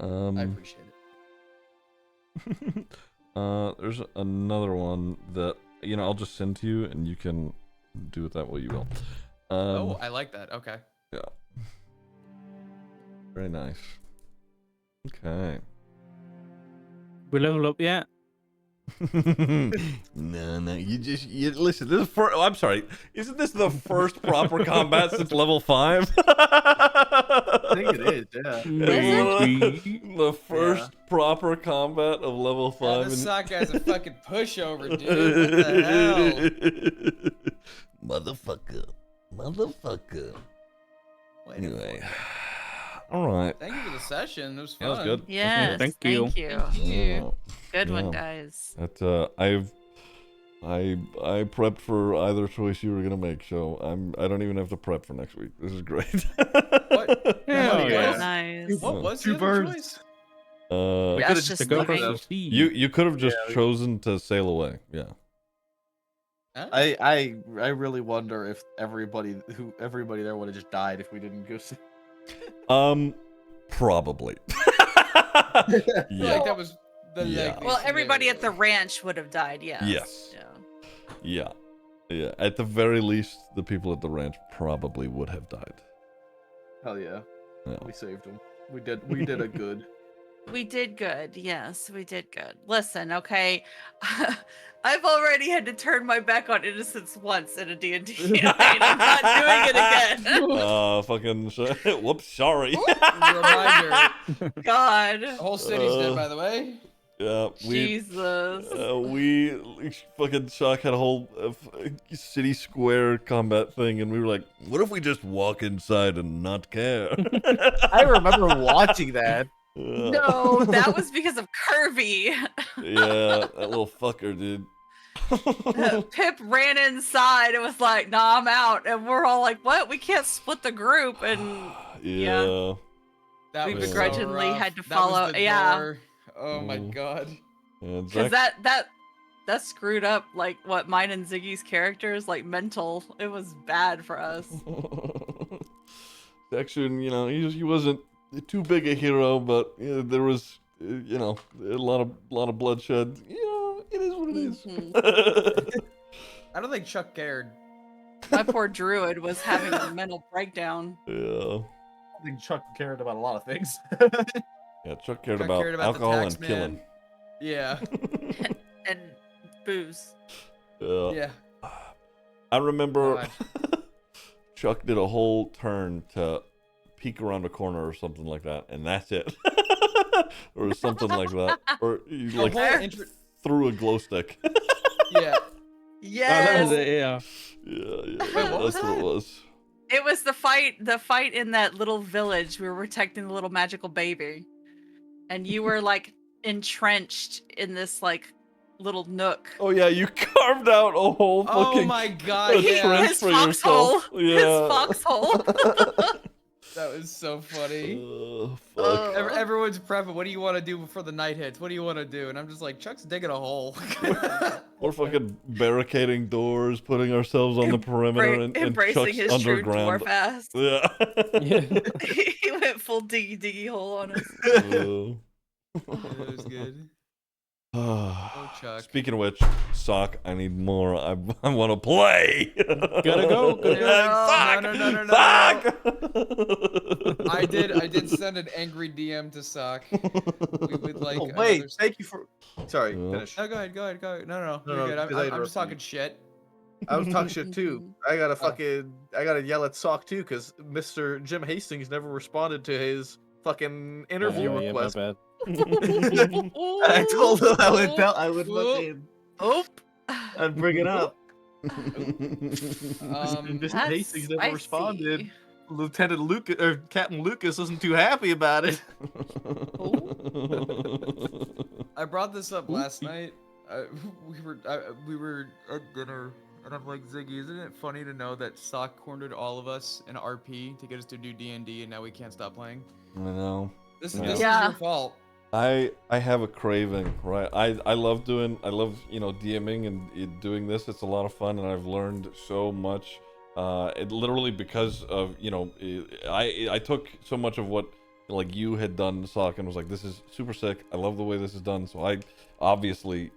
S1: I appreciate it.
S2: There's another one that I'll just send to you, and you can do it that way you will.
S1: Oh, I like that. Okay.
S2: Yeah. Very nice. Okay.
S6: We level up yet?
S2: No. You listen. This is I'm sorry. Isn't this the first proper combat since level 5?
S4: I think it is. Yeah.
S6: Maybe.
S2: The first proper combat of level 5.
S1: This sock guy's a fucking pushover, dude. What the hell?
S2: Motherfucker.
S1: Wait,
S2: Anyway. All right.
S1: thank you for the session. It was fun.
S2: That was good.
S3: Yes,
S6: Thank
S3: thank
S6: you.
S3: you.
S1: Thank you.
S3: Good one,
S2: Yeah.
S3: guys.
S2: That I prepped for either choice you were gonna make, so I don't even have to prep for next week. This is great.
S1: What?
S6: Hell
S1: What
S6: yeah.
S1: was-
S3: Nice.
S1: What was
S4: Two
S1: the other
S4: birds.
S1: choice?
S2: Uh,
S3: That's
S4: could've
S3: just
S4: just
S6: To go
S3: leaving.
S6: across the sea.
S2: you could have just
S4: Yeah,
S2: chosen to sail away. Yeah.
S1: Huh?
S4: I really wonder if everybody there would have just died if we didn't go.
S2: Probably.
S1: I feel
S2: Yeah.
S1: like that was the
S2: Yeah.
S1: likeliest
S3: Well,
S1: thing
S3: everybody
S1: that
S3: at the ranch would have died. Yes.
S2: Yes.
S3: Yeah.
S2: Yeah. At the very least, the people at the ranch probably would have died.
S4: Hell yeah,
S2: Yeah.
S4: we saved them. We did a good.
S3: We did good. Yes, we did good. Listen, okay. I've already had to turn my back on innocence once in a D&D campaign. I'm not doing it again.
S2: Fucking. Whoops. Sorry.
S1: Reminder.
S3: God.
S1: The whole city's dead, by the way.
S2: Yeah.
S3: Jesus.
S2: We fucking Shock had a whole city square combat thing, and we were like, "What if we just walk inside and not care?"
S4: I remember watching that.
S3: No, that was because of Kirby.
S2: Yeah, that little fucker, dude.
S3: Pip ran inside and was like, "Nah, I'm out." And we're all like, "What? We can't split the group." And
S2: Yeah.
S1: That
S3: We
S1: was so
S3: begrudgingly
S1: rough.
S3: had to
S1: That was
S3: follow-
S1: the
S3: yeah.
S1: door. Oh my
S2: Mm.
S1: god.
S2: Yeah,
S3: because
S2: Zach-
S3: that screwed up like what mine and Ziggy's characters, like mental. It was bad for us.
S2: Jackson, he wasn't too big a hero, but there was, a lot of bloodshed. It is what it is.
S1: I don't think Chuck cared.
S3: My poor druid was having a mental breakdown.
S2: Yeah.
S4: I think Chuck cared about a lot of things.
S2: Yeah, Chuck cared
S1: Chuck
S2: about
S1: cared about the
S2: alcohol
S1: tax
S2: and killing.
S1: man. Yeah.
S3: And booze.
S2: Yeah.
S1: Yeah.
S2: I remember
S1: God.
S2: Chuck did a whole turn to peek around a corner or something like that, and that's it. Or something like that. Or he
S1: The
S2: like
S1: whole intro-
S2: threw a glow stick.
S1: Yeah.
S6: Oh, that was
S3: Yes.
S6: it, yeah.
S2: Yeah,
S1: what was
S2: that's what it was.
S3: It was the fight in that little village. We were protecting the little magical baby. And you were like entrenched in this like little nook.
S2: Oh yeah, you carved out a whole
S1: Oh
S2: fucking
S1: my god,
S2: a
S1: yeah.
S2: trench
S3: His
S2: for
S3: foxhole.
S2: yourself. Yeah.
S3: His foxhole.
S1: That was so funny.
S2: Fuck.
S1: Everyone's prepping. What do you want to do before the night hits? What do you want to do? And I'm just like, Chuck's digging a hole.
S2: We're fucking barricading doors, putting ourselves on the perimeter, and
S3: Embracing
S2: Chuck's
S3: his true
S2: underground.
S3: dwarf ass.
S2: Yeah.
S3: He went full diggy hole on us.
S1: It was good. Oh, Chuck.
S2: Speaking of which, Sock, I need more. I want to play.
S6: Gotta go.
S2: Sock!
S1: No.
S2: Sock!
S1: I did send an angry DM to Sock. We would like.
S4: Oh, wait,
S1: another-
S4: thank you for. Sorry,
S2: Yeah.
S4: finish.
S1: No, go ahead. No,
S4: No,
S1: you're
S4: no,
S1: good.
S4: because I
S1: I'm just
S4: interrupted
S1: talking
S4: you.
S1: shit.
S4: I was talking shit too. I gotta yell at Sock too, because Mr. Jim Hastings never responded to his fucking interview
S6: Oh, yeah, my
S4: request.
S6: bad.
S4: I told him I would fucking
S3: Oh,
S4: I'd bring it up.
S1: Um,
S4: Mr.
S3: that's
S4: Hastings never
S3: spicy.
S4: responded. Lieutenant Lucas or Captain Lucas wasn't too happy about it.
S1: I brought this up last night. We were at dinner, and I'm like, Ziggy, isn't it funny to know that Sock cornered all of us in RP to get us to do D&D, and now we can't stop playing?
S2: I know.
S1: This
S2: Yeah.
S1: is
S3: Yeah.
S1: your fault.
S2: I have a craving, right? I love DMing and doing this. It's a lot of fun, and I've learned so much. It literally because of I took so much of what like you had done, Sock, and was like, this is super sick. I love the way this is done. So I obviously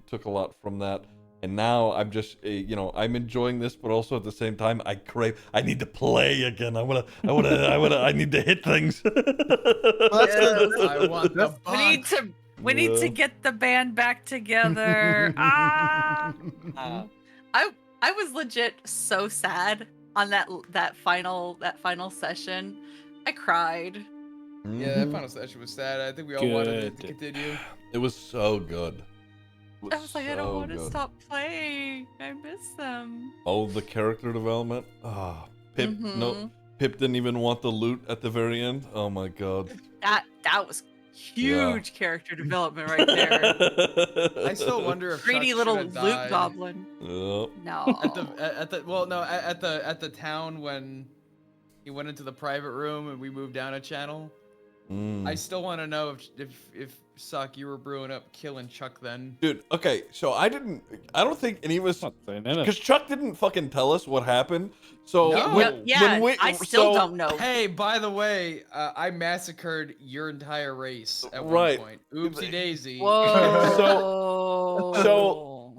S2: took a lot from that. And now I'm just, I'm enjoying this, but also at the same time, I need to play again. I need to hit things.
S4: Well, that's good.
S3: Yes.
S1: I want the
S3: We need
S1: buck.
S3: to get the band back together. I was legit so sad on that final session. I cried.
S1: Yeah, that final session was sad. I think we all wanted it to
S6: Good.
S1: continue.
S2: It was so good. It
S3: I was like, I don't
S2: so
S3: want to
S2: good.
S3: stop playing. I miss them.
S2: Oh, the character development. Pip. No,
S3: Mhm.
S2: Pip didn't even want the loot at the very end. Oh my god.
S3: That was huge character development right there.
S1: I still wonder if
S3: Greedy
S1: Chuck
S3: little
S1: should have
S3: loot
S1: died
S3: goblin.
S2: Yep.
S3: No.
S1: at the town when he went into the private room and we moved down a channel. I still want to know if Suck, you were brewing up killing Chuck then.
S2: Dude, okay, so I don't think any of us,
S6: Not saying anything.
S2: because Chuck didn't fucking tell us what happened. So
S1: No.
S2: when
S3: I still don't know.
S1: Hey, by the way, I massacred your entire race at
S2: Right.
S1: one point. Oopsie daisy.
S3: Whoa.
S2: So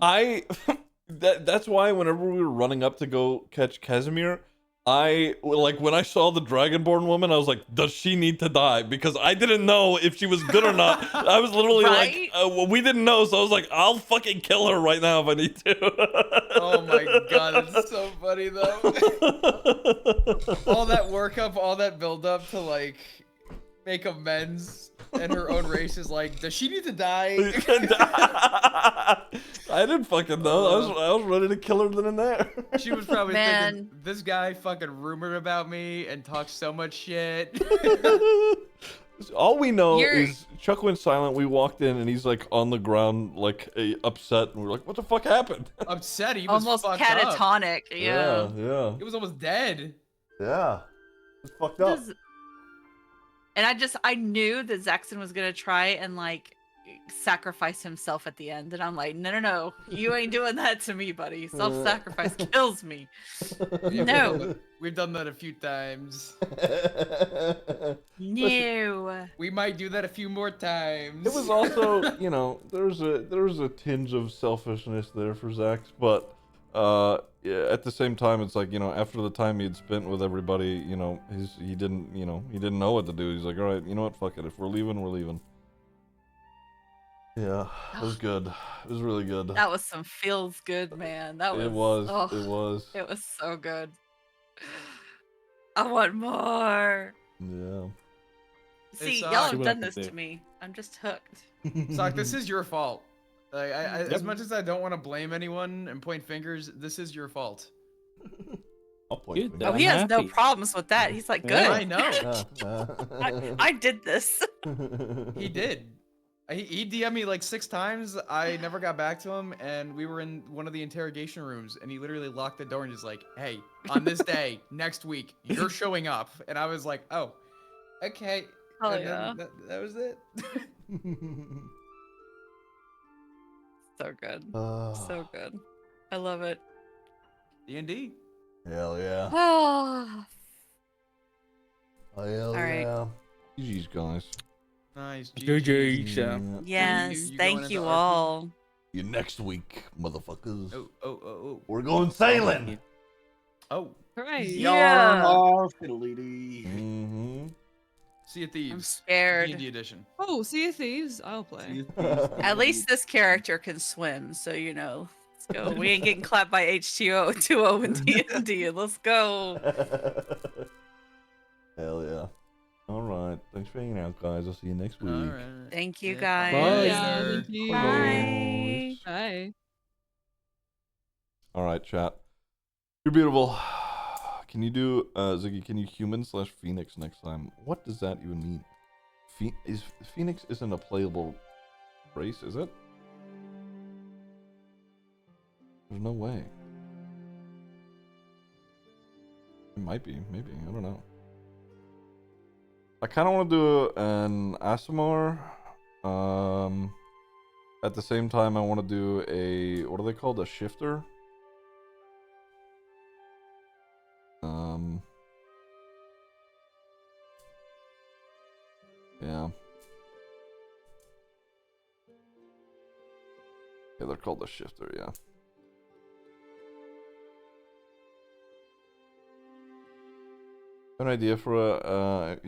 S2: that's why whenever we were running up to go catch Casimir, when I saw the Dragonborn woman, I was like, does she need to die? Because I didn't know if she was good or not. I was literally
S3: Right?
S2: well, we didn't know, so I was like, I'll fucking kill her right now if I need to.
S1: Oh my god, it's so funny though. All that workup, all that build up to like make amends, and her own race is like, does she need to die?
S2: I didn't fucking know. I was ready to kill her then and there.
S1: She was probably
S3: Man.
S1: thinking, this guy fucking rumored about me and talked so much shit.
S2: All we know
S3: You're-
S2: is Chuck went silent. We walked in and he's like on the ground, like upset, and we're like, "What the fuck happened?"
S1: Upset, he was
S3: Almost
S1: fucked up.
S3: catatonic. Yeah.
S2: yeah,
S1: He was almost dead.
S2: yeah. It's fucked up.
S3: And I knew that Zaxxon was gonna try and like sacrifice himself at the end, and I'm like, no, you ain't doing that to me, buddy. Self-sacrifice kills me. No.
S1: We've done that a few times.
S3: No.
S1: We might do that a few more times.
S2: It was also, there was a tinge of selfishness there for Zax, but yeah, at the same time, it's like, after the time he had spent with everybody, he didn't know what to do. He's like, all right, you know what, fuck it. If we're leaving, we're leaving. Yeah, it was good. It was really good.
S3: That was some feels good, man. That was.
S2: It was.
S3: Oh,
S2: It was.
S3: It was so good. I want more.
S2: Yeah.
S3: See,
S1: Suck.
S3: y'all
S6: See
S3: have
S6: what I
S3: done
S6: can
S3: this
S6: do.
S3: to me. I'm just hooked.
S1: Sock, this is your fault. Like, as
S6: Yep.
S1: much as I don't want to blame anyone and point fingers, this is your fault.
S2: I'll point
S6: Good,
S2: fingers.
S3: Oh,
S6: I'm
S3: he has no
S6: happy.
S3: problems with that. He's like, good.
S6: Yeah.
S1: I know.
S3: I did this.
S1: He did. He DM'd me like 6 times. I never got back to him, and we were in one of the interrogation rooms, and he literally locked the door and just like, "Hey, on this day, next week, you're showing up." And I was like, "Oh, okay."
S3: Oh,
S1: And
S3: yeah.
S1: then that was it.
S3: So good. So good. I love it.
S1: DnD.
S2: Hell yeah.
S3: Oh,
S2: Hell
S3: right.
S2: yeah. GG's, guys.
S1: Nice.
S6: GG's.
S2: Yeah.
S3: yes.
S1: you going
S3: Thank
S1: into
S3: you
S1: RP?
S3: all.
S2: See you next week, motherfuckers.
S1: Oh.
S2: We're going sailing.
S1: Oh.
S5: Hooray.
S3: Yeah.
S4: Yarn, fiddly-dee.
S2: Mm-hmm.
S1: Sea of
S3: I'm
S1: Thieves.
S3: scared.
S1: D&D edition.
S5: Oh, Sea of Thieves. I'll play.
S3: At least this character can swim, so let's go. We ain't getting clapped by H2O in D&D. Let's go.
S2: Hell yeah. All right. Thanks for hanging out, guys. I'll see you next week.
S1: All right.
S3: Thank you,
S1: Yeah,
S3: guys.
S6: Bye.
S5: Yeah,
S1: later.
S5: thank you.
S3: Bye.
S5: Bye.
S2: All right, chat. You're beautiful. Can you do, Ziggy, can you human/Phoenix next time? What does that even mean? Phoenix isn't a playable race, is it? There's no way. It might be, maybe. I don't know. I kind of want to do an Asimar. At the same time, I want to do a, what are they called? A shifter? Yeah. Yeah, they're called a shifter, yeah. An idea for a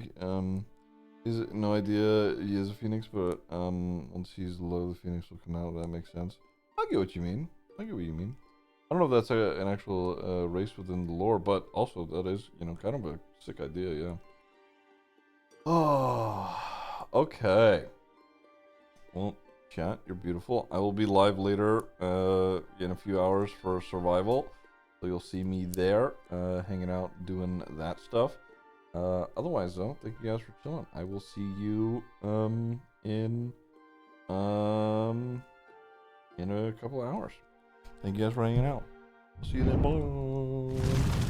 S2: is it no idea he is a phoenix, but once he's low, the phoenix will come out. That makes sense. I get what you mean. I get what you mean. I don't know if that's an actual race within the lore, but also that is, you know, kind of a sick idea, yeah. Oh, okay. Well, chat, you're beautiful. I will be live later in a few hours for survival. So you'll see me there, hanging out, doing that stuff. Otherwise, though, thank you guys for chilling. I will see you in a couple of hours. Thank you guys for hanging out. See you then. Bye.